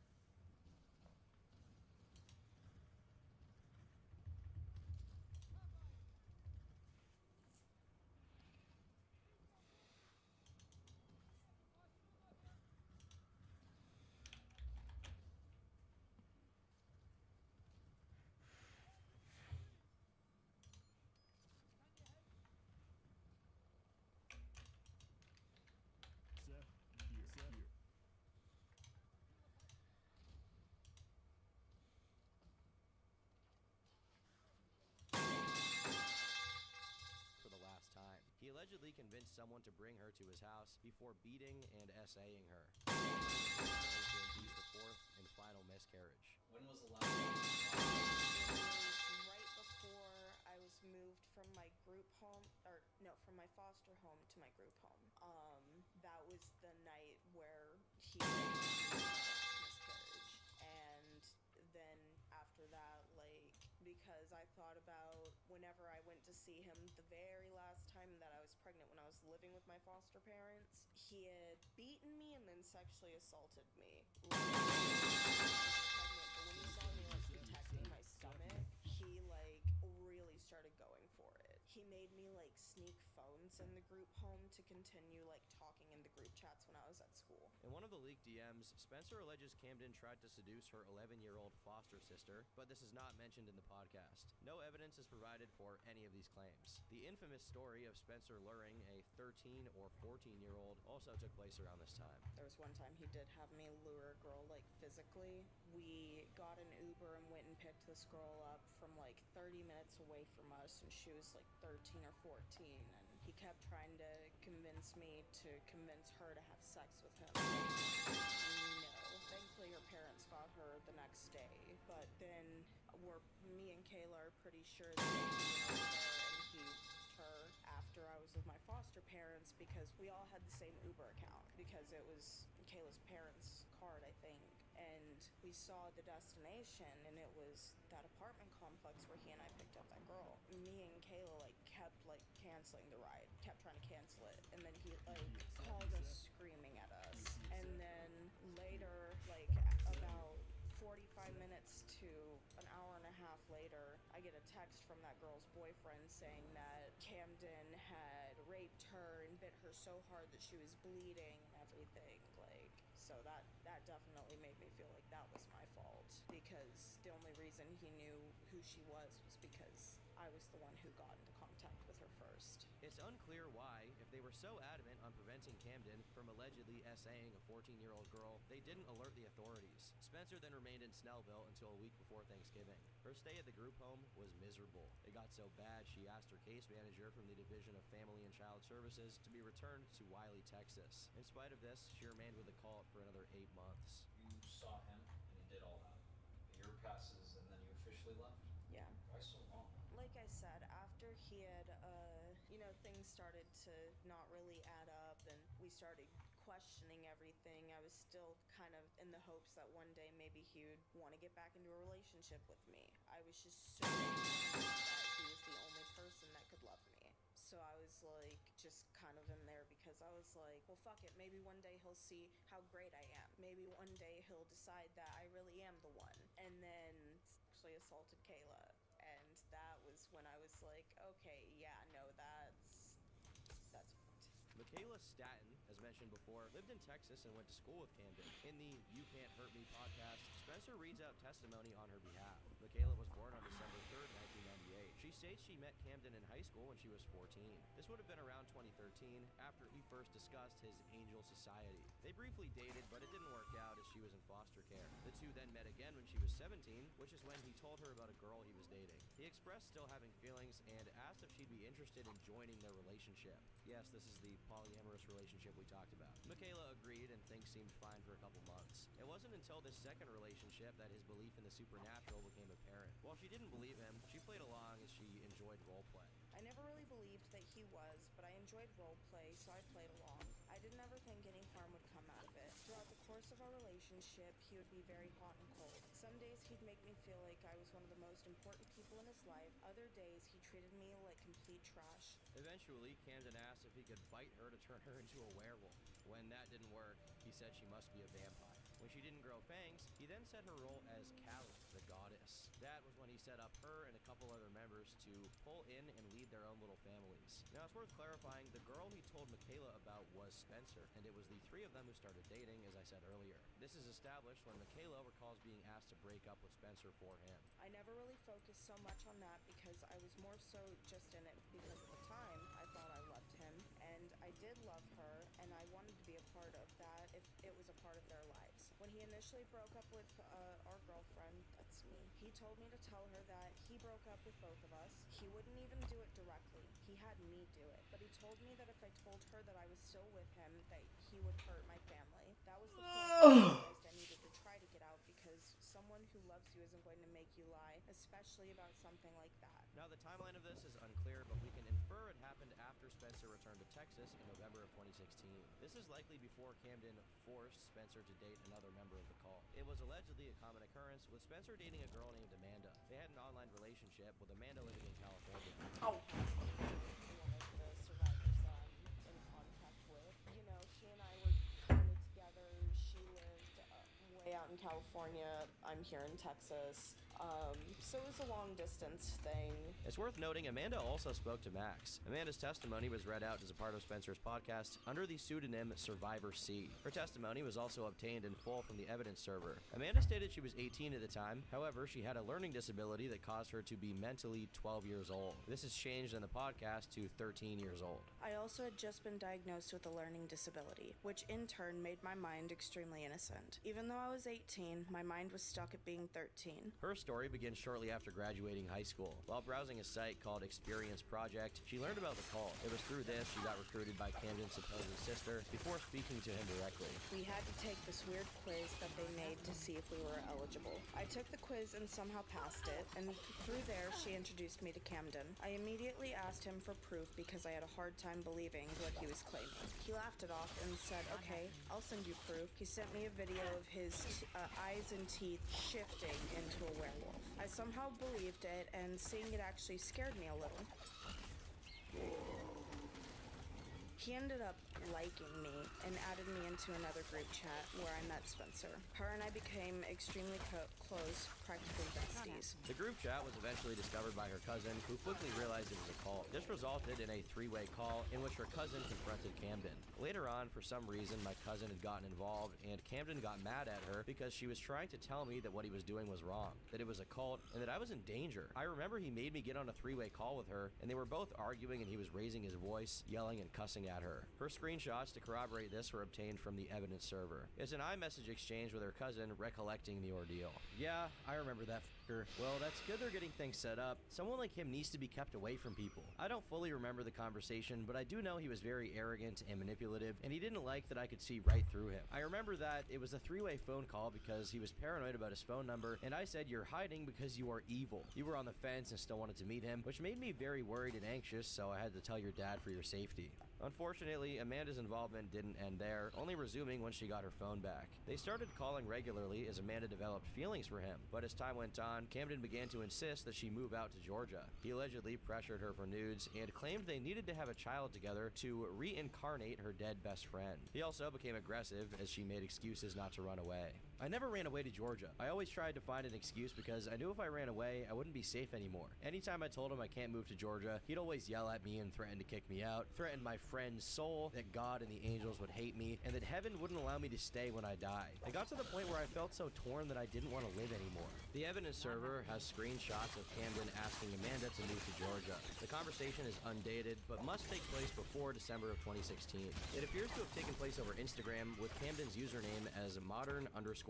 For the last time. He allegedly convinced someone to bring her to his house before beating and SAing her. To induce the fourth and final miscarriage. When was the last time? Right before I was moved from my group home, or no, from my foster home to my group home. That was the night where he miscarriage. And then after that, like, because I thought about whenever I went to see him the very last time that I was pregnant when I was living with my foster parents, he had beaten me and then sexually assaulted me. But when he saw me like protecting my stomach, he like really started going for it. He made me like sneak phones in the group home to continue like talking in the group chats when I was at school. In one of the leaked DMs, Spencer alleges Camden tried to seduce her 11-year-old foster sister, but this is not mentioned in the podcast. No evidence is provided for any of these claims. The infamous story of Spencer luring a 13 or 14-year-old also took place around this time. There was one time he did have me lure a girl like physically. We got an Uber and went and picked this girl up from like 30 minutes away from us, and she was like 13 or 14, and he kept trying to convince me to convince her to have sex with him. No. Thankfully her parents got her the next day, but then me and Kayla are pretty sure that he went over there and he her after I was with my foster parents, because we all had the same Uber account because it was Kayla's parents' card, I think. And we saw the destination, and it was that apartment complex where he and I picked up that girl. Me and Kayla like kept like canceling the ride, kept trying to cancel it, and then he like called us screaming at us. And then later, like 45 minutes to an hour and a half later, I get a text from that girl's boyfriend saying that Camden had raped her and bit her so hard that she was bleeding and everything. Like, so that definitely made me feel like that was my fault, because the only reason he knew who she was because I was the one who got into contact with her first. It's unclear why, if they were so adamant on preventing Camden from allegedly SAing a 14-year-old girl, they didn't alert the authorities. Spencer then remained in Snellville until a week before Thanksgiving. Her stay at the group home was miserable. It got so bad she asked her case manager from the Division of Family and Child Services to be returned to Wiley, Texas. In spite of this, she remained with the cult for another 8 months. You saw him and he did all that. A year passes and then you officially left? Yeah. Why so long? Like I said, after he had, things started to not really add up and we started questioning everything, I was still kind of in the hopes that one day maybe he would want to get back into a relationship with me. I was just so convinced that he was the only person that could love me. So I was like, just kind of in there because I was like, well, fuck it. Maybe one day he'll see how great I am. Maybe one day he'll decide that I really am the one. And then actually assaulted Kayla. And that was when I was like, okay, yeah, no, that's fucked. Michaela Staton, as mentioned before, lived in Texas and went to school with Camden. In the You Can't Hurt Me podcast, Spencer reads out testimony on her behalf. Michaela was born on December 3rd, 1998. She states she met Camden in high school when she was 14. This would have been around 2013, after he first discussed his Angel Society. They briefly dated, but it didn't work out as she was in foster care. The two then met again when she was 17, which is when he told her about a girl he was dating. He expressed still having feelings and asked if she'd be interested in joining their relationship. Yes, this is the polyamorous relationship we talked about. Michaela agreed and things seemed fine for a couple months. It wasn't until this second relationship that his belief in the supernatural became apparent. While she didn't believe him, she played along as she enjoyed roleplay. I never really believed that he was, but I enjoyed roleplay, so I played along. I didn't ever think any harm would come out of it. Throughout the course of our relationship, he would be very hot and cold. Some days he'd make me feel like I was one of the most important people in his life. Other days he treated me like complete trash. Eventually, Camden asked if he could bite her to turn her into a werewolf. When that didn't work, he said she must be a vampire. When she didn't grow fangs, he then set her role as Kali, the goddess. That was when he set up her and a couple other members to pull in and lead their own little families. Now, it's worth clarifying, the girl he told Michaela about was Spencer, and it was the three of them who started dating, as I said earlier. This is established when Michaela recalls being asked to break up with Spencer for him. I never really focused so much on that because I was more so just in it because at the time I thought I loved him, and I did love her, and I wanted to be a part of that if it was a part of their lives. When he initially broke up with our girlfriend, that's me, he told me to tell her that he broke up with both of us. He wouldn't even do it directly. He had me do it. But he told me that if I told her that I was still with him, that he would hurt my family. That was the point I realized I needed to try to get out because someone who loves you isn't going to make you lie, especially about something like that. Now, the timeline of this is unclear, but we can infer it happened after Spencer returned to Texas in November of 2016. This is likely before Camden forced Spencer to date another member of the cult. It was allegedly a common occurrence, with Spencer dating a girl named Amanda. They had an online relationship, with Amanda living in California. Oh! One of the survivors that I'm in contact with. You know, she and I were kind of together. She lived way out in California. I'm here in Texas. So it was a long distance thing. It's worth noting Amanda also spoke to Max. Amanda's testimony was read out as a part of Spencer's podcast under the pseudonym Survivor C. Her testimony was also obtained in full from the evidence server. Amanda stated she was 18 at the time. However, she had a learning disability that caused her to be mentally 12 years old. This has changed in the podcast to 13 years old. I also had just been diagnosed with a learning disability, which in turn made my mind extremely innocent. Even though I was 18, my mind was stuck at being 13. Her story begins shortly after graduating high school. While browsing a site called Experience Project, she learned about the cult. It was through this she got recruited by Camden's supposed sister before speaking to him directly. We had to take this weird quiz that they made to see if we were eligible. I took the quiz and somehow passed it, and through there she introduced me to Camden. I immediately asked him for proof because I had a hard time believing what he was claiming. He laughed it off and said, okay, I'll send you proof. He sent me a video of his eyes and teeth shifting into a werewolf. I somehow believed it, and seeing it actually scared me a little. He ended up liking me and added me into another group chat where I met Spencer. Her and I became extremely close, practically besties. The group chat was eventually discovered by her cousin, who quickly realized it was a cult. This resulted in a three-way call in which her cousin confronted Camden. Later on, for some reason, my cousin had gotten involved, and Camden got mad at her because she was trying to tell me that what he was doing was wrong, that it was a cult, and that I was in danger. I remember he made me get on a three-way call with her, and they were both arguing, and he was raising his voice, yelling and cussing at her. Her screenshots to corroborate this were obtained from the evidence server. It's an iMessage exchange with her cousin recollecting the ordeal. Yeah, I remember that f***er. Well, that's good they're getting things set up. Someone like him needs to be kept away from people. I don't fully remember the conversation, but I do know he was very arrogant and manipulative, and he didn't like that I could see right through him. I remember that it was a three-way phone call because he was paranoid about his phone number, and I said, "You're hiding because you are evil." You were on the fence and still wanted to meet him, which made me very worried and anxious, so I had to tell your dad for your safety. Unfortunately, Amanda's involvement didn't end there, only resuming when she got her phone back. They started calling regularly as Amanda developed feelings for him, but as time went on, Camden began to insist that she move out to Georgia. He allegedly pressured her for nudes and claimed they needed to have a child together to reincarnate her dead best friend. He also became aggressive as she made excuses not to run away. I never ran away to Georgia. I always tried to find an excuse because I knew if I ran away, I wouldn't be safe anymore. Anytime I told him I can't move to Georgia, he'd always yell at me and threaten to kick me out, threaten my friend's soul, that God and the angels would hate me, and that heaven wouldn't allow me to stay when I died. It got to the point where I felt so torn that I didn't want to live anymore. The evidence server has screenshots of Camden asking Amanda to move to Georgia. The conversation is undated, but must take place before December of 2016. It appears to have taken place over Instagram with Camden's username as modern_grim.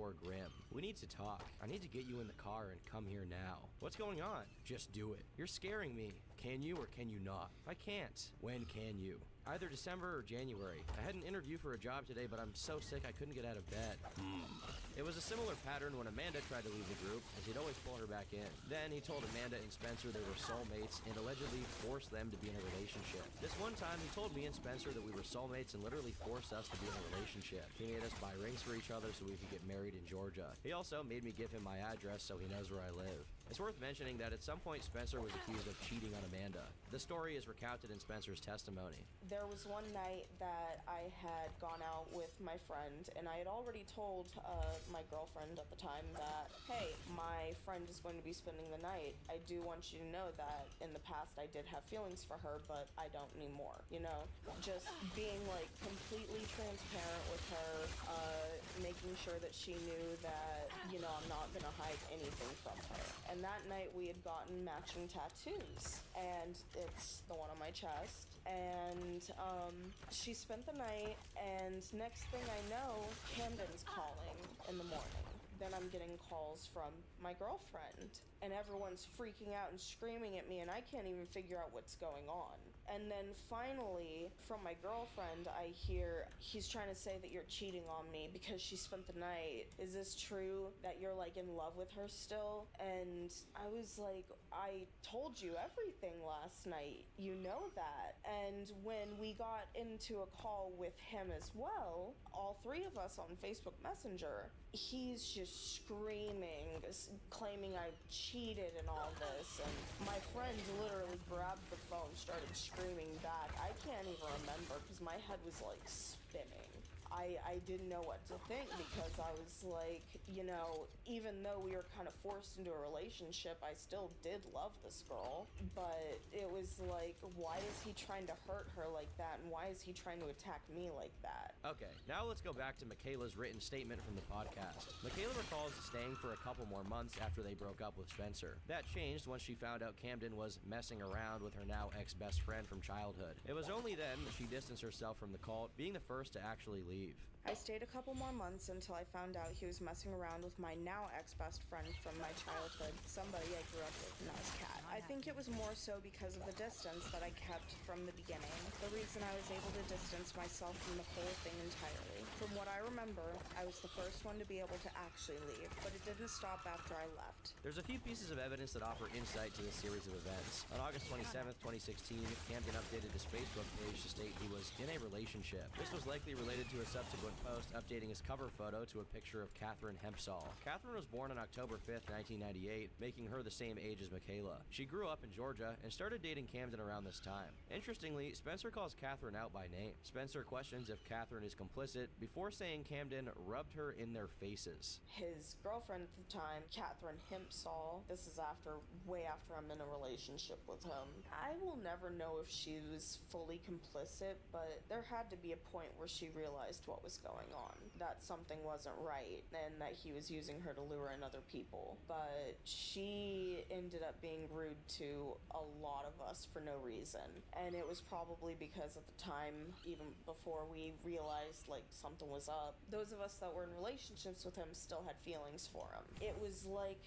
We need to talk. I need to get you in the car and come here now. What's going on? Just do it. You're scaring me. Can you or can you not? I can't. When can you? Either December or January. I had an interview for a job today, but I'm so sick I couldn't get out of bed. It was a similar pattern when Amanda tried to leave the group, as he'd always pull her back in. Then he told Amanda and Spencer they were soulmates and allegedly forced them to be in a relationship. This one time, he told me and Spencer that we were soulmates and literally forced us to be in a relationship. He made us buy rings for each other so we could get married in Georgia. He also made me give him my address so he knows where I live. It's worth mentioning that at some point Spencer was accused of cheating on Amanda. The story is recounted in Spencer's testimony. There was one night that I had gone out with my friend, and I had already told my girlfriend at the time that, hey, my friend is going to be spending the night. I do want you to know that in the past I did have feelings for her, but I don't anymore. You know, just being like completely transparent with her, making sure that she knew that, you know, I'm not gonna hide anything from her. And that night we had gotten matching tattoos, and it's the one on my chest. And she spent the night, and next thing I know, Camden's calling in the morning. Then I'm getting calls from my girlfriend, and everyone's freaking out and screaming at me, and I can't even figure out what's going on. And then finally, from my girlfriend, I hear he's trying to say that you're cheating on me because she spent the night. Is this true that you're like in love with her still? And I was like, I told you everything last night. You know that. And when we got into a call with him as well, all three of us on Facebook Messenger, he's just screaming, claiming I cheated and all this. And my friend literally grabbed the phone, started screaming back. I can't even remember because my head was like spinning. I didn't know what to think because I was like, you know, even though we were kind of forced into a relationship, I still did love this girl. But it was like, why is he trying to hurt her like that? And why is he trying to attack me like that? Okay, now let's go back to Michaela's written statement from the podcast. Michaela recalls staying for a couple more months after they broke up with Spencer. That changed once she found out Camden was messing around with her now ex-best friend from childhood. It was only then that she distanced herself from the cult, being the first to actually leave. I stayed a couple more months until I found out he was messing around with my now ex-best friend from my childhood, somebody I grew up with, and that was Kat. I think it was more so because of the distance that I kept from the beginning. The reason I was able to distance myself from the whole thing entirely. From what I remember, I was the first one to be able to actually leave, but it didn't stop after I left. There's a few pieces of evidence that offer insight to this series of events. On August 27th, 2016, Camden updated his Facebook page to state he was in a relationship. This was likely related to a subsequent post updating his cover photo to a picture of Catherine Hempsall. Catherine was born on October 5th, 1998, making her the same age as Michaela. She grew grew up in Georgia and started dating Camden around this time. Interestingly, Spencer calls Catherine out by name. Spencer questions if Catherine is complicit before saying Camden rubbed her in their faces. His girlfriend at the time, Catherine Himpsall, this is way after I'm in a relationship with him. I will never know if she was fully complicit, but there had to be a point where she realized what was going on, that something wasn't right, and that he was using her to lure in other people. But she ended up being rude to a lot of us for no reason, and it was probably because at the time, even before we realized like something was up, those of us that were in relationships with him still had feelings for him. It was like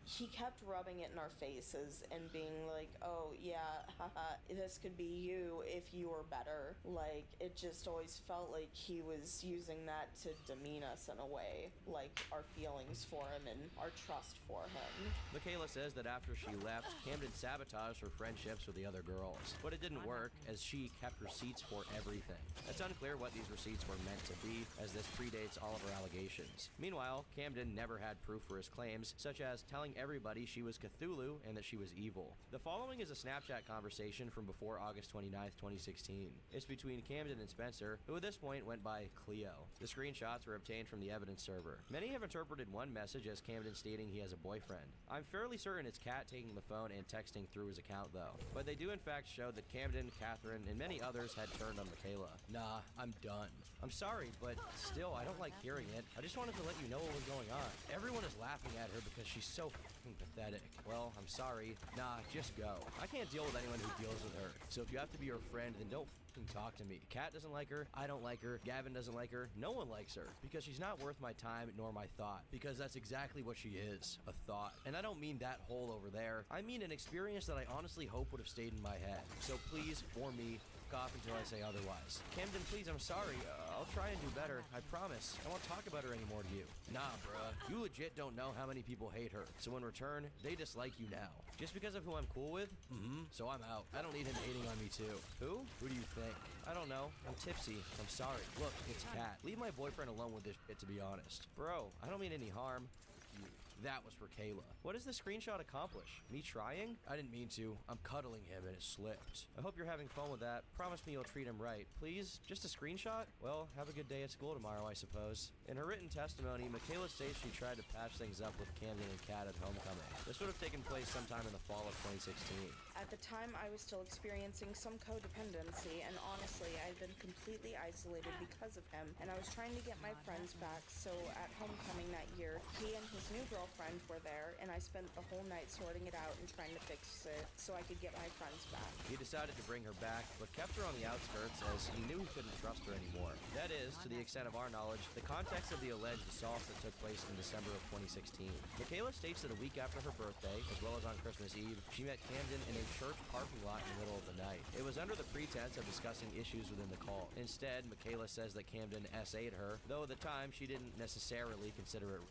he kept rubbing it in our faces and being like, oh yeah, haha, this could be you if you were better. Like, it just always felt like he was using that to demean us in a way, like our feelings for him and our trust for him. Michaela says that after she left, Camden sabotaged her friendships with the other girls, but it didn't work as she kept receipts for everything. It's unclear what these receipts were meant to be, as this predates all of her allegations. Meanwhile, Camden never had proof for his claims, such as telling everybody she was Cthulhu and that she was evil. The following is a Snapchat conversation from before August 29th, 2016. It's between Camden and Spencer, who at this point went by Cleo. The screenshots were obtained from the evidence server. Many have interpreted one message as Camden stating he has a boyfriend. I'm fairly certain it's Kat taking the phone and texting through his account though, but they do in fact show that Camden, Catherine, and many others had turned on Michaela. Nah, I'm done. I'm sorry, but still, I don't like hearing it. I just wanted to let you know what was going on. Everyone is laughing at her because she's so fucking pathetic. Well, I'm sorry. Nah, just go. I can't deal with anyone who deals with her. So if you have to be her friend, then don't fucking talk to me. Kat doesn't like her. I don't like her. Gavin doesn't like her. No one likes her because she's not worth my time nor my thought, because that's exactly what she is, a thought. And I don't mean that hole over there. I mean an experience that I honestly hope would have stayed in my head. So please, for me, off until I say otherwise. Camden, please, I'm sorry. I'll try and do better. I promise. I won't talk about her anymore to you. Nah, bruh. You legit don't know how many people hate her. So in return, they dislike you now. Just because of who I'm cool with? So I'm out. I don't need him hating on me too. Who? Who do you think? I don't know. I'm tipsy. I'm sorry. Look, it's Kat. Leave my boyfriend alone with this shit, to be honest. Bro, I don't mean any harm. You. That was for Kayla. What does the screenshot accomplish? Me trying? I didn't mean to. I'm cuddling him and it slipped. I hope you're having fun with that. Promise me you'll treat him right. Please? Just a screenshot? Well, have a good day at school tomorrow, I suppose. In her written testimony, Michaela states she tried to patch things up with Camden and Kat at homecoming. This would have taken place sometime in the fall of 2016. At the time, I was still experiencing some codependency, and honestly, I'd been completely isolated because of him, and I was trying to get my friends back, so at homecoming that year, he and his new girlfriend were there, and I spent the whole night sorting it out and trying to fix it so I could get my friends back. He decided to bring her back, but kept her on the outskirts as he knew he couldn't trust her anymore. That is, to the extent of our knowledge, the context of the alleged assault that took place in December of 2016. Michaela states that a week after her birthday, as well as on Christmas Eve, she met Camden in a church parking lot in the middle of the night. It was under the pretense of discussing issues within the cult. Instead, Michaela says that Camden SA'd her, though at the time she didn't necessarily consider it.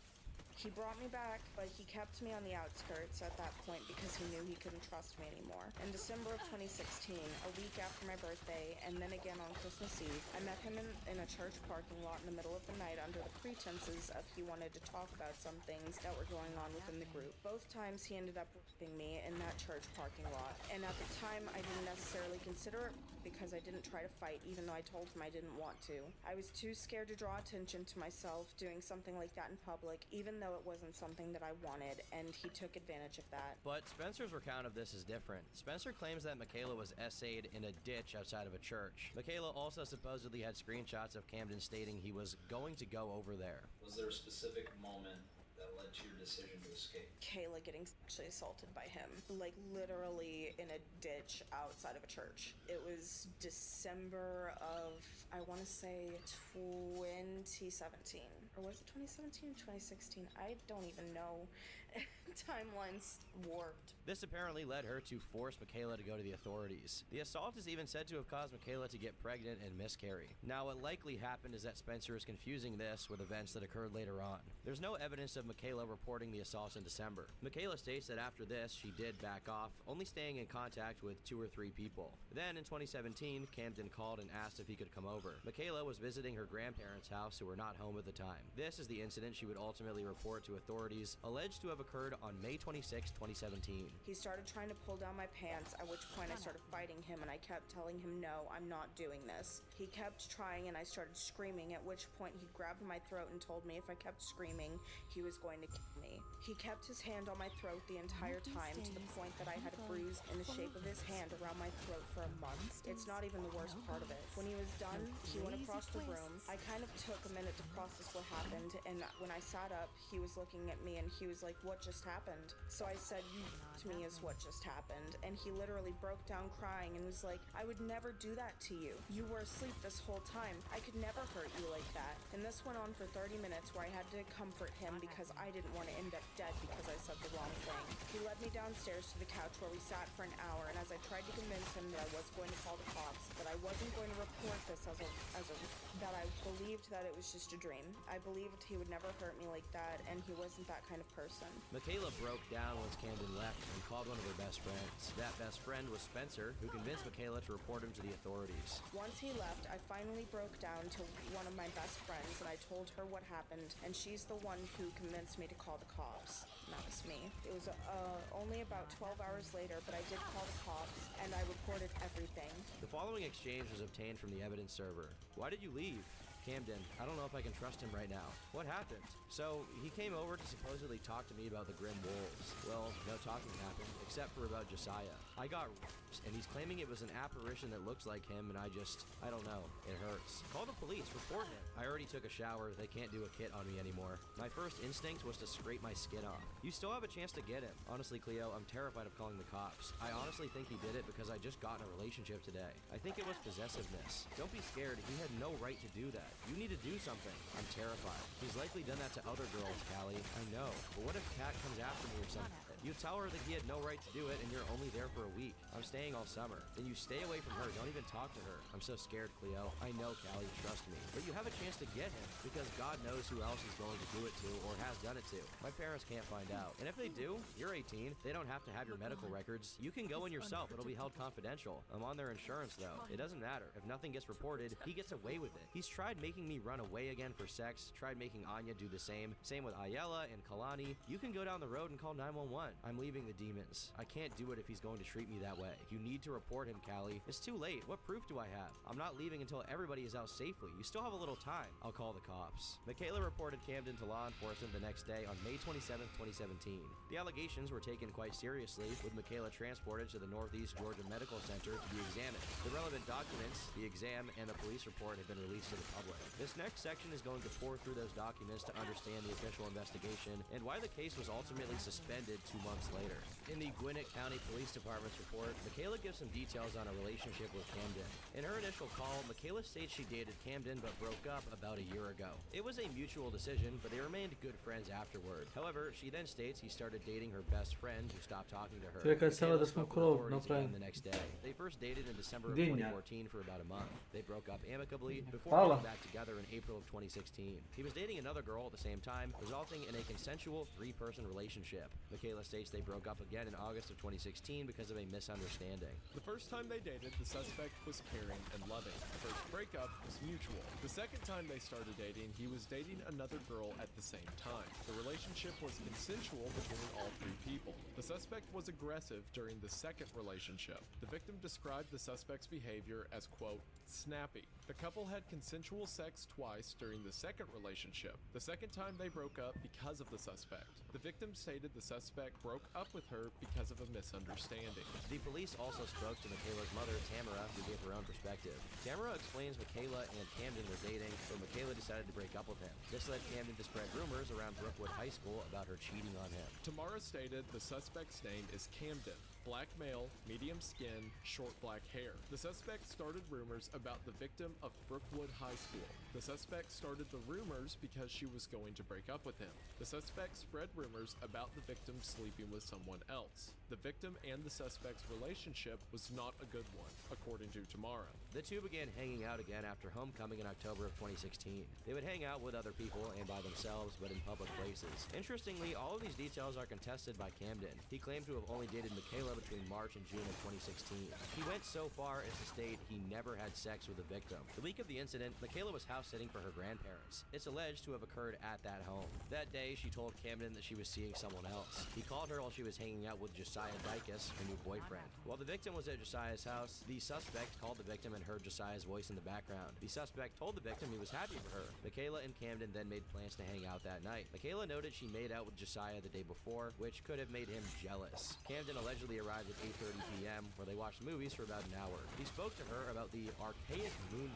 He brought me back, but he kept me on the outskirts at that point because he knew he couldn't trust me anymore. In December of 2016, a week after my birthday, and then again on Christmas Eve, I met him in a church parking lot in the middle of the night under the pretenses of he wanted to talk about some things that were going on within the group. Both times he ended up raping me in that church parking lot, and at the time I didn't necessarily consider it because I didn't try to fight even though I told him I didn't want to. I was too scared to draw attention to myself doing something like that in public, even though it wasn't something that I wanted, and he took advantage of that. But Spencer's recount of this is different. Spencer claims that Michaela was SA'd in a ditch outside of a church. Michaela also supposedly had screenshots of Camden stating he was going to go over there. Was there a specific moment that led to your decision to escape? Kayla getting sexually assaulted by him, like literally in a ditch outside of a church. It was December of, I want to say 2017, or was it 2017 or 2016? I don't even know. Timeline's warped. This apparently led her to force Michaela to go to the authorities. The assault is even said to have caused Michaela to get pregnant and miscarry. Now, what likely happened is that Spencer is confusing this with events that occurred later on. There's no evidence of Michaela reporting the assaults in December. Michaela states that after this, she did back off, only staying in contact with 2 or 3 people. Then, in 2017, Camden called and asked if he could come over. Michaela was visiting her grandparents' house, who were not home at the time. This is the incident she would ultimately report to authorities, alleged to have occurred on May 26, 2017. He started trying to pull down my pants, at which point I started fighting him and I kept telling him, no, I'm not doing this. He kept trying and I started screaming, at which point he grabbed my throat and told me if I kept screaming, he was going to kill me. He kept his hand on my throat the entire time, to the point that I had a bruise in the shape of his hand around my throat for a month. It's not even the worst part of it. When he was done, he went across the room. I kind of took a minute to process what happened, and when I sat up, he was looking at me and he was like, what just happened? So I said, you to me is what just happened. And he literally broke down crying and was like, I would never do that to you. You were asleep this whole time. I could never hurt you like that. And this went on for 30 minutes where I had to comfort him because I didn't want to end up dead because I said the wrong thing. He led me downstairs to the couch where we sat for an hour, and as I tried to convince him that I was going to call the cops, that I wasn't going to report this that I believed that it was just a dream. I believed he would never hurt me like that, and he wasn't that kind of person. Michaela broke down once Camden left and called one of her best friends. That best friend was Spencer, who convinced Michaela to report him to the authorities. Once he left, I finally broke down to one of my best friends, and I told her what happened, and she's the one who convinced me to call the cops. And that was me. It was only about 12 hours later, but I did call the cops, and I reported everything. The following exchange was obtained from the evidence server. Why did you leave? Camden, I don't know if I can trust him right now. What happened? So, he came over to supposedly talk to me about the Grim Wolves. Well, no talking happened, except for about Josiah. I got rips, and he's claiming it was an apparition that looks like him, and I don't know. It hurts. Call the police, report him. I already took a shower, they can't do a kit on me anymore. My first instinct was to scrape my skin off. You still have a chance to get him. Honestly, Cleo, I'm terrified of calling the cops. I honestly think he did it because I just got in a relationship today. I think it was possessiveness. Don't be scared, he had no right to do that. You need to do something. I'm terrified. He's likely done that to other girls, Callie. I know. But what if Kat comes after me or something? You tell her that he had no right to do it and you're only there for a week. I'm staying all summer. Then you stay away from her. Don't even talk to her. I'm so scared, Cleo. I know, Callie. Trust me. But you have a chance to get him because God knows who else is going to do it to or has done it to. My parents can't find out. And if they do, you're 18. They don't have to have your medical records. You can go in yourself. It'll be held confidential. I'm on their insurance, though. It doesn't matter. If nothing gets reported, he gets away with it. He's tried making me run away again for sex, tried making Anya do the same. Same with Ayala and Kalani. You can go down the road and call 911. I'm leaving the demons. I can't do it if he's going to treat me that way. You need to report him, Callie. It's too late. What proof do I have? I'm not leaving until everybody is out safely. You still have a little time. I'll call the cops. Michaela reported Camden to law enforcement the next day on May 27th, 2017. The allegations were taken quite seriously, with Michaela transported to the Northeast Georgia Medical Center to be examined. The relevant documents, the exam, and the police report have been released to the public. This next section is going to pour through those documents to understand the official investigation and why the case was ultimately suspended 2 months later. In the Gwinnett County Police Department's report, Michaela gives some details on a relationship with Camden. In her initial call, Michaela states she dated Camden but broke up about a year ago. It was a mutual decision, but they remained good friends afterward. However, she then states he started dating her best friend who stopped talking to her. Čekaj samo da smo krov napravili. The next day. They first dated in December of 2014 for about a month. They broke up amicably before getting back together in April of 2016. He was dating another girl at the same time, resulting in a consensual 3-person relationship. Michaela states they broke up again in August of 2016 because of a misunderstanding. The first time they dated, the suspect was caring and loving. The first breakup was mutual. The second time they started dating, he was dating another girl at the same time. The relationship was consensual between all 3 people. The suspect was aggressive during the second relationship. The victim described the suspect's behavior as, quote, snappy. The couple had consensual sex twice during the second relationship. The second time they broke up because of the suspect. The victim stated the suspect broke up with her because of a misunderstanding. The police also spoke to Michaela's mother, Tamara, who gave her own perspective. Tamara explains Michaela and Camden were dating, but Michaela decided to break up with him. This led Camden to spread rumors around Brookwood High School about her cheating on him. Tamara stated the suspect's name is Camden. Black male, medium skin, short black hair. The suspect started rumors about the victim of Brookwood High School. The suspect started the rumors because she was going to break up with him. The suspect spread rumors about the victim sleeping with someone else. The victim and the suspect's relationship was not a good one, according to Tamara. The two began hanging out again after homecoming in October of 2016. They would hang out with other people and by themselves, but in public places. Interestingly, all of these details are contested by Camden. He claimed to have only dated Michaela between March and June of 2016. He went so far as to state he never had sex with the victim. The week of the incident, Michaela was house sitting for her grandparents. It's alleged to have occurred at that home. That day, she told Camden that she was seeing someone else. He called her while she was hanging out with Josiah Dykes, her new boyfriend. While the victim was at Josiah's house, the suspect called the victim and heard Josiah's voice in the background. The suspect told the victim he was happy for her. Michaela and Camden then made plans to hang out that night. Michaela noted she made out with Josiah the day before, which could have made him jealous. Camden allegedly arrived at 8:30 p.m., where they watched movies for about an hour. He spoke to her about the archaic moon.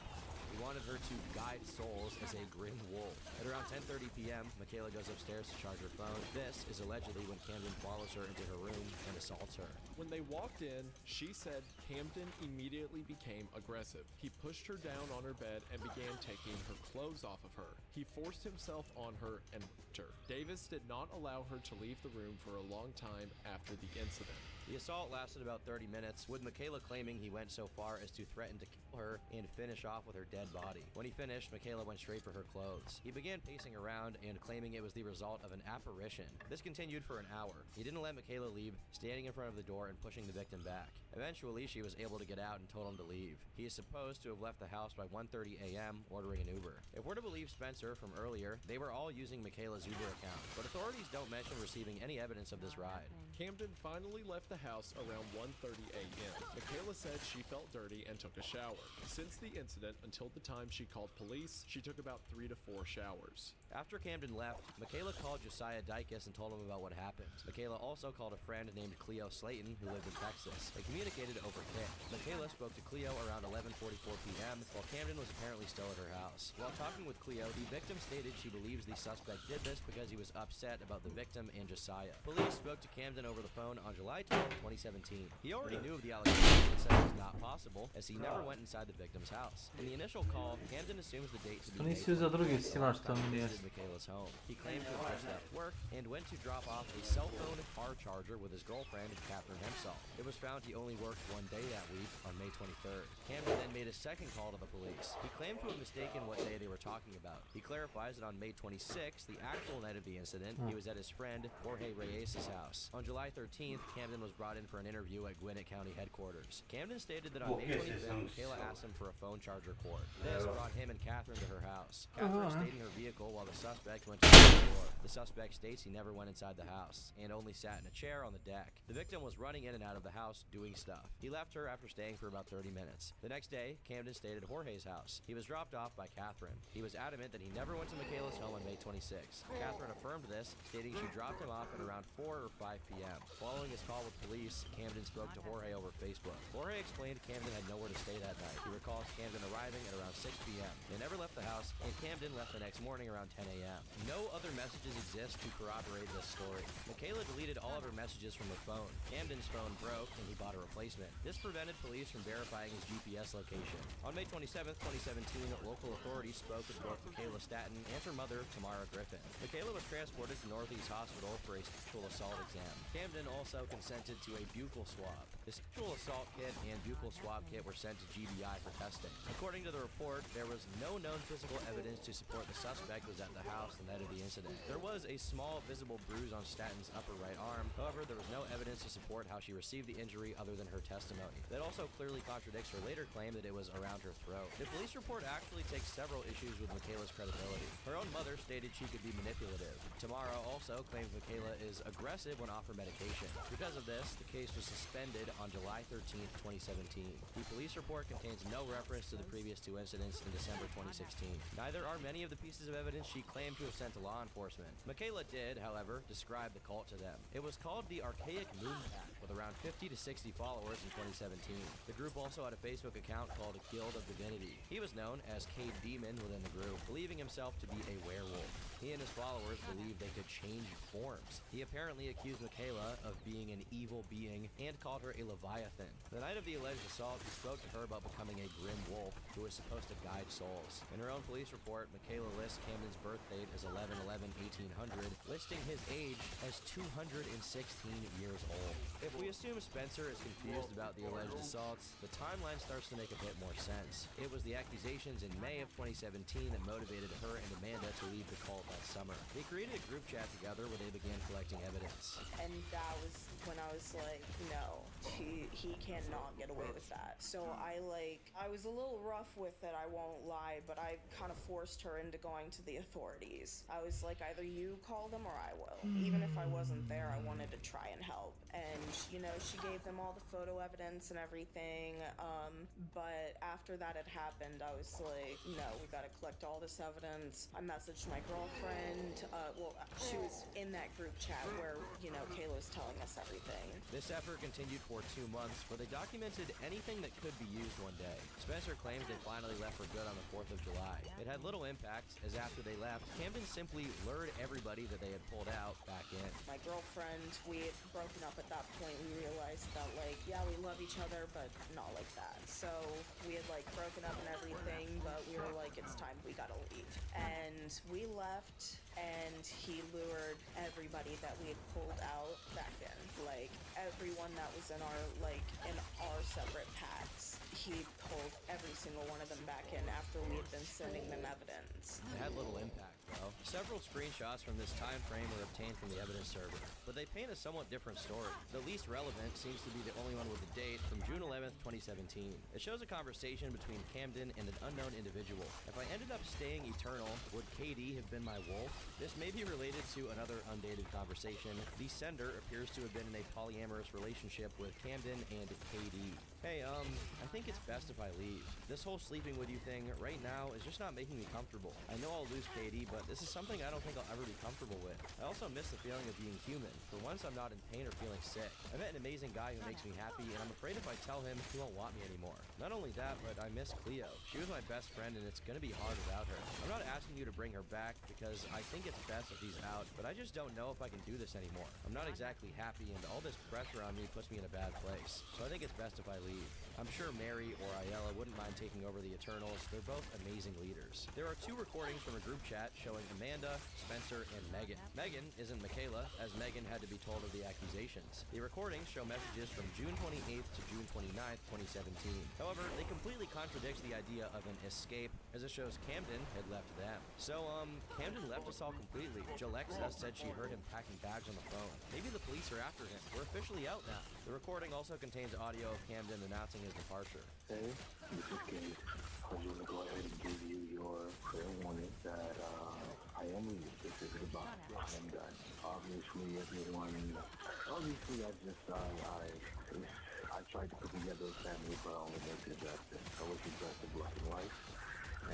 He wanted her to guide souls as a grim wolf. At around 10:30 p.m., Michaela goes upstairs to charge her phone. This is allegedly when Camden follows her into her room and assaults her. When they walked in, she said Camden immediately became aggressive. He pushed her down on her bed and began taking her clothes off of her. He forced himself on her and raped her. Davis did not allow her to leave the room for a long time after the incident. The assault lasted about 30 minutes, with Michaela claiming he went so far as to threaten to kill her and finish off with her dead body. When he finished, Michaela went straight for her clothes. He began pacing around and claiming it was the result of an apparition. This continued for an hour. He didn't let Michaela leave, standing in front of the door and pushing the victim back. Eventually, she was able to get out and told him to leave. He is supposed to have left the house by 1:30 a.m., ordering an Uber. If we're to believe Spencer from earlier, they were all using Michaela's Uber account, but authorities don't mention receiving any evidence of this ride. Camden finally left the house around 1:30 a.m. Michaela said she felt dirty and took a shower. Since the incident until the time she called police, she took about 3 to 4 showers. After Camden left, Michaela called Josiah Dykes and told him about what happened. Michaela also called a friend named Cleo Slayton who lived in Texas. They communicated over Kit. Michaela spoke to Cleo around 11:44 p.m. while Camden was apparently still at her house. While talking with Cleo, the victim stated she believes the suspect did this because he was upset about the victim and Josiah. Police spoke to Camden over the phone on July 12, 2017. He already knew of the allegations and said it was not possible, as he never went inside the victim's house. In the initial call, Camden assumes the date to be May 21st, Michaela's home. He claimed to have just left work and went to drop off a cell phone car charger with his girlfriend, Catherine Hemsall. It was found he only worked one day that week, on May 23rd. Camden then made a second call to the police. He claimed to have mistaken what day they were talking about. He clarifies that on May 26th, the actual night of the incident, he was at his friend Jorge Reyes' house. On July 13th, Camden was brought in for an interview at Gwinnett County headquarters. Camden stated that on May 25th, Michaela asked him for a phone charger cord. This brought him and Catherine to her house. Catherine stayed in her vehicle while the suspect went to the door. The suspect states he never went inside the house and only sat in a chair on the deck. The victim was running in and out of the house doing stuff. He left her after staying for about 30 minutes. The next day, Camden stayed at Jorge's house. He was dropped off by Catherine. He was adamant that he never went to Michaela's home on May 26th. Catherine affirmed this, stating she dropped him off at around 4 or 5 p.m. Following his call with police, Camden spoke to Jorge over Facebook. Jorge explained Camden had nowhere to stay that night. He recalls Camden arriving at around 6 p.m. They never left the house, and Camden left the next morning around 10 a.m. No other messages exist to corroborate this story. Michaela deleted all of her messages from her phone. Camden's phone broke, and he bought a replacement. This prevented police from verifying his GPS location. On May 27th, 2017, local authorities spoke with both Michaela Staton and her mother, Tamara Griffin. Michaela was transported to Northeast Hospital for a sexual assault exam. Camden also consented to a buccal swab. The sexual assault kit and buccal swab kit were sent to GBI for testing. According to the report, there was no known physical evidence to support the suspect was at the house the night of the incident. There was a small visible bruise on Staton's upper right arm. However, there was no evidence to support how she received the injury other than her testimony. That also clearly contradicts her later claim that it was around her throat. The police report actually takes several issues with Michaela's credibility. Her own mother stated she could be manipulative. Tamara also claims Michaela is aggressive when offered medication. Because of this, the case was suspended on July 13th, 2017. The police report contains no reference to the previous two incidents in December 2016. Neither are many of the pieces of evidence she claimed to have sent to law enforcement. Michaela did, however, describe the cult to them. It was called the Archaic Moon Pact, with around 50 to 60 followers in 2017. The group also had a Facebook account called Guild of Divinity. He was known as Cade Demon within the group, believing himself to be a werewolf. He and his followers believed they could change forms. He apparently accused Michaela of being an evil being and called her a leviathan. The night of the alleged assault, he spoke to her about becoming a grim wolf who was supposed to guide souls. In her own police report, Michaela lists Camden's birth date as 11/11/1800, listing his age as 216 years old. If we assume Spencer is confused about the alleged assaults, the timeline starts to make a bit more sense. It was the accusations in May of 2017 that motivated her and Amanda to leave the cult that summer. They created a group chat together where they began collecting evidence. And that was when I was like, no, he cannot get away with that. So I was a little rough with it, I won't lie, but I kind of forced her into going to the authorities. I was like, either you call them or I will. Even if I wasn't there, I wanted to try and help. And, you know, she gave them all the photo evidence and everything. But after that had happened, I was like, no, we gotta collect all this evidence. I messaged my girlfriend. Well, she was in that group chat where, you know, Kayla was telling us everything. This effort continued for 2 months, where they documented anything that could be used one day. Spencer claims they finally left for good on the 4th of July. It had little impact, as after they left, Camden simply lured everybody that they had pulled out back in. My girlfriend, we had broken up at that point. We realized that, like, yeah, we love each other, but not like that. So we had, like, broken up and everything, but we were like, it's time, we gotta leave. And we left, and he lured everybody that we had pulled out back in. Like, everyone that was in our separate packs. He pulled every single one of them back in after we had been sending them evidence. It had little impact, though. Several screenshots from this time frame were obtained from the evidence server, but they paint a somewhat different story. The least relevant seems to be the only one with the date from June 11th, 2017. It shows a conversation between Camden and an unknown individual. If I ended up staying eternal, would KD have been my wolf? This may be related to another undated conversation. The sender appears to have been in a polyamorous relationship with Camden and KD. Hey, I think it's best if I leave. This whole sleeping with you thing right now is just not making me comfortable. I know I'll lose KD, but this is something I don't think I'll ever be comfortable with. I also miss the feeling of being human. For once, I'm not in pain or feeling sick. I met an amazing guy who makes me happy, and I'm afraid if I tell him, he won't want me anymore. Not only that, but I miss Cleo. She was my best friend, and it's gonna be hard without her. I'm not asking you to bring her back, because I think it's best if she's out, but I just don't know if I can do this anymore. I'm not exactly happy, and all this pressure on me puts me in a bad place. So I think it's best if I leave. I'm sure Mary or Ayala wouldn't mind taking over the Eternals. They're both amazing leaders. There are 2 recordings from a group chat showing Amanda, Spencer, and Megan. Megan isn't Michaela, as Megan had to be told of the accusations. The recordings show messages from June 28th to June 29th, 2017. However, they completely contradict the idea of an escape, as it shows Camden had left them. So, Camden left us all completely. Jalexa said she heard him packing bags on the phone. Maybe the police are after him. We're officially out now. The recording also contains audio of Camden announcing his departure. Hey, this is Gabe. I was going to go ahead and give you your fair warning that I am leaving. This is goodbye. I am done. Obviously, I tried to put together a family, but I only made it justice. I wish you best of luck in life,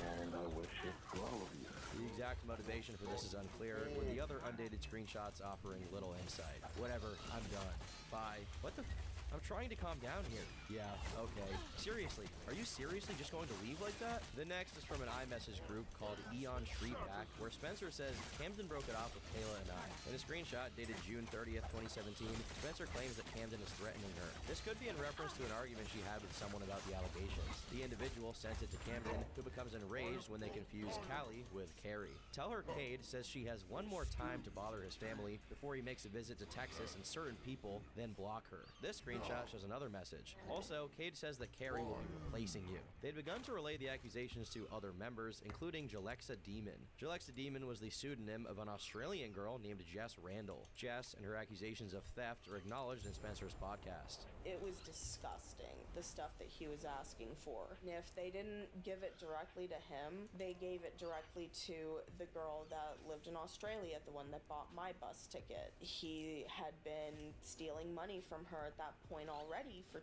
and I wish it for all of you. The exact motivation for this is unclear, with the other undated screenshots offering little insight. Whatever, I'm done. Bye. What the I'm trying to calm down here. Yeah, okay. Seriously, are you seriously just going to leave like that? The next is from an iMessage group called Eon Shreepack, where Spencer says Camden broke it off with Kayla and I. In a screenshot dated June 30th, 2017, Spencer claims that Camden is threatening her. This could be in reference to an argument she had with someone about the allegations. The individual sent it to Camden, who becomes enraged when they confuse Callie with Carrie. Tell her Cade says she has one more time to bother his family before he makes a visit to Texas and certain people, then block her. This screenshot shows another message. Also, Cade says that Carrie will be replacing you. They'd begun to relay the accusations to other members, including Jalexa Demon. Jalexa Demon was the pseudonym of an Australian girl named Jess Randall. Jess and her accusations of theft are acknowledged in Spencer's podcast. It was disgusting, the stuff that he was asking for. And if they didn't give it directly to him, they gave it directly to the girl that lived in Australia, the one that bought my bus ticket. He had been stealing money from her at that point already for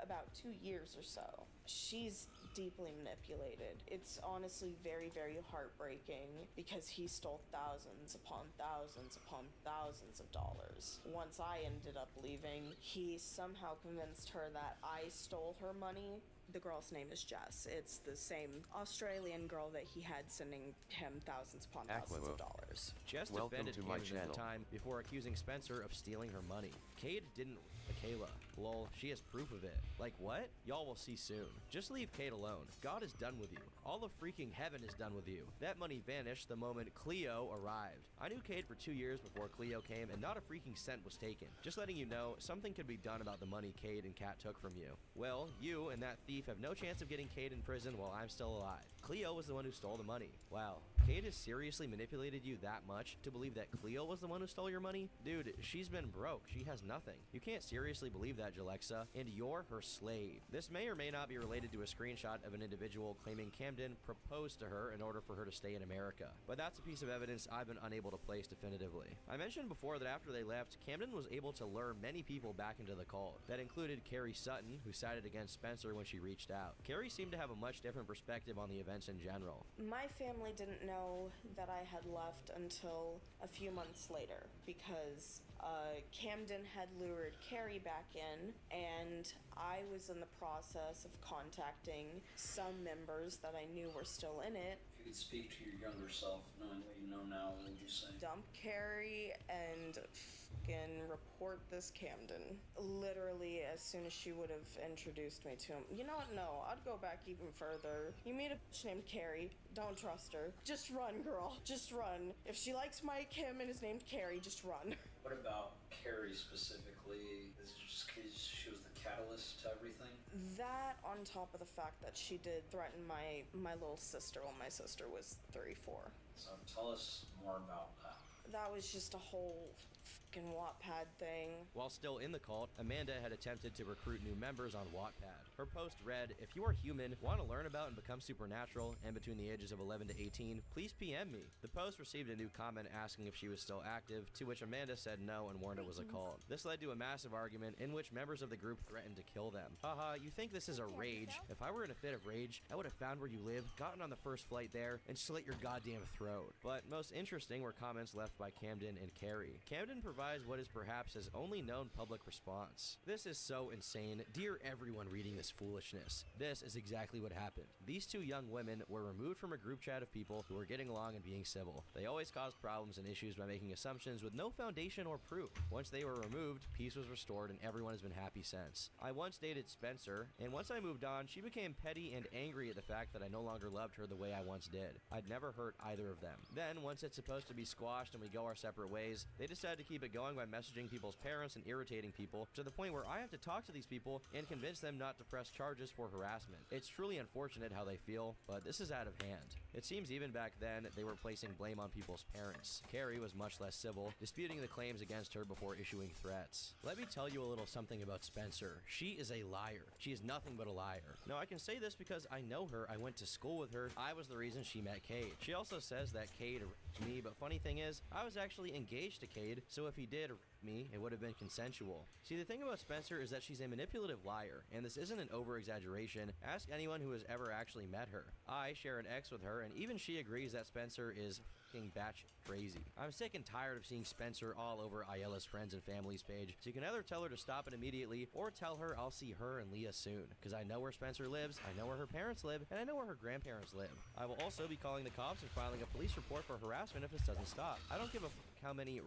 about 2 years or so. She's deeply manipulated. It's honestly very, very heartbreaking because he stole thousands upon thousands upon thousands of dollars. Once I ended up leaving, he somehow convinced her that I stole her money. The girl's name is Jess. It's the same Australian girl that he had sending him thousands upon thousands of dollars. Jess defended Camden at the time before accusing Spencer of stealing her money. Cade didn't. Michaela. Lol, she has proof of it. Like what? Y'all will see soon. Just leave Cade alone. God is done with you. All of freaking heaven is done with you. That money vanished the moment Cleo arrived. I knew Cade for 2 years before Cleo came, and not a freaking cent was taken. Just letting you know, something could be done about the money Cade and Kat took from you. Well, you and that thief Chief have no chance of getting Cade in prison while I'm still alive. Cleo was the one who stole the money. Wow. Cade has seriously manipulated you that much to believe that Cleo was the one who stole your money? Dude, she's been broke. She has nothing. You can't seriously believe that, Jalexa, and you're her slave. This may or may not be related to a screenshot of an individual claiming Camden proposed to her in order for her to stay in America, but that's a piece of evidence I've been unable to place definitively. I mentioned before that after they left, Camden was able to lure many people back into the cult. That included Carrie Sutton, who sided against Spencer when she reached out. Carrie seemed to have a much different perspective on the events in general. My family didn't know that I had left until a few months later because Camden had lured Carrie back in, and I was in the process of contacting some members that I knew were still in it. If you could speak to your younger self, knowing what you know now, what would you say? Dump Carrie and fucking report this Camden. Literally, as soon as she would have introduced me to him. You know what? No, I'd go back even further. You meet a bitch named Carrie. Don't trust her. Just run, girl. Just run. If she likes Mike Kim and is named Carrie, just run. What about Carrie specifically? Is it just because she was the catalyst to everything? That, on top of the fact that she did threaten my little sister when my sister was 34. So tell us more about that. That was just a whole fucking Wattpad thing. While still in the cult, Amanda had attempted to recruit new members on Wattpad. Her post read, "If you are human, want to learn about and become supernatural, and between the ages of 11 to 18, please PM me." The post received a new comment asking if she was still active, to which Amanda said no and warned it was a cult. This led to a massive argument in which members of the group threatened to kill them. Haha, you think this is a rage? If I were in a fit of rage, I would have found where you live, gotten on the first flight there, and slit your goddamn throat. But most interesting were comments left by Camden and Carrie. Camden provides what is perhaps his only known public response. "This is so insane. Dear everyone reading this foolishness, this is exactly what happened. These two young women were removed from a group chat of people who were getting along and being civil. They always caused problems and issues by making assumptions with no foundation or proof. Once they were removed, peace was restored and everyone has been happy since. I once dated Spencer, and once I moved on, she became petty and angry at the fact that I no longer loved her the way I once did. I'd never hurt either of them. Then, once it's supposed to be squashed and we go our separate ways, they decided to keep it going by messaging people's parents and irritating people to the point where I have to talk to these people and convince them not to press charges for harassment. It's truly unfortunate how they feel, but this is out of hand. It seems even back then, they were placing blame on people's parents. Carrie was much less civil, disputing the claims against her before issuing threats. Let me tell you a little something about Spencer. She is a liar. She is nothing but a liar. Now, I can say this because I know her, I went to school with her, I was the reason she met Cade. She also says that Cade raped me, but funny thing is, I was actually engaged to Cade, so if he did rape me, it would have been consensual. See, the thing about Spencer is that she's a manipulative liar, and this isn't an over-exaggeration. Ask anyone who has ever actually met her. I share an ex with her, and even she agrees that Spencer is fucking batshit crazy. I'm sick and tired of seeing Spencer all over Ayala's friends and family's page, so you can either tell her to stop it immediately, or tell her I'll see her and Leah soon, because I know where Spencer lives, I know where her parents live, and I know where her grandparents live. I will also be calling the cops and filing a police report for harassment if this doesn't stop. I don't give a fuck how many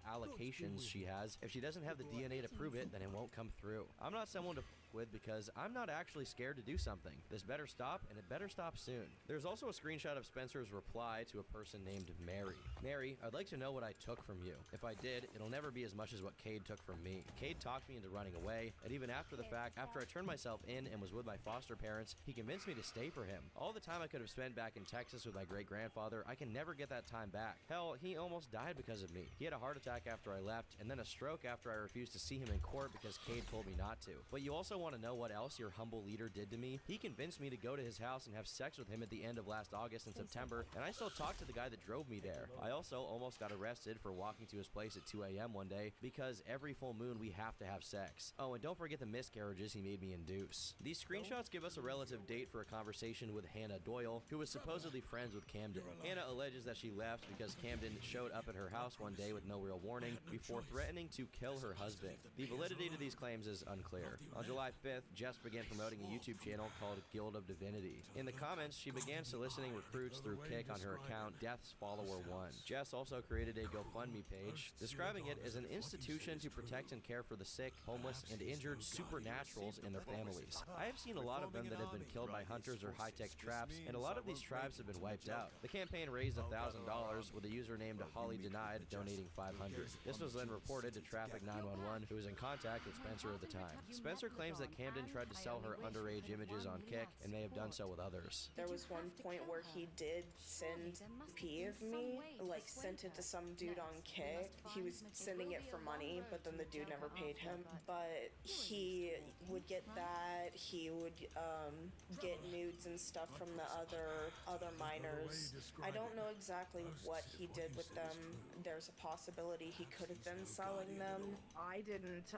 allocations she has. If she doesn't have the DNA to prove it, then it won't come through. I'm not someone to f with because I'm not actually scared to do something. This better stop, and it better stop soon. There's also a screenshot of Spencer's reply to a person named Mary. "Mary, I'd like to know what I took from you. If I did, it'll never be as much as what Cade took from me. Cade talked me into running away, and even after the fact, after I turned myself in and was with my foster parents, he convinced me to stay for him. All the time I could have spent back in Texas with my great-grandfather, I can never get that time back. Hell, he almost died because of me. He had a heart attack after I left, and then a stroke after I refused to see him in court because Cade told me not to. But you also want to know what else your humble leader did to me? He convinced me to go to his house and have sex with him at the end of last August and September, and I still talk to the guy that drove me there. I also almost got arrested for walking to his place at 2 a.m. one day because every full moon we have to have sex. Oh, and don't forget the miscarriages he made me induce." These screenshots give us a relative date for a conversation with Hannah Doyle, who was supposedly friends with Camden. Hannah alleges that she left because Camden showed up at her house one day with no real warning before threatening to kill her husband. The validity to these claims is unclear. On July 5th, Jess began promoting a YouTube channel called Guild of Divinity. In the comments, she began soliciting recruits through Kick on her account, Death's Follower 1. Jess also created a GoFundMe page, describing it as an institution to protect and care for the sick, homeless, and injured supernaturals and their families. I have seen a lot of them that have been killed by hunters or high-tech traps, and a lot of these tribes have been wiped out. The campaign raised $1,000 with a user named Holly Denied donating $500. This was then reported to Traffic 911, who was in contact with Spencer at the time. Spencer claims that Camden tried to sell her underage images on Kick and may have done so with others. There was one point where he did send P of me, like sent it to some dude on Kick. He was sending it for money, but then the dude never paid him. But he would get that. He would get nudes and stuff from the other minors. I don't know exactly what he did with them. There's a possibility he could have been selling them. I didn't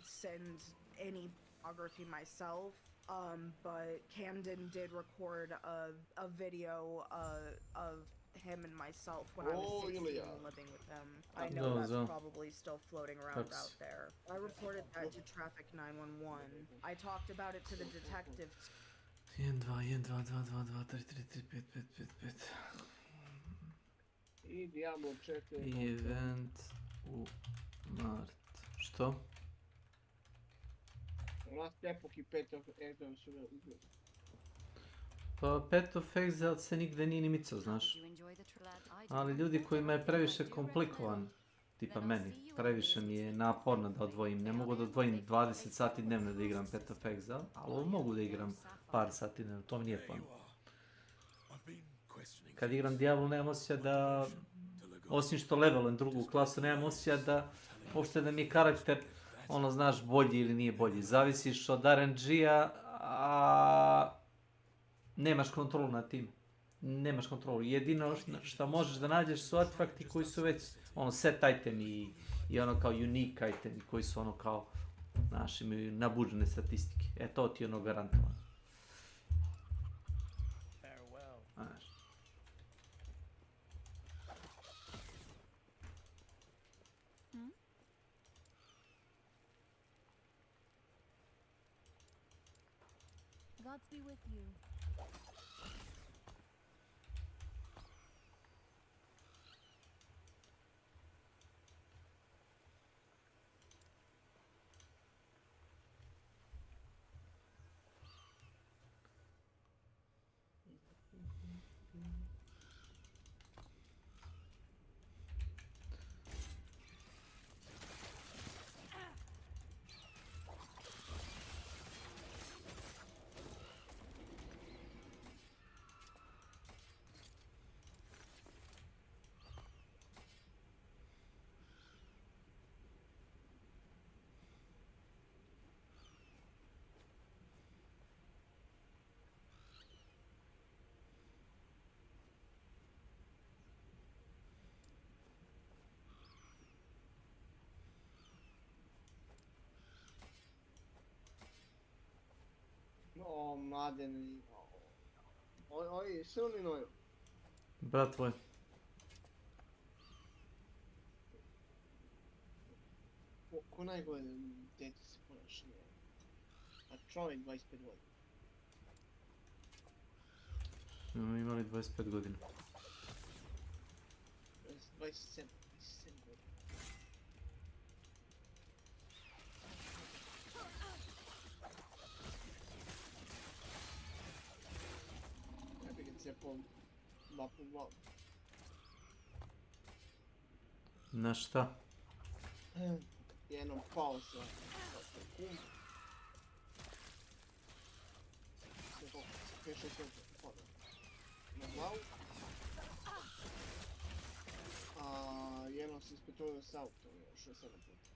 send any pornography myself, but Camden did record a video of him and myself when I was 16 and living with them. I know that's probably still floating around out there. I reported that to Traffic 911. I talked about it to the detectives. 1, 2, 1, 2, 2, 2, 2, 3, 3, 3, 5, 5, 5, 5. I Diablo 4. I event u mart. Što? Last Epoch i 5 of Exile su me ubili. Pa Pet of Exile se nigde nije ni micao, znaš. Ali ljudi kojima je previše komplikovan, tipa meni, previše mi je naporno da odvojim. Ne mogu da odvojim 20 sati dnevno da igram Pet of Exile, ali mogu da igram par sati dnevno, to mi nije plan. Kad igram Diablo nemam osjećaj da, osim što levelujem drugu klasu, nemam osjećaj da, uopšte da mi je karakter, ono, znaš, bolji ili nije bolji. Zavisiš od RNG-a, a nemaš kontrolu nad tim. Nemaš kontrolu. Jedino što možeš da nađeš su artefakti koji su već, ono, set itemi i ono kao unique itemi koji su ono kao, znaš, imaju nabuđene statistike. E, to ti je ono garantovano. Znaš. Gods be with you. O, Mladen, oj, silnino je. Brat tvoj. Ko najgore dete se ponaša? A čovjek 25 godina. Smo imali 25 godina. 27 godina. Ja bih ga cijepao 2x2. Na šta? Jednom pao sa kum. Sve 5-6 pada na glavu. A jednom se ispetrovio s autom, još 7 puta.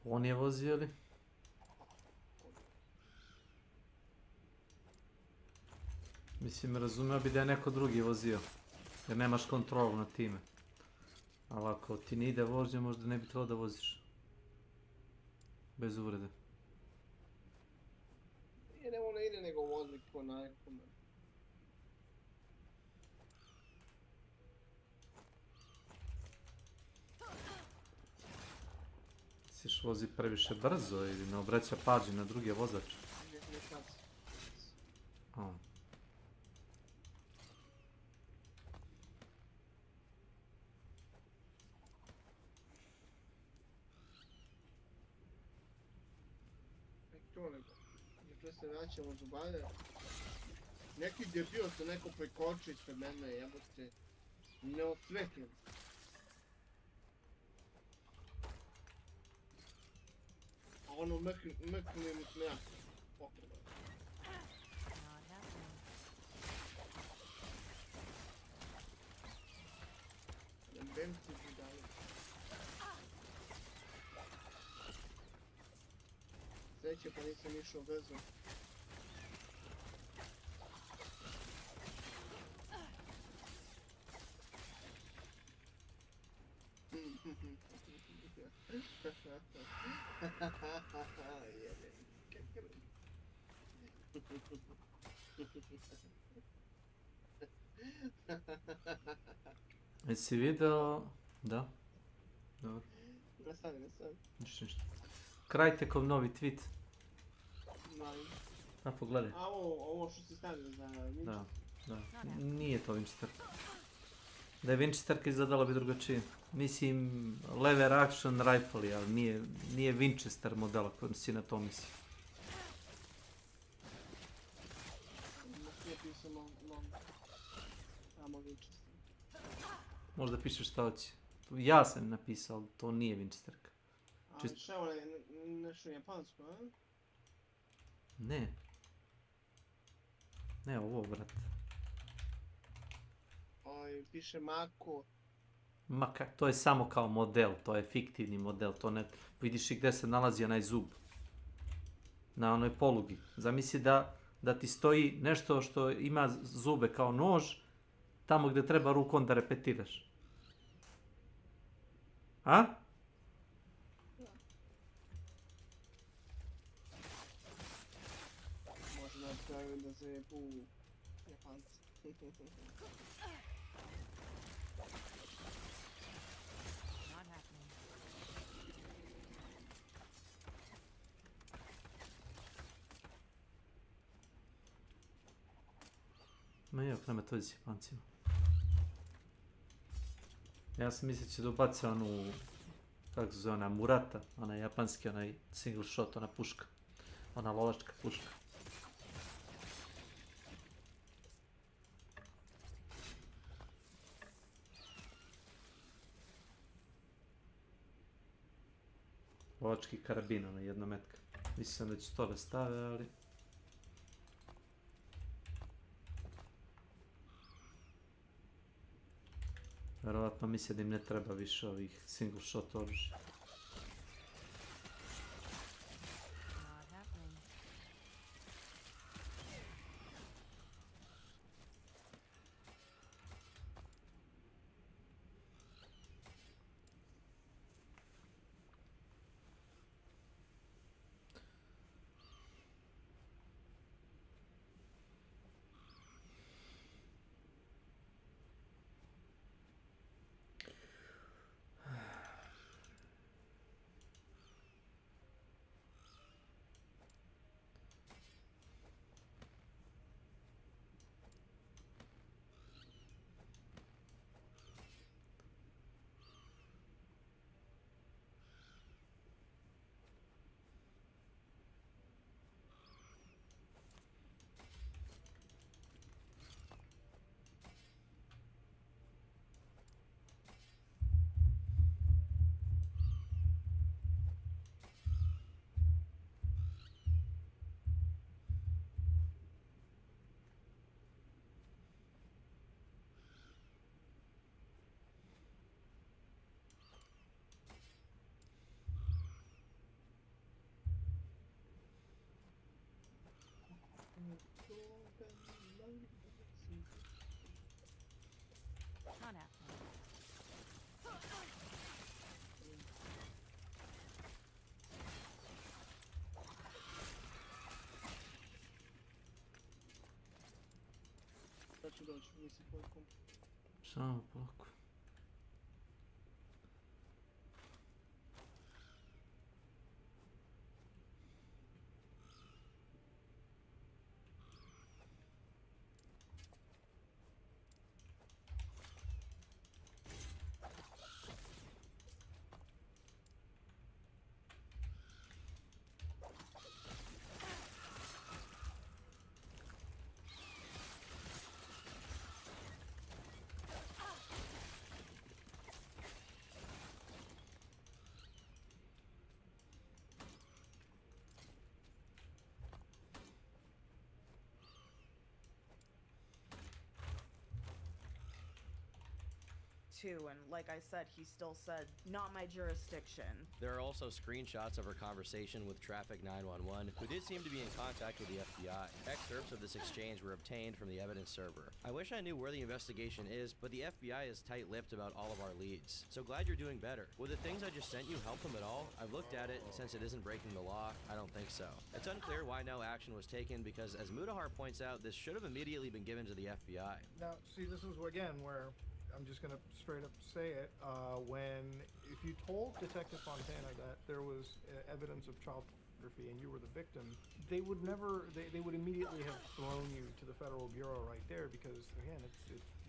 On je vozio ili? Mislim, razumio bi da je neko drugi vozio. Jer nemaš kontrolu nad time. Ali ako ti ne ide vožnja, možda ne bi trebalo da voziš. Bez uvrede. Nije ne ono ide nego vozi ko nekome. Siš vozi previše brzo ili ne obraća pažnju na druge vozače. A. Jutro se vraćamo zubare. Neki debil se neko prekoči ispred mene, jebote. Ne osvetim. ono meklim, ne. Benci budali. Sreće pa nisam išao vezom. Jesi video... Da. Dobro. Ne sad. Ništa. Krajtekov novi tweet. A pogledaj. A ovo što si stavio za Winchester? Da. Nije to Winchesterka. Da je Winchesterka izgledala bi drugačije. Mislim, lever action rifle, ali nije Winchester modela kojim si na to misli. Možda pišeš šta hoće. Ja sam napisao, ali to nije Winchesterka. A šta je nešto japansko, a? Ne, ovo, brate. Piše Mako. To je samo kao model, to je fiktivni model, to ne... Vidiš i gdje se nalazi onaj zub. Na onoj polugi. Zamisli da ti stoji nešto što ima zube kao nož, tamo gdje treba rukom da repetiraš. A? Možda trebaju da se jebu Japanci. Ma jok, nema to s Japancima. Ja sam mislio će da ubaci onu, kako se zove, ona Murata, onaj japanski, onaj single shot, ona puška. Ona lovačka puška. Lovački karabin, ona jednometka. Mislim da će to da stave, ali... Vjerovatno misle da im ne treba više ovih single shot oružja. Not happening. Sad ću doći, nisi polako. Samo polako. too, and like I said, he still said, not my jurisdiction. There are also screenshots of her conversation with Traffic 911, who did seem to be in contact with the FBI. Excerpts of this exchange were obtained from the evidence server. I wish I knew where the investigation is, but the FBI is tight-lipped about all of our leads. So glad you're doing better. Would the things I just sent you help them at all? I've looked at it, and since it isn't breaking the law, I don't think so. It's unclear why no action was taken because, as Mudahar points out, this should have immediately been given to the FBI. Now, see, this is again where I'm just going to straight up say it. If you told Detective Fontana that there was evidence of child pornography and you were the victim, they would never, they would immediately have thrown you to the Federal Bureau right there because, again, it's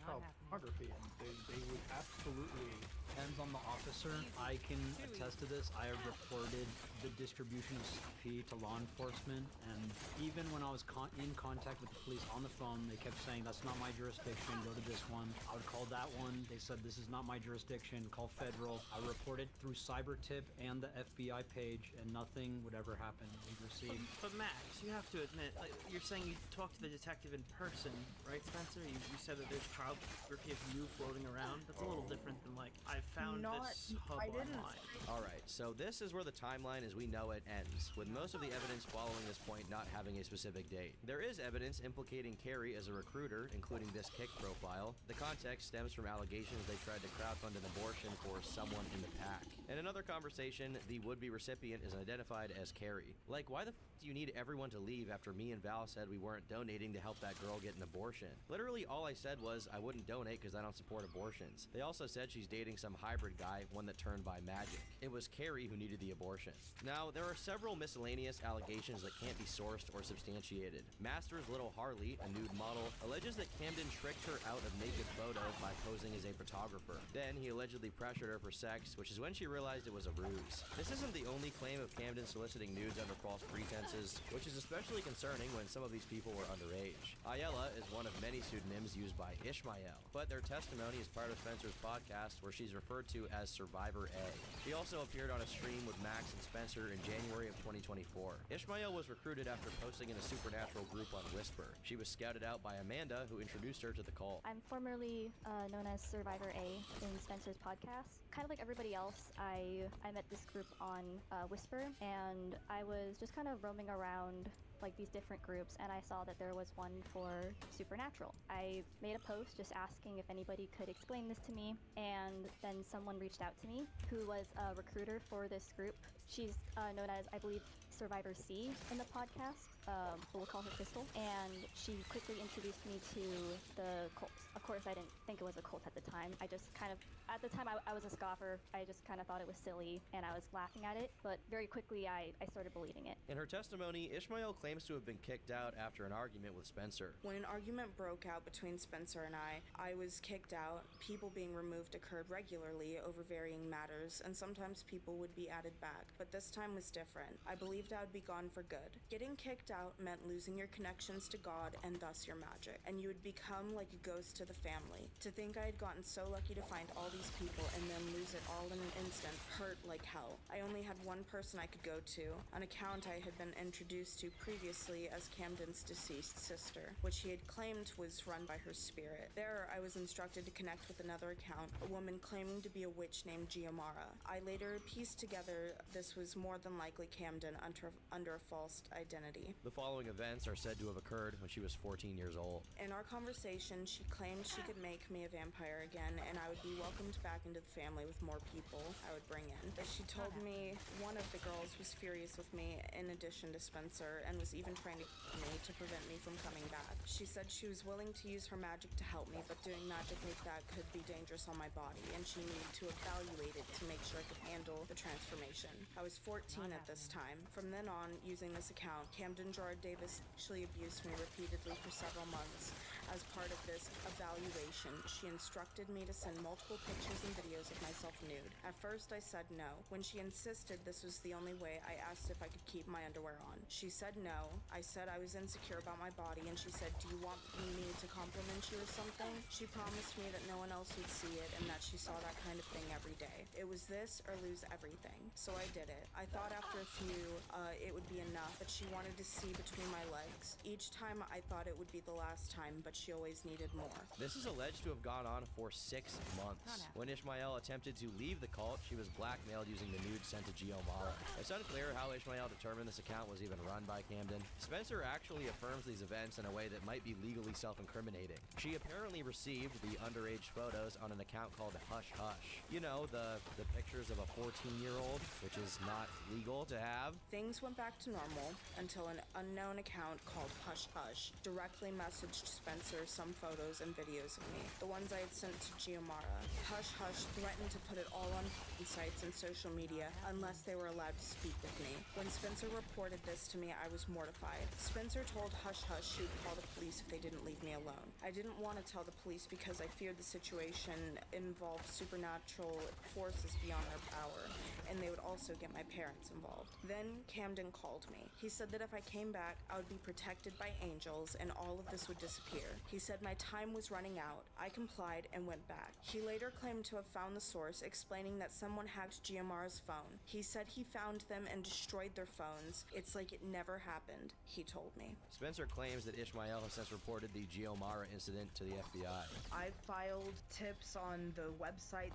child pornography, and they would absolutely... Depends on the officer. I can attest to this. I have reported the distribution of CP to law enforcement, and even when I was in contact with the police on the phone, they kept saying, that's not my jurisdiction, go to this one. I would call that one. They said, this is not my jurisdiction, call federal. I reported through CyberTip and the FBI page, and nothing would ever happen. We'd receive... But Max, you have to admit, like, you're saying you talked to the detective in person, right, Spencer? You said that there's child pornography of you floating around. That's a little different than, like, I found this hub online. Alright, so this is where the timeline as we know it ends, with most of the evidence following this point not having a specific date. There is evidence implicating Carrie as a recruiter, including this Kick profile. The context stems from allegations they tried to crowdfund an abortion for someone in the pack. In another conversation, the would-be recipient is identified as Carrie. Like, why the f do you need everyone to leave after me and Val said we weren't donating to help that girl get an abortion? Literally all I said was I wouldn't donate because I don't support abortions. They also said she's dating some hybrid guy, one that turned by magic. It was Carrie who needed the abortion. Now, there are several miscellaneous allegations that can't be sourced or substantiated. Master's Little Harley, a nude model, alleges that Camden tricked her out of naked photos by posing as a photographer. Then he allegedly pressured her for sex, which is when she realized it was a ruse. This isn't the only claim of Camden soliciting nudes under false pretenses, which is especially concerning when some of these people were underage. Ayala is one of many pseudonyms used by Ishmael, but their testimony is part of Spencer's podcast where she's referred to as Survivor A. She also appeared on a stream with Max and Spencer in January of 2024. Ishmael was recruited after posting in a supernatural group on Whisper. She was scouted out by Amanda, who introduced her to the cult. I'm formerly known as Survivor A in Spencer's podcast. Kind of like everybody else, I met this group on Whisper, and I was just kind of roaming around like these different groups, and I saw that there was one for supernatural. I made a post just asking if anybody could explain this to me, and then someone reached out to me who was a recruiter for this group. She's known as, I believe, Survivor C in the podcast, but we'll call her Crystal, and she quickly introduced me to the cult. Of course, I didn't think it was a cult at the time. I just kind of, at the time I was a scoffer. I just kind of thought it was silly, and I was laughing at it, but very quickly I started believing it. In her testimony, Ishmael claims to have been kicked out after an argument with Spencer. When an argument broke out between Spencer and I was kicked out. People being removed occurred regularly over varying matters, and sometimes people would be added back, but this time was different. I believed I would be gone for good. Getting kicked out meant losing your connections to God and thus your magic, and you would become like a ghost to the family. To think I had gotten so lucky to find all these people and then lose it all in an instant hurt like hell. I only had one person I could go to, an account I had been introduced to previously as Camden's deceased sister, which he had claimed was run by her spirit. There, I was instructed to connect with another account, a woman claiming to be a witch named Giamara. I later pieced together this was more than likely Camden under a false identity. The following events are said to have occurred when she was 14 years old. In our conversation, she claimed she could make me a vampire again, and I would be welcomed back into the family with more people I would bring in. She told me one of the girls was furious with me in addition to Spencer, and was even trying to kill me to prevent me from coming back. She said she was willing to use her magic to help me, but doing magic like that could be dangerous on my body, and she needed to evaluate it to make sure I could handle the transformation. I was 14 at this time. From then on, using this account, Camden Gerard Davis sexually abused me repeatedly for several months. As part of this evaluation, she instructed me to send multiple pictures and videos of myself nude. At first, I said no. When she insisted this was the only way, I asked if I could keep my underwear on. She said no. I said I was insecure about my body, and she said, "Do you want me to compliment you or something?" She promised me that no one else would see it and that she saw that kind of thing every day. It was this or lose everything. So I did did it. I thought after a few, it would be enough, but she wanted to see between my legs. Each time I thought it would be the last time, but she always needed more. This is alleged to have gone on for 6 months. When Ishmael attempted to leave the cult, she was blackmailed using the nude sent to Geomara. It's unclear how Ishmael determined this account was even run by Camden. Spencer actually affirms these events in a way that might be legally self-incriminating. She apparently received the underage photos on an account called Hush Hush. You know, the pictures of a 14-year-old, which is not legal to have. Things went back to normal until an unknown account called Hush Hush directly messaged Spencer some photos and videos of me, the ones I had sent to Geomara. Hush Hush threatened to put it all on sites and social media unless they were allowed to speak with me. When Spencer reported this to me, I was mortified. Spencer told Hush Hush she would call the police if they didn't leave me alone. I didn't want to tell the police because I feared the situation involved supernatural forces beyond their power, and they would also get my parents involved. Then Camden called me. He said that if I came back, I would be protected by angels and all of this would disappear. He said my time was running out. I complied and went back. He later claimed to have found the source, explaining that someone hacked Geomara's phone. He said he found them and destroyed their phones. It's like it never happened, he told me. Spencer claims that Ishmael has since reported the Geomara incident to the FBI. I filed tips on the website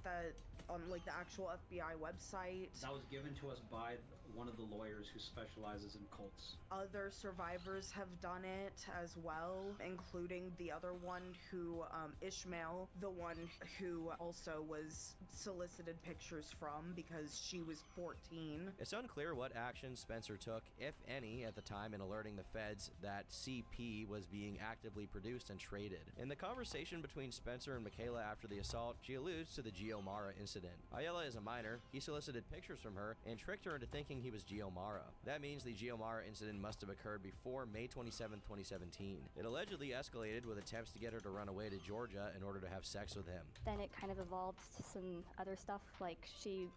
on like the actual FBI website. That was given to us by one of the lawyers who specializes in cults. Other survivors have done it as well, including the other one who, Ishmael, the one who also was solicited pictures from because she was 14. It's unclear what action Spencer took, if any, at the time in alerting the feds that CP was being actively produced and traded. In the conversation between Spencer and Michaela after the assault, she alludes to the Geomara incident. Ayala is a minor. He solicited pictures from her and tricked her into thinking he was Geomara. That means the Geomara incident must have occurred before May 27, 2017. It allegedly escalated with attempts to get her to run away to Georgia in order to have sex with him. Then it kind of evolved to some other stuff. Like she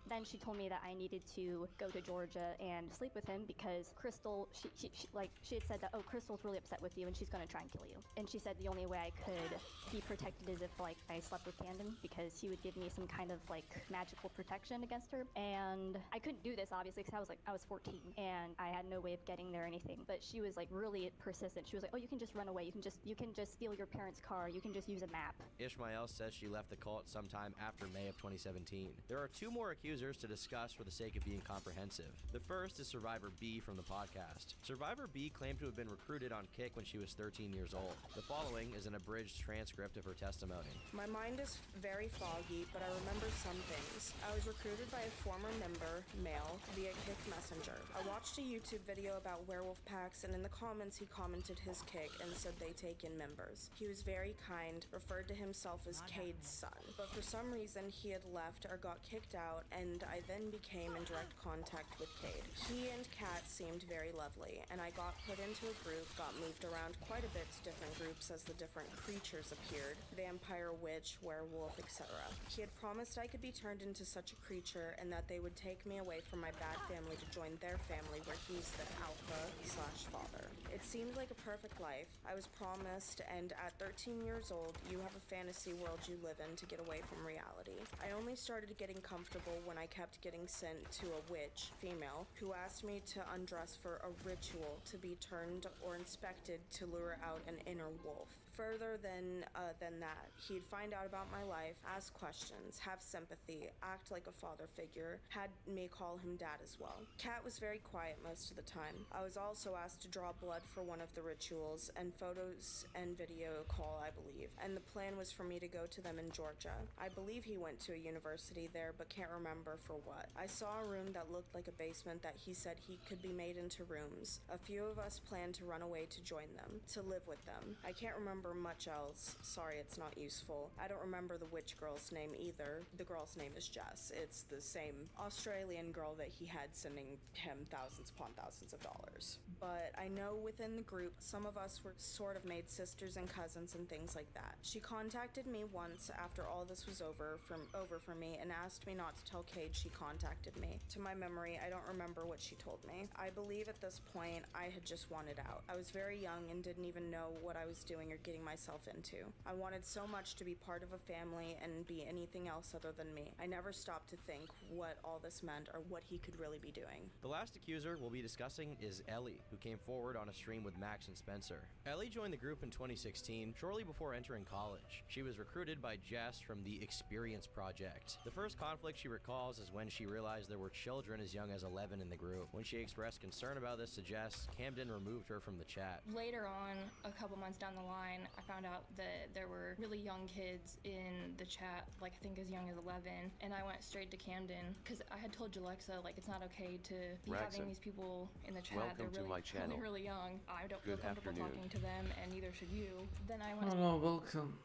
told me that I needed to go to Georgia and sleep with him because Crystal, she had said that, oh, Crystal's really upset with you and she's gonna try and kill you. And she said the only way I could be protected is if like I slept with Camden because he would give me some kind of like magical protection against her. And I couldn't do this obviously because I was 14 and I had no way of getting there or anything. But she was like really persistent. She was like, oh, you can just run away. You can just steal your parents' car. You can just use a map. Ishmael says she left the cult sometime after May of 2017. There are 2 more accusers to discuss for the sake of being comprehensive. The first is Survivor B from the podcast. Survivor B claimed to have been recruited on Kick when she was 13 years old. The following is an abridged transcript of her testimony. My mind is very foggy, but I remember some things. I was recruited by a former member, male, via Kick Messenger. I watched a YouTube video about werewolf packs, and in the comments he commented his Kick and said they take in members. He was very kind, referred to himself as Cade's son, but for some reason he had left or got kicked out, and I then became in direct contact with Cade. He and Kat seemed very lovely, and I got put into a group, got moved around quite a bit to different groups as the different creatures appeared, vampire, witch, werewolf, etc. He had promised I could be turned into such a creature and that they would take me away from my bad family to join their family where he's the alpha/father. It seemed like a perfect life. I was promised, and at 13 years old, you have a fantasy world you live in to get away from reality. I only started getting comfortable when I kept getting sent to a witch, female, who asked me to undress for a ritual to be turned or inspected to lure out an inner wolf. Further than that, he'd find out about my life, ask questions, have sympathy, act like a father figure, had me call him dad as well. Kat was very quiet most of the time. I was also asked to draw blood for one of the rituals, and photos and video call, I believe, and the plan was for me to go to them in Georgia. I believe he went to a university there, but can't remember for what. I saw a room that looked like a basement that he said he could be made into rooms. A few of us planned to run away to join them, to live with them. I can't remember much else. Sorry, it's not useful. I don't remember the witch girl's name either. The girl's name is Jess. It's the same Australian girl that he had sending him thousands upon thousands of dollars. But I know within the group, some of us were sort of made sisters and cousins and things like that. She contacted me once after all this was over for me and asked me not to tell Cade she contacted me. To my memory, I don't remember what she told me. I believe at this point, I had just wanted out. I was very young and didn't even know what I was doing or getting getting myself into. I wanted so much to be part of a family and be anything else other than me. I never stopped to think what all this meant or what he could really be doing. The last accuser we'll be discussing is Ellie, who came forward on a stream with Max and Spencer. Ellie joined the group in 2016, shortly before entering college. She was recruited by Jess from the Experience Project. The first conflict she recalls is when she realized there were children as young as 11 in the group. When she expressed concern about this to Jess, Camden removed her from the chat. Later on, a couple months down the line, I found out that there were really young kids in the chat, like I think as young as 11, and I went straight to Camden because I had told Jalexa like it's not okay to be having these people in the chat. Welcome They're to really, my channel. really young. I don't feel Good comfortable afternoon. talking to them, and neither should you. Then I went. Hello, welcome.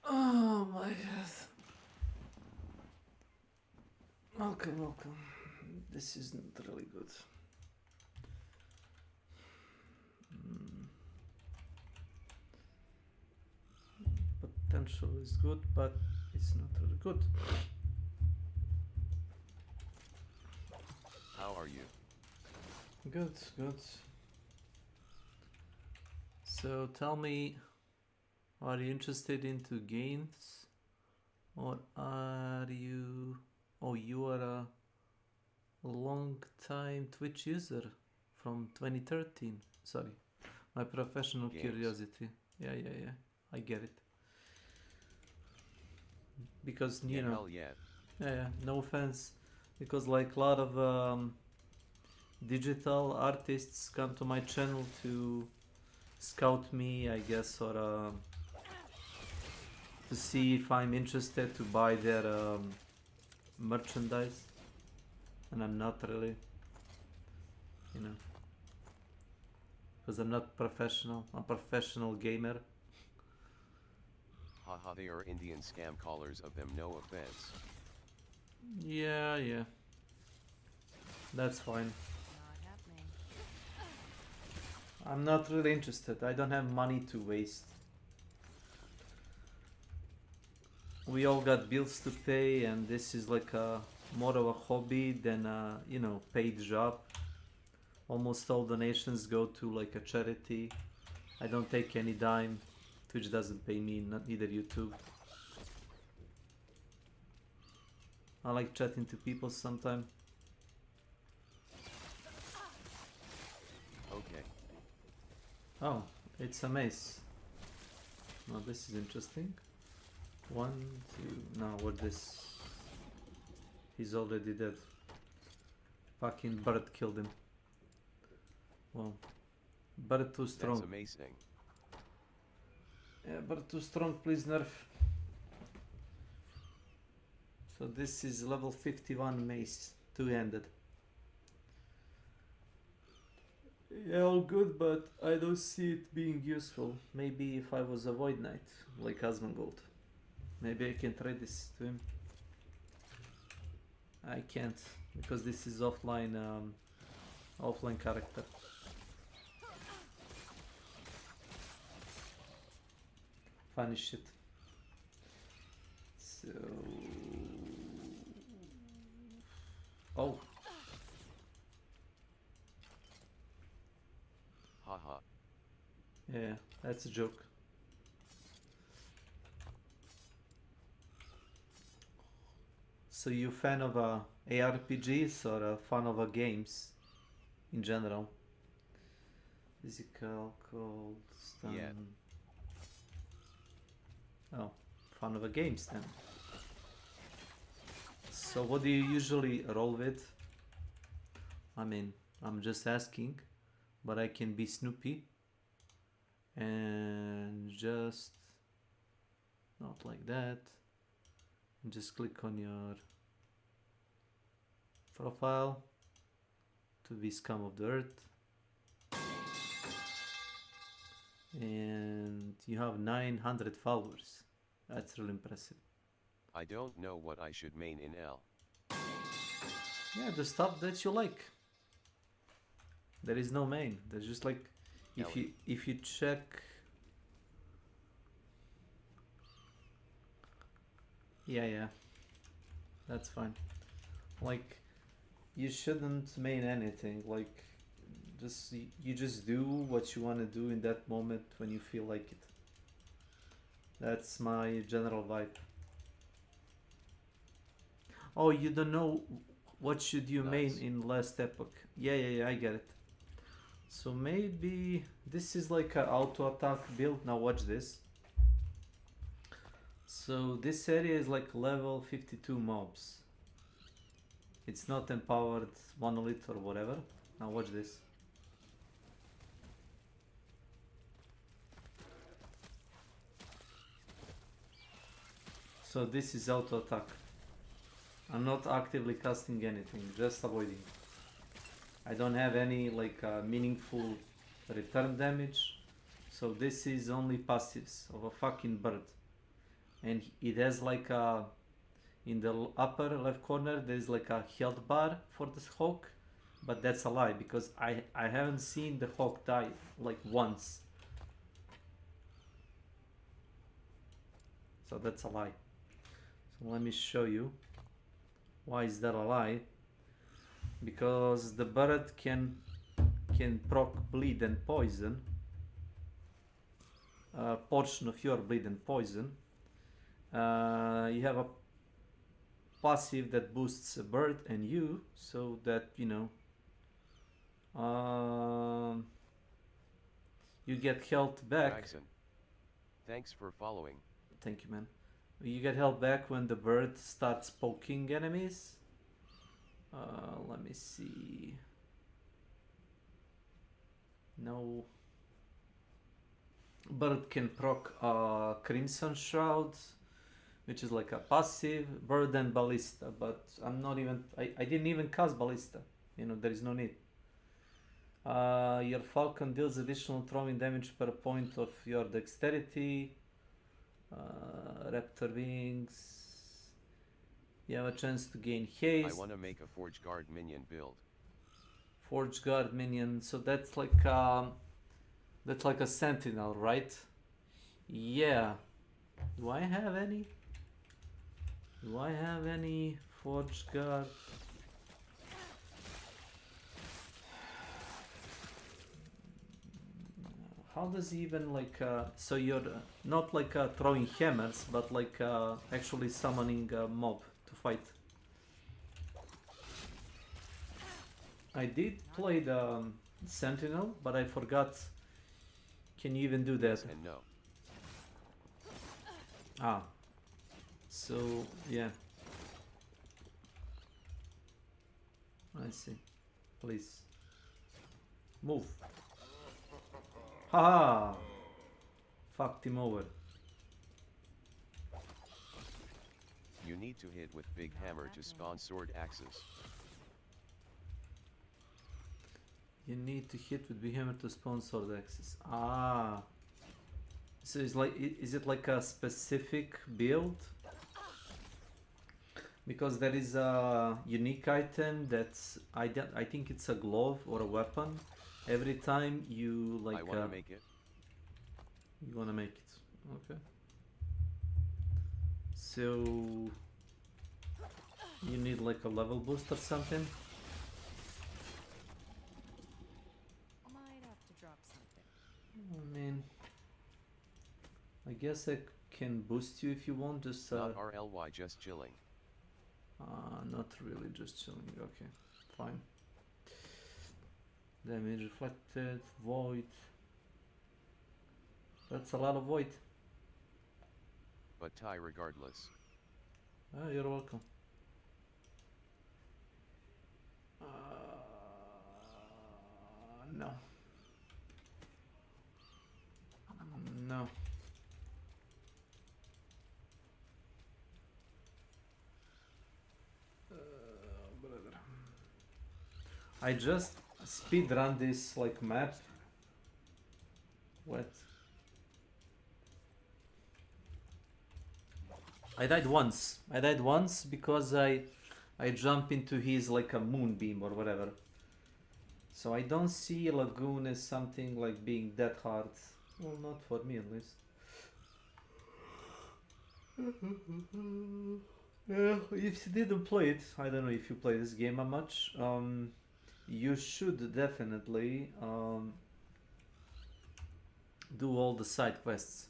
Oh my god. Welcome, welcome. This isn't really good. Potential is good, but it's not really good. How are you? Good, good. So tell me, are you interested into games, or are you? Oh, you are a long-time Twitch user from 2013. Sorry, my professional curiosity. Yeah, I get it. Because you know, hell yeah. Yeah, no offense, because like a lot of digital artists come to my channel to scout me, I guess, or to see if I'm interested to buy their merchandise, and I'm not really, you know, because I'm not professional. I'm a professional gamer. Haha, they are Indian scam callers of them, no offense. Yeah. That's fine. I'm not really interested. I don't have money to waste. We all got bills to pay, and this is like a more of a hobby than a, you know, paid job. Almost all donations go to like a charity. I don't take any dime. Twitch doesn't pay me, not neither YouTube. I like chatting to people sometime. Okay. Oh, it's a mace. Now this is interesting. 1, 2. No, what this? He's already dead. Fucking bird killed him. Well, bird too strong. That's amazing. Yeah, bird too strong. Please nerf. So this is level 51 mace, two-handed. Yeah, all good, but I don't see it being useful. Maybe if I was a Void Knight, like Asmongold, maybe I can trade this to him. I can't, because this is offline, offline character. Funny shit. So... Oh. Haha. Yeah, that's a joke. So you fan of ARPGs or a fan of games in general? Physical, cold, stun. Yeah. Oh, fan of games then. So what do you usually roll with? I mean, I'm just asking, but I can be Snoopy and just not like that. And just click on your profile to be scum of the earth, and you have 900 followers. That's really impressive. I don't know what I should main in L. Yeah, the stuff that you like. There is no main. There's just like if you check. Yeah, that's fine. Like, you shouldn't main anything. Like, you just do what you want to do in that moment when you feel like it. That's my general vibe. Oh, you don't know what should you main in last epoch? Yeah, I get it. So maybe this is like an auto attack build. Now watch this. So this area is like level 52 mobs. It's not empowered monolith or whatever. Now watch this. So this is auto attack. I'm not actively casting anything, just avoiding. I don't have any like meaningful return damage. So this is only passives of a fucking bird. And it has like a, in the upper left corner there's like a health bar for this hawk, but that's a lie because I haven't seen the hawk die like once. So that's a lie. So let me show you. Why is that a lie? Because the bird can proc bleed and poison. A portion of your bleed and poison. You have a passive that boosts a bird and you, so that you know you get health back. Jackson, thanks for following. Thank you, man. You get health back when the bird starts poking enemies. Let me see. No. Bird can proc Crimson Shroud, which is like a passive. Bird and Ballista, but I'm not even. I didn't even cast Ballista. You know, there is no need. Your Falcon deals additional throwing damage per point of your dexterity. Raptor Wings. You have a chance to gain haste. I want to make a Forge Guard minion build. Forge Guard minion. So that's like a sentinel, right? Yeah. Do I have any? Do I have any Forge Guard? How does he even like so you're not like throwing hammers, but like actually summoning a mob to fight? I did play the Sentinel, but I forgot. Can you even do that? Yes and no. Ah. So yeah. I see. Please. Move. Haha! Fucked him over. You need to hit with big hammer to spawn sword axes. You need to hit with big hammer to spawn sword axes. Ah. So it's like, is it like a specific build? Because there is a unique item that's I think it's a glove or a weapon. Every time you like. I want to make it. You wanna make it, okay. So you need like a level boost or something. Might have to drop something. I mean, I guess I can boost you if you want. Just not RLY, just chilling. Not really, just chilling. Okay, fine. Damage reflected, void. That's a lot of void. But tie regardless. You're welcome. No. No. I just speed run this like map. What? I died once. I died once because I jump into his like a moonbeam or whatever. So I don't see Lagoon as something like being that hard. Well, not for me at least. Yeah, if you didn't play it, I don't know if you play this game much. You should definitely do all the side quests,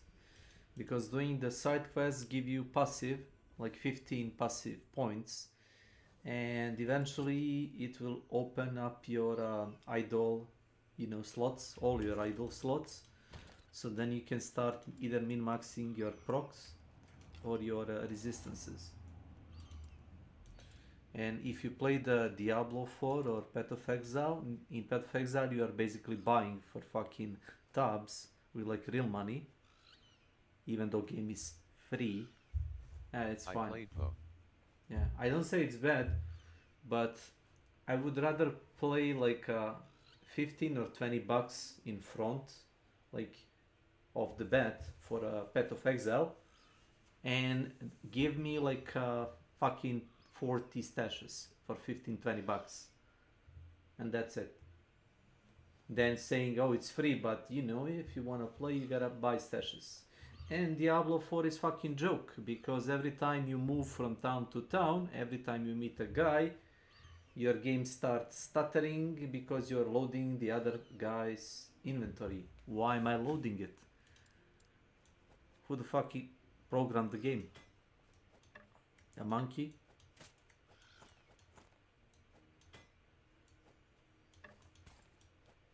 because doing the side quests give you passive, like 15 passive points, and eventually it will open up your idol, slots, all your idol slots. So then you can start either min-maxing your procs or your resistances. And if you play the Diablo 4 or Path of Exile, in Path of Exile you are basically buying for fucking tabs with like real money, even though game is free. It's fine. I played Po. Yeah, I don't say it's bad, but I would rather play like 15 or 20 bucks in front, like of the bat for a Path of Exile, and give me like fucking 40 stashes for 15-20 bucks, and that's it. Then saying, oh, it's free, but if you want to play you gotta buy stashes. And Diablo 4 is fucking joke, because every time you move from town to town, every time you meet a guy, your game starts stuttering because you're loading the other guy's inventory. Why am I loading it? Who the fuck programmed the game? A monkey?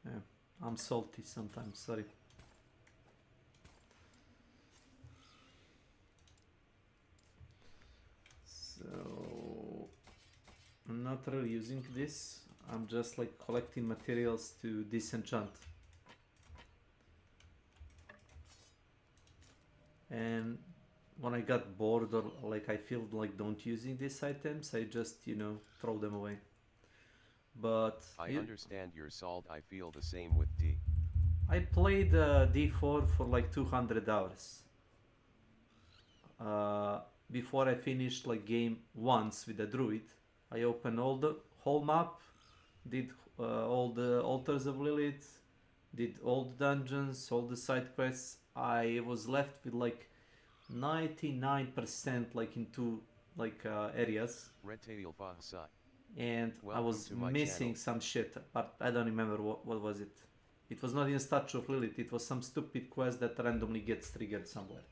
Yeah, I'm salty sometimes, sorry. So I'm not really using this. I'm just like collecting materials to disenchant. And when I got bored or like I feel like don't using these items, I just throw them away. But I understand your salt. I feel the same with D. I played D4 for like 200 hours. Before I finished like game once with the druid, I opened all the whole map, did all the altars of Lilith, did all the dungeons, all the side quests. I was left with like 99% like into like areas. And I was missing some shit, but I don't remember what was it. It was not even Statue of Lilith, it was some stupid quest that randomly gets triggered somewhere.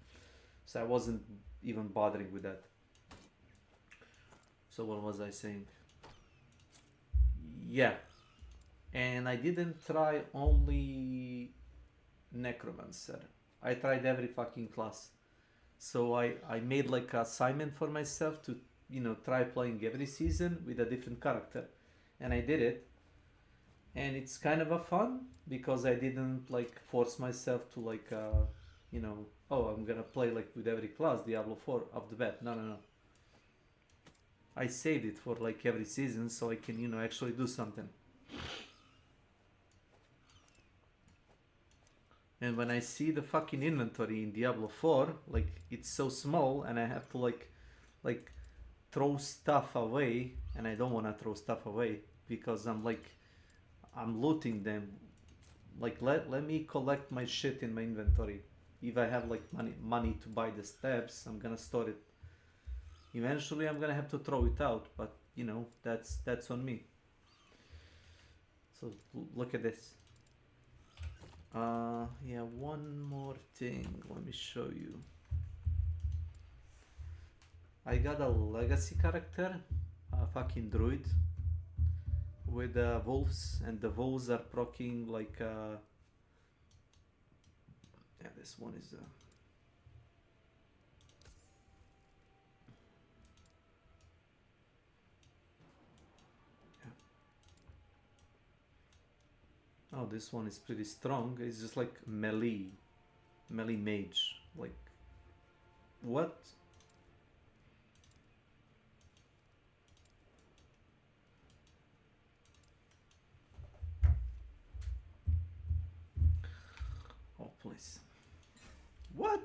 So I wasn't even bothering with that. So what was I saying? Yeah. And I didn't try only Necromancer. I tried every fucking class. So I made like an assignment for myself to try playing every season with a different character, and I did it, and it's kind of a fun because I didn't like force myself to like oh, I'm gonna play like with every class Diablo 4 off the bat. No. I saved it for like every season so I can actually do something. And when I see the fucking inventory in Diablo 4, like it's so small and I have to like throw stuff away, and I don't want to throw stuff away because I'm looting them. Like let me collect my shit in my inventory. If I have like money to buy the stabs, I'm gonna store it. Eventually I'm gonna have to throw it out, but that's on me. So look at this. Yeah, one more thing, let me show you. I got a legacy character, a fucking druid, with wolves, and the wolves are proccing like yeah, this one is oh, this one is pretty strong. It's just like melee mage. Like, what? Oh, please. What?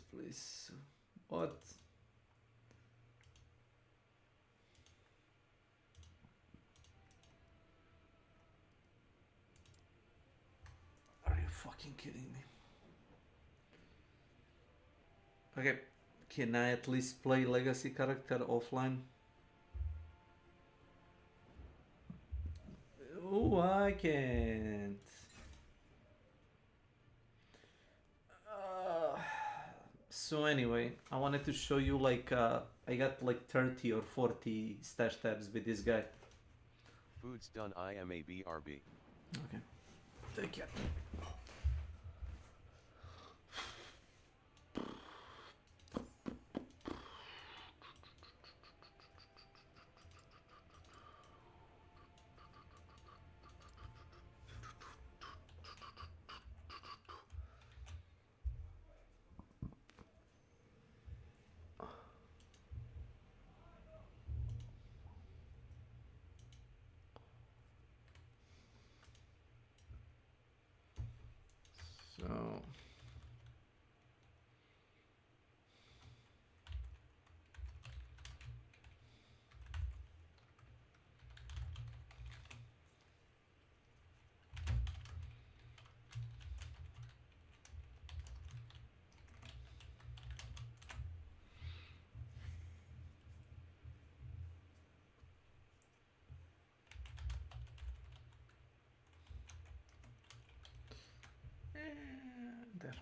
Please. What? Are you fucking kidding me? Okay, can I at least play legacy character offline? Oh, I can't. So anyway, I wanted to show you like I got like 30 or 40 stash tabs with this guy. Food's done. I am a BRB. Okay. Thank you. So there.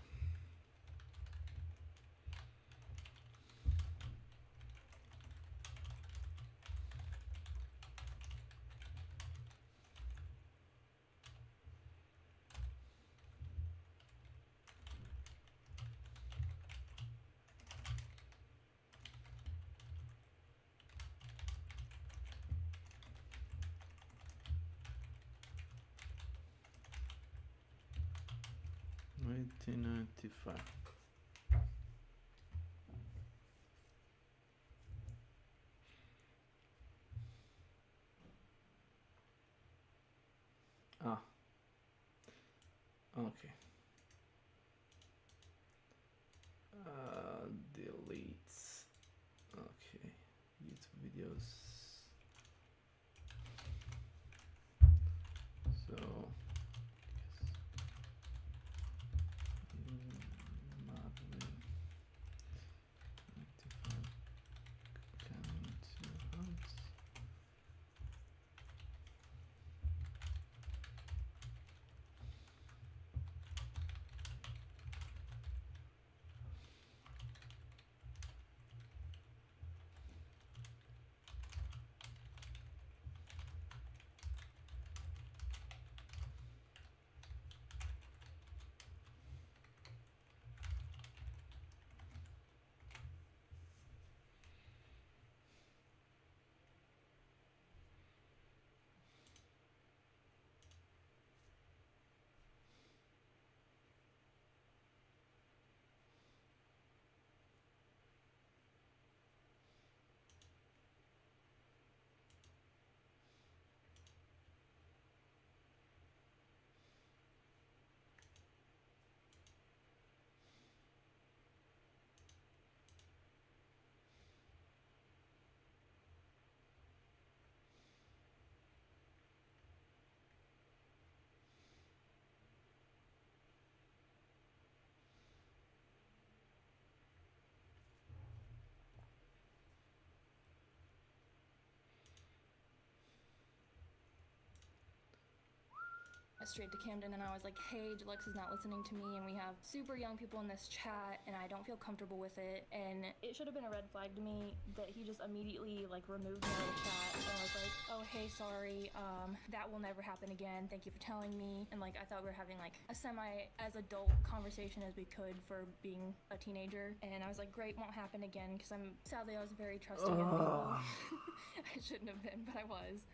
$19.95. Ah. Okay. Delete. Okay. YouTube videos. So. Marley. 95. Count your hunts. Straight to Camden and I was like, hey, Deluxe is not listening to me and we have super young people in this chat and I don't feel comfortable with it. And it should have been a red flag to me that he just immediately like removed me out of the chat and was like, oh, hey, sorry, that will never happen again. Thank you for telling me. And like, I thought we were having like a semi as adult conversation as we could for being a teenager. And I was like, great, won't happen again because sadly I was very trusting of people. I shouldn't have been, but I was.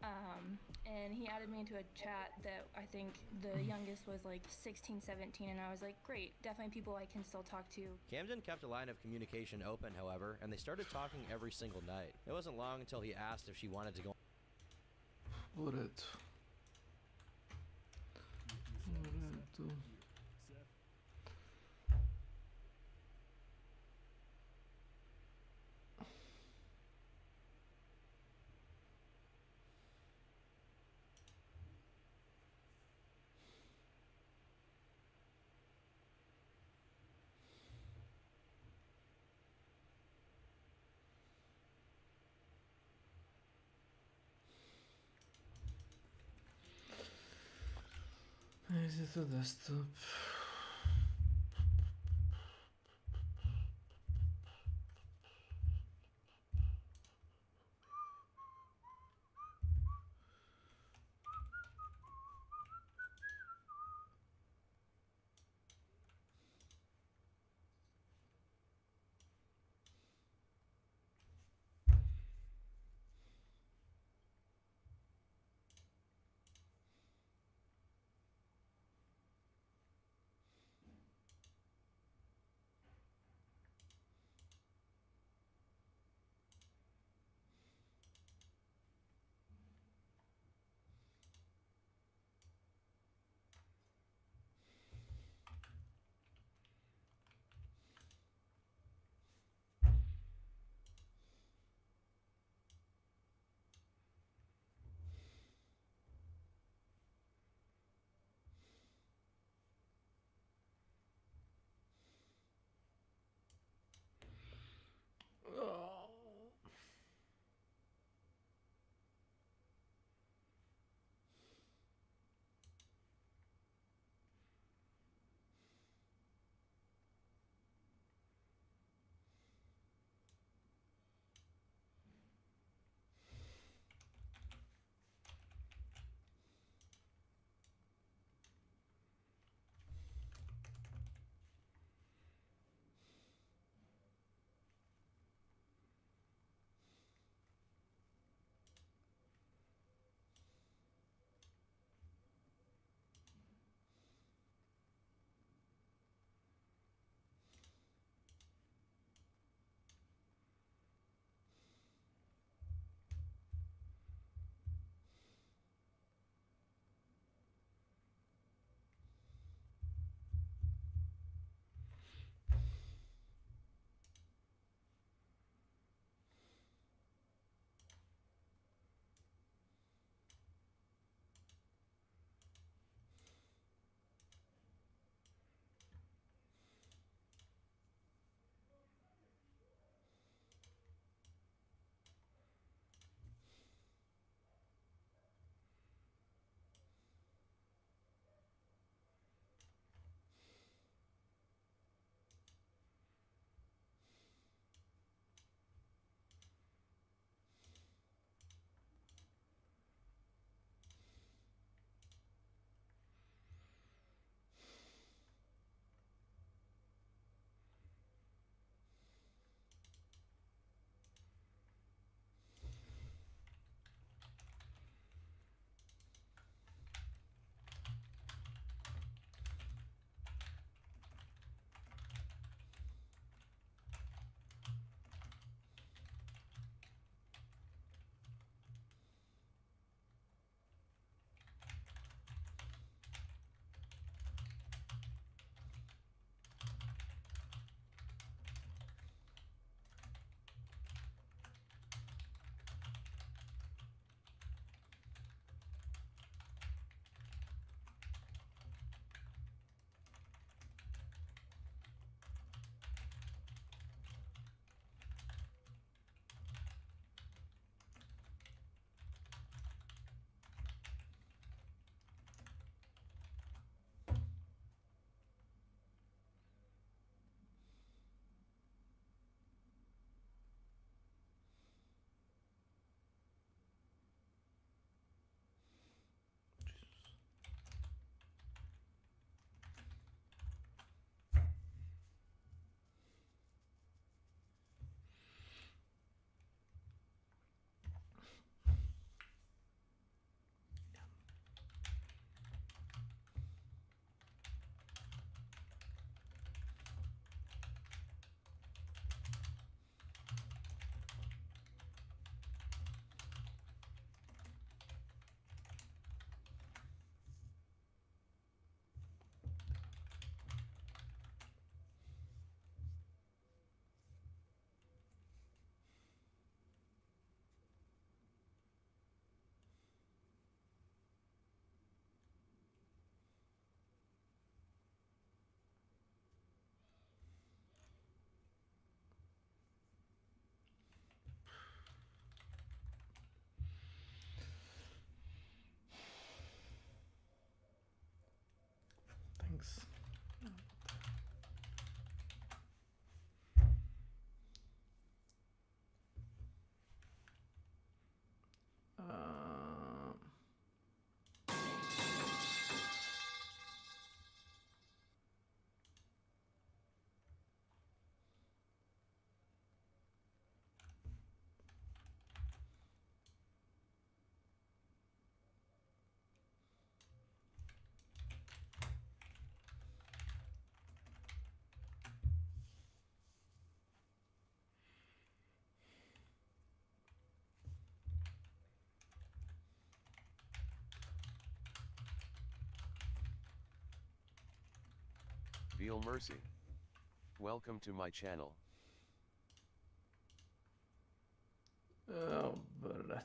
And he added me into a chat that I think the youngest was like 16, 17, and I was like, great, definitely people I can still talk to. Camden kept a line of communication open, however, and they started talking every single night. It wasn't long until he asked if she wanted to go. Alright. Is it a desktop? Feel mercy. Welcome to my channel. Oh, brate.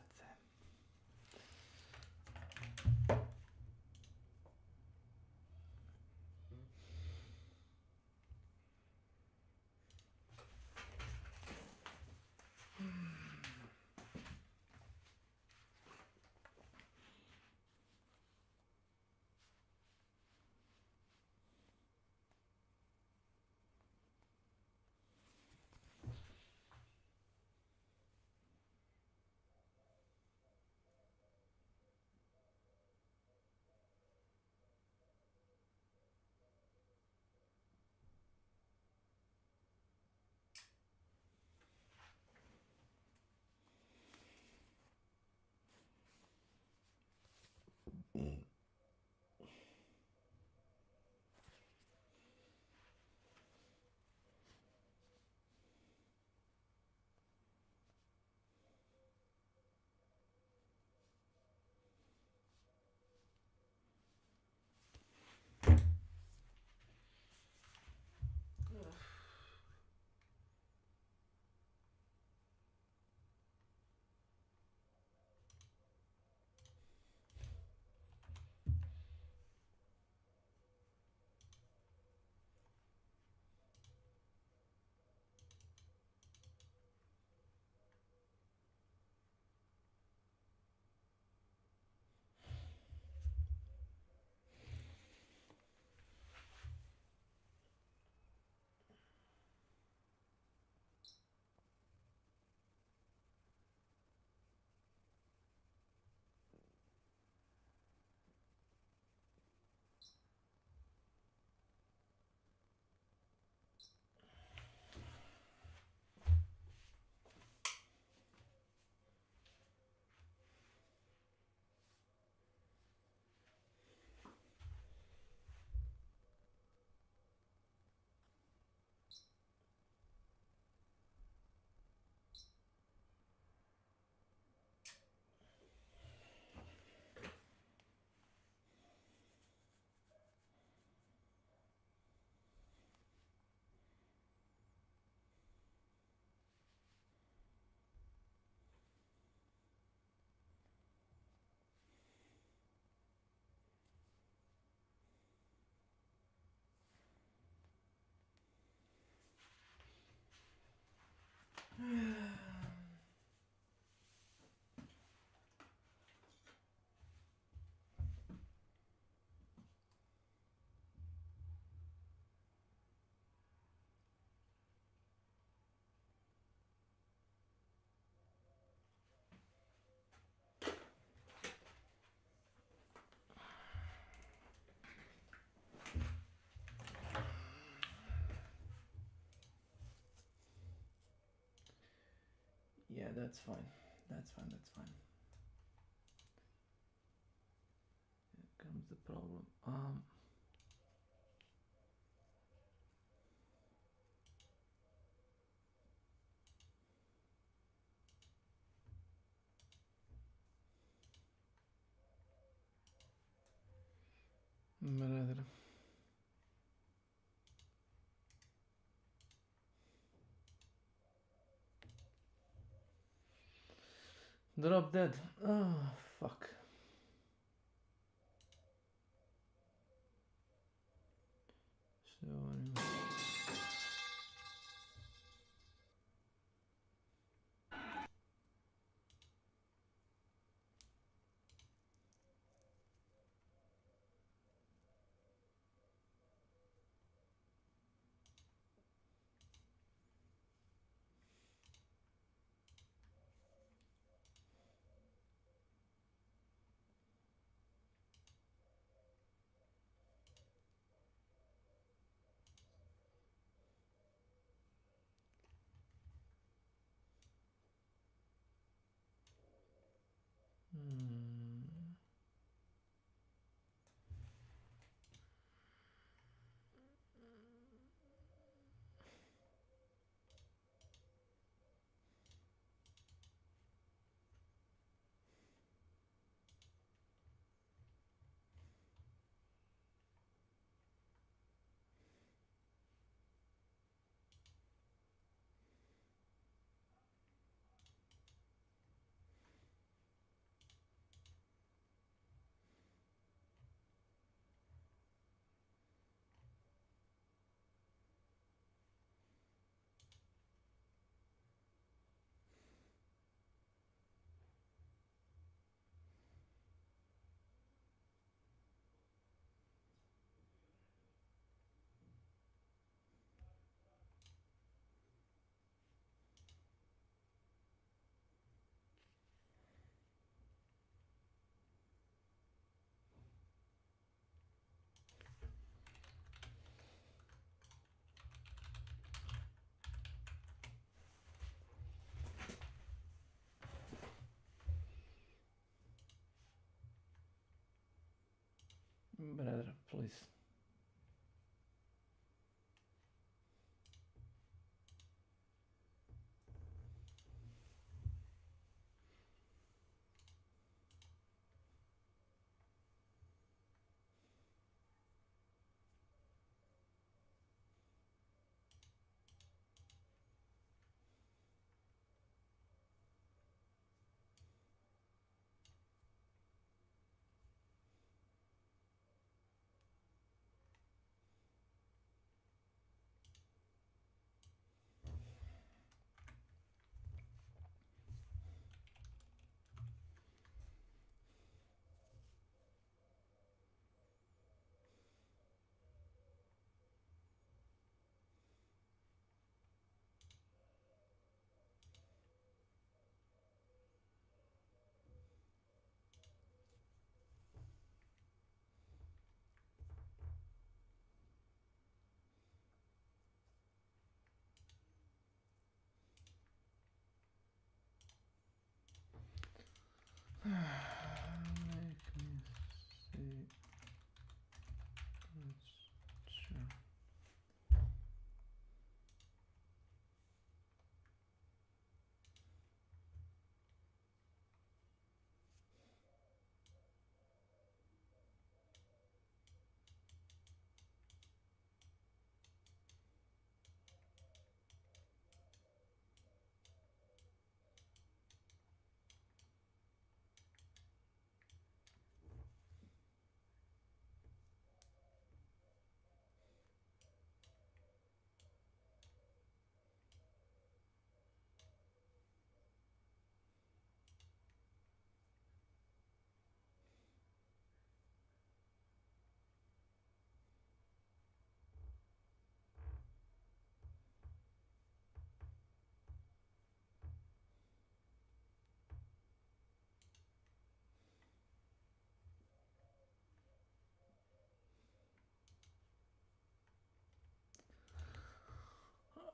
Yeah, that's fine. That's fine, that's fine. Here comes the problem. Brother. Drop dead. Oh, fuck. So this. Let me see. Sure.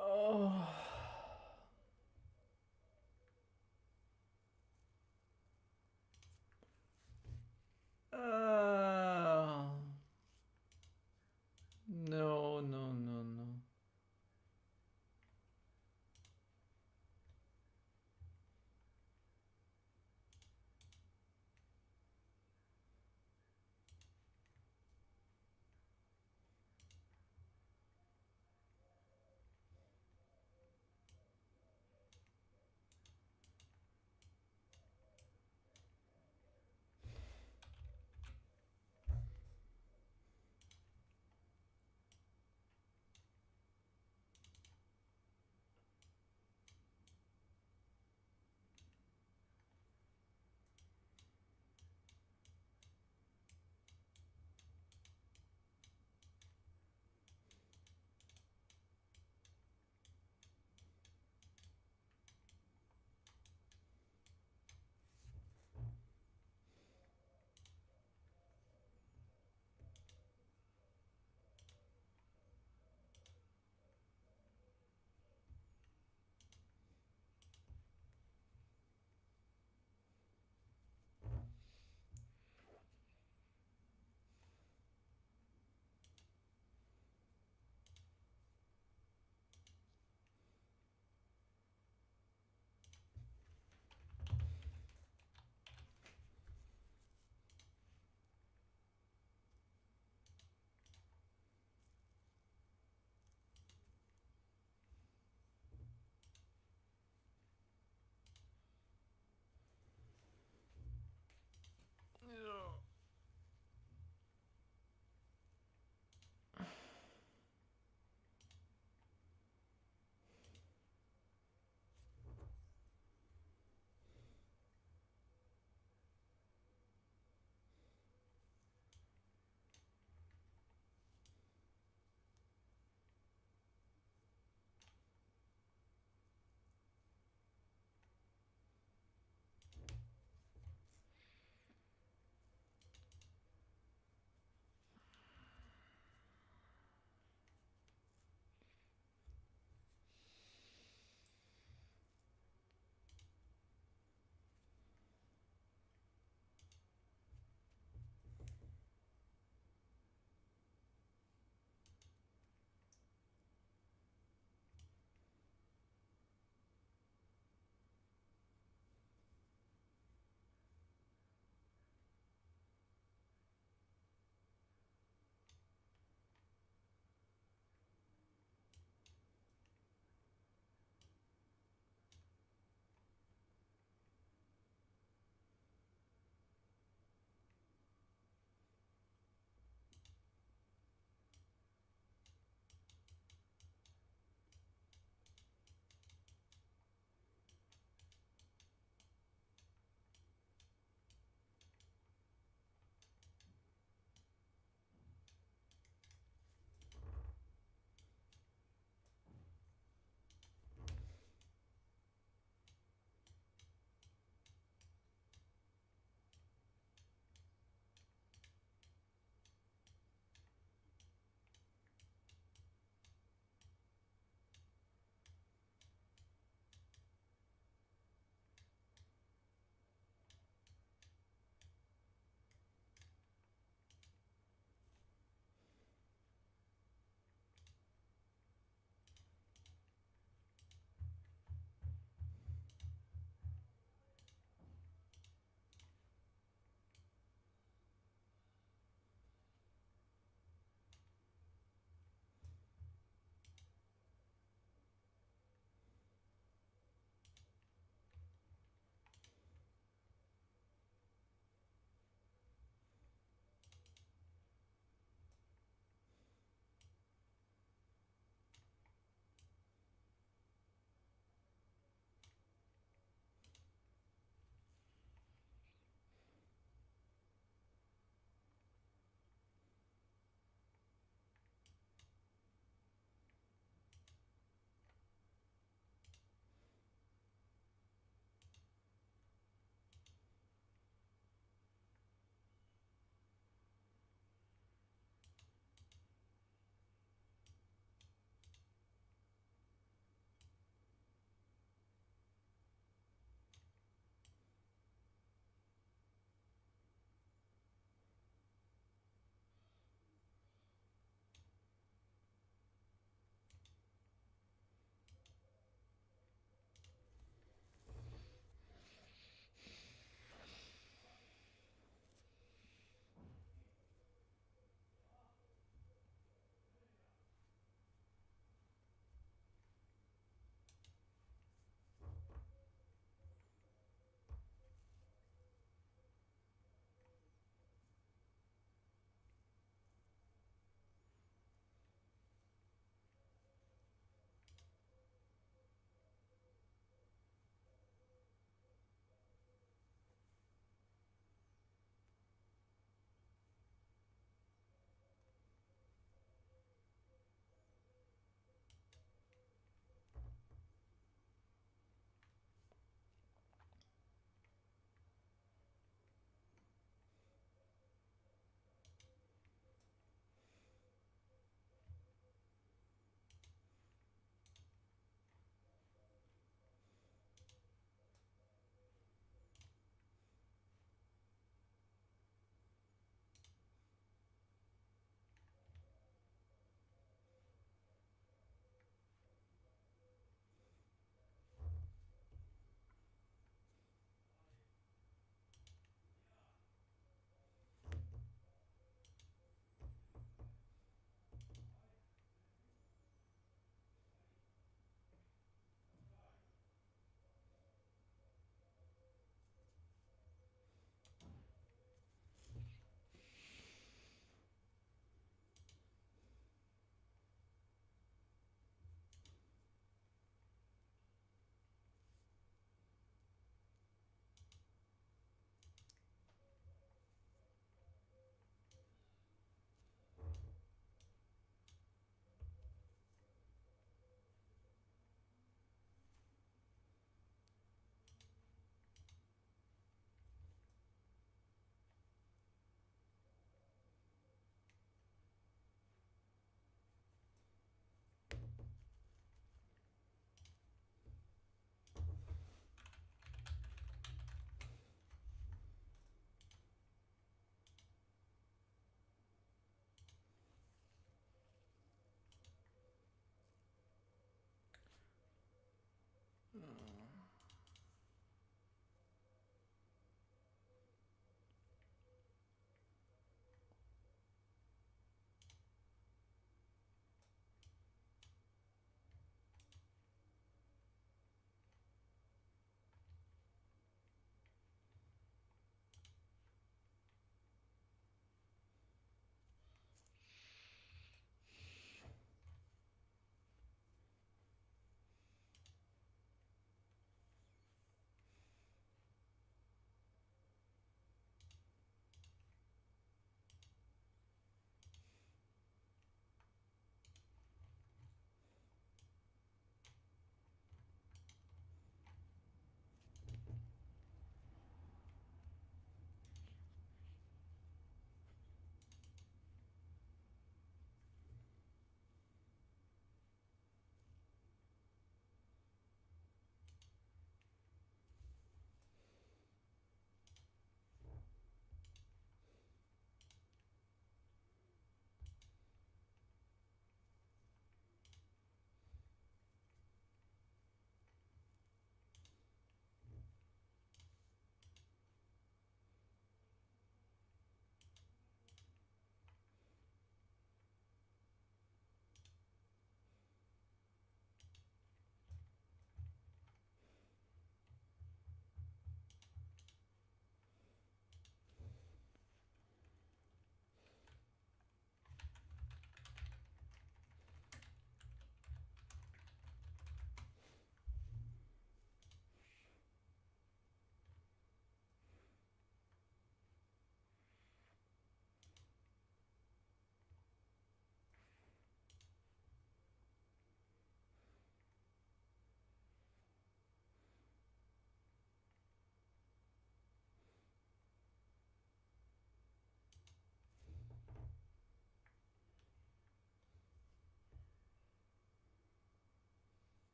Oh. No, no, no, no.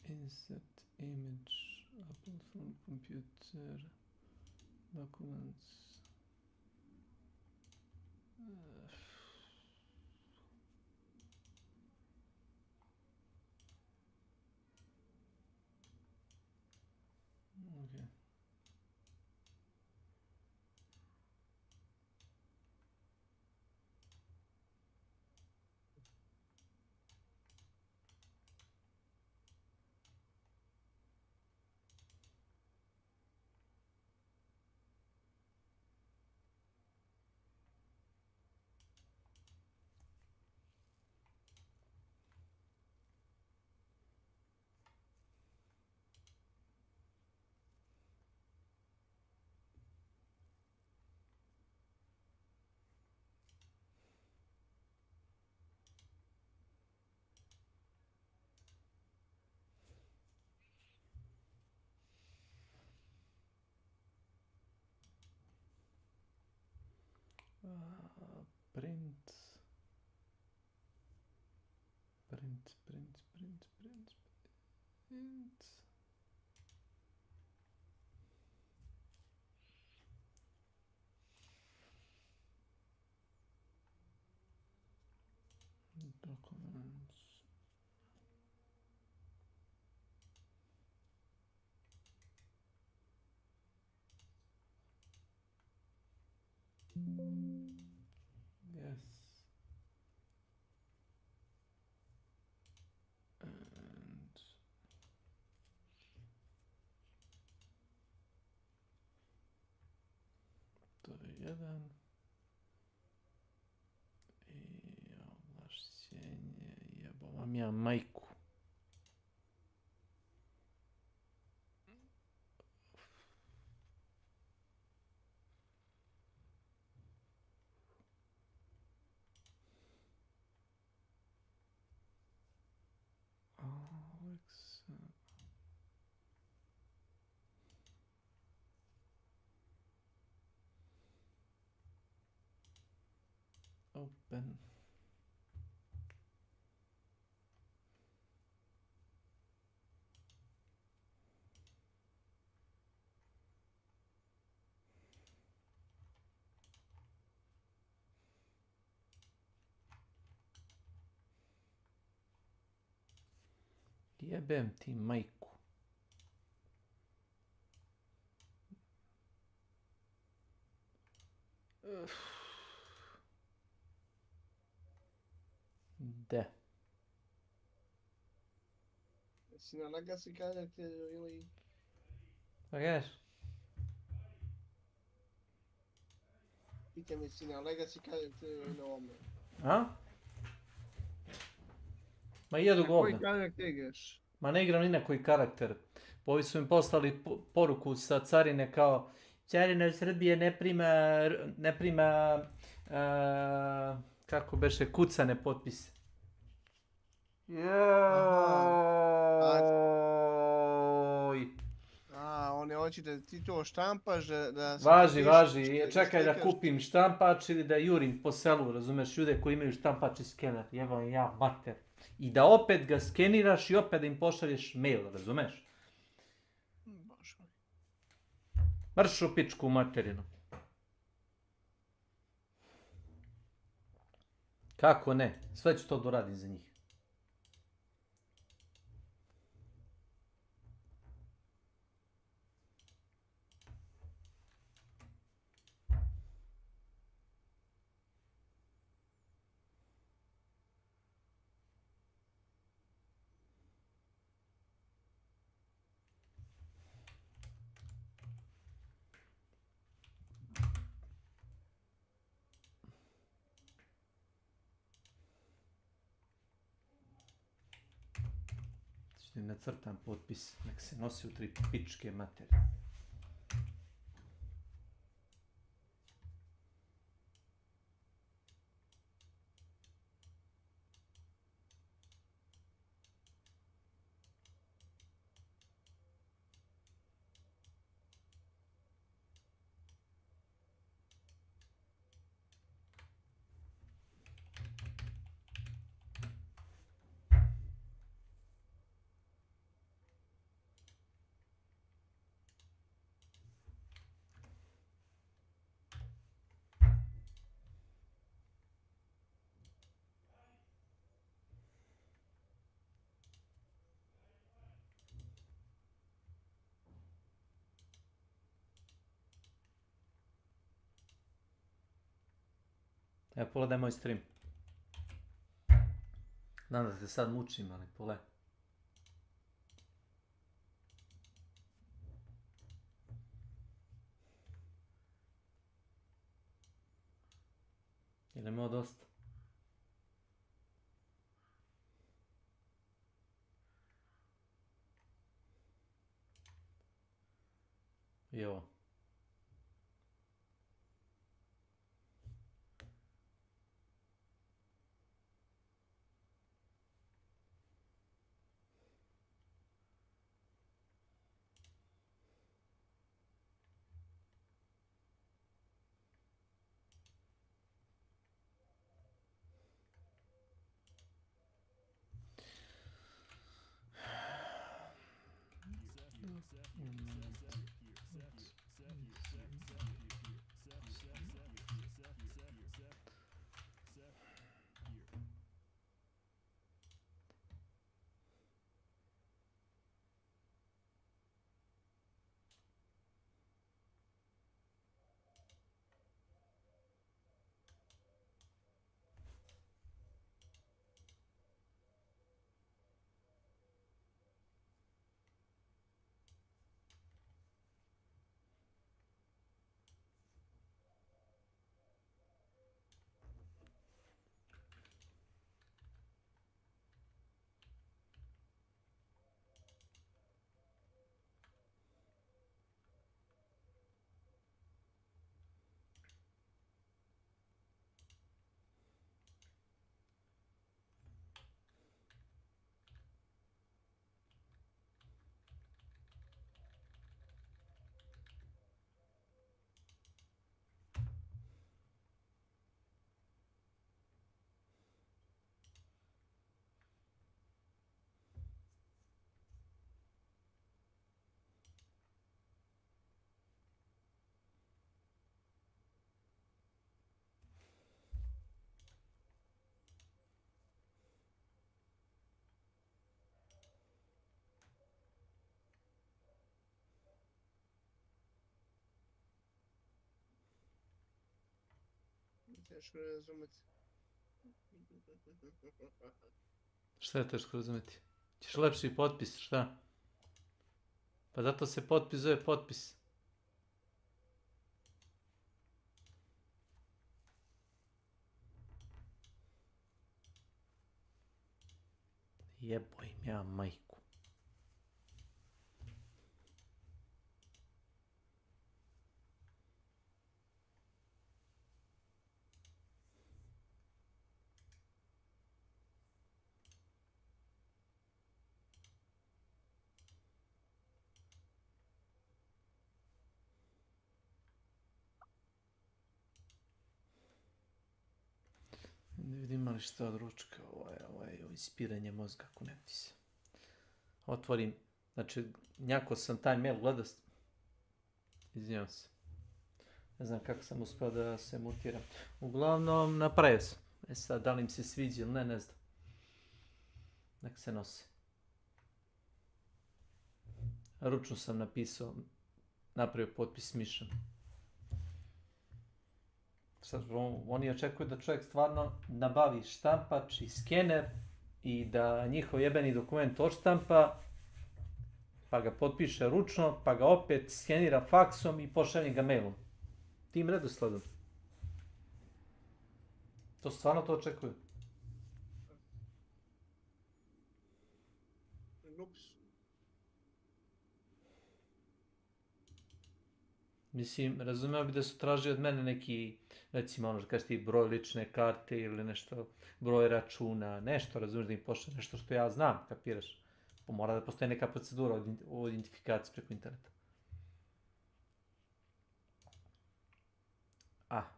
Insert image, upload from computer, documents. Okay. Print. Documents. Yes. And to je jedan. I ovlašćenje, jebo vam ja majku. Alexa. Open. Jebem ti majku. De. Jesi na Legacy karakteru ili... Pa gdješ? Pitam jesi na Legacy karakteru ili na ovome. A? Ma jedu Na govne. koji karakter igraš? Ma ne igram ni na koji karakter. Ovi su im poslali poruku sa carine kao carina Srbije ne prima kako beše kucane potpise. Oni hoće da ti to štampaš, da... Važi, čekaj da kupim štampač ili da jurim po selu, razumeš, ljude koji imaju štampač i skener, jebam ja mater. I da opet ga skeniraš i opet da im pošalješ mail, razumeš? Bože. Mrš u pičku materinu. Kako ne? Sve ću to doradim za njih. Nacrtam potpis, nek se nosi u 3 pičke materije. Evo, pogledaj moj stream. Znam da te sad mučim, ali pogledaj. Ili imao dosta? I ovo. Teško razumeti. Šta je teško razumeti? Ćeš lepši potpis, šta? Pa zato se potpis zove potpis. Jeboj im ja majku. Ne vidim ima li šta od ručka, ovo je ispiranje mozga, kuneti se. Otvorim, znači, njako sam taj mail gledao, izvinjam se. Ne znam kako sam uspio da se mutiram. Uglavnom, napravio sam. Sad, da li im se sviđa ili ne znam. Nek se nose. Ručno sam napisao, napravio potpis mišem. Sad, oni očekuju da čovjek stvarno nabavi štampač i skener i da njihov jebeni dokument odštampa, pa ga potpiše ručno, pa ga opet skenira faksom i pošalje ga mailom. Tim redosledom. To stvarno to očekuju. Mislim, razumeo bi da su tražili od mene neki, recimo ono, kažeš ti broj lične karte ili nešto, broj računa, nešto, razumiješ da im pošle nešto što ja znam, kapiraš. Mora da postoji neka procedura o identifikaciji preko interneta.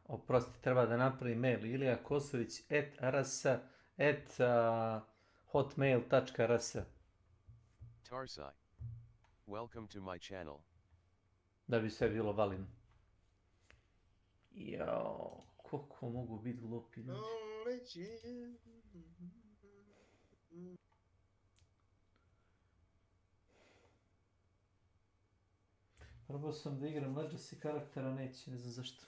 Oprosti, treba da napravi mail ilija.kosović@rs@hotmail.rs. Tarsai. Welcome to my channel. Da bi sve bilo validno. Jao, koliko mogu biti glupi. Probao sam da igram Legacy karaktera, neće, ne znam zašto.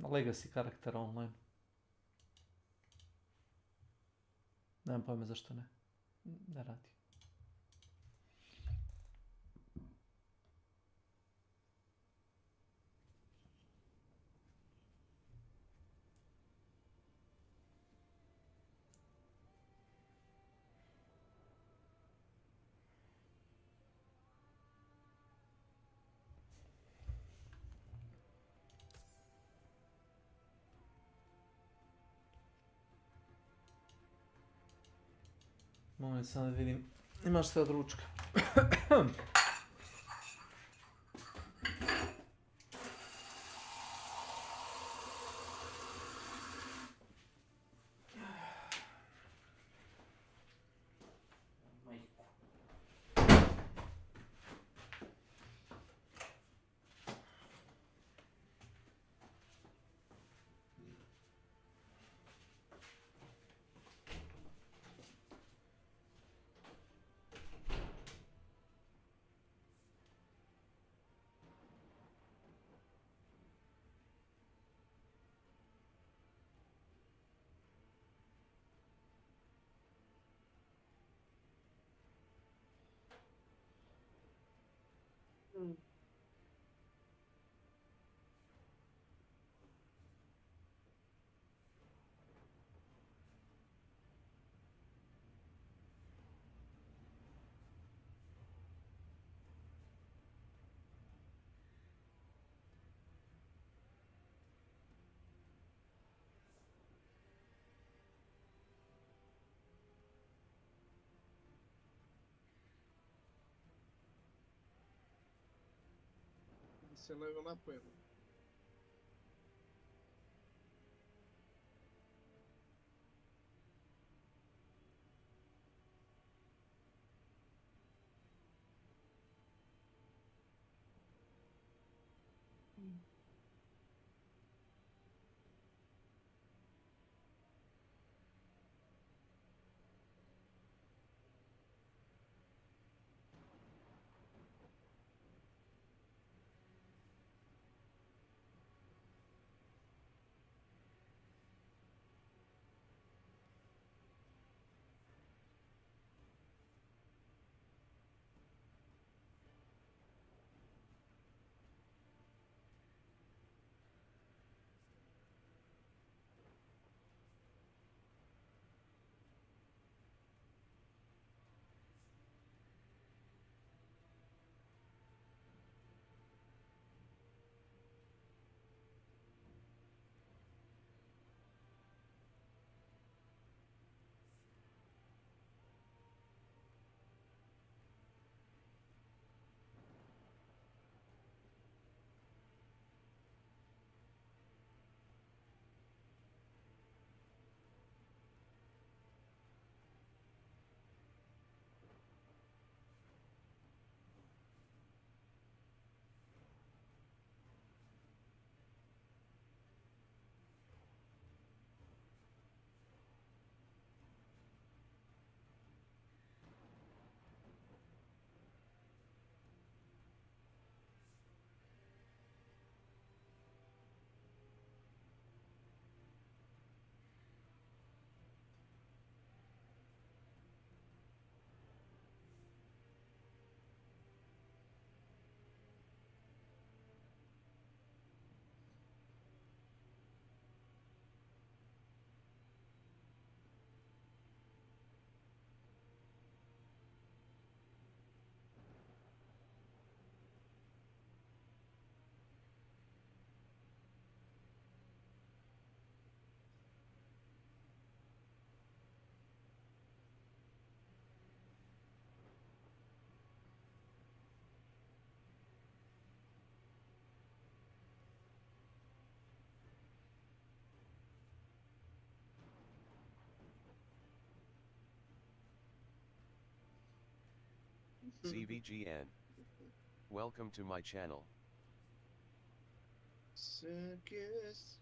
Legacy karaktera online. Nemam pojma zašto ne. Ne radi. Molim sam da vidim. Imaš sve od ručka. Se leva na pena. CVGN. Welcome to my channel. Circus.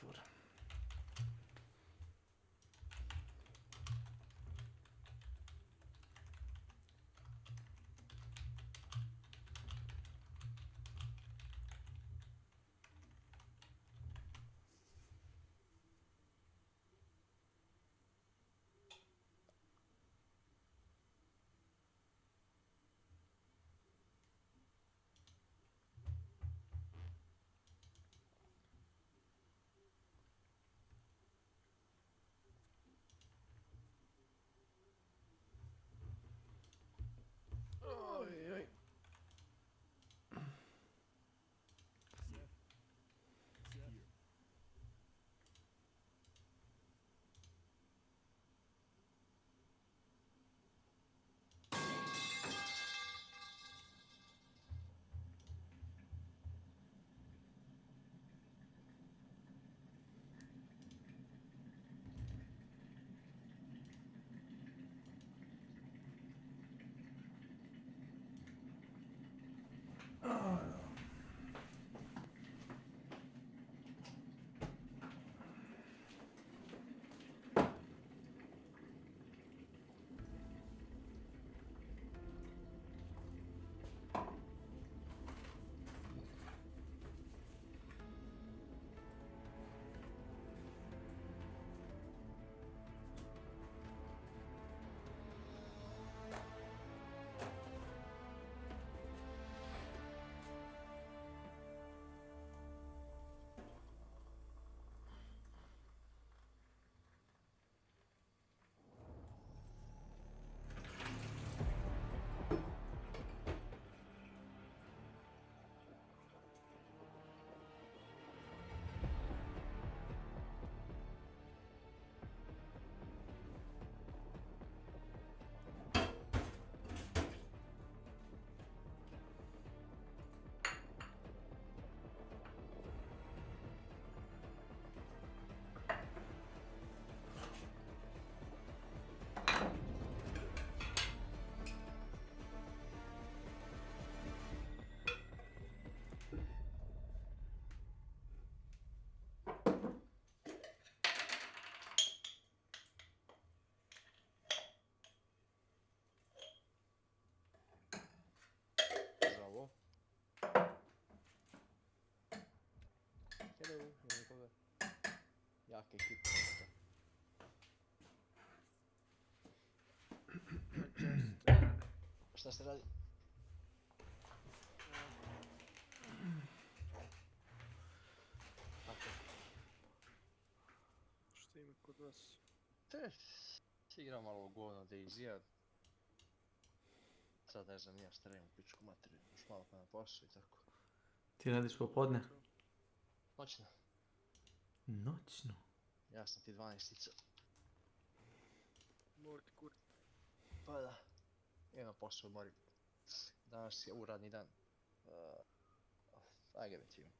fora. Oj, oj. Zdravo. Hello, ima nikoga? Jaka ekipa. Šta se radi? Tako. Šta ima kod vas? Si igrao malo u govno Daisy-a. Sad ne znam, ja starim u pičku materiju, još malo pa na posao i tako. Ti radiš popodne? Noćno. Noćno? Ja sam ti 12-ica. Mor ti kur... Pa da. Imam posao morim. Danas je uradni dan. Ajde već imam.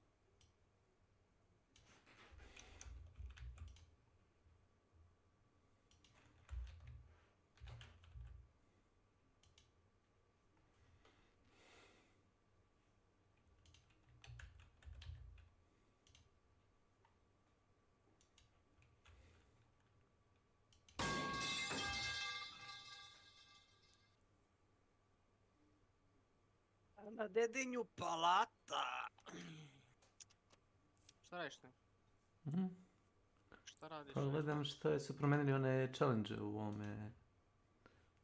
Na dedinju palata. Šta radiš ti? Mhm. Šta radiš? Pa gledam što su promenili one challenge u ovome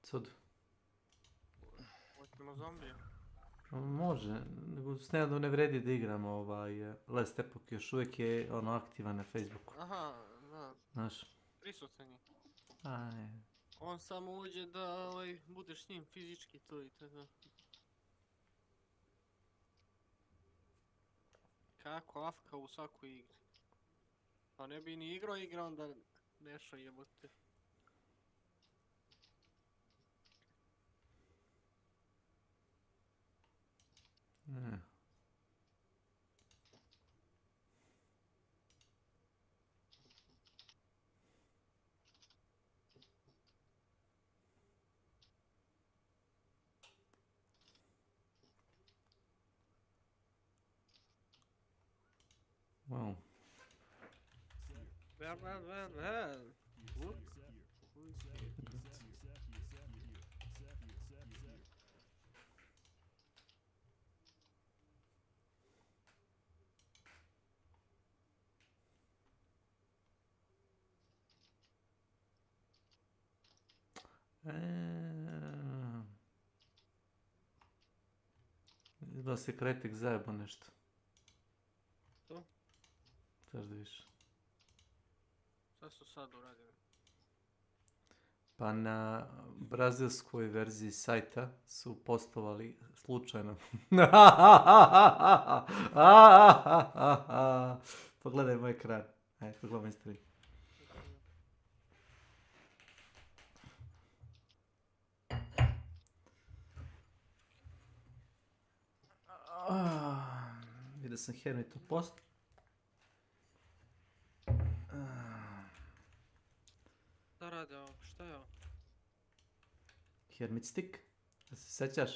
cudu. Hoćemo zombije. Može, nego snijadu ne vredi da igram Last Epoch, još uvijek je ono aktivan na Facebooku. Aha, da. Znaš? Prisutan je. Aj. On samo uđe da budeš s njim fizički tu i tada. Kako Afka u svakoj igri. Pa ne bi ni igrao onda nešto jebote. Ne. Wow. Izgleda se Kretik zajebo nešto. To? Sad da više. Šta su sad uradili? Pa na brazilskoj verziji sajta su postovali slučajno. Pogledaj moj ekran. Ajde, pogledaj moj stream. Vidio sam Hermitu post. Šta rade ovo? Šta je ovo? Hermit stick? Da se sećaš?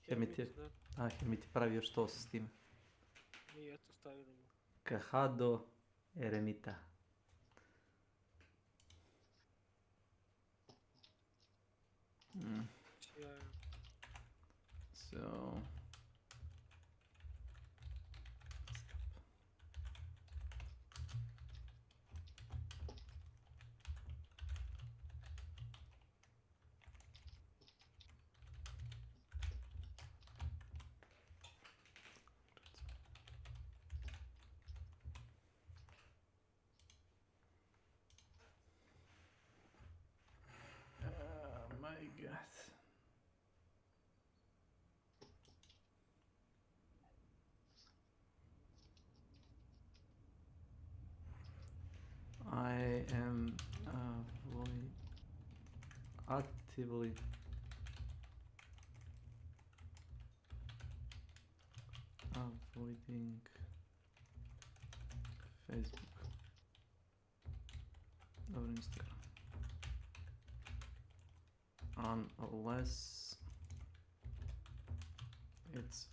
Hermit je... Hermit je pravio što s tim. I eto stavili mu. Cajado eremita. Sjajno. So... My God. I am actively avoiding Facebook or Instagram unless it's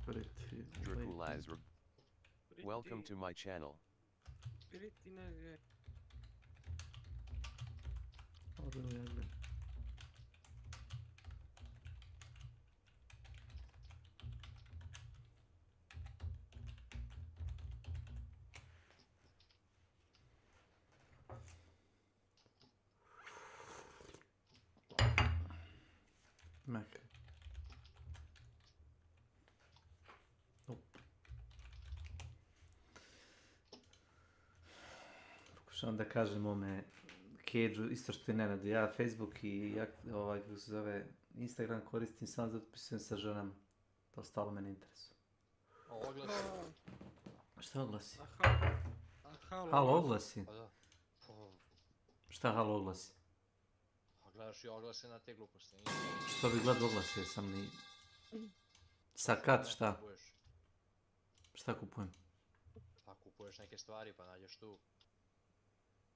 pretty Draculaz, welcome to my channel. Pretty nice guy. Oh, really ugly. Mac. Nope. Pokušavam da kažem ome Cage-u, isto što je Nenad, ja Facebook i kako se zove Instagram koristim samo za otpisujem sa ženama. To stalo mene interesuje. Oglasi. Šta oglasi? Halo oglasi? Pa da. Šta halo oglasi? Gledaš i oglase na te gluposti. Što bi gledao oglasi, jer sam ni... Sakat, šta? Šta kupujem? Pa kupuješ neke stvari pa nađeš tu.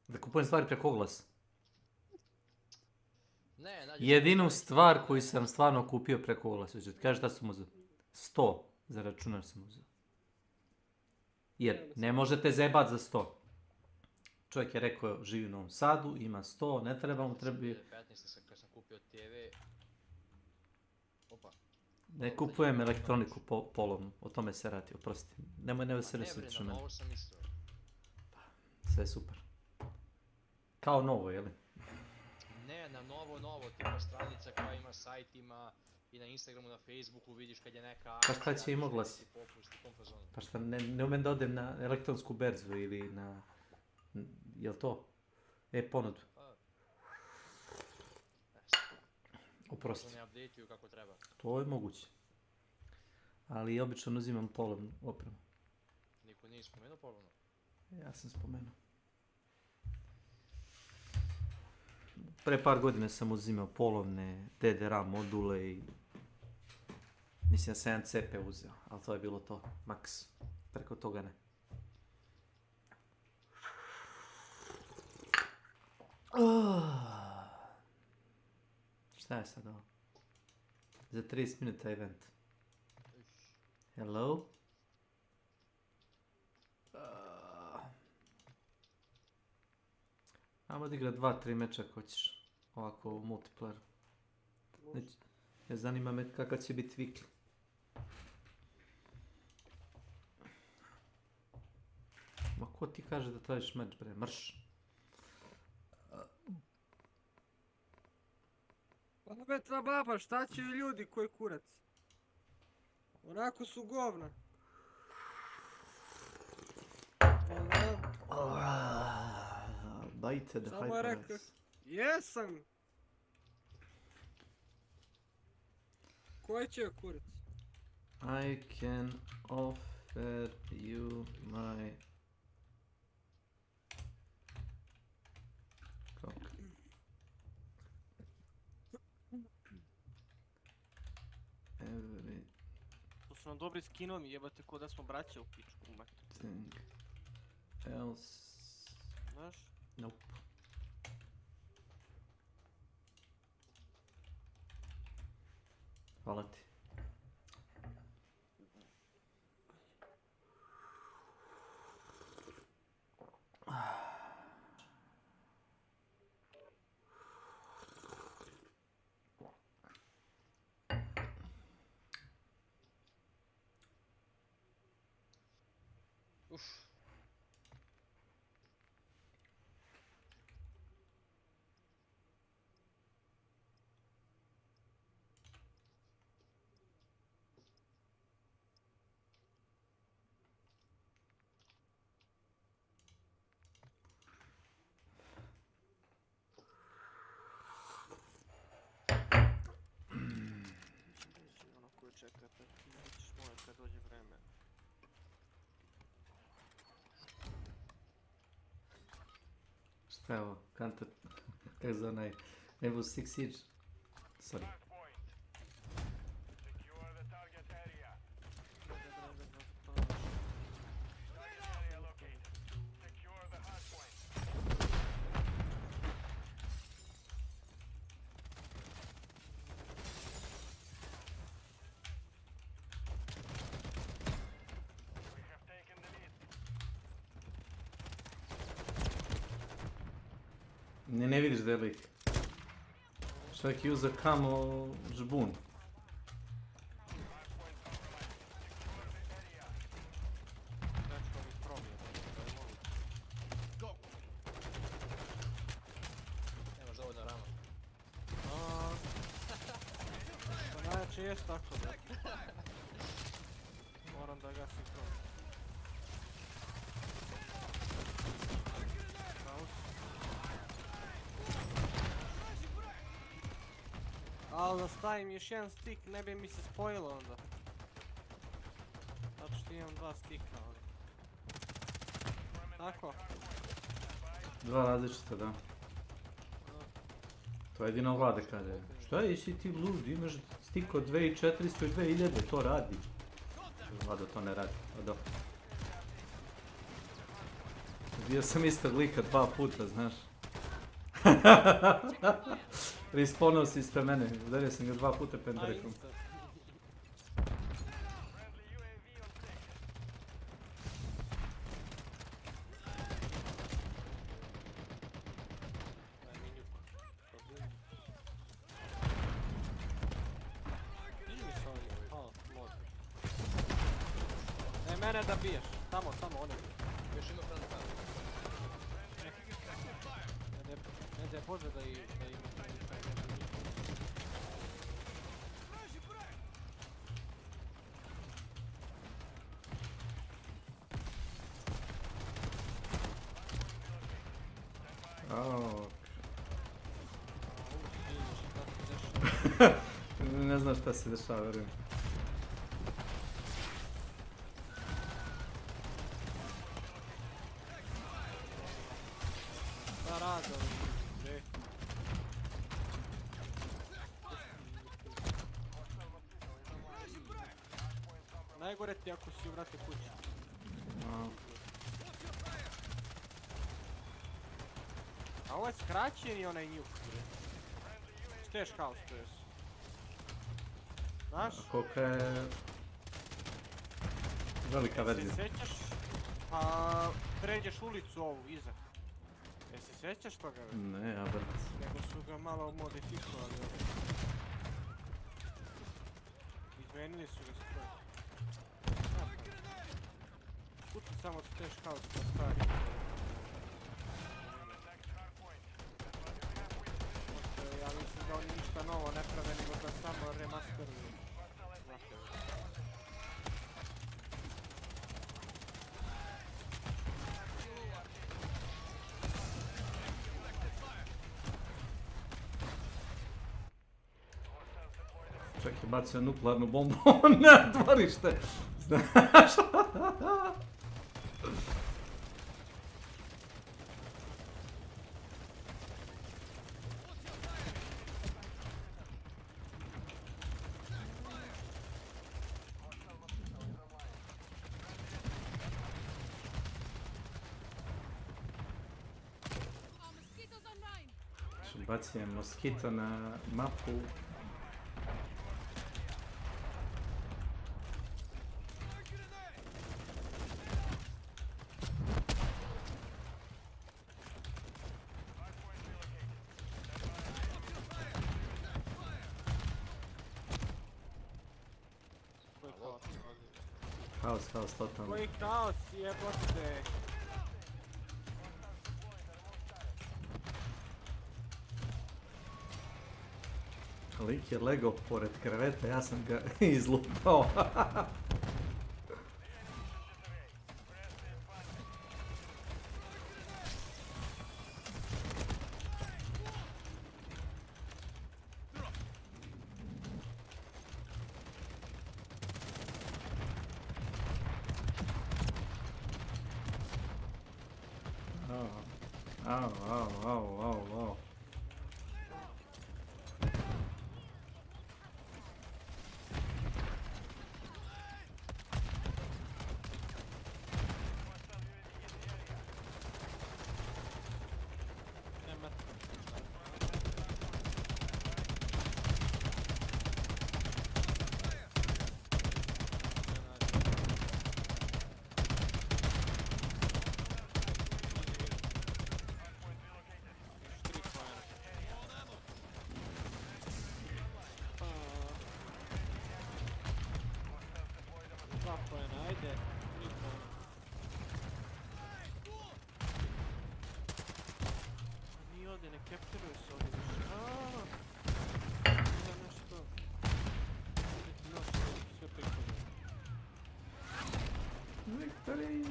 Da kupujem stvari preko oglasa? Ne, nađeš... Jedinu stvar koju sam stvarno kupio preko oglasa, kažeš šta sam uzeo? 100 za računar sam uzeo. Jer ne možete zajebat za 100. Čovjek je rekao, živi u Novom Sadu, ima 100, ne treba mu treba... 2015. kad sam kupio TV... Opa. Ne kupujem elektroniku polovnu, o tome se radi, oprosti. Nemoj se resiti što na novo sam isto. Sve je super. Kao novo, jeli? Ne, na novo, tipa stranica koja ima sajt, ima i na Instagramu, na Facebooku, vidiš kad je neka akcija... Pa šta će im oglasi? Pa šta, ne umem da odem na elektronsku berzu ili na... Jel to? Ponudu. Oprosti. To ne updateuju kako treba. To je moguće. Ali obično uzimam polovnu opremu. Niko nije spomenuo polovnu? Ja sam spomenuo. Pre par godina sam uzimao polovne DDR module i... Mislim da sam jedan CP uzeo, ali to je bilo to, maks. Preko toga ne. Šta je sad ovo? Za 30 minuta event. Hello? Ajmo da igra 2-3 meča ako hoćeš. Ovako u multiplayeru. Ne zanima me kakav će biti vikli. Ma ko ti kaže da tražiš meč, bre? Marš. Pametna baba, šta će ljudi koji kurac? Onako su govna. Bajte da Samo je rekao, jesam! Koji će kurac? I can offer you my cock. Everything To su nam dobri skinovi, jebate ko da smo braća u pičku mater. else. Znaš? Nope. Hvala ti. Uf. Ono koju čekate, nećeš moje kad dođe vreme. Šta je ovo? Counter... Kako za onaj... Rainbow Six Siege? Sorry. Ne vidiš da je lik. Čovjek je uzeo kamo žbun. Nemaš dovoljno rama. Pa najjače jest tako da. Moram da gasim probi. Ali da stavim još jedan stik, ne bi mi se spojilo onda. Zato što imam dva stika, ali... Tako? Dva različita, da. To je jedino Vlade kaže. Šta jesi ti lud, imaš stik od 2400 i 2000, to radi. Vlada to ne radi, a do. Bio sam istog lika 2 puta, znaš. Respawnao si ispred mene, udario sam ga 2 puta pendrekom. Ne, mene da biješ, tamo, one. Još ima front pan. Ne daj Bože da ima Ne znam šta se dešava, verujem. Šta rade ovi? Najgore ti ako si vrati kući. A ovo je skraćeni onaj njuk. Šteš kao što jesu. Znaš? Kolika je... Velika verzija. Se sjećaš? Pa pređeš ulicu ovu iza. Se sjećaš toga? Ne, ja brc. Nego su ga malo modifikovali. Izmenili su ga skroz. Puti samo stash house na stari. Ja mislim da oni ništa novo ne prave, nego da samo remasteruju. Čak je bacio nuklearnu bombu na dvorište. Znaš? Bacio je moskito na mapu. Haos, totalno. Koji kaos, jebote. Lik je legao pored kreveta, ja sam ga izlupao. Au. Victory!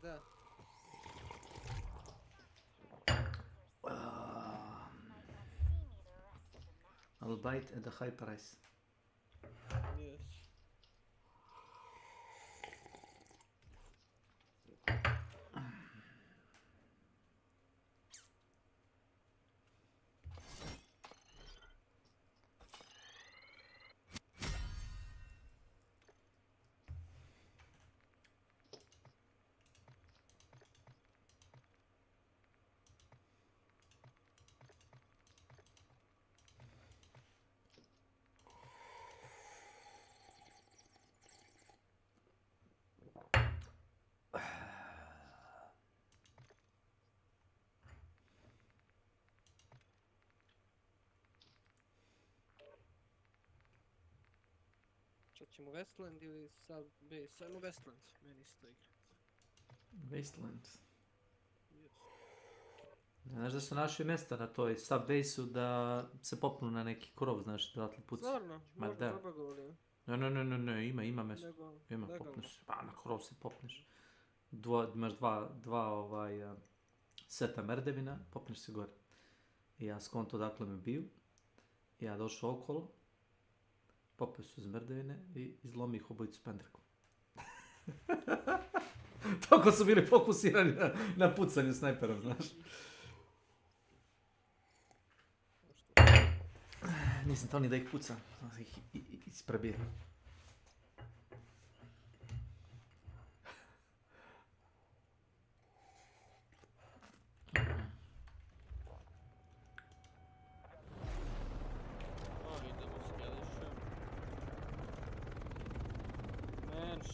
Da. I'll buy it at a high price. Yes. Šta ćemo Westland ili South Base? Samo Westland, meni isto igra. Wasteland. Yes. Znaš da su našli mjesta na toj subbase-u da se popnu na neki krov, znaš, da odatle puci. Stvarno? Ma Možda da. zabagovali? Ne, ima mjesto. Ima, popneš. Pa na krov se popneš. Imaš dva seta merdevina, popneš se gore. I ja skonto dakle me biju. Ja došao okolo. Popio su iz merdevine i izlomi ih obojicu pendrekom. Toliko su bili fokusirani na pucanju snajperom, znaš. Nisam to ni da ih pucam, da ih isprebijem.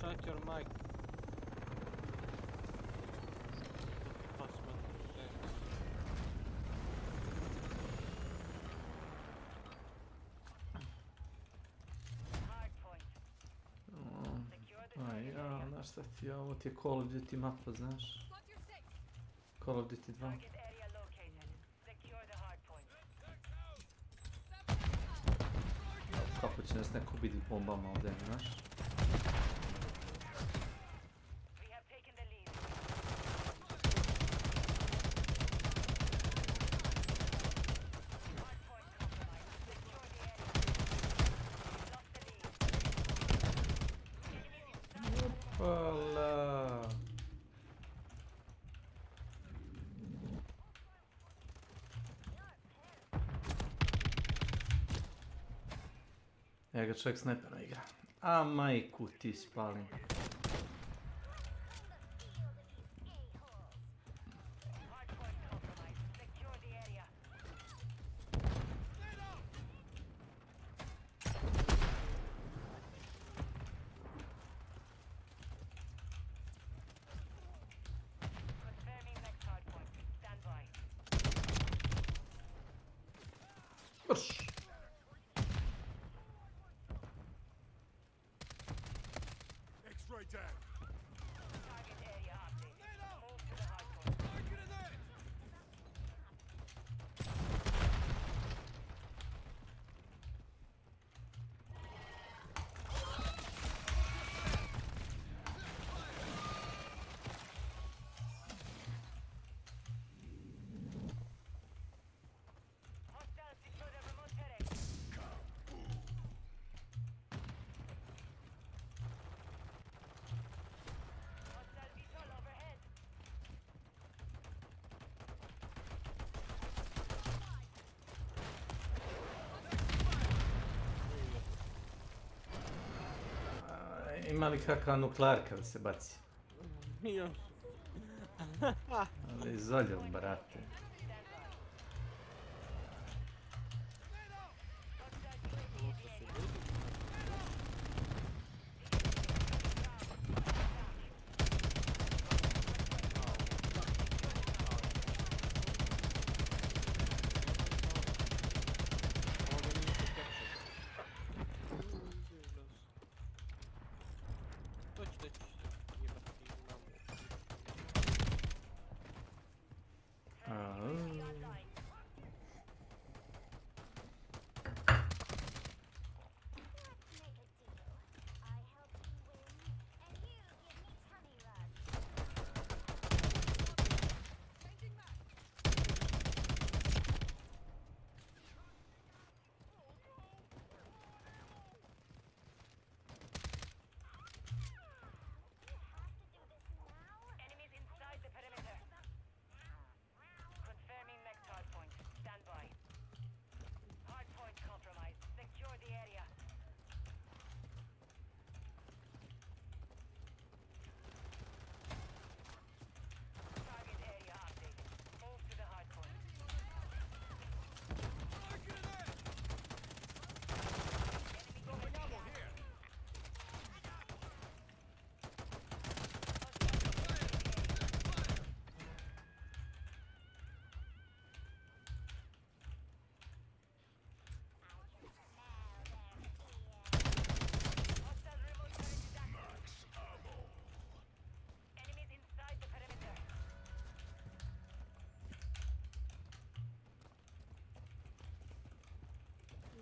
Shut your mic. Possible. Aj, ja, znaš šta ti je, ovo ti je Call of Duty mapa, znaš? Call of Duty 2. Kako će nas neko biti bombama ovdje, znaš? Opala! Ja ga čovjek snajpera igra. A majku ti spalim. Brš! X-ray tag. Ima li kakva nuklearka da se baci? Još. Ali zoljom, brate.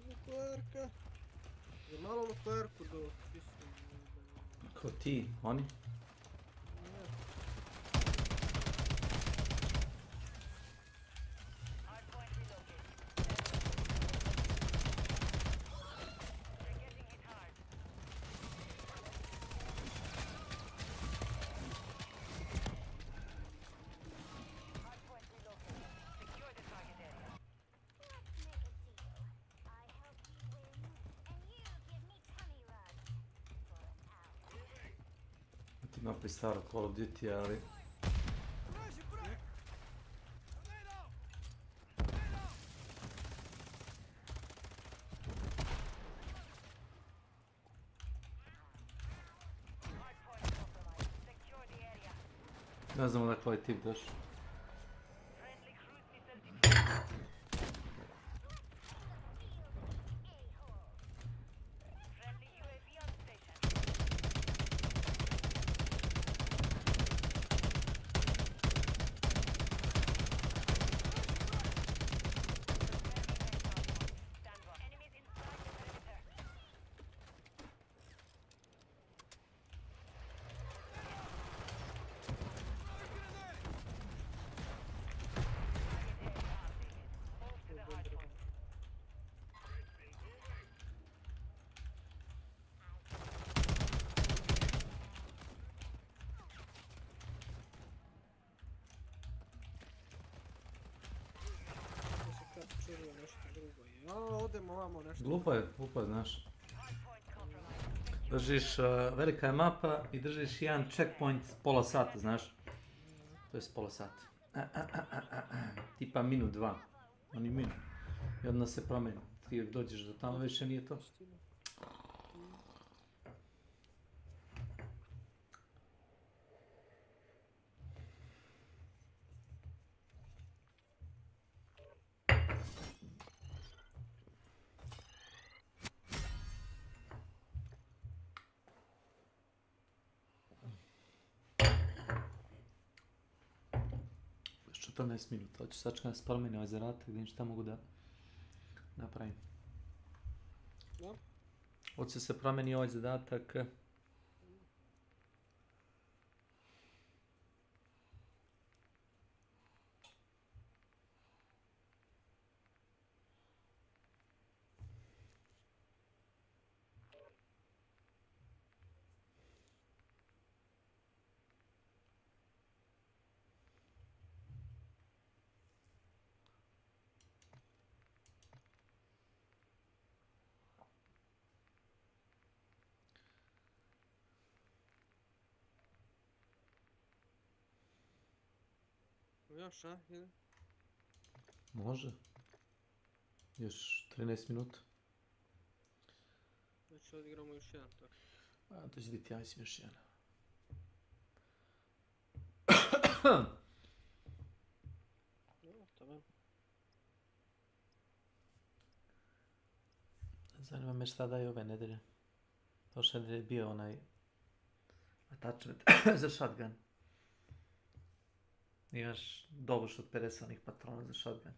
Nuklearka. Za malo nuklearku do sistema. Ko ti? Oni? Ima pri staro Call of Duty, ali... Ne znamo dakle ovaj tip došao. Odemo ovamo nešto. Glupo je, znaš. Držiš, velika je mapa i držiš jedan checkpoint pola sata, znaš. To je pola sata. Tipa minut, 2. Oni minut. I onda se promeni. Ti dođeš do tamo, više nije to. Još 14 minuta, hoću sačekati da se promeni ovaj zadatak, vidim šta mogu da napravim. Da? Hoće se promeni ovaj zadatak. Još, a? Može. Još 13 minuta. Znači odigramo još jedan tako. A, to će biti, ja mislim, još jedan. Zanima me šta daje ove nedelje. Prošle nedelje je bio onaj attachment za shotgun. Imaš doboš od 50 onih patrona za shotgun.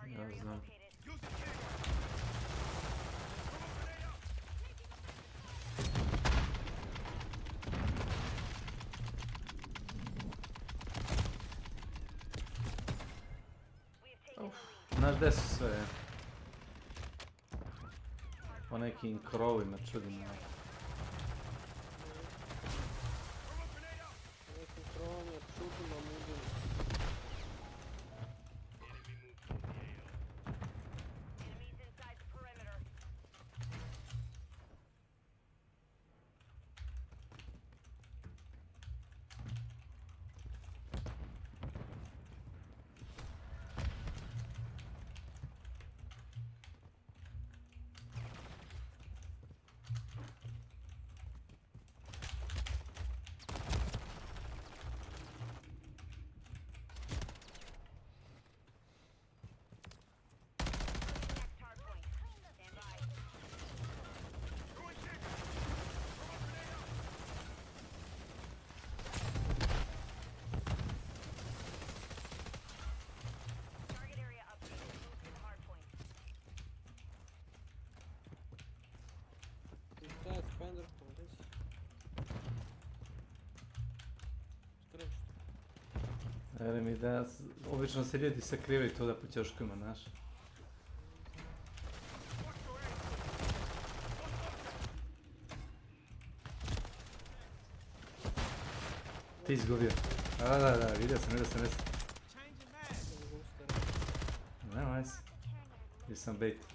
Ja znam. Znaš gdje su sve? Po nekim krovima čudima. Po nekim krovima čudima mudima. Spender, здесь. Vjerujem mi da obično se ljudi sakrivaju tu da po ćoškima, znaš. Ti izgubio. Da, vidio sam. Nema vajs. Gdje sam bait.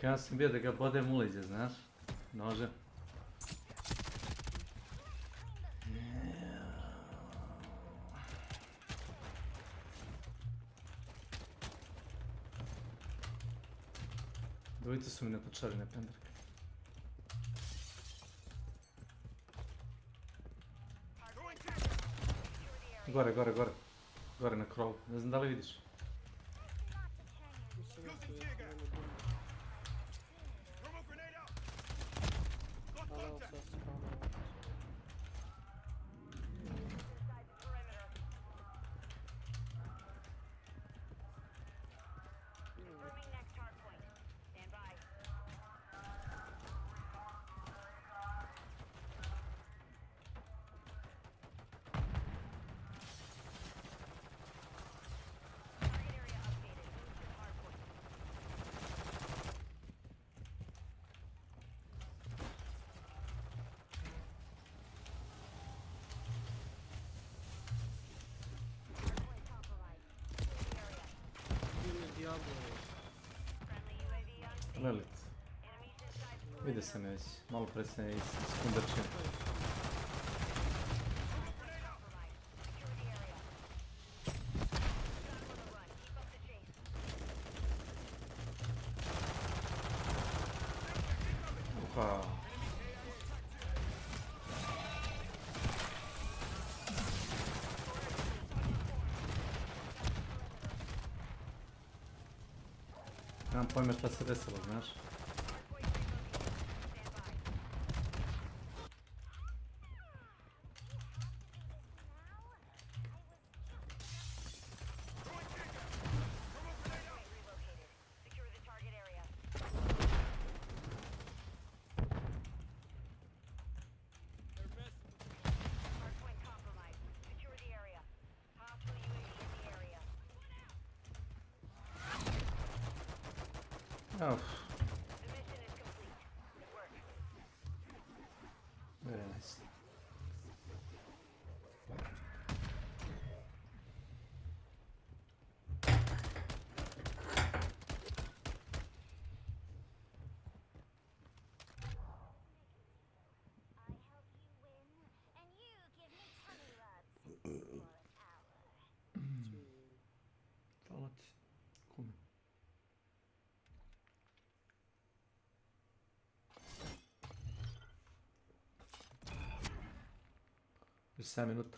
Ja sam bio da ga bodem u liđe, znaš? Nože. Dvojica su mi napačali na pendarke. Gore, gore, gore. Gore na krovu. Ne znam da li vidiš. Lelit. Vidio sam je već, malo presne iz sekundarčine. Uha. Nemam pojma šta se desilo, znaš. Oh. Very nice. Hvala ti. Kume. Još 7 minuta.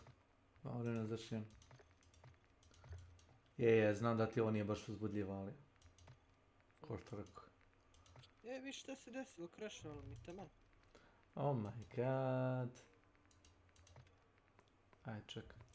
Malo vremena začnem. Znam da ti ovo nije baš uzbudljivo, ali... Ko što rekao. Viš šta se desilo, crashovalo mi taman. Oh my god. Aj, čekaj.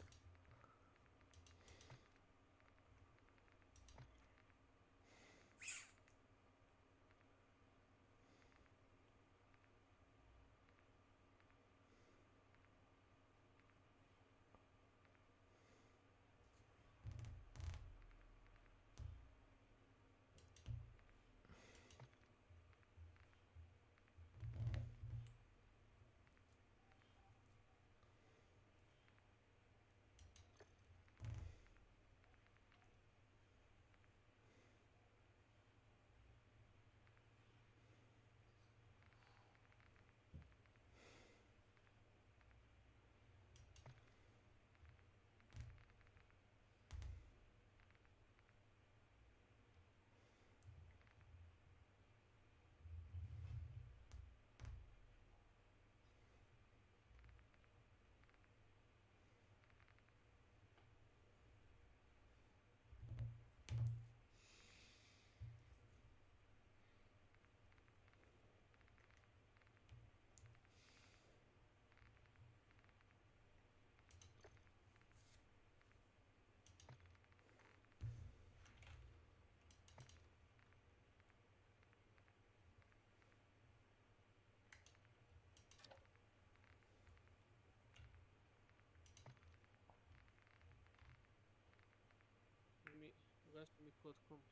Ugasio mi kod komp.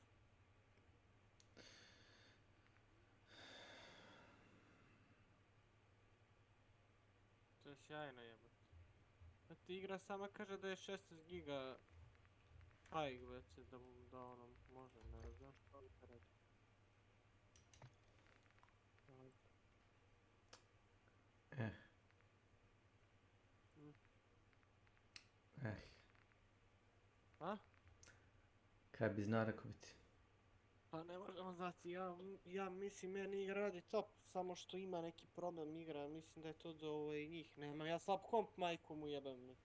To je sjajno jebate. Ti igra sama kaže da je 16 giga high već da ono može, ne znam što li te radi. A? Kaj bi zna rekao biti? Pa ne možemo znati, ja mislim meni igra radi top, samo što ima neki problem igra, mislim da je to do njih, nema, ja slab komp majku mu jebem.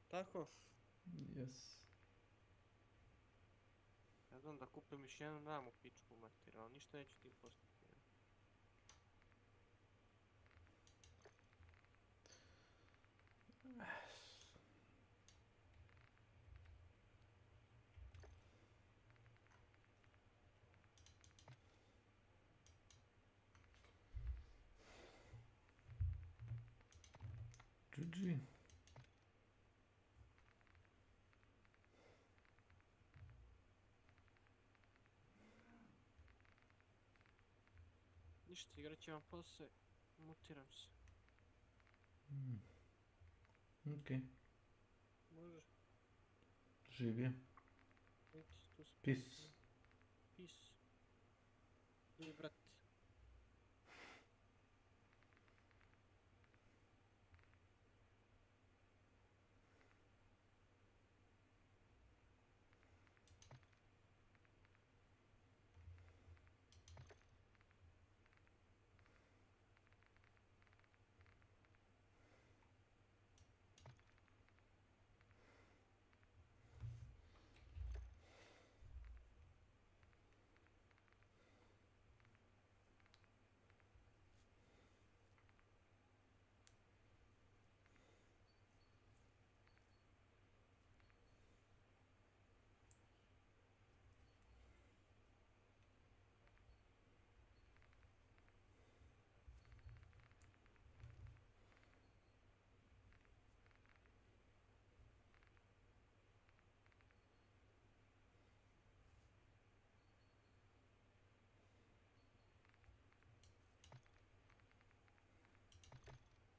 Tako? Yes. Ja znam da kupim još jednu namu pičku materiju, ali ništa neću tim postati. GG. Ništa, igrat ćemo posle, mutiram se. Okej. Može. Živio. Tu sam. Peace. Peace. Ili brat.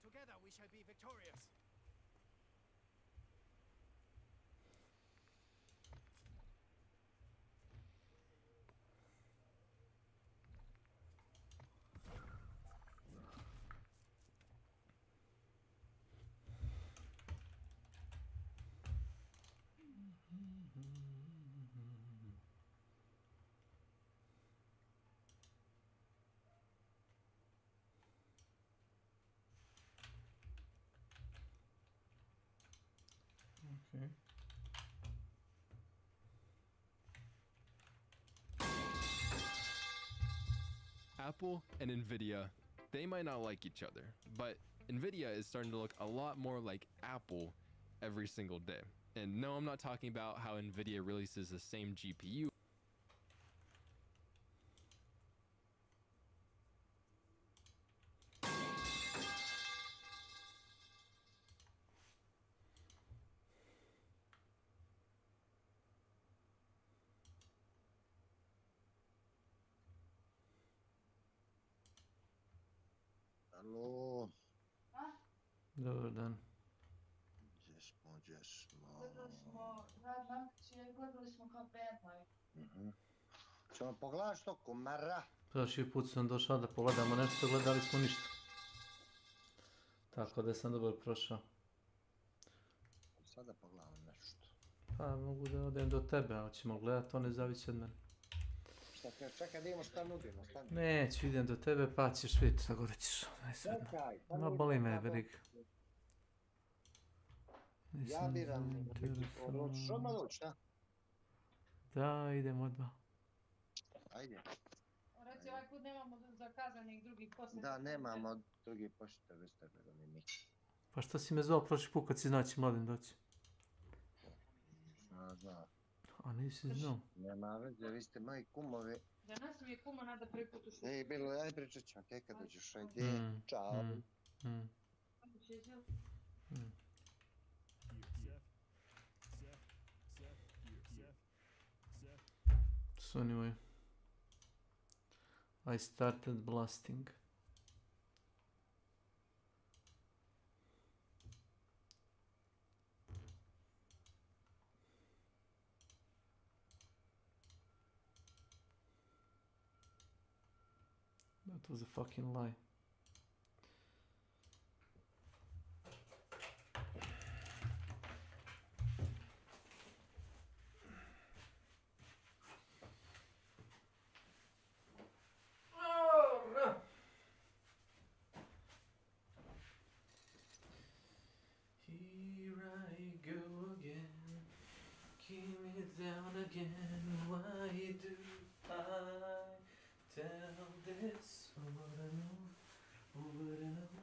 Together we shall be victorious. Okay. Apple and Nvidia, they might not like each other, but Nvidia is starting to look a lot more like Apple every single day. And no, I'm not talking about how Nvidia releases the same GPU. Alo. Dobar dan. Gdje smo? Gledali smo rad akcije, gledali smo kao Bad Life. Ćemo pogledati što kumara. Prošli put sam došao da pogledamo nešto, gledali smo ništa. Tako da sam dobro prošao. Sada pogledamo nešto. Pa mogu da odem do tebe, ali ćemo gledati, to ne zavisi od mene. Šta te, čekaj da imamo šta nudimo, stani. Neću, idem do tebe pa ćeš vidjeti šta god ćeš. Čekaj, pa ma boli me, briga. Ja biram neki poruč. Što odmah doći, šta? Da, idem odmah. Ajde. Reci, ovaj put nemamo zakazanih drugih posjeta. Da, nemamo drugih posjeta bez tebe, Dominik. Pa što si me zvao prošli put kad si znači mladim doći? Zna. A nisi znao. Nema veze, vi ste moji kumovi. Za nas mi je kuma nada prvi put u šupu. Ej, bilo, ajde pričat ćemo, kaj kad dođeš, ajde, čao. So anyway, I started blasting. That was a fucking lie. down again. Why do I tell this over and over and over?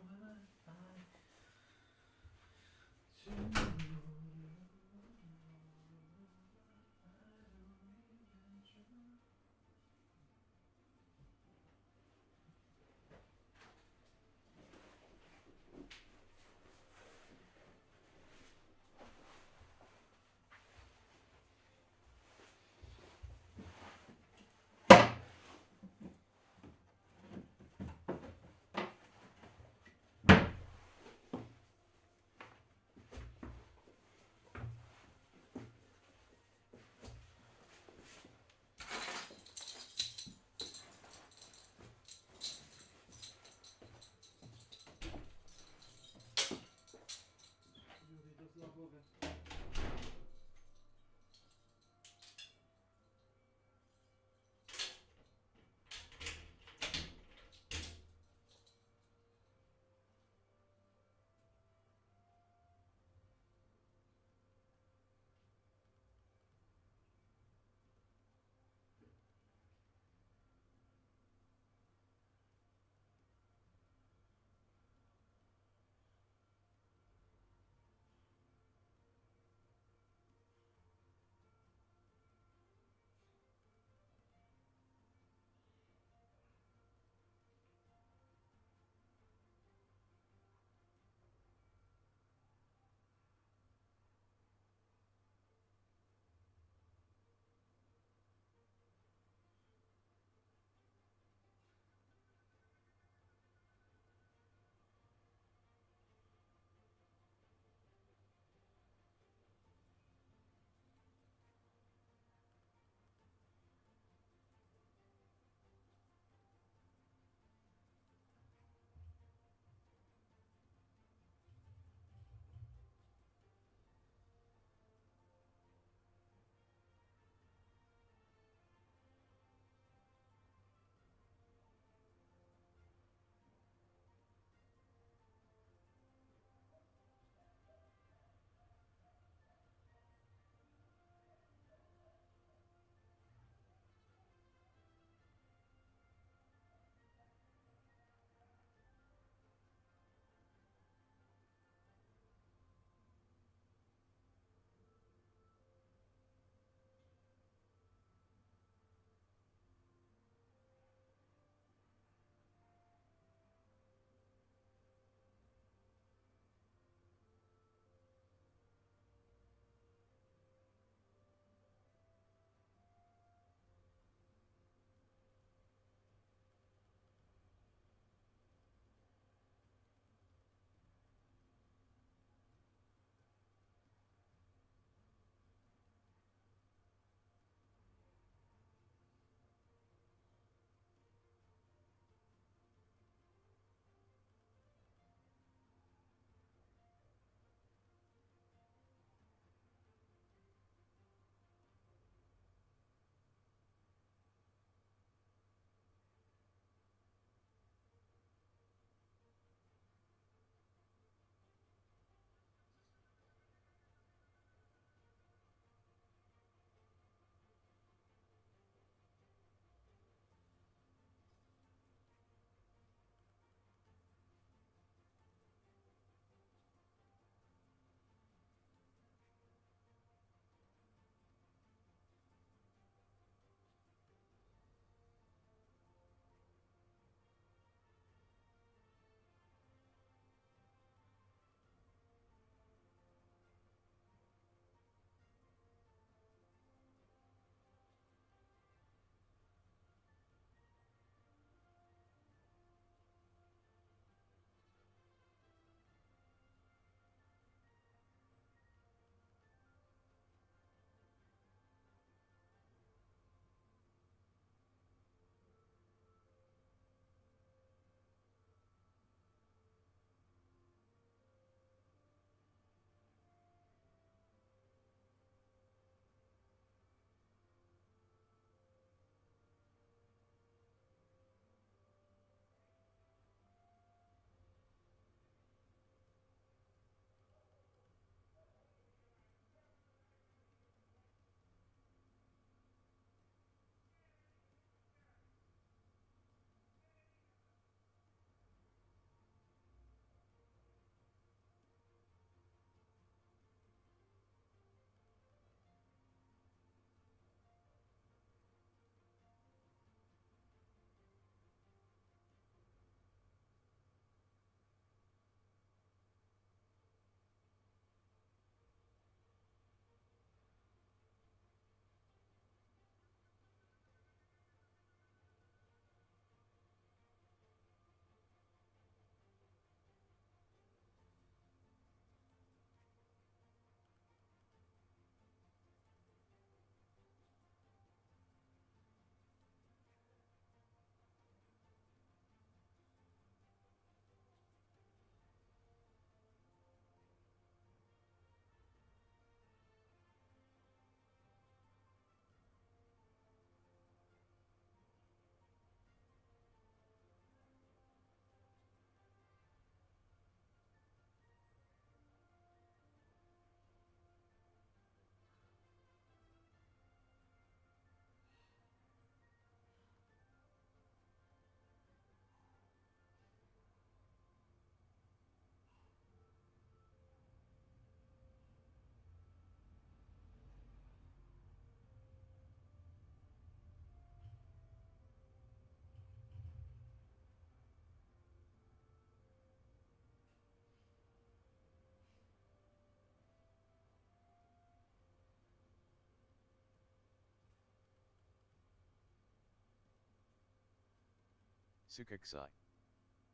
Sukaksai.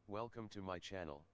Welcome to my channel.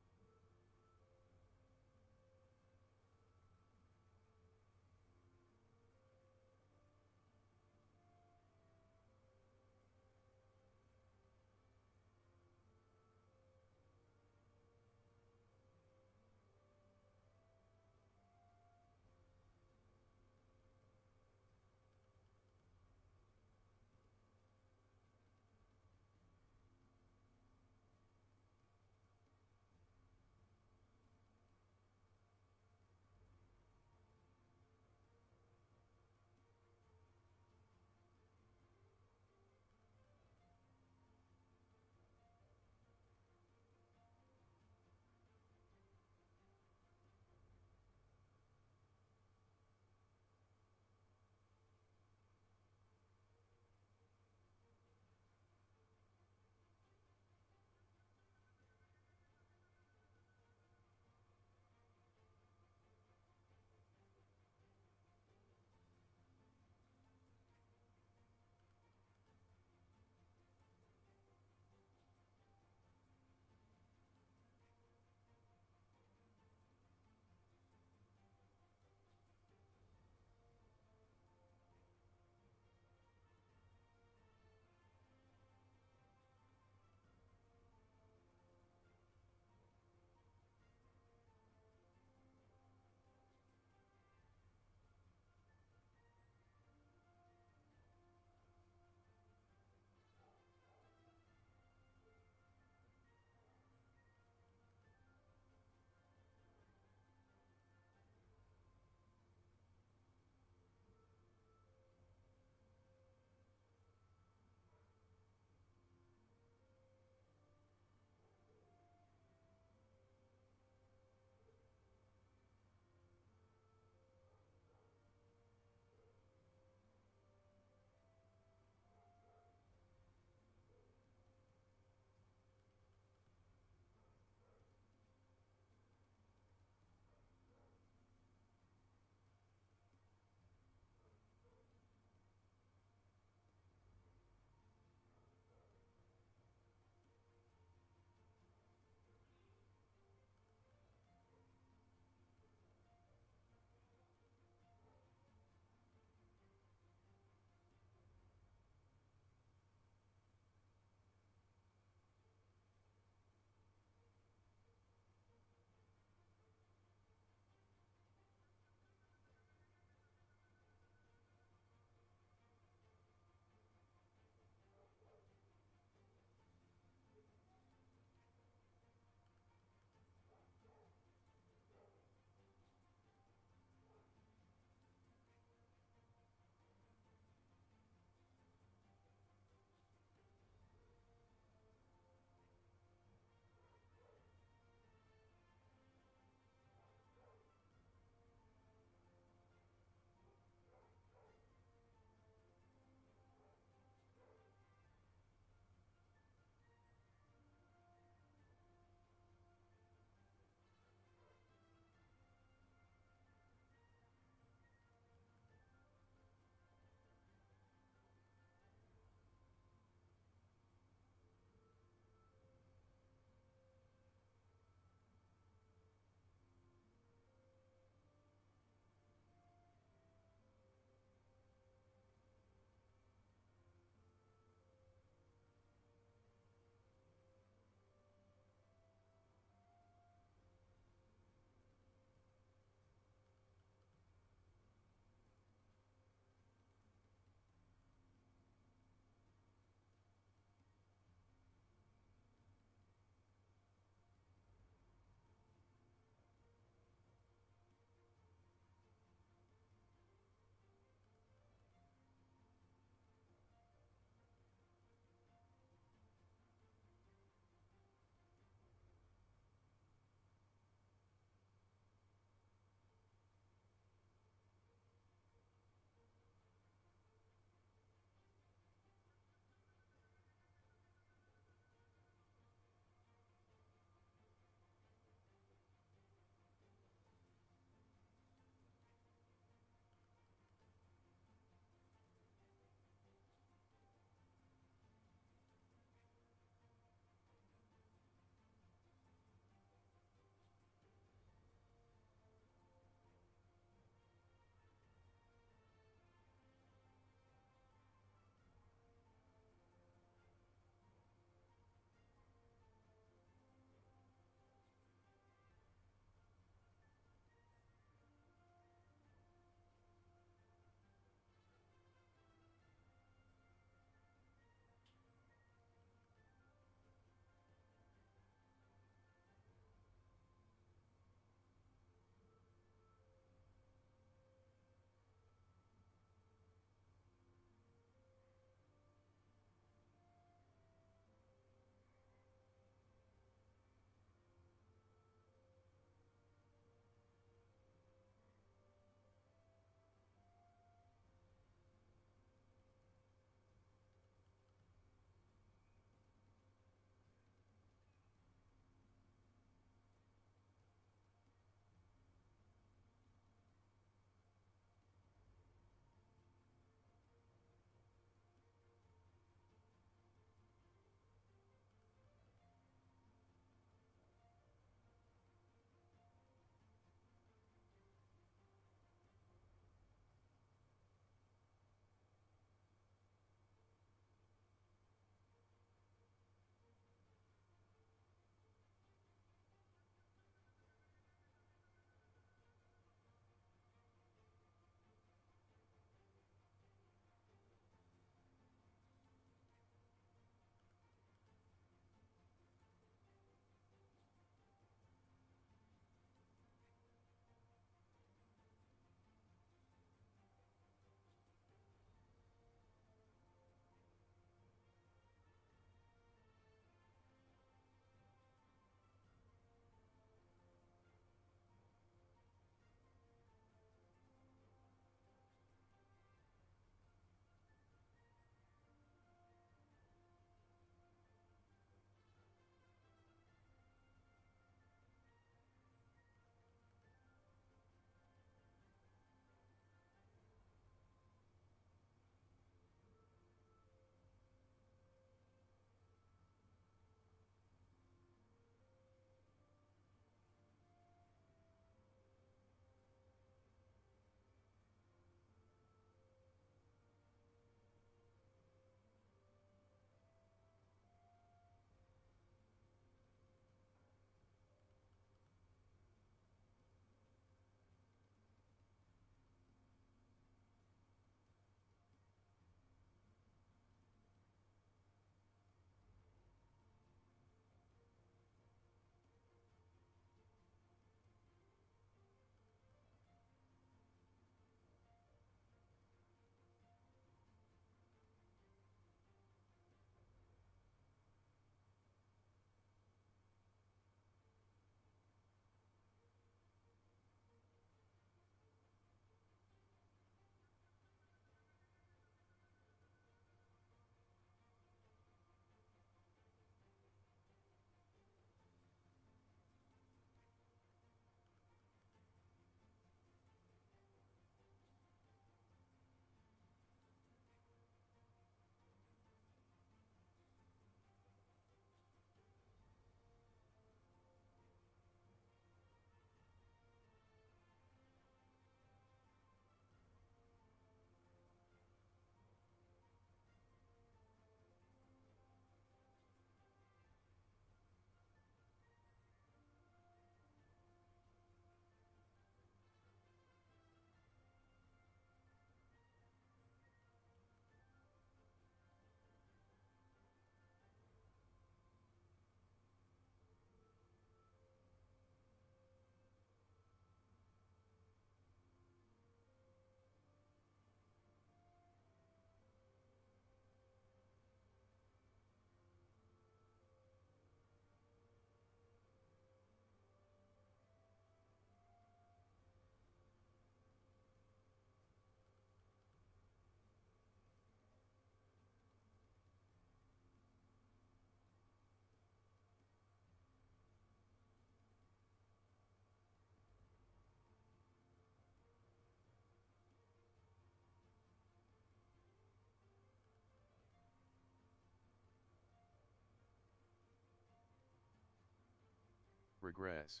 progress.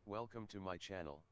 Welcome to my channel.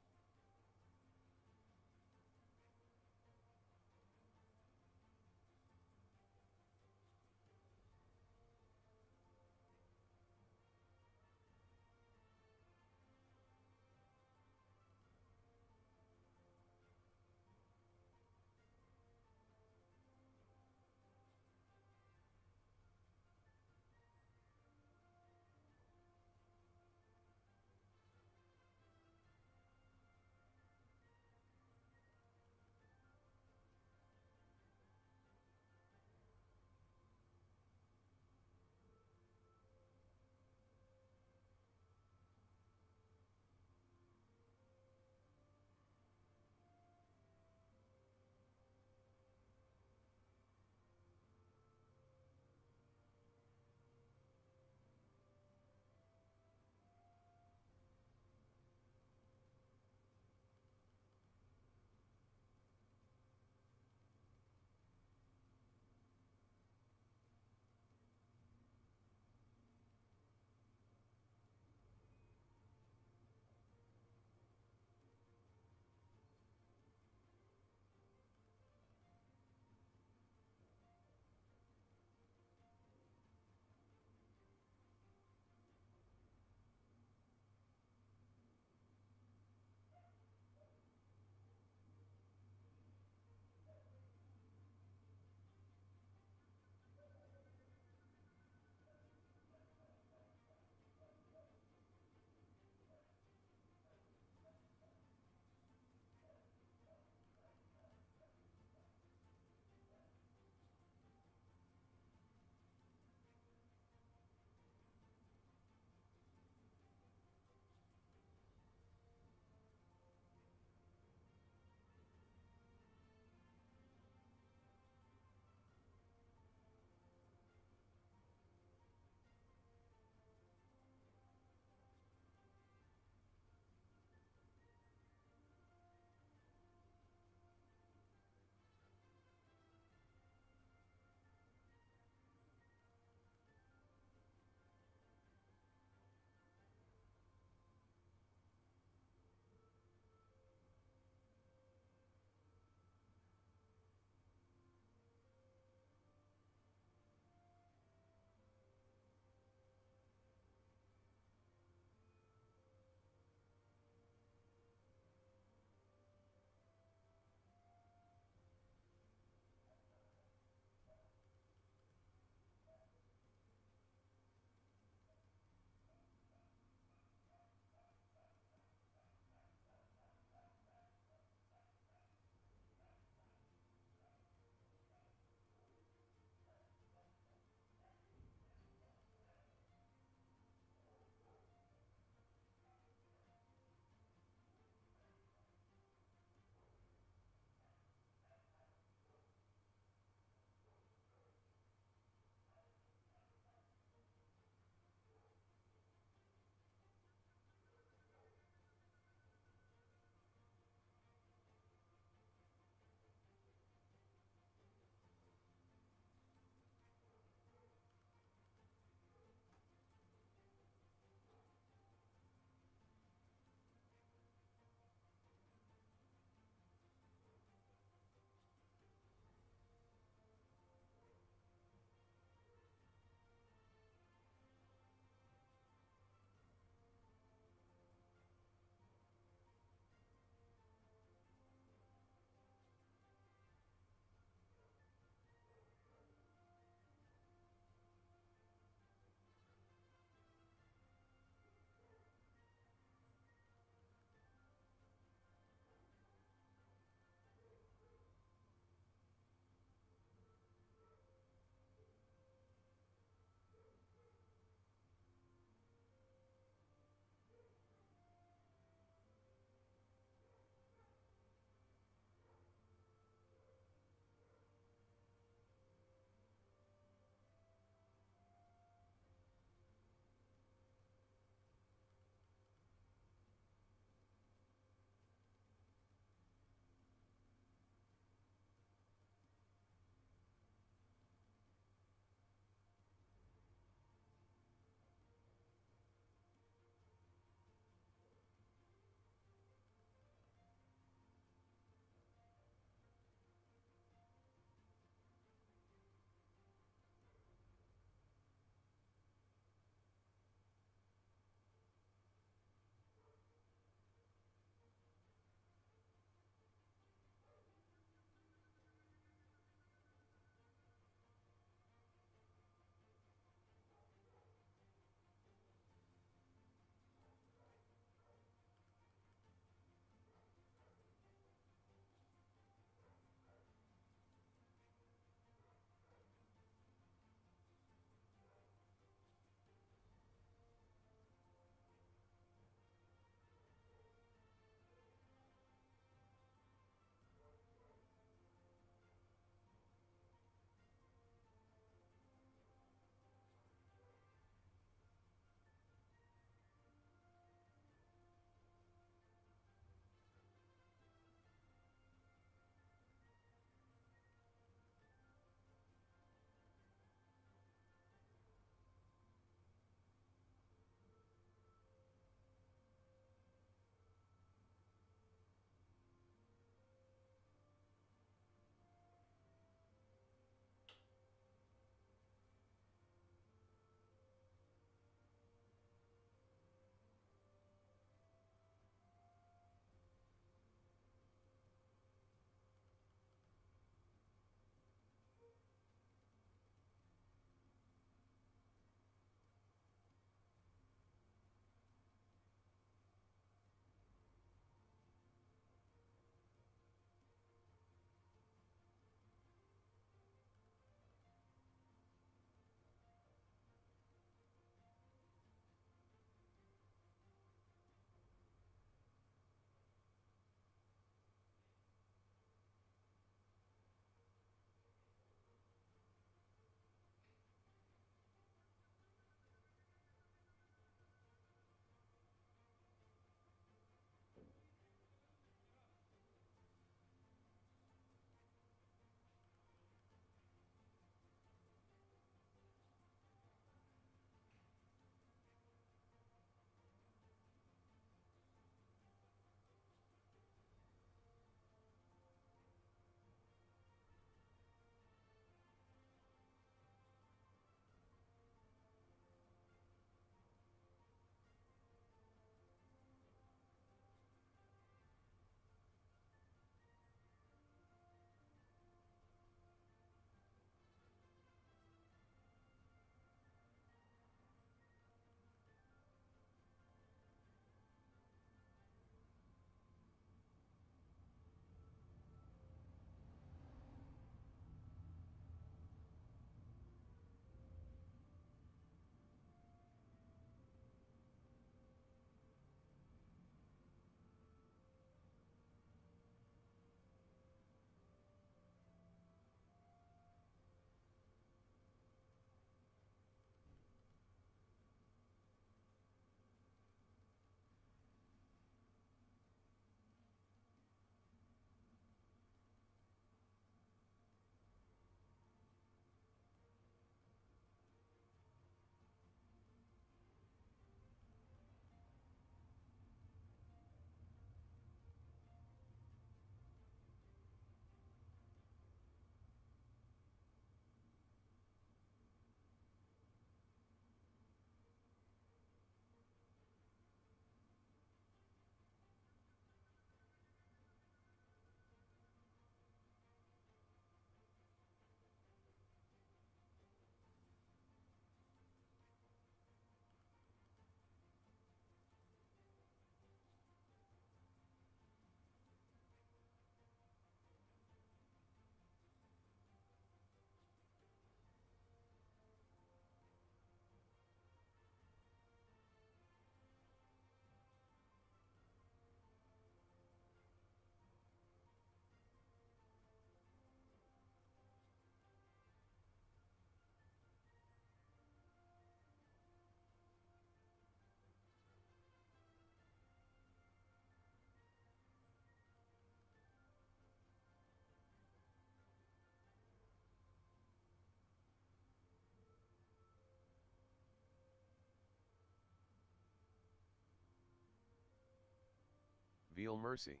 Veal Mercy.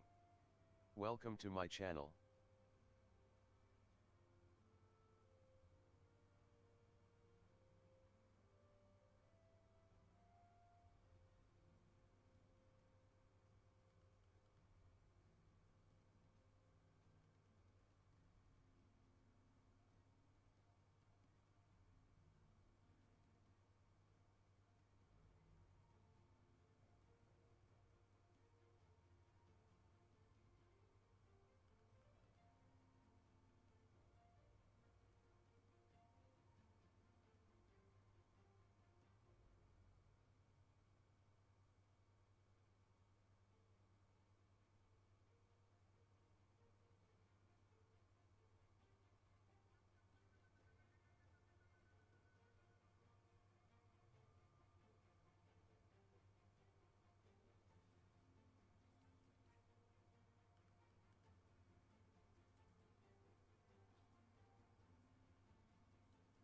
Welcome to my channel.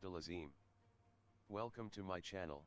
Delazim. Welcome to my channel.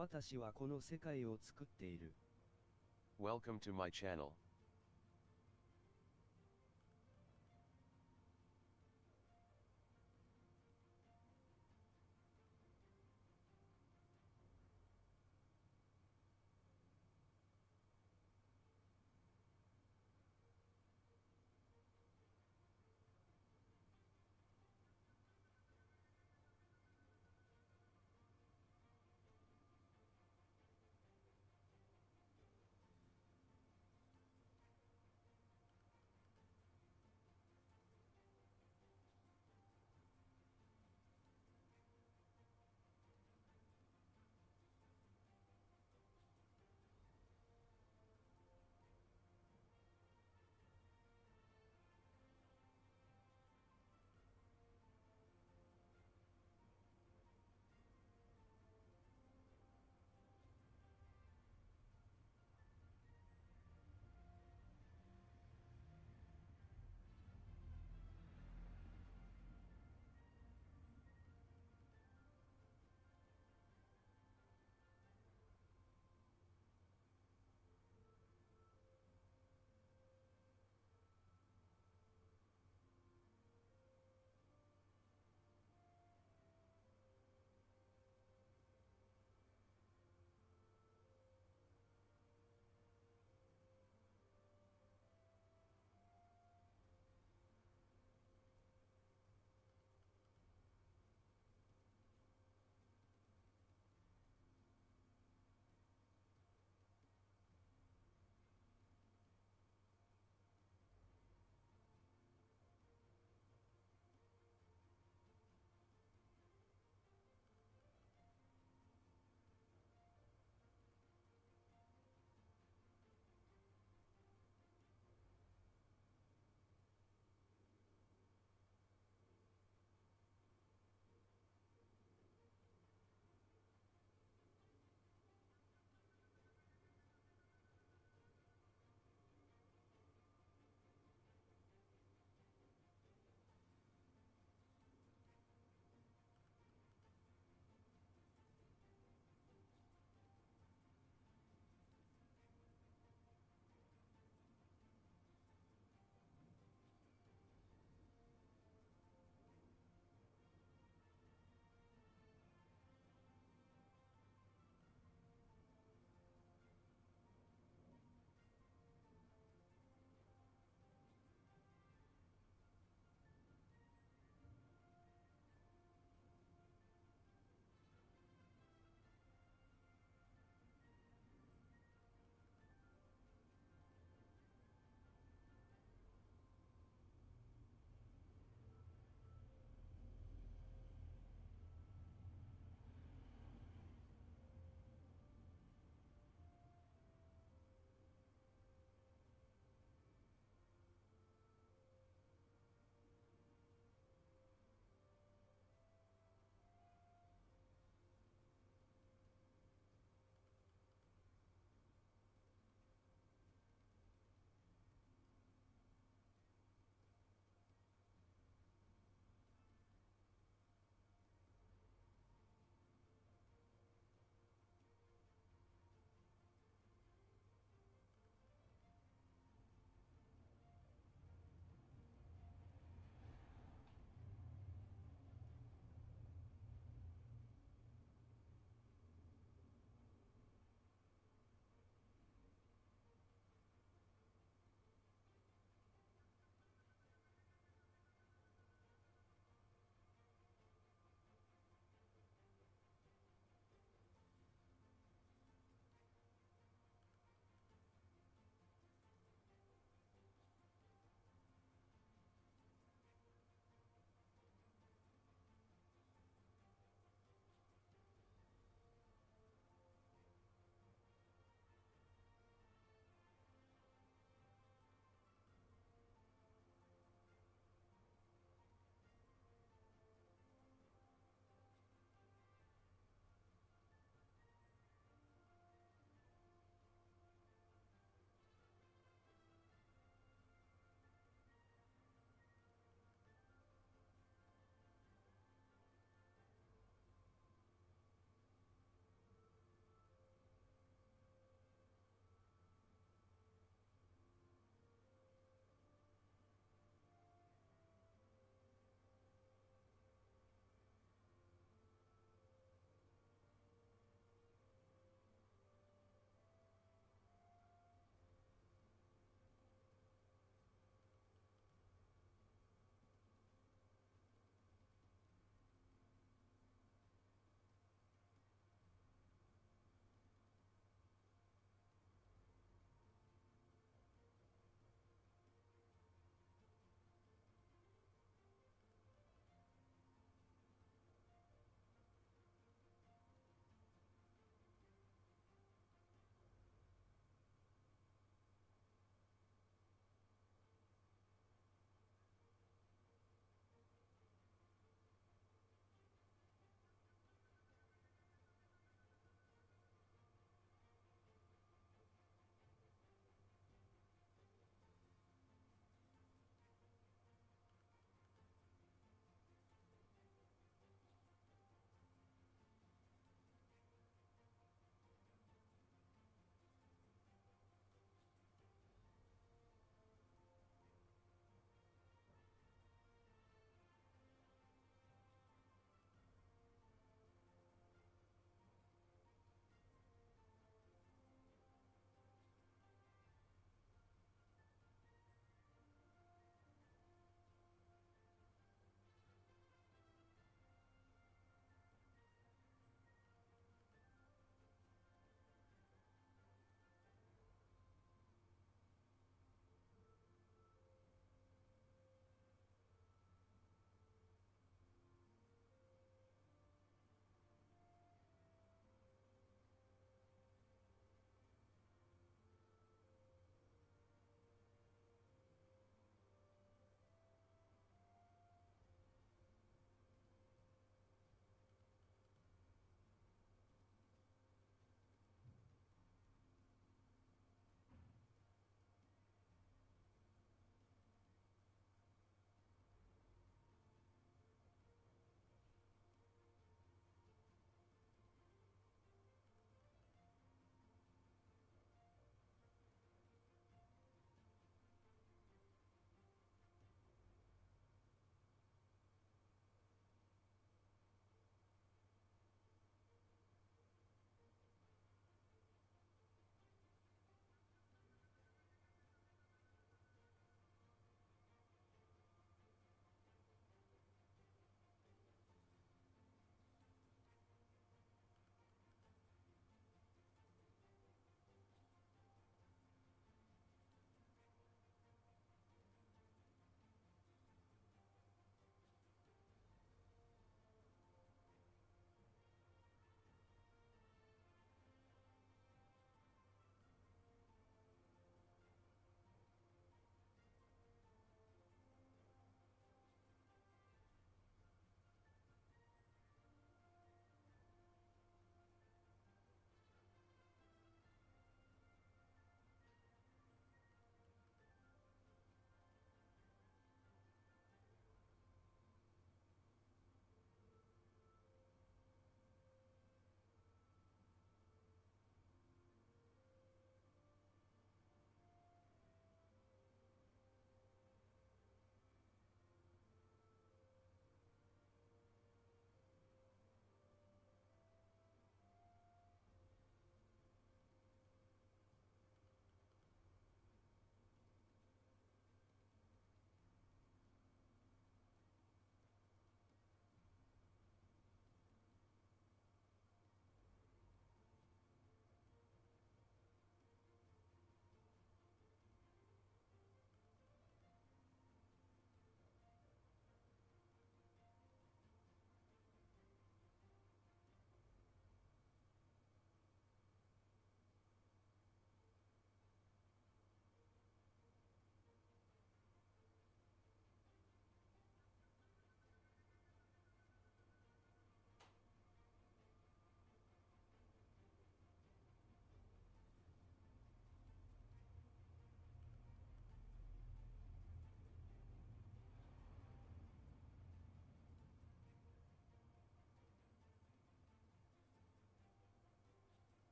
私はこの世界を作っている。 Welcome to my channel.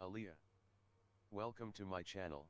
Aaliyah. Welcome to my channel.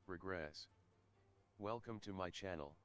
Regress. Welcome to my channel.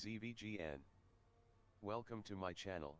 ZVGN. Welcome to my channel.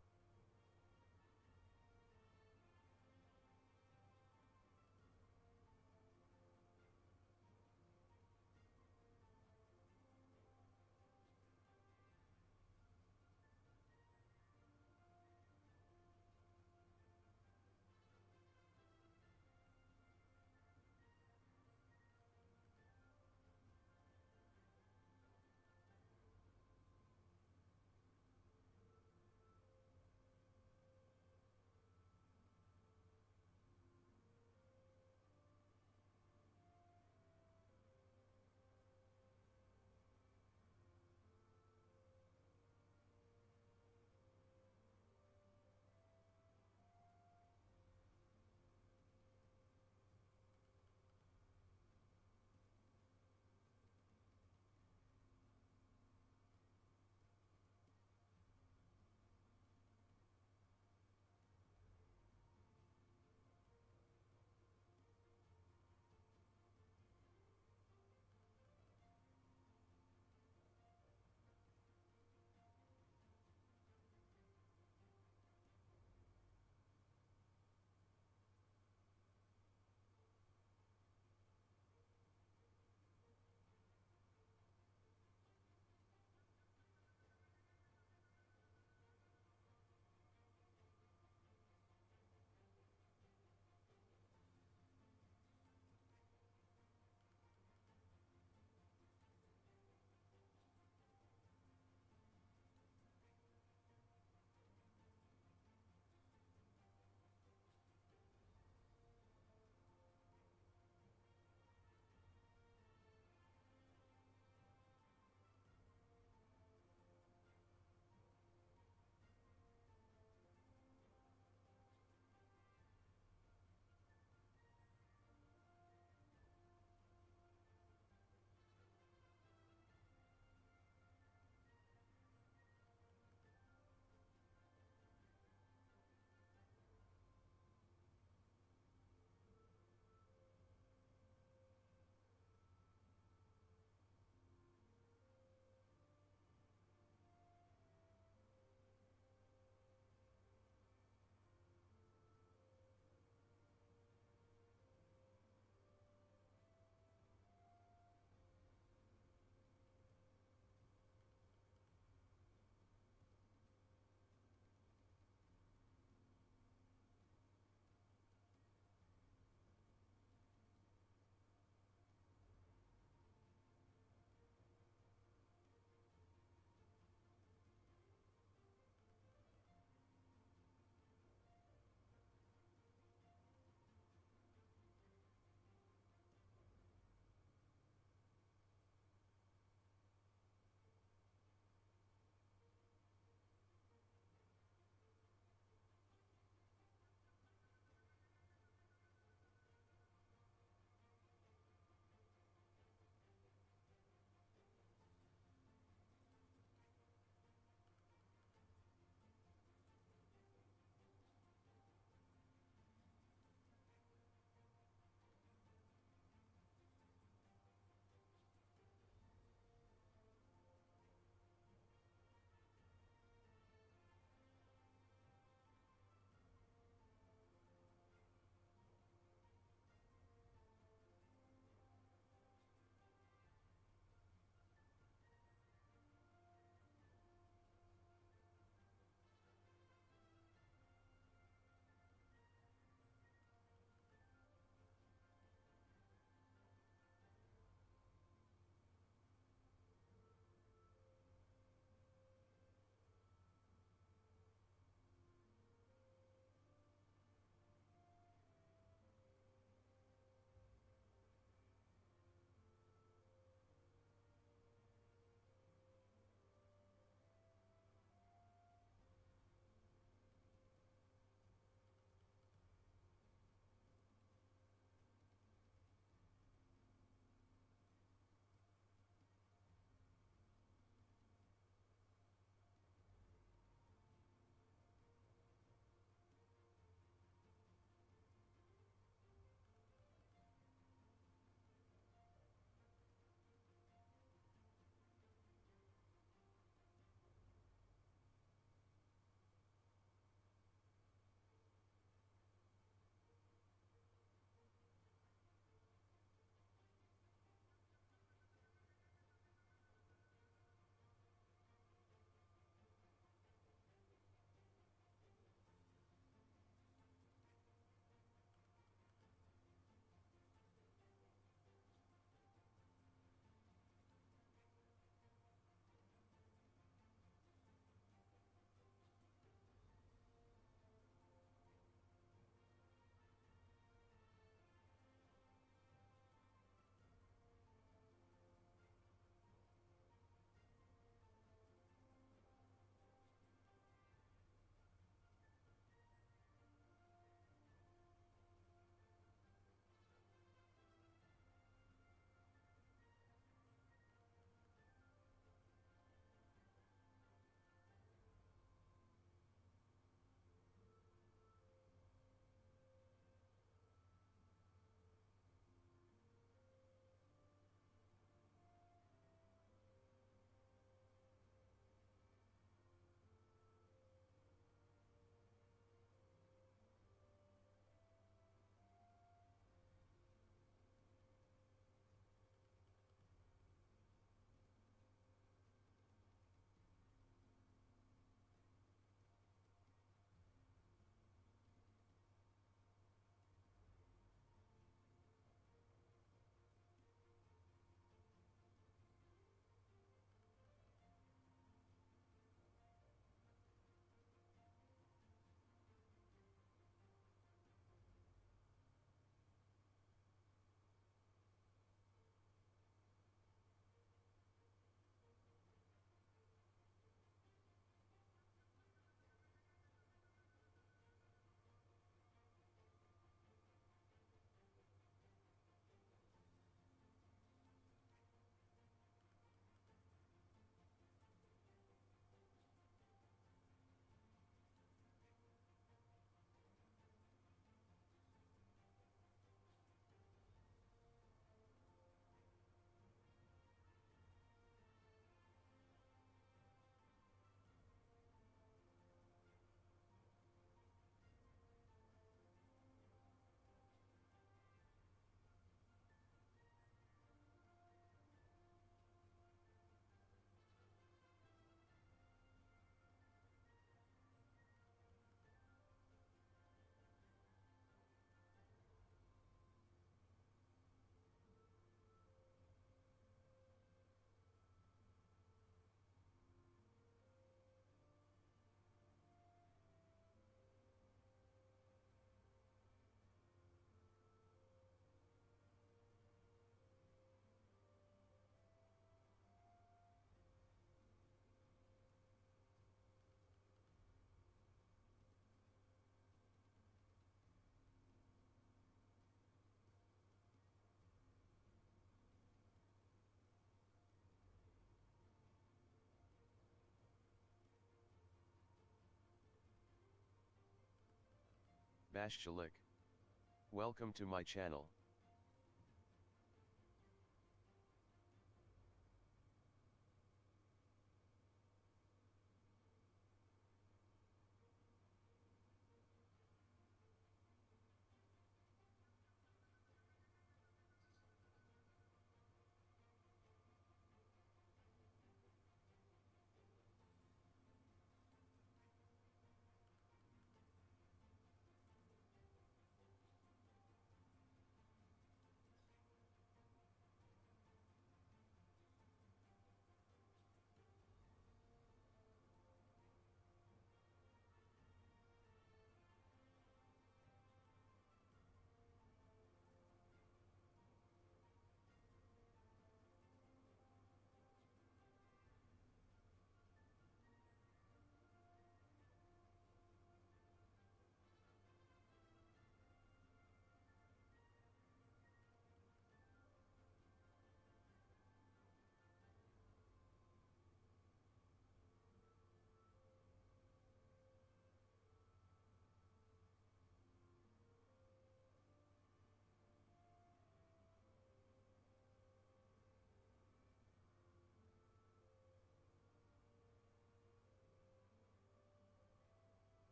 Bashchalik. Welcome to my channel.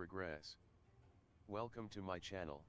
regress. Welcome to my channel.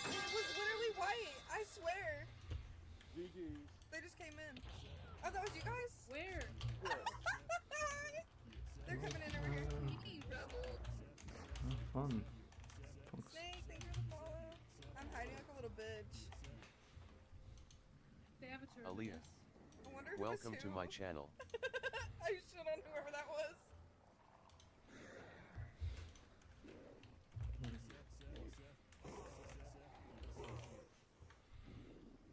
It was literally white, I swear. GG's. They just came in. Oh, that was you guys? Where? They're coming in over here. Fun. Snake, thank you for the follow. I'm hiding like a little bitch. They have a turtle. Aaliyah. I wonder who Welcome was to who. my channel. I shit on whoever that was.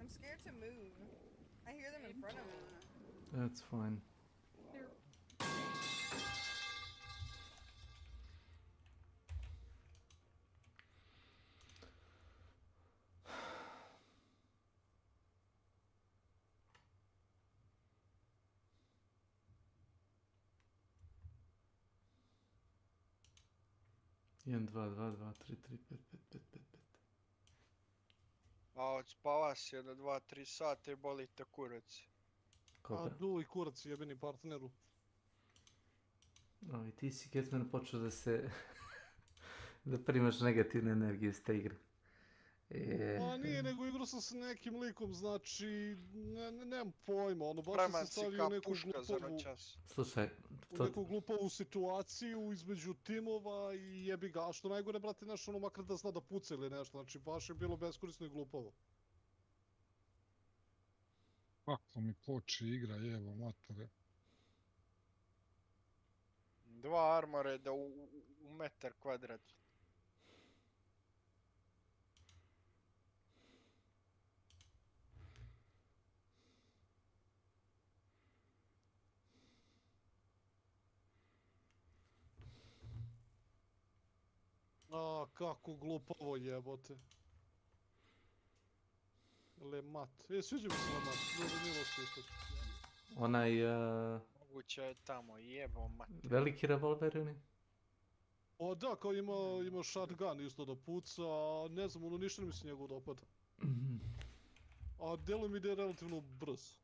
I'm scared to move. I hear them in front of me. That's fine. Jedan, dva, dva, dva, tri, tri, pet, pet, pet, pet, pet. A odspava si 1, 2, 3 sata i boli te kurac. Koga? duj kurac jebeni partneru. I ti si Ketman počeo da se da primaš negativnu energiju iz te igre. A nije, nego igrao sam s nekim likom, znači, nemam pojma, ono, baš Preman sam si stavio ka neku puška za glupovu, noćas. Slušaj, u neku glupovu situaciju između timova i jebi ga, a što najgore, brate, znaš, ono, makar da zna da puca ili nešto, znači, baš je bilo beskorisno i glupovo. Kako mi poči igra, jevo matore. 2 armoreda u metar kvadrat. A, kako glupavo jebote. Lemat. Sviđa mi se Lemat, dobro milosti isto. Onaj Moguće je tamo, jebo mater. veliki revolver ili? O da, kao ima shotgun isto da puca, a ne znam, ono ništa mi se njegov dopada. A delo mi da je relativno brz.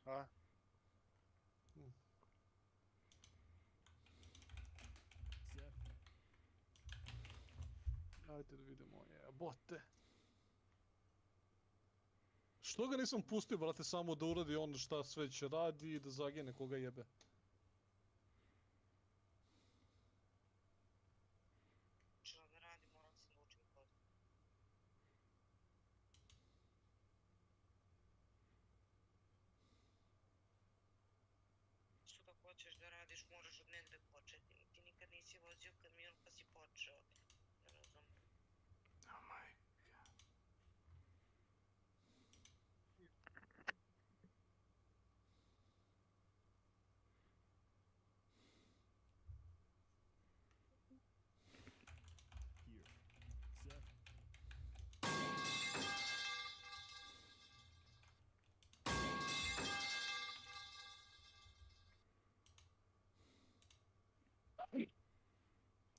A? Ajde da vidimo, jebote. Što ga nisam pustio, brate, samo da uradi ono šta sve će radi i da zagine koga jebe. Što da radi, moram se naučiti kod. Što da hoćeš da radiš, moraš od negde početi. Ti nikad nisi vozio kamion pa si počeo. Ne razum.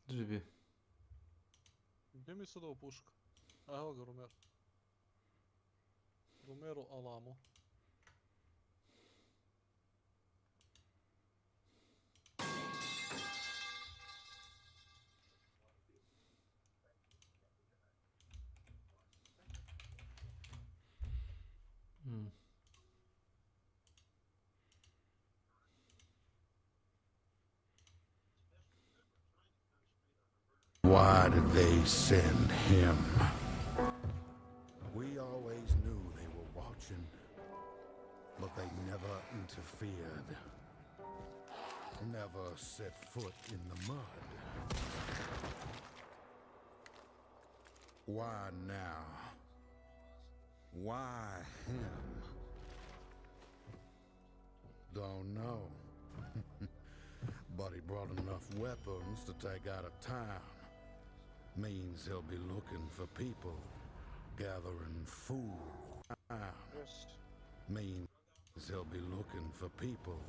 Živi. Gdje mi je sad ovo puška? A evo ga Romero. Romero Alamo. Why did they send him? We always knew they were watching, but they never interfered. Never set foot in the mud. Why now? Why him? Don't know. But he brought enough weapons to take out of town. Means he'll be looking for people, gathering food. Means he'll be looking for people,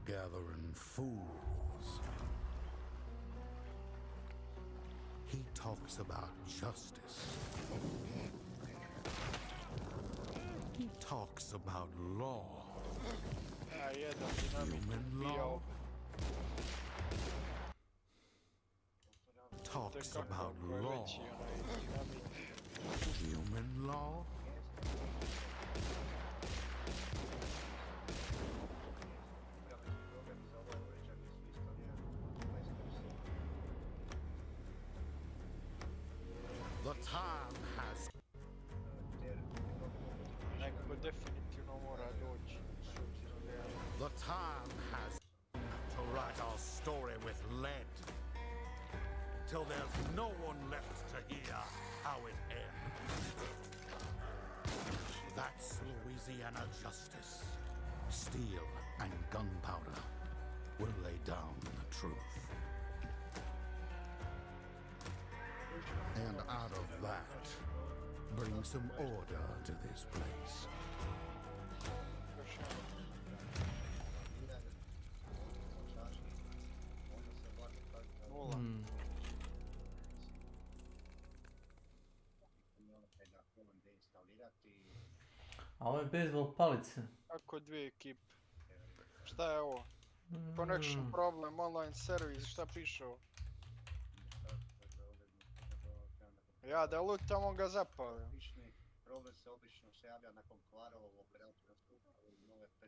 gathering fools. He talks about justice. talks about law. A jedan dinamit Human ubijao law te talks kako about je law. veći onaj dinamit. Human law the time has Neko definitivno mora doći s obzirom da ja... the time has to write our story with lead till there's no one left to hear how it ends. That's Louisiana justice. Steel and gunpowder will lay down the truth. And out of that, bring some order to this place. A ovo je bejzbol palice. Kako dvije ekipe? Šta je ovo? Connection problem, online service, šta piše ovo? Ja da lutam, on ga zapalio.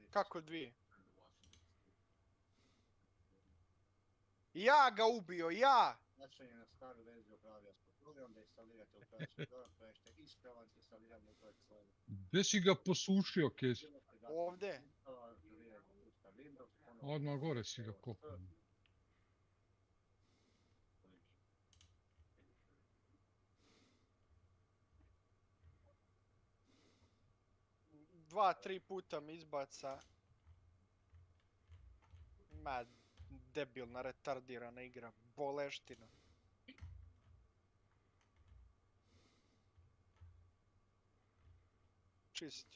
Kako dvije? Ja ga ubio, ja! Gdje si ga posušio, Kesi? Ovdje? Odmah gore si ga kopao. Dva, tri puta mi izbaca. Ma, debilna, retardirana igra, boleština. Čist.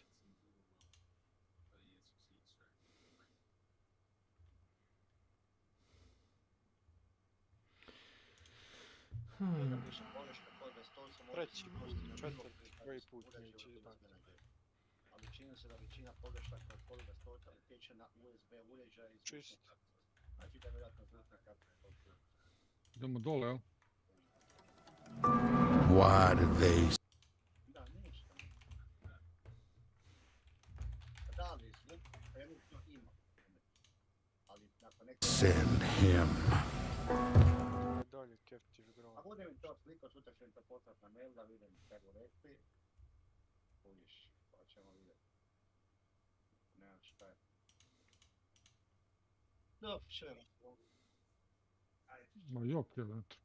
Treći, četvrti, koji put neće izbaciti. Čist. Idemo dole, jel? Why did they send him? Dolje, keftiš grom. A bude mi to sliko, sutra ću im to poslati na mail da vidim šta go rekli. Uviš, pa ćemo vidjeti. Nemam šta je. Dobro, čujemo. Ma jok je vetr.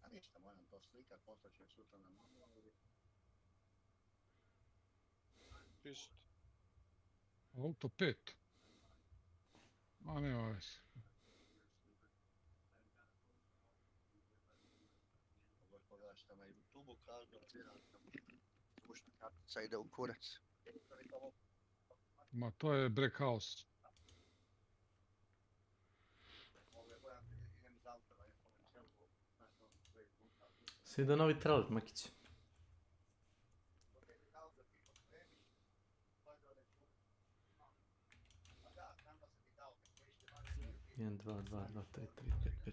A ništa, moram to slikat, poslat ću sutra na mail. Čist. Auto 5. Ma nema veze. Pogledaj šta na YouTube-u kažu, zvučna kartica ide u kurac. Ma to je Break House. Svi da novi trailer, Makić. 1, 2, 2, 2, 3, 3, 5, 5.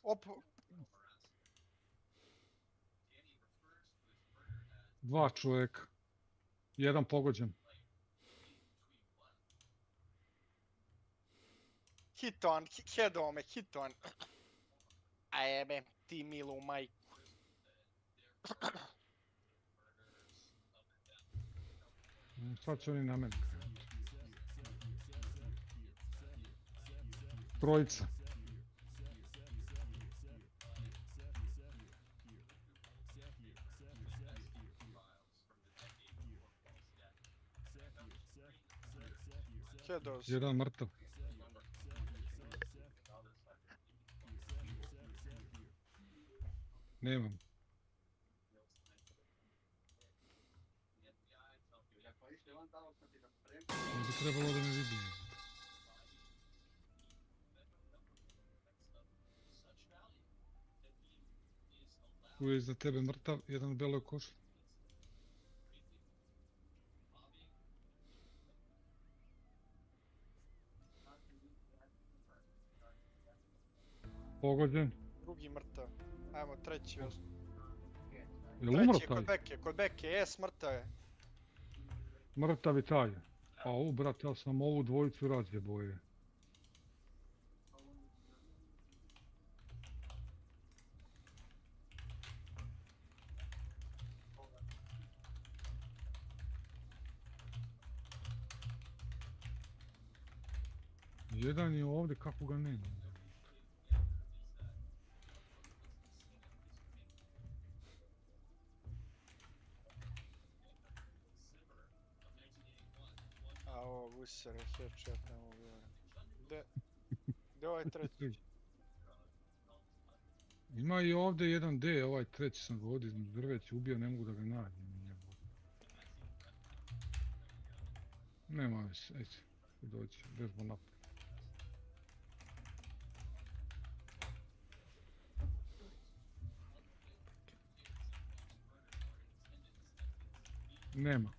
Op! 2 čovjeka. 1 pogođen. Hit on, head on me, hit on. A jebe, ti milu majku. Sad će oni na mene. Trojica. Heados. 1 mrtav. Nemam. Ne bi trebalo da me vidi. Tu je iza tebe mrtav, jedan u beloj košulji. Pogođen? Drugi mrtav. Ajmo, treći još. Je li umro Treći je taj? kod Beke, jes, mrtav je. Mrtav i taj. A brate, ja sam ovu dvojicu razjebo je. Jedan je ovdje, kako ga nema? A ovo gusare, headshot, ne mogu vjerovati. Gdje ovaj treći? Ima i ovdje jedan D, ovaj treći sam ga ovdje između drveća ubio, ne mogu da ga nađem. Nema već, eće, doći, bezbo napad. Nema.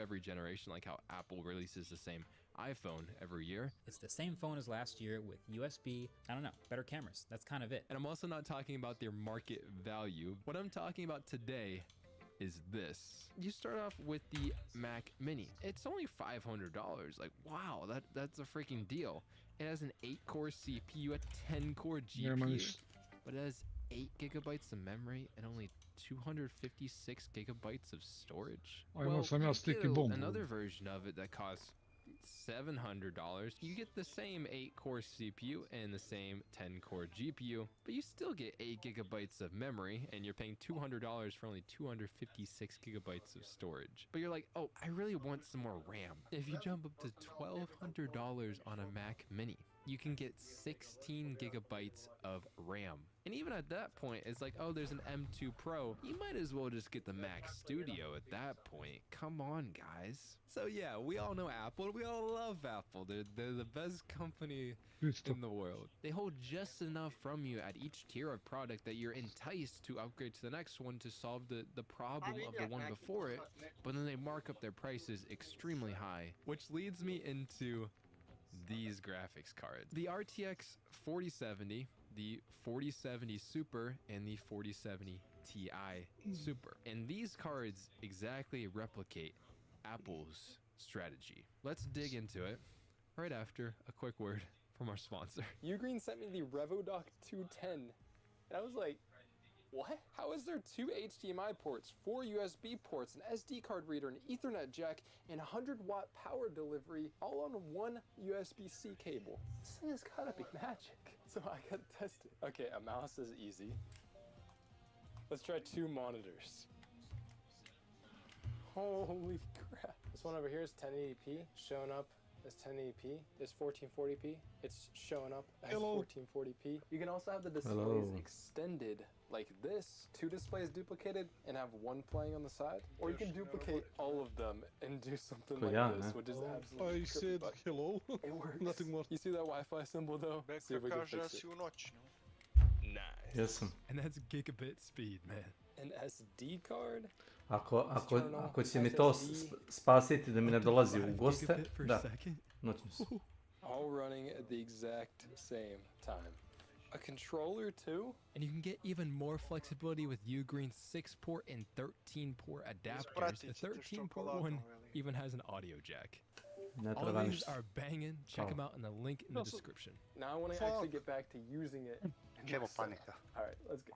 Every generation, like how Apple releases the same iPhone every year. It's the same phone as last year with USB, I don't know, better cameras. That's kind of it. And I'm also not talking about their market value. What I'm talking about today is this. You start off with the Mac Mini. It's only $500. Like, wow, that's a freaking deal. It has an 8-core CPU, a 10-core GPU, but it has 8 gigabytes of memory and only 256 gigabytes of storage. Well, another version of it that costs $700. You get the same 8-core CPU and the same 10-core GPU, but you still get 8 gigabytes of memory, and you're paying $200 for only 256 gigabytes of storage. But you're like, oh, I really want some more RAM. If you jump up to $1,200 on a Mac Mini, you can get 16 gigabytes of RAM. And even at that point, it's like, oh, there's an M2 Pro. You might as well just get the Mac Studio at that point. Come on, guys. So yeah, we all know Apple. We all love Apple. They're the best company in the world. They hold just enough from you at each tier of product that you're enticed to upgrade to the next one to solve the problem of the one before it. But then they mark up their prices extremely high, which leads me into these graphics cards. The RTX 4070, the 4070 Super, and the 4070 Ti Super. And these cards exactly replicate Apple's strategy. Let's dig into it right after a quick word from our sponsor. Ugreen sent me the RevoDock 210, and I was like, what? How is there 2 HDMI ports, 4 USB ports, an SD card reader, an Ethernet jack, and 100-watt power delivery all on one USB-C cable? This thing has gotta be magic. So I gotta test it. Okay, a mouse is easy. Let's try 2 monitors. Holy crap. This one over here is 1080p, showing up as 1080p. It's 1440p. It's showing up as 1440p. You can also have the displays extended like this. 2 displays duplicated and have 1 playing on the side. Or you can duplicate all of them and do something like this, which is absolutely I said hello. It works. Nothing more. You see that Wi-Fi symbol though? See if we can fix it. Nice. Jesam. And that's gigabit speed, man. An SD card? Ako će mi to spasiti da mi ne dolazi u goste, da. Noćim se. All running at the exact same time. A controller too? And you can get even more flexibility with Ugreen's 6-port and 13-port adapters. The 13-port one even has an audio jack. All of these are banging. Check them out in the link in the description. Now I want to actually get back to using it. Alright, let's go.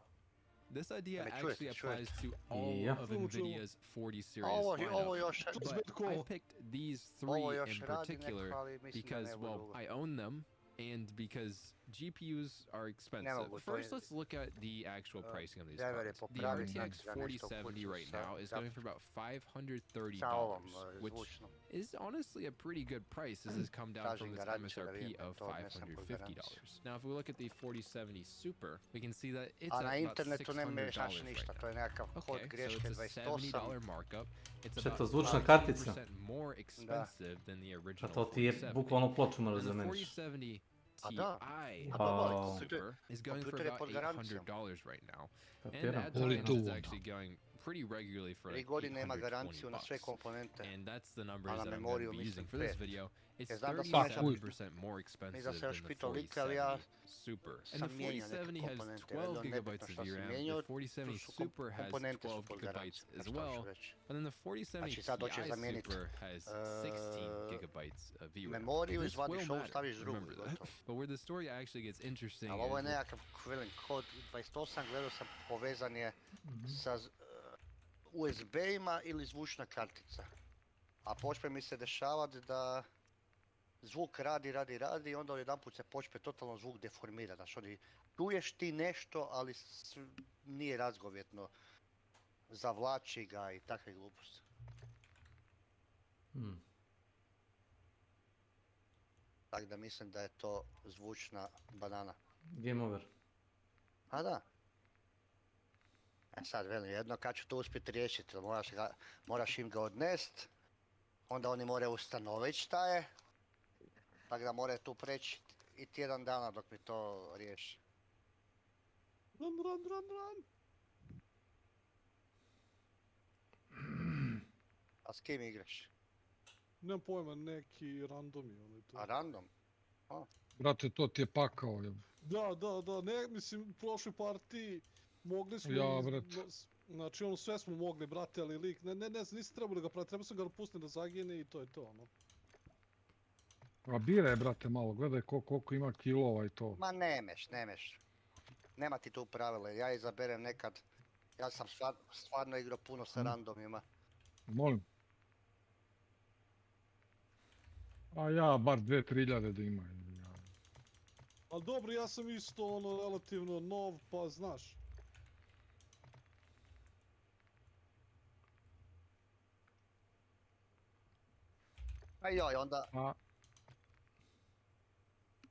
This idea actually applies to all of NVIDIA's 40 series lineup, but I picked these 3 in particular because, well, I own them, and because GPUs are expensive. mogu, to First, je- let's look at the actual pricing of these driver je cards. The popraviti, RTX znači da nešto 4070 kuću right sa- now is sa- going for about $530, sa ovom, which zvučnom. is honestly a pretty good price. This has come down from Tražim its garanciju da MSRP vidim da of to odnesem pod garanciju. $550. Now, if we look at the 4070 Super, we can see that it's A at na about internetu ne $600 mešaš right ništa, now. to je nekakav kod Okay, so greške it's a $70 28. markup. It's Šta je to, about zvučna 15% kartica? more expensive than the Pa original to ti je 4070. bukvalno ploču moraš And the zameniš. 4070 A Ti da. Wow. Super is going for Kompjuter je about pod garancijom. $800 right now. And Kapiram. at times it's actually going pretty regularly for 3 like godine ima 820 garanciju na sve bucks. komponente. And that's the A numbers na that I'm going memoriju to be mislim using for this 5. video. It's Jer znam da sam 37% more expensive Nisam se than još the pitao lika, ali ja 4070 Super. And the sam mijenjao neke 4070 has komponente. 12 Jedno gigabytes nebitno of šta sam VRAM. mijenjao, The 4070 tu su Super has komponente su 12 pod gigabytes garancijom, as eto to ću well. reći. And then the 4070 Znači sad hoćeš Ti zamijeniti Super has 16 gigabytes of VRAM. memoriju, This izvadiš will ovu, matter, staviš drugu remember i that. gotovo. But where the story actually gets interesting Ali ovo je is nekakav velim kod 28, gledao sam povezan je sa USB-ima ili zvučna kartica. A počne mi se dešavati da zvuk radi i onda odjedanput se počne totalno zvuk deformira. Znači oni čuješ ti nešto, ali nije razgovjetno. Zavlači ga i takve gluposti. Tako da mislim da je to zvučna banana. Game over. A da. E sad velim, jedno kad ću to uspjeti riješiti, moraš im ga odnest, onda oni moraju ustanoviti šta je, tako da moraju tu preći i tjedan dana dok mi to riješi. Run. A s kim igraš? Nemam pojma, neki randomi ono to. A random? Brate, to ti je pakao. Da, ne, mislim, u prošloj partiji mogli smo... Ja, brate. Znači, ono, sve smo mogli, brate, ali lik, ne, nisi trebao da ga prati, trebao sam ga pustiti da zagine i to je to, ono. A biraj, brate, malo, gledaj koliko ima kilova i to. Ma nemeš. Nema ti tu pravila, ja izaberem nekad, ja sam stvarno igrao puno sa randomima. Molim. A ja, bar 2-3 da ima. Ali dobro, ja sam isto, ono, relativno nov, pa znaš. A joj, onda...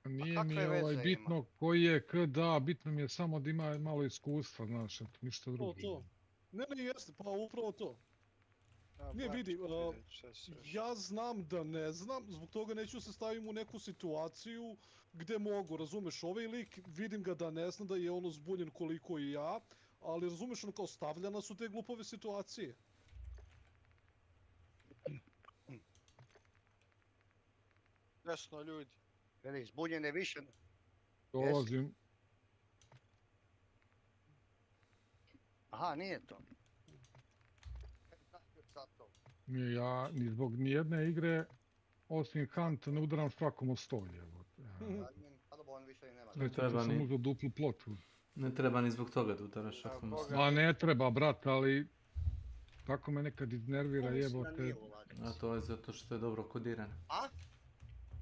Nije mi bitno koji je KDA, bitno mi je samo da ima malo iskustva, znaš, ništa drugo. To. Ne, jeste, pa upravo to. Ne, vidi, ja znam da ne znam, zbog toga neću se stavim u neku situaciju gdje mogu, razumeš, ovaj lik, vidim ga da ne zna da je ono zbunjen koliko i ja, ali razumeš, ono kao stavljana su te glupove situacije. Jasno, ljudi. Veli, zbunjen je više. Dolazim. Aha, nije to. Nije ja, ni zbog nijedne igre, osim Hunt, ne udaram svakom o 100, Ne treba sam ni... uzeo duplu ploču. Ne treba ni zbog toga da udaraš svakom o 100. Ma ne treba, brat, ali... Tako me nekad iznervira, jebote. A to je zato što je dobro kodiran. A?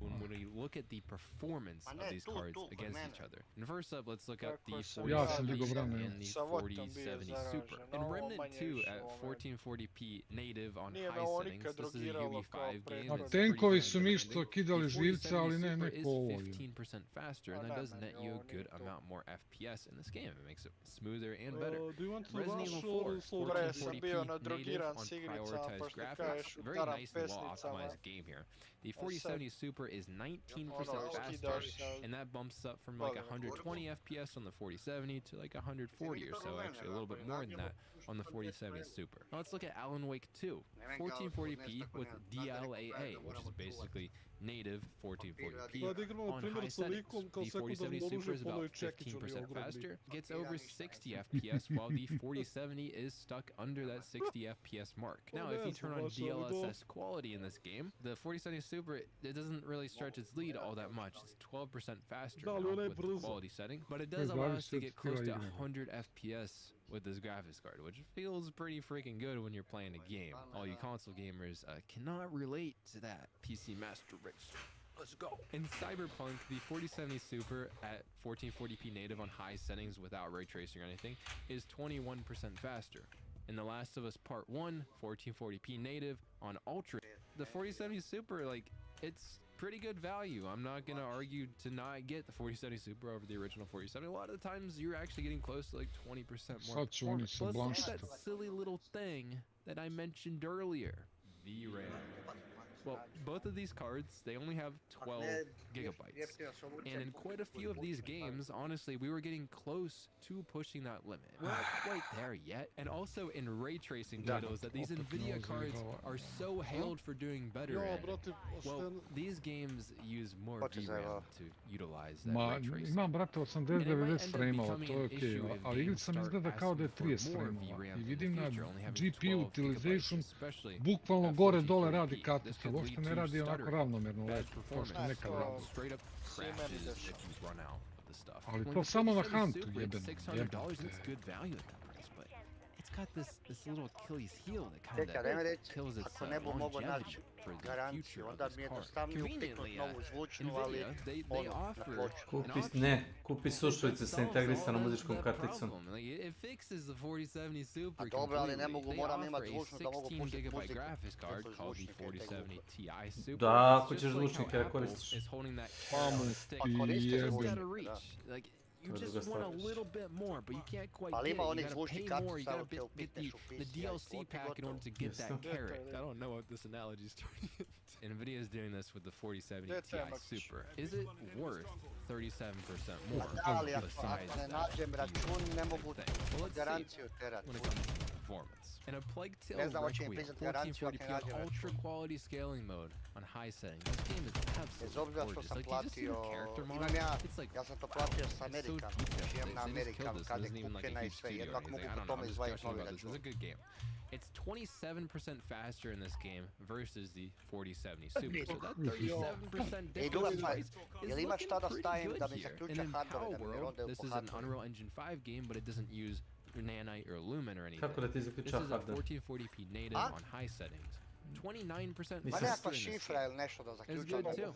When we look at the performance of these cards against each other. And first up, let's look at the Ja sam 4070 digao brane. and the 4070 Super. In Remnant 2 at 1440p native on high settings, this is a UE5 game. A tenkovi su mi isto kidali živce, ali ne neko ovo. 15% faster, and that does net you a good amount more FPS in this game. It makes it smoother and better. Resident Evil 4, 1440p native on prioritized graphics. Very nicely well-optimized game here. The 4070 Super is 19% faster, and that bumps up from like 120 FPS on the 4070 to like 140 or so, actually a little bit more than that on the 4070 Super. Now let's look at Alan Wake 2, 1440p with DLAA, which is basically native 1440p on high settings. The 4070 Super is about 15% faster, gets over 60 FPS, while the 4070 is stuck under that 60 FPS mark. Now, if you turn on DLSS quality in this game, the 4070 Super, it doesn't really stretch its lead all that much. It's 12% faster now with the quality setting, but it does allow us to get close to 100 FPS with this graphics card, which feels pretty freaking good when you're playing a game. All you console gamers cannot relate to that, PC Master Race. Let's go. In Cyberpunk, the 4070 Super at 1440p native on high settings without ray tracing or anything is 21% faster. In The Last of Us Part 1, 1440p native on Ultra, the 4070 Super, like, it's pretty good value. I'm not gonna argue to not get the 4070 Super over the original 4070. A lot of the times you're actually getting close to like 20% more performance. Plus, look at that silly little thing that I mentioned earlier, VRAM. Well, both of these cards, they only have 12 gigabytes. And in quite a few of these games, honestly, we were getting close to pushing that limit. We're not quite there yet. And also in ray tracing titles, that these NVIDIA cards are so hailed for doing better in. Well, these games use more VRAM to utilize that ray tracing. Imam, brate, 80-90 frame-ova, to je okej, ali igrica mi izgleda kao da je 30 frame-ova. I vidim na GPU utilization, bukvalno gore-dole radi katastrofa. Uopšte ne radi onako ravnomerno lepo, kao što nekad radi. Ali to samo na Huntu, jebem. It's got this little Achilles heel that kind of kills its longevity for the future of this card. Conveniently, NVIDIA, they offer kupi sušovice sa integrisanom muzičkom karticom. It fixes the 4070 Super dobro, ali ne completely. mogu, They moram offer imat a zvučnu da mogu 16 pustiti gigabyte muziku. graphics card called the 4070 Ti Super. Da, It's ako just ćeš like zvučnike how da Apple koristiš. is holding that Pamu stick. ti You just jebem. gotta reach. Like, you just want a little bit more, but you can't quite Ali get ima it. You onih gotta zvučnih pay more. You kartica, gotta te get upitneš u the PC, DLC pack in order to get that carrot. I don't know what this analogy is turning into. NVIDIA is doing this with the 4070 Ti Super. Is it worth 37% more Ali besides ako ne that nađem račun, ne mogu Well, let's garanciju see terat. when it comes to performance. In a Plague Tale Ne znam hoće im Requiem priznat garanciju ako 1440p ne on nađem ultra račun. quality scaling mode on high setting. This game is Bez absolutely obzira što gorgeous. sam Like, you just see the platio, character model. imam ja, It's like, ja sam to wow, platio s it's so Amerikan, detailed. idem na They just Amerikan killed this. kad It je isn't even like kupljena a i huge sve, studio or jednako anything. mogu I po don't know. tome I'm just izdvajati gushing novi about this. račun. It's a good game. It's 27% faster in this game versus the 4070 Super. So that 37% I druga difference stvar, is jel ima looking šta da pretty stavim good da mi here. And zaključa in hardove, Power da mi World, rode this po is an hardove. Unreal Engine 5 game, but it doesn't use Nanite or Lumen or anything. Kako da ti This zaključa is a hardware? 1440p native A? on high settings. 29% Ma faster nekakva in this šifra game. ili nešto da It's zaključam. good too.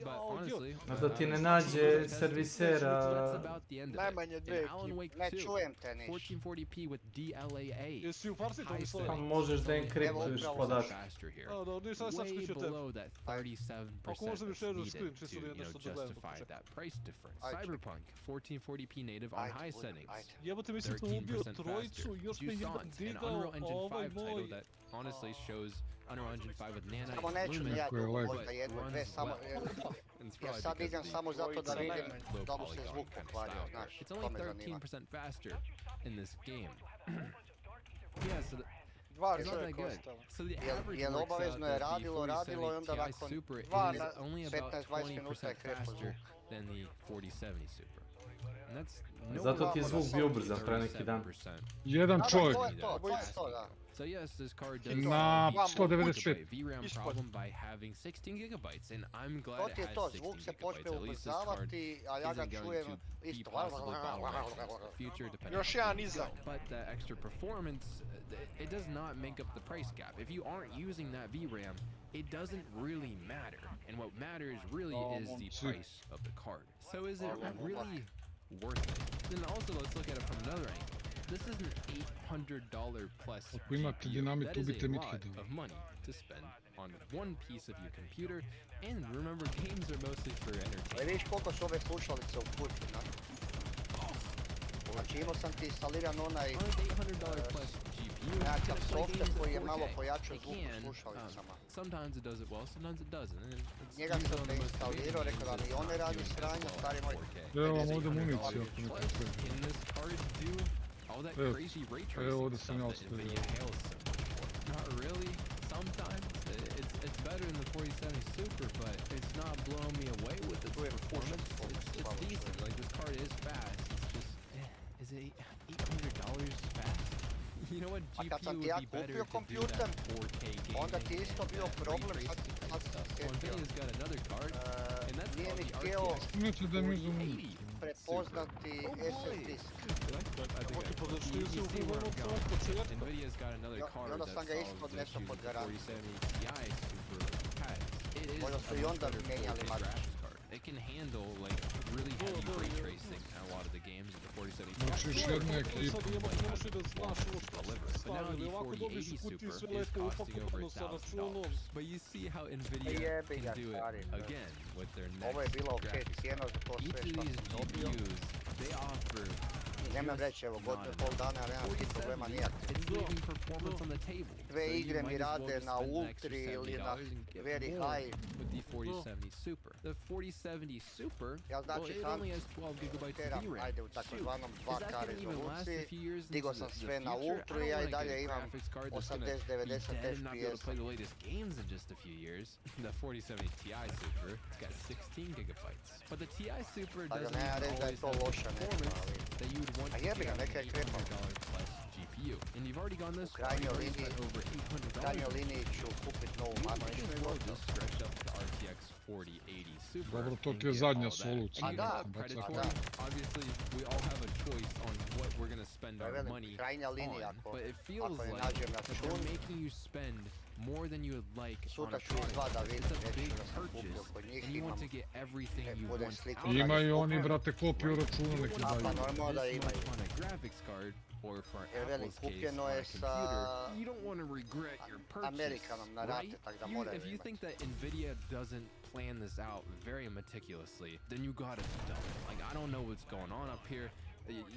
But honestly, A da ti ne I'm nađe testing servisera. that's about the end of it. Najmanje In dve Alan Wake Ne 2, čujem te niš. 1440p with DLAA. Jesi u Farsi to High mislio? Pa settings. možeš da It's only enkriptuješ 11% podatke. faster here. A, da, nisam sad Way skušio tebi. below that 37% Ako možda mi that's share needed screen, to, čisto da je nešto da gledam. justify that price difference. Ajde. Cyberpunk, 1440p native on Ajde, high budem, settings. ajde. Jebote, mislim sam ubio 13% trojicu, faster. još me jedan Dusant, an digao, Unreal Engine 5 ovaj title moj. that honestly shows Unreal Engine 5 with Nanite Samo and neću Lumen, ni ja Neko je drugo, leg. možda jedno, dve, runs samo... well. And it's Ja probably sad because idem of the samo zato da vidim low da mu se polygon zvuk kind of pokvario, style here. znaš, It's to only me zanima. 13% faster in this game. Yeah, so Dva it's not that čovjeka good. ostalo. So the Jel average jel works obavezno out je that the radilo i onda 4070 Ti nakon Super dva is na only about 15-20 minuta je 20% krepo faster zvuk. than the 4070 Super. And that's Zato ti je zvuk bio ubrzan pre neki dan. 37% Jedan čovjek. To je to, da. So yes, this card does Na beat 195. the VRAM problem by having 16 gigabytes, and I'm glad To it ti je has to, 16 zvuk se počne gigabytes. At least this card ubrzavati, a ja ga isn't going čujem to be isto. possibly bottlenecked in the future, depending Još on jedan the nizak. build. But the extra performance, it does not make up the price gap. If you aren't using that VRAM, it doesn't really matter. And what matters really is the price of the card. So is it really worth it? Then also let's look at it from another angle. This is an $800 plus Ako imate GPU. dinamit, That is ubite a lot Midheadova. of money to spend on one piece of your computer. And remember, games are mostly for Ali entertainment. vidiš koliko su ove slušalice u kući, znaš. Znači imao sam ti instaliran onaj On an $800 plus GPU, nekakav it's gonna play software games koji je at malo 4K. pojačao It zvuk u can, slušalicama. sometimes it does it well, sometimes it doesn't. And it's Njega usually sam on the most instalirao, advanced rekao da games mi one it's not radi doing sranje, as well stari at moj. 4K. Evo vam Is ovdje $800 municija ako neko plus? treba. Can this card do all that Evo, crazy ray evo tracing ovdje sam stuff ja that ostavio. NVIDIA hails so much for? Not really. Sometimes it's better than the 4070 Super, but it's not blowing me away with its performance. It's decent. Like, this card is fast. It's just, is it $800 fast? You know what? A kad sam GPU ti ja would be better kupio to do kompjuter, that 4K gaming. onda ti je isto bio that ray problem, sad tracing sad sam stuff. se Well, sjetio. NVIDIA's got another card, and that's Nije called mi the htio RTX Neće da mi uzmu 4080 prepoznati SSD disk. NVIDIA's got another card onda that sam ga isto solves the odnesao issues pod that the garanciju. 4070 Ti Super has. It is Možda a su i onda much better mijenjali 4K MArcH. graphics card. It can handle like really heavy ray tracing in a lot of the games of the 4070 Znači još jedna ekipa. Sad ne možeš i da znaš ovo što su But now stavili. the Ovako dobiš 4080 u kutiji sve Super is lepo costing over upakovano sa računom. $1,000. But you see how Nvidia Jebi ga, can do stari, it to. again with their Ovo je next bila okej graphics cijena card. za to Each sve of što these sam dobio. GPUs, they offer Nemam just reći, evo, godinu not i pol enough. dana, nemam tih problema 4070, nijak. it's leaving performance on the table. Sve So you igre mi might as well rade just na spend an extra ultri ili na $70 and get very more high. with the 4070 Super. The 4070 Super, Ja well, znači it sam only has 12 gigabytes of teram, VRAM. ajde u Shoot, takozvanom is 2K that gonna even last a rezoluciji, few years digo into sam the sve na future? ultru I i ja don't i wanna dalje get a imam graphics card that's gonna 80, be 90 dead and not be able to FPS. play the latest games in just a few years. The 4070 Ti Super, it's got 16 gigabytes. But the Ti Super Pa ga doesn't nema even reći da je always to have the loša nešto, performance ali... that you would want A to jebi get ga, on an neka je krepava. $800 plus GPU. And you've already gone this U far, you've krajnjoj already liniji, spent over $800 krajnjoj liniji ću kupit novu you might matričnu as i well gotovo. just stretch up the RTX 4080 Super. Dobro, to and ti je get zadnja all that. solucija. And you da, know, pa predatory, da. obviously, we all have a choice on what we're going to spend To je our velim, money krajnja linija, on, ako, but it feels ako ne like nađem that račun, they're making you spend more than you would like on sutra a ću izva da product. vidim, It's a reći big da sam kupio purchase, kod njih, and you want imam to get everything you bude want sliku out of it. Imaju oni, brate, kopiju računa You neki don't A wanna pa daju. normalno da spend this imaju. much on a graphics card or for Jer velim, Apple's case kupljeno on a je sa computer, you don't want to regret your purchase, Amerikanom na rate, right? tak da You, moraju if you imati. think that Nvidia doesn't plan this out very meticulously, then you gotta be dumb. Like, I don't know what's going on up here.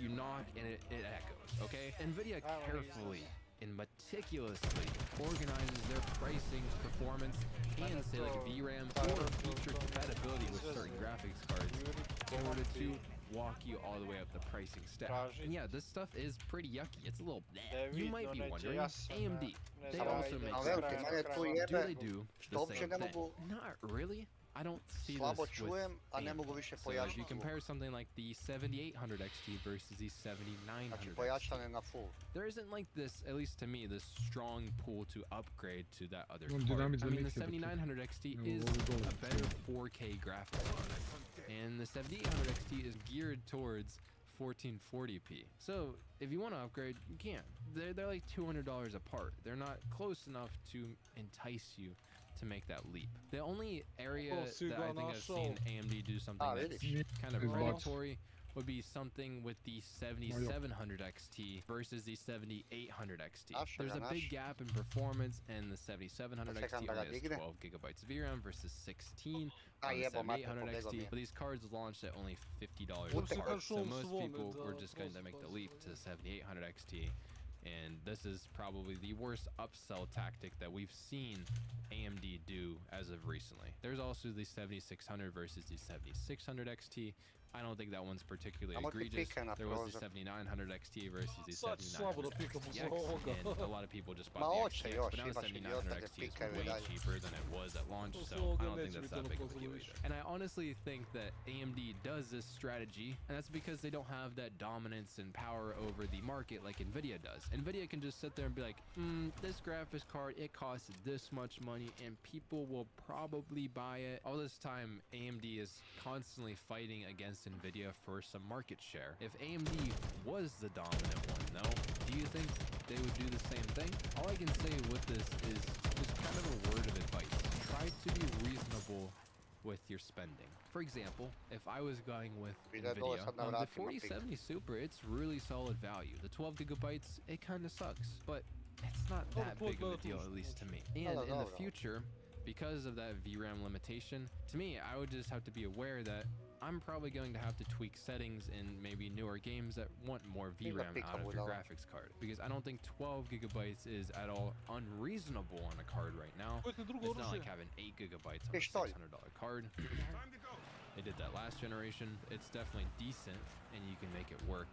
You knock and it echoes, okay? Nvidia carefully and meticulously organizes their pricing, performance, and say like VRAM or feature compatibility with certain graphics cards in order to walk you all the way up the pricing stack. And yeah, this stuff is pretty yucky. It's a little bleh. You might be wondering, AMD, they also make do they do the same thing? Not really. I don't see Slabo this čujem, with a ne AMD. mogu više So if pojačati you zvuk. compare something like the 7800 XT versus the 7900 Znači XT, pojačane na full. there isn't like this, at least to me, this strong pull to upgrade to that other On card. dynamic I mean, the dynamic 7900 XT Yeah, is what we go a with, better yeah. 4K graphics card, and the 7800 XT is geared towards 1440p. So if you want to upgrade, you can. They're like $200 apart. They're not close enough to entice you to make that leap. The only area that I think I've seen AMD do something that's kind of predatory would be something with the 7700 XT versus the 7800 XT. There's a big gap in performance, and the 7700 XT only has 12 gigabytes of VRAM versus 16 on the 7800 XT. But these cards launched at only $50 apart, so most people were just going to make the leap to the 7800 XT. And this is probably the worst upsell tactic that we've seen AMD do as of recently. There's also the 7600 versus the 7600 XT. I don't think that one's particularly egregious. There was the 7900 XT versus the 7900 XTX, and a lot of people just bought the XTX, but now the 7900 XT is way cheaper than it was at launch, so I don't think that's that big of a deal either. And I honestly think that AMD does this strategy, and that's because they don't have that dominance and power over the market like Nvidia does. Nvidia can just sit there and be like, this graphics card, it costs this much money, and people will probably buy it. All this time, AMD is constantly fighting against Nvidia for some market share. If AMD was the dominant one, though, do you think they would do the same thing? All I can say with this is just kind of a word of advice. Try to be reasonable with your spending. For example, if I was going with Nvidia, the 4070 Super, it's really solid value. The 12 gigabytes, it kind of sucks, but it's not that big of a deal, at least to me. And in the future, because of that VRAM limitation, to me, I would just have to be aware that I'm probably going to have to tweak settings in maybe newer games that want more VRAM out of your graphics card, because I don't think 12 gigabytes is at all unreasonable on a card right now. It's not like having 8 gigabytes on a $600 card. They did that last generation. It's definitely decent, and you can make it work.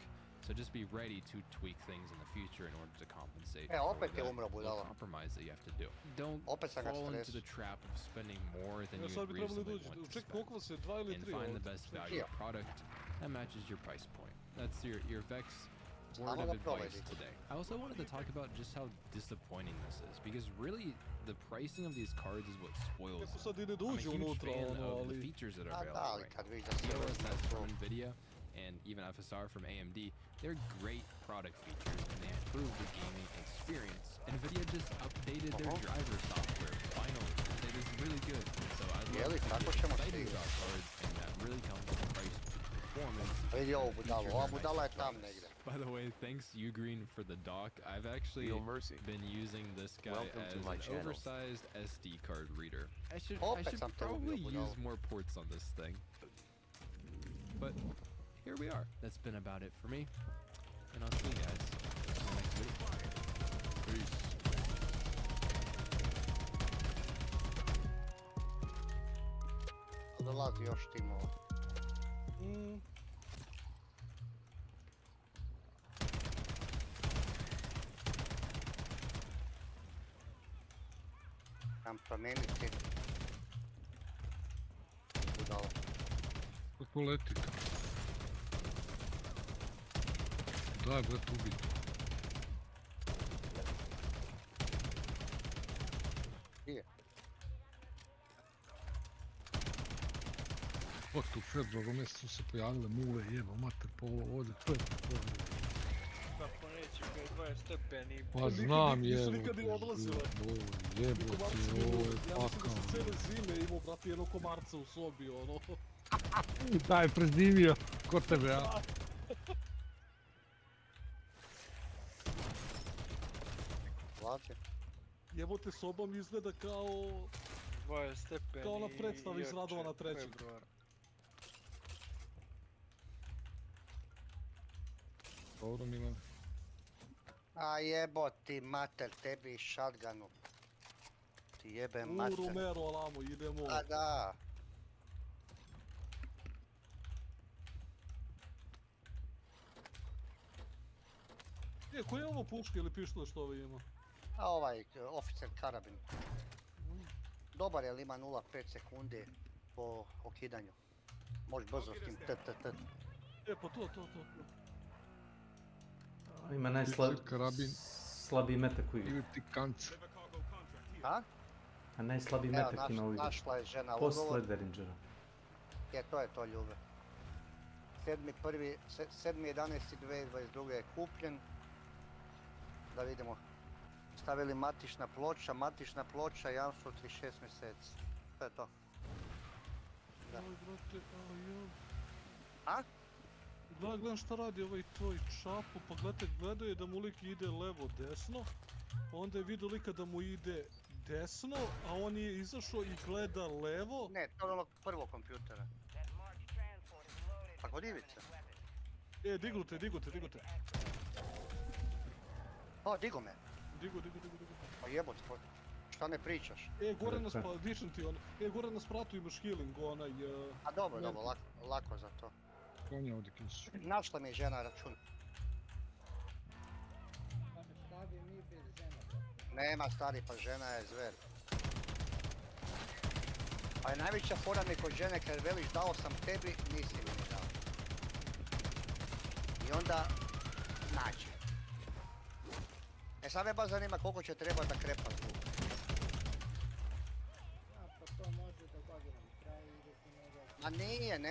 So just be ready to tweak things in the future in order to compensate for that compromise that you have to do. Don't fall into the trap of spending more than you reasonably want to spend, and find the best value product that matches your price point. That's your Vex word of advice today. I also wanted to talk about just how disappointing this is, because really the pricing of these cards is what spoils them. I'm a huge fan of the features that are available right now. DLSS from Nvidia and even FSR from AMD, they're great product features and they improve the gaming experience. Nvidia just updated their driver software finally. They is really good. So I love Jeli, to tako get ćemo excited stigati. about cards, and that really comes with price, performance, Vidi ovu budalu, features, ova and nice budala je tam price. negdje. By the way, thanks Ugreen for the dock. I've actually Feel mercy. been using this guy Welcome as to my an channel. oversized SD card reader. I should Opet sam te probably ubio, budalo. use more ports on this thing. But here we are. That's been about it for me. And I'll see you guys in the next video. Peace. Dolazi još timova. Kam promijeniti. Budalo. Kako leti to? Daj, bret, ubiti. Gdje? Od u februaru mjesecu se pojavile mule, jebo, mater, po ovdje, to je to. Kako neće, kad je 20 stepeni. Pa znam, Nisu jebo, nikad ni odlazile. jebo ti, ovo je Ja mislim da sam pakao. cijele zime imao, brate, jednog komarca u sobi, ono. Taj je prezimio, kod tebe, ja. Vlađe. Jebote, soba mi izgleda kao... 20 stepeni. Kao na predstavi iz Radovana III. Februar. Dobro, Milan. A jeboti mater, tebi i shotgunu. Ti jebe mater. Romero, alamo, idemo. A da. Koje je ovo puške ili pištole što ovo ima? A ovaj oficer karabin. Dobar je, ali ima 0,5 sekundi po okidanju. Možeš brzo s tim t. Pa to. Ima karabin. slabiji metak u igri. Ili ti kance. A? A najslabiji metak ima u igri. Našla je žena Posle ugovor. Derringera. Je, to je to, ljube. 7.11.2022 je kupljen. Da vidimo. Stavili matična ploča, jamstvo 36 mjeseci. To je to. Da. Oj, brate, A? Gledam šta radi ovaj tvoj čapo, pa gledao je da mu lik ide levo desno, onda je vidio lika da mu ide desno, a on je izašao i gleda levo. Ne, to je onog prvog kompjutera. Pa kod Ivice. Digu te. O, digo me. Digu. Pa jebot, šta ne pričaš? Gore na spratu imaš healing, onaj... A dobro, lako za to. Konja ovdje kisu. Našla mi je žena račun. Nema stari, pa žena je zver. Pa je najveća fora mi kod žene kad veliš dao sam tebi, nisi mi ni dao. I onda nađe. Sad me baš zanima koliko će treba da krepa zvuk. Ma nije, ne.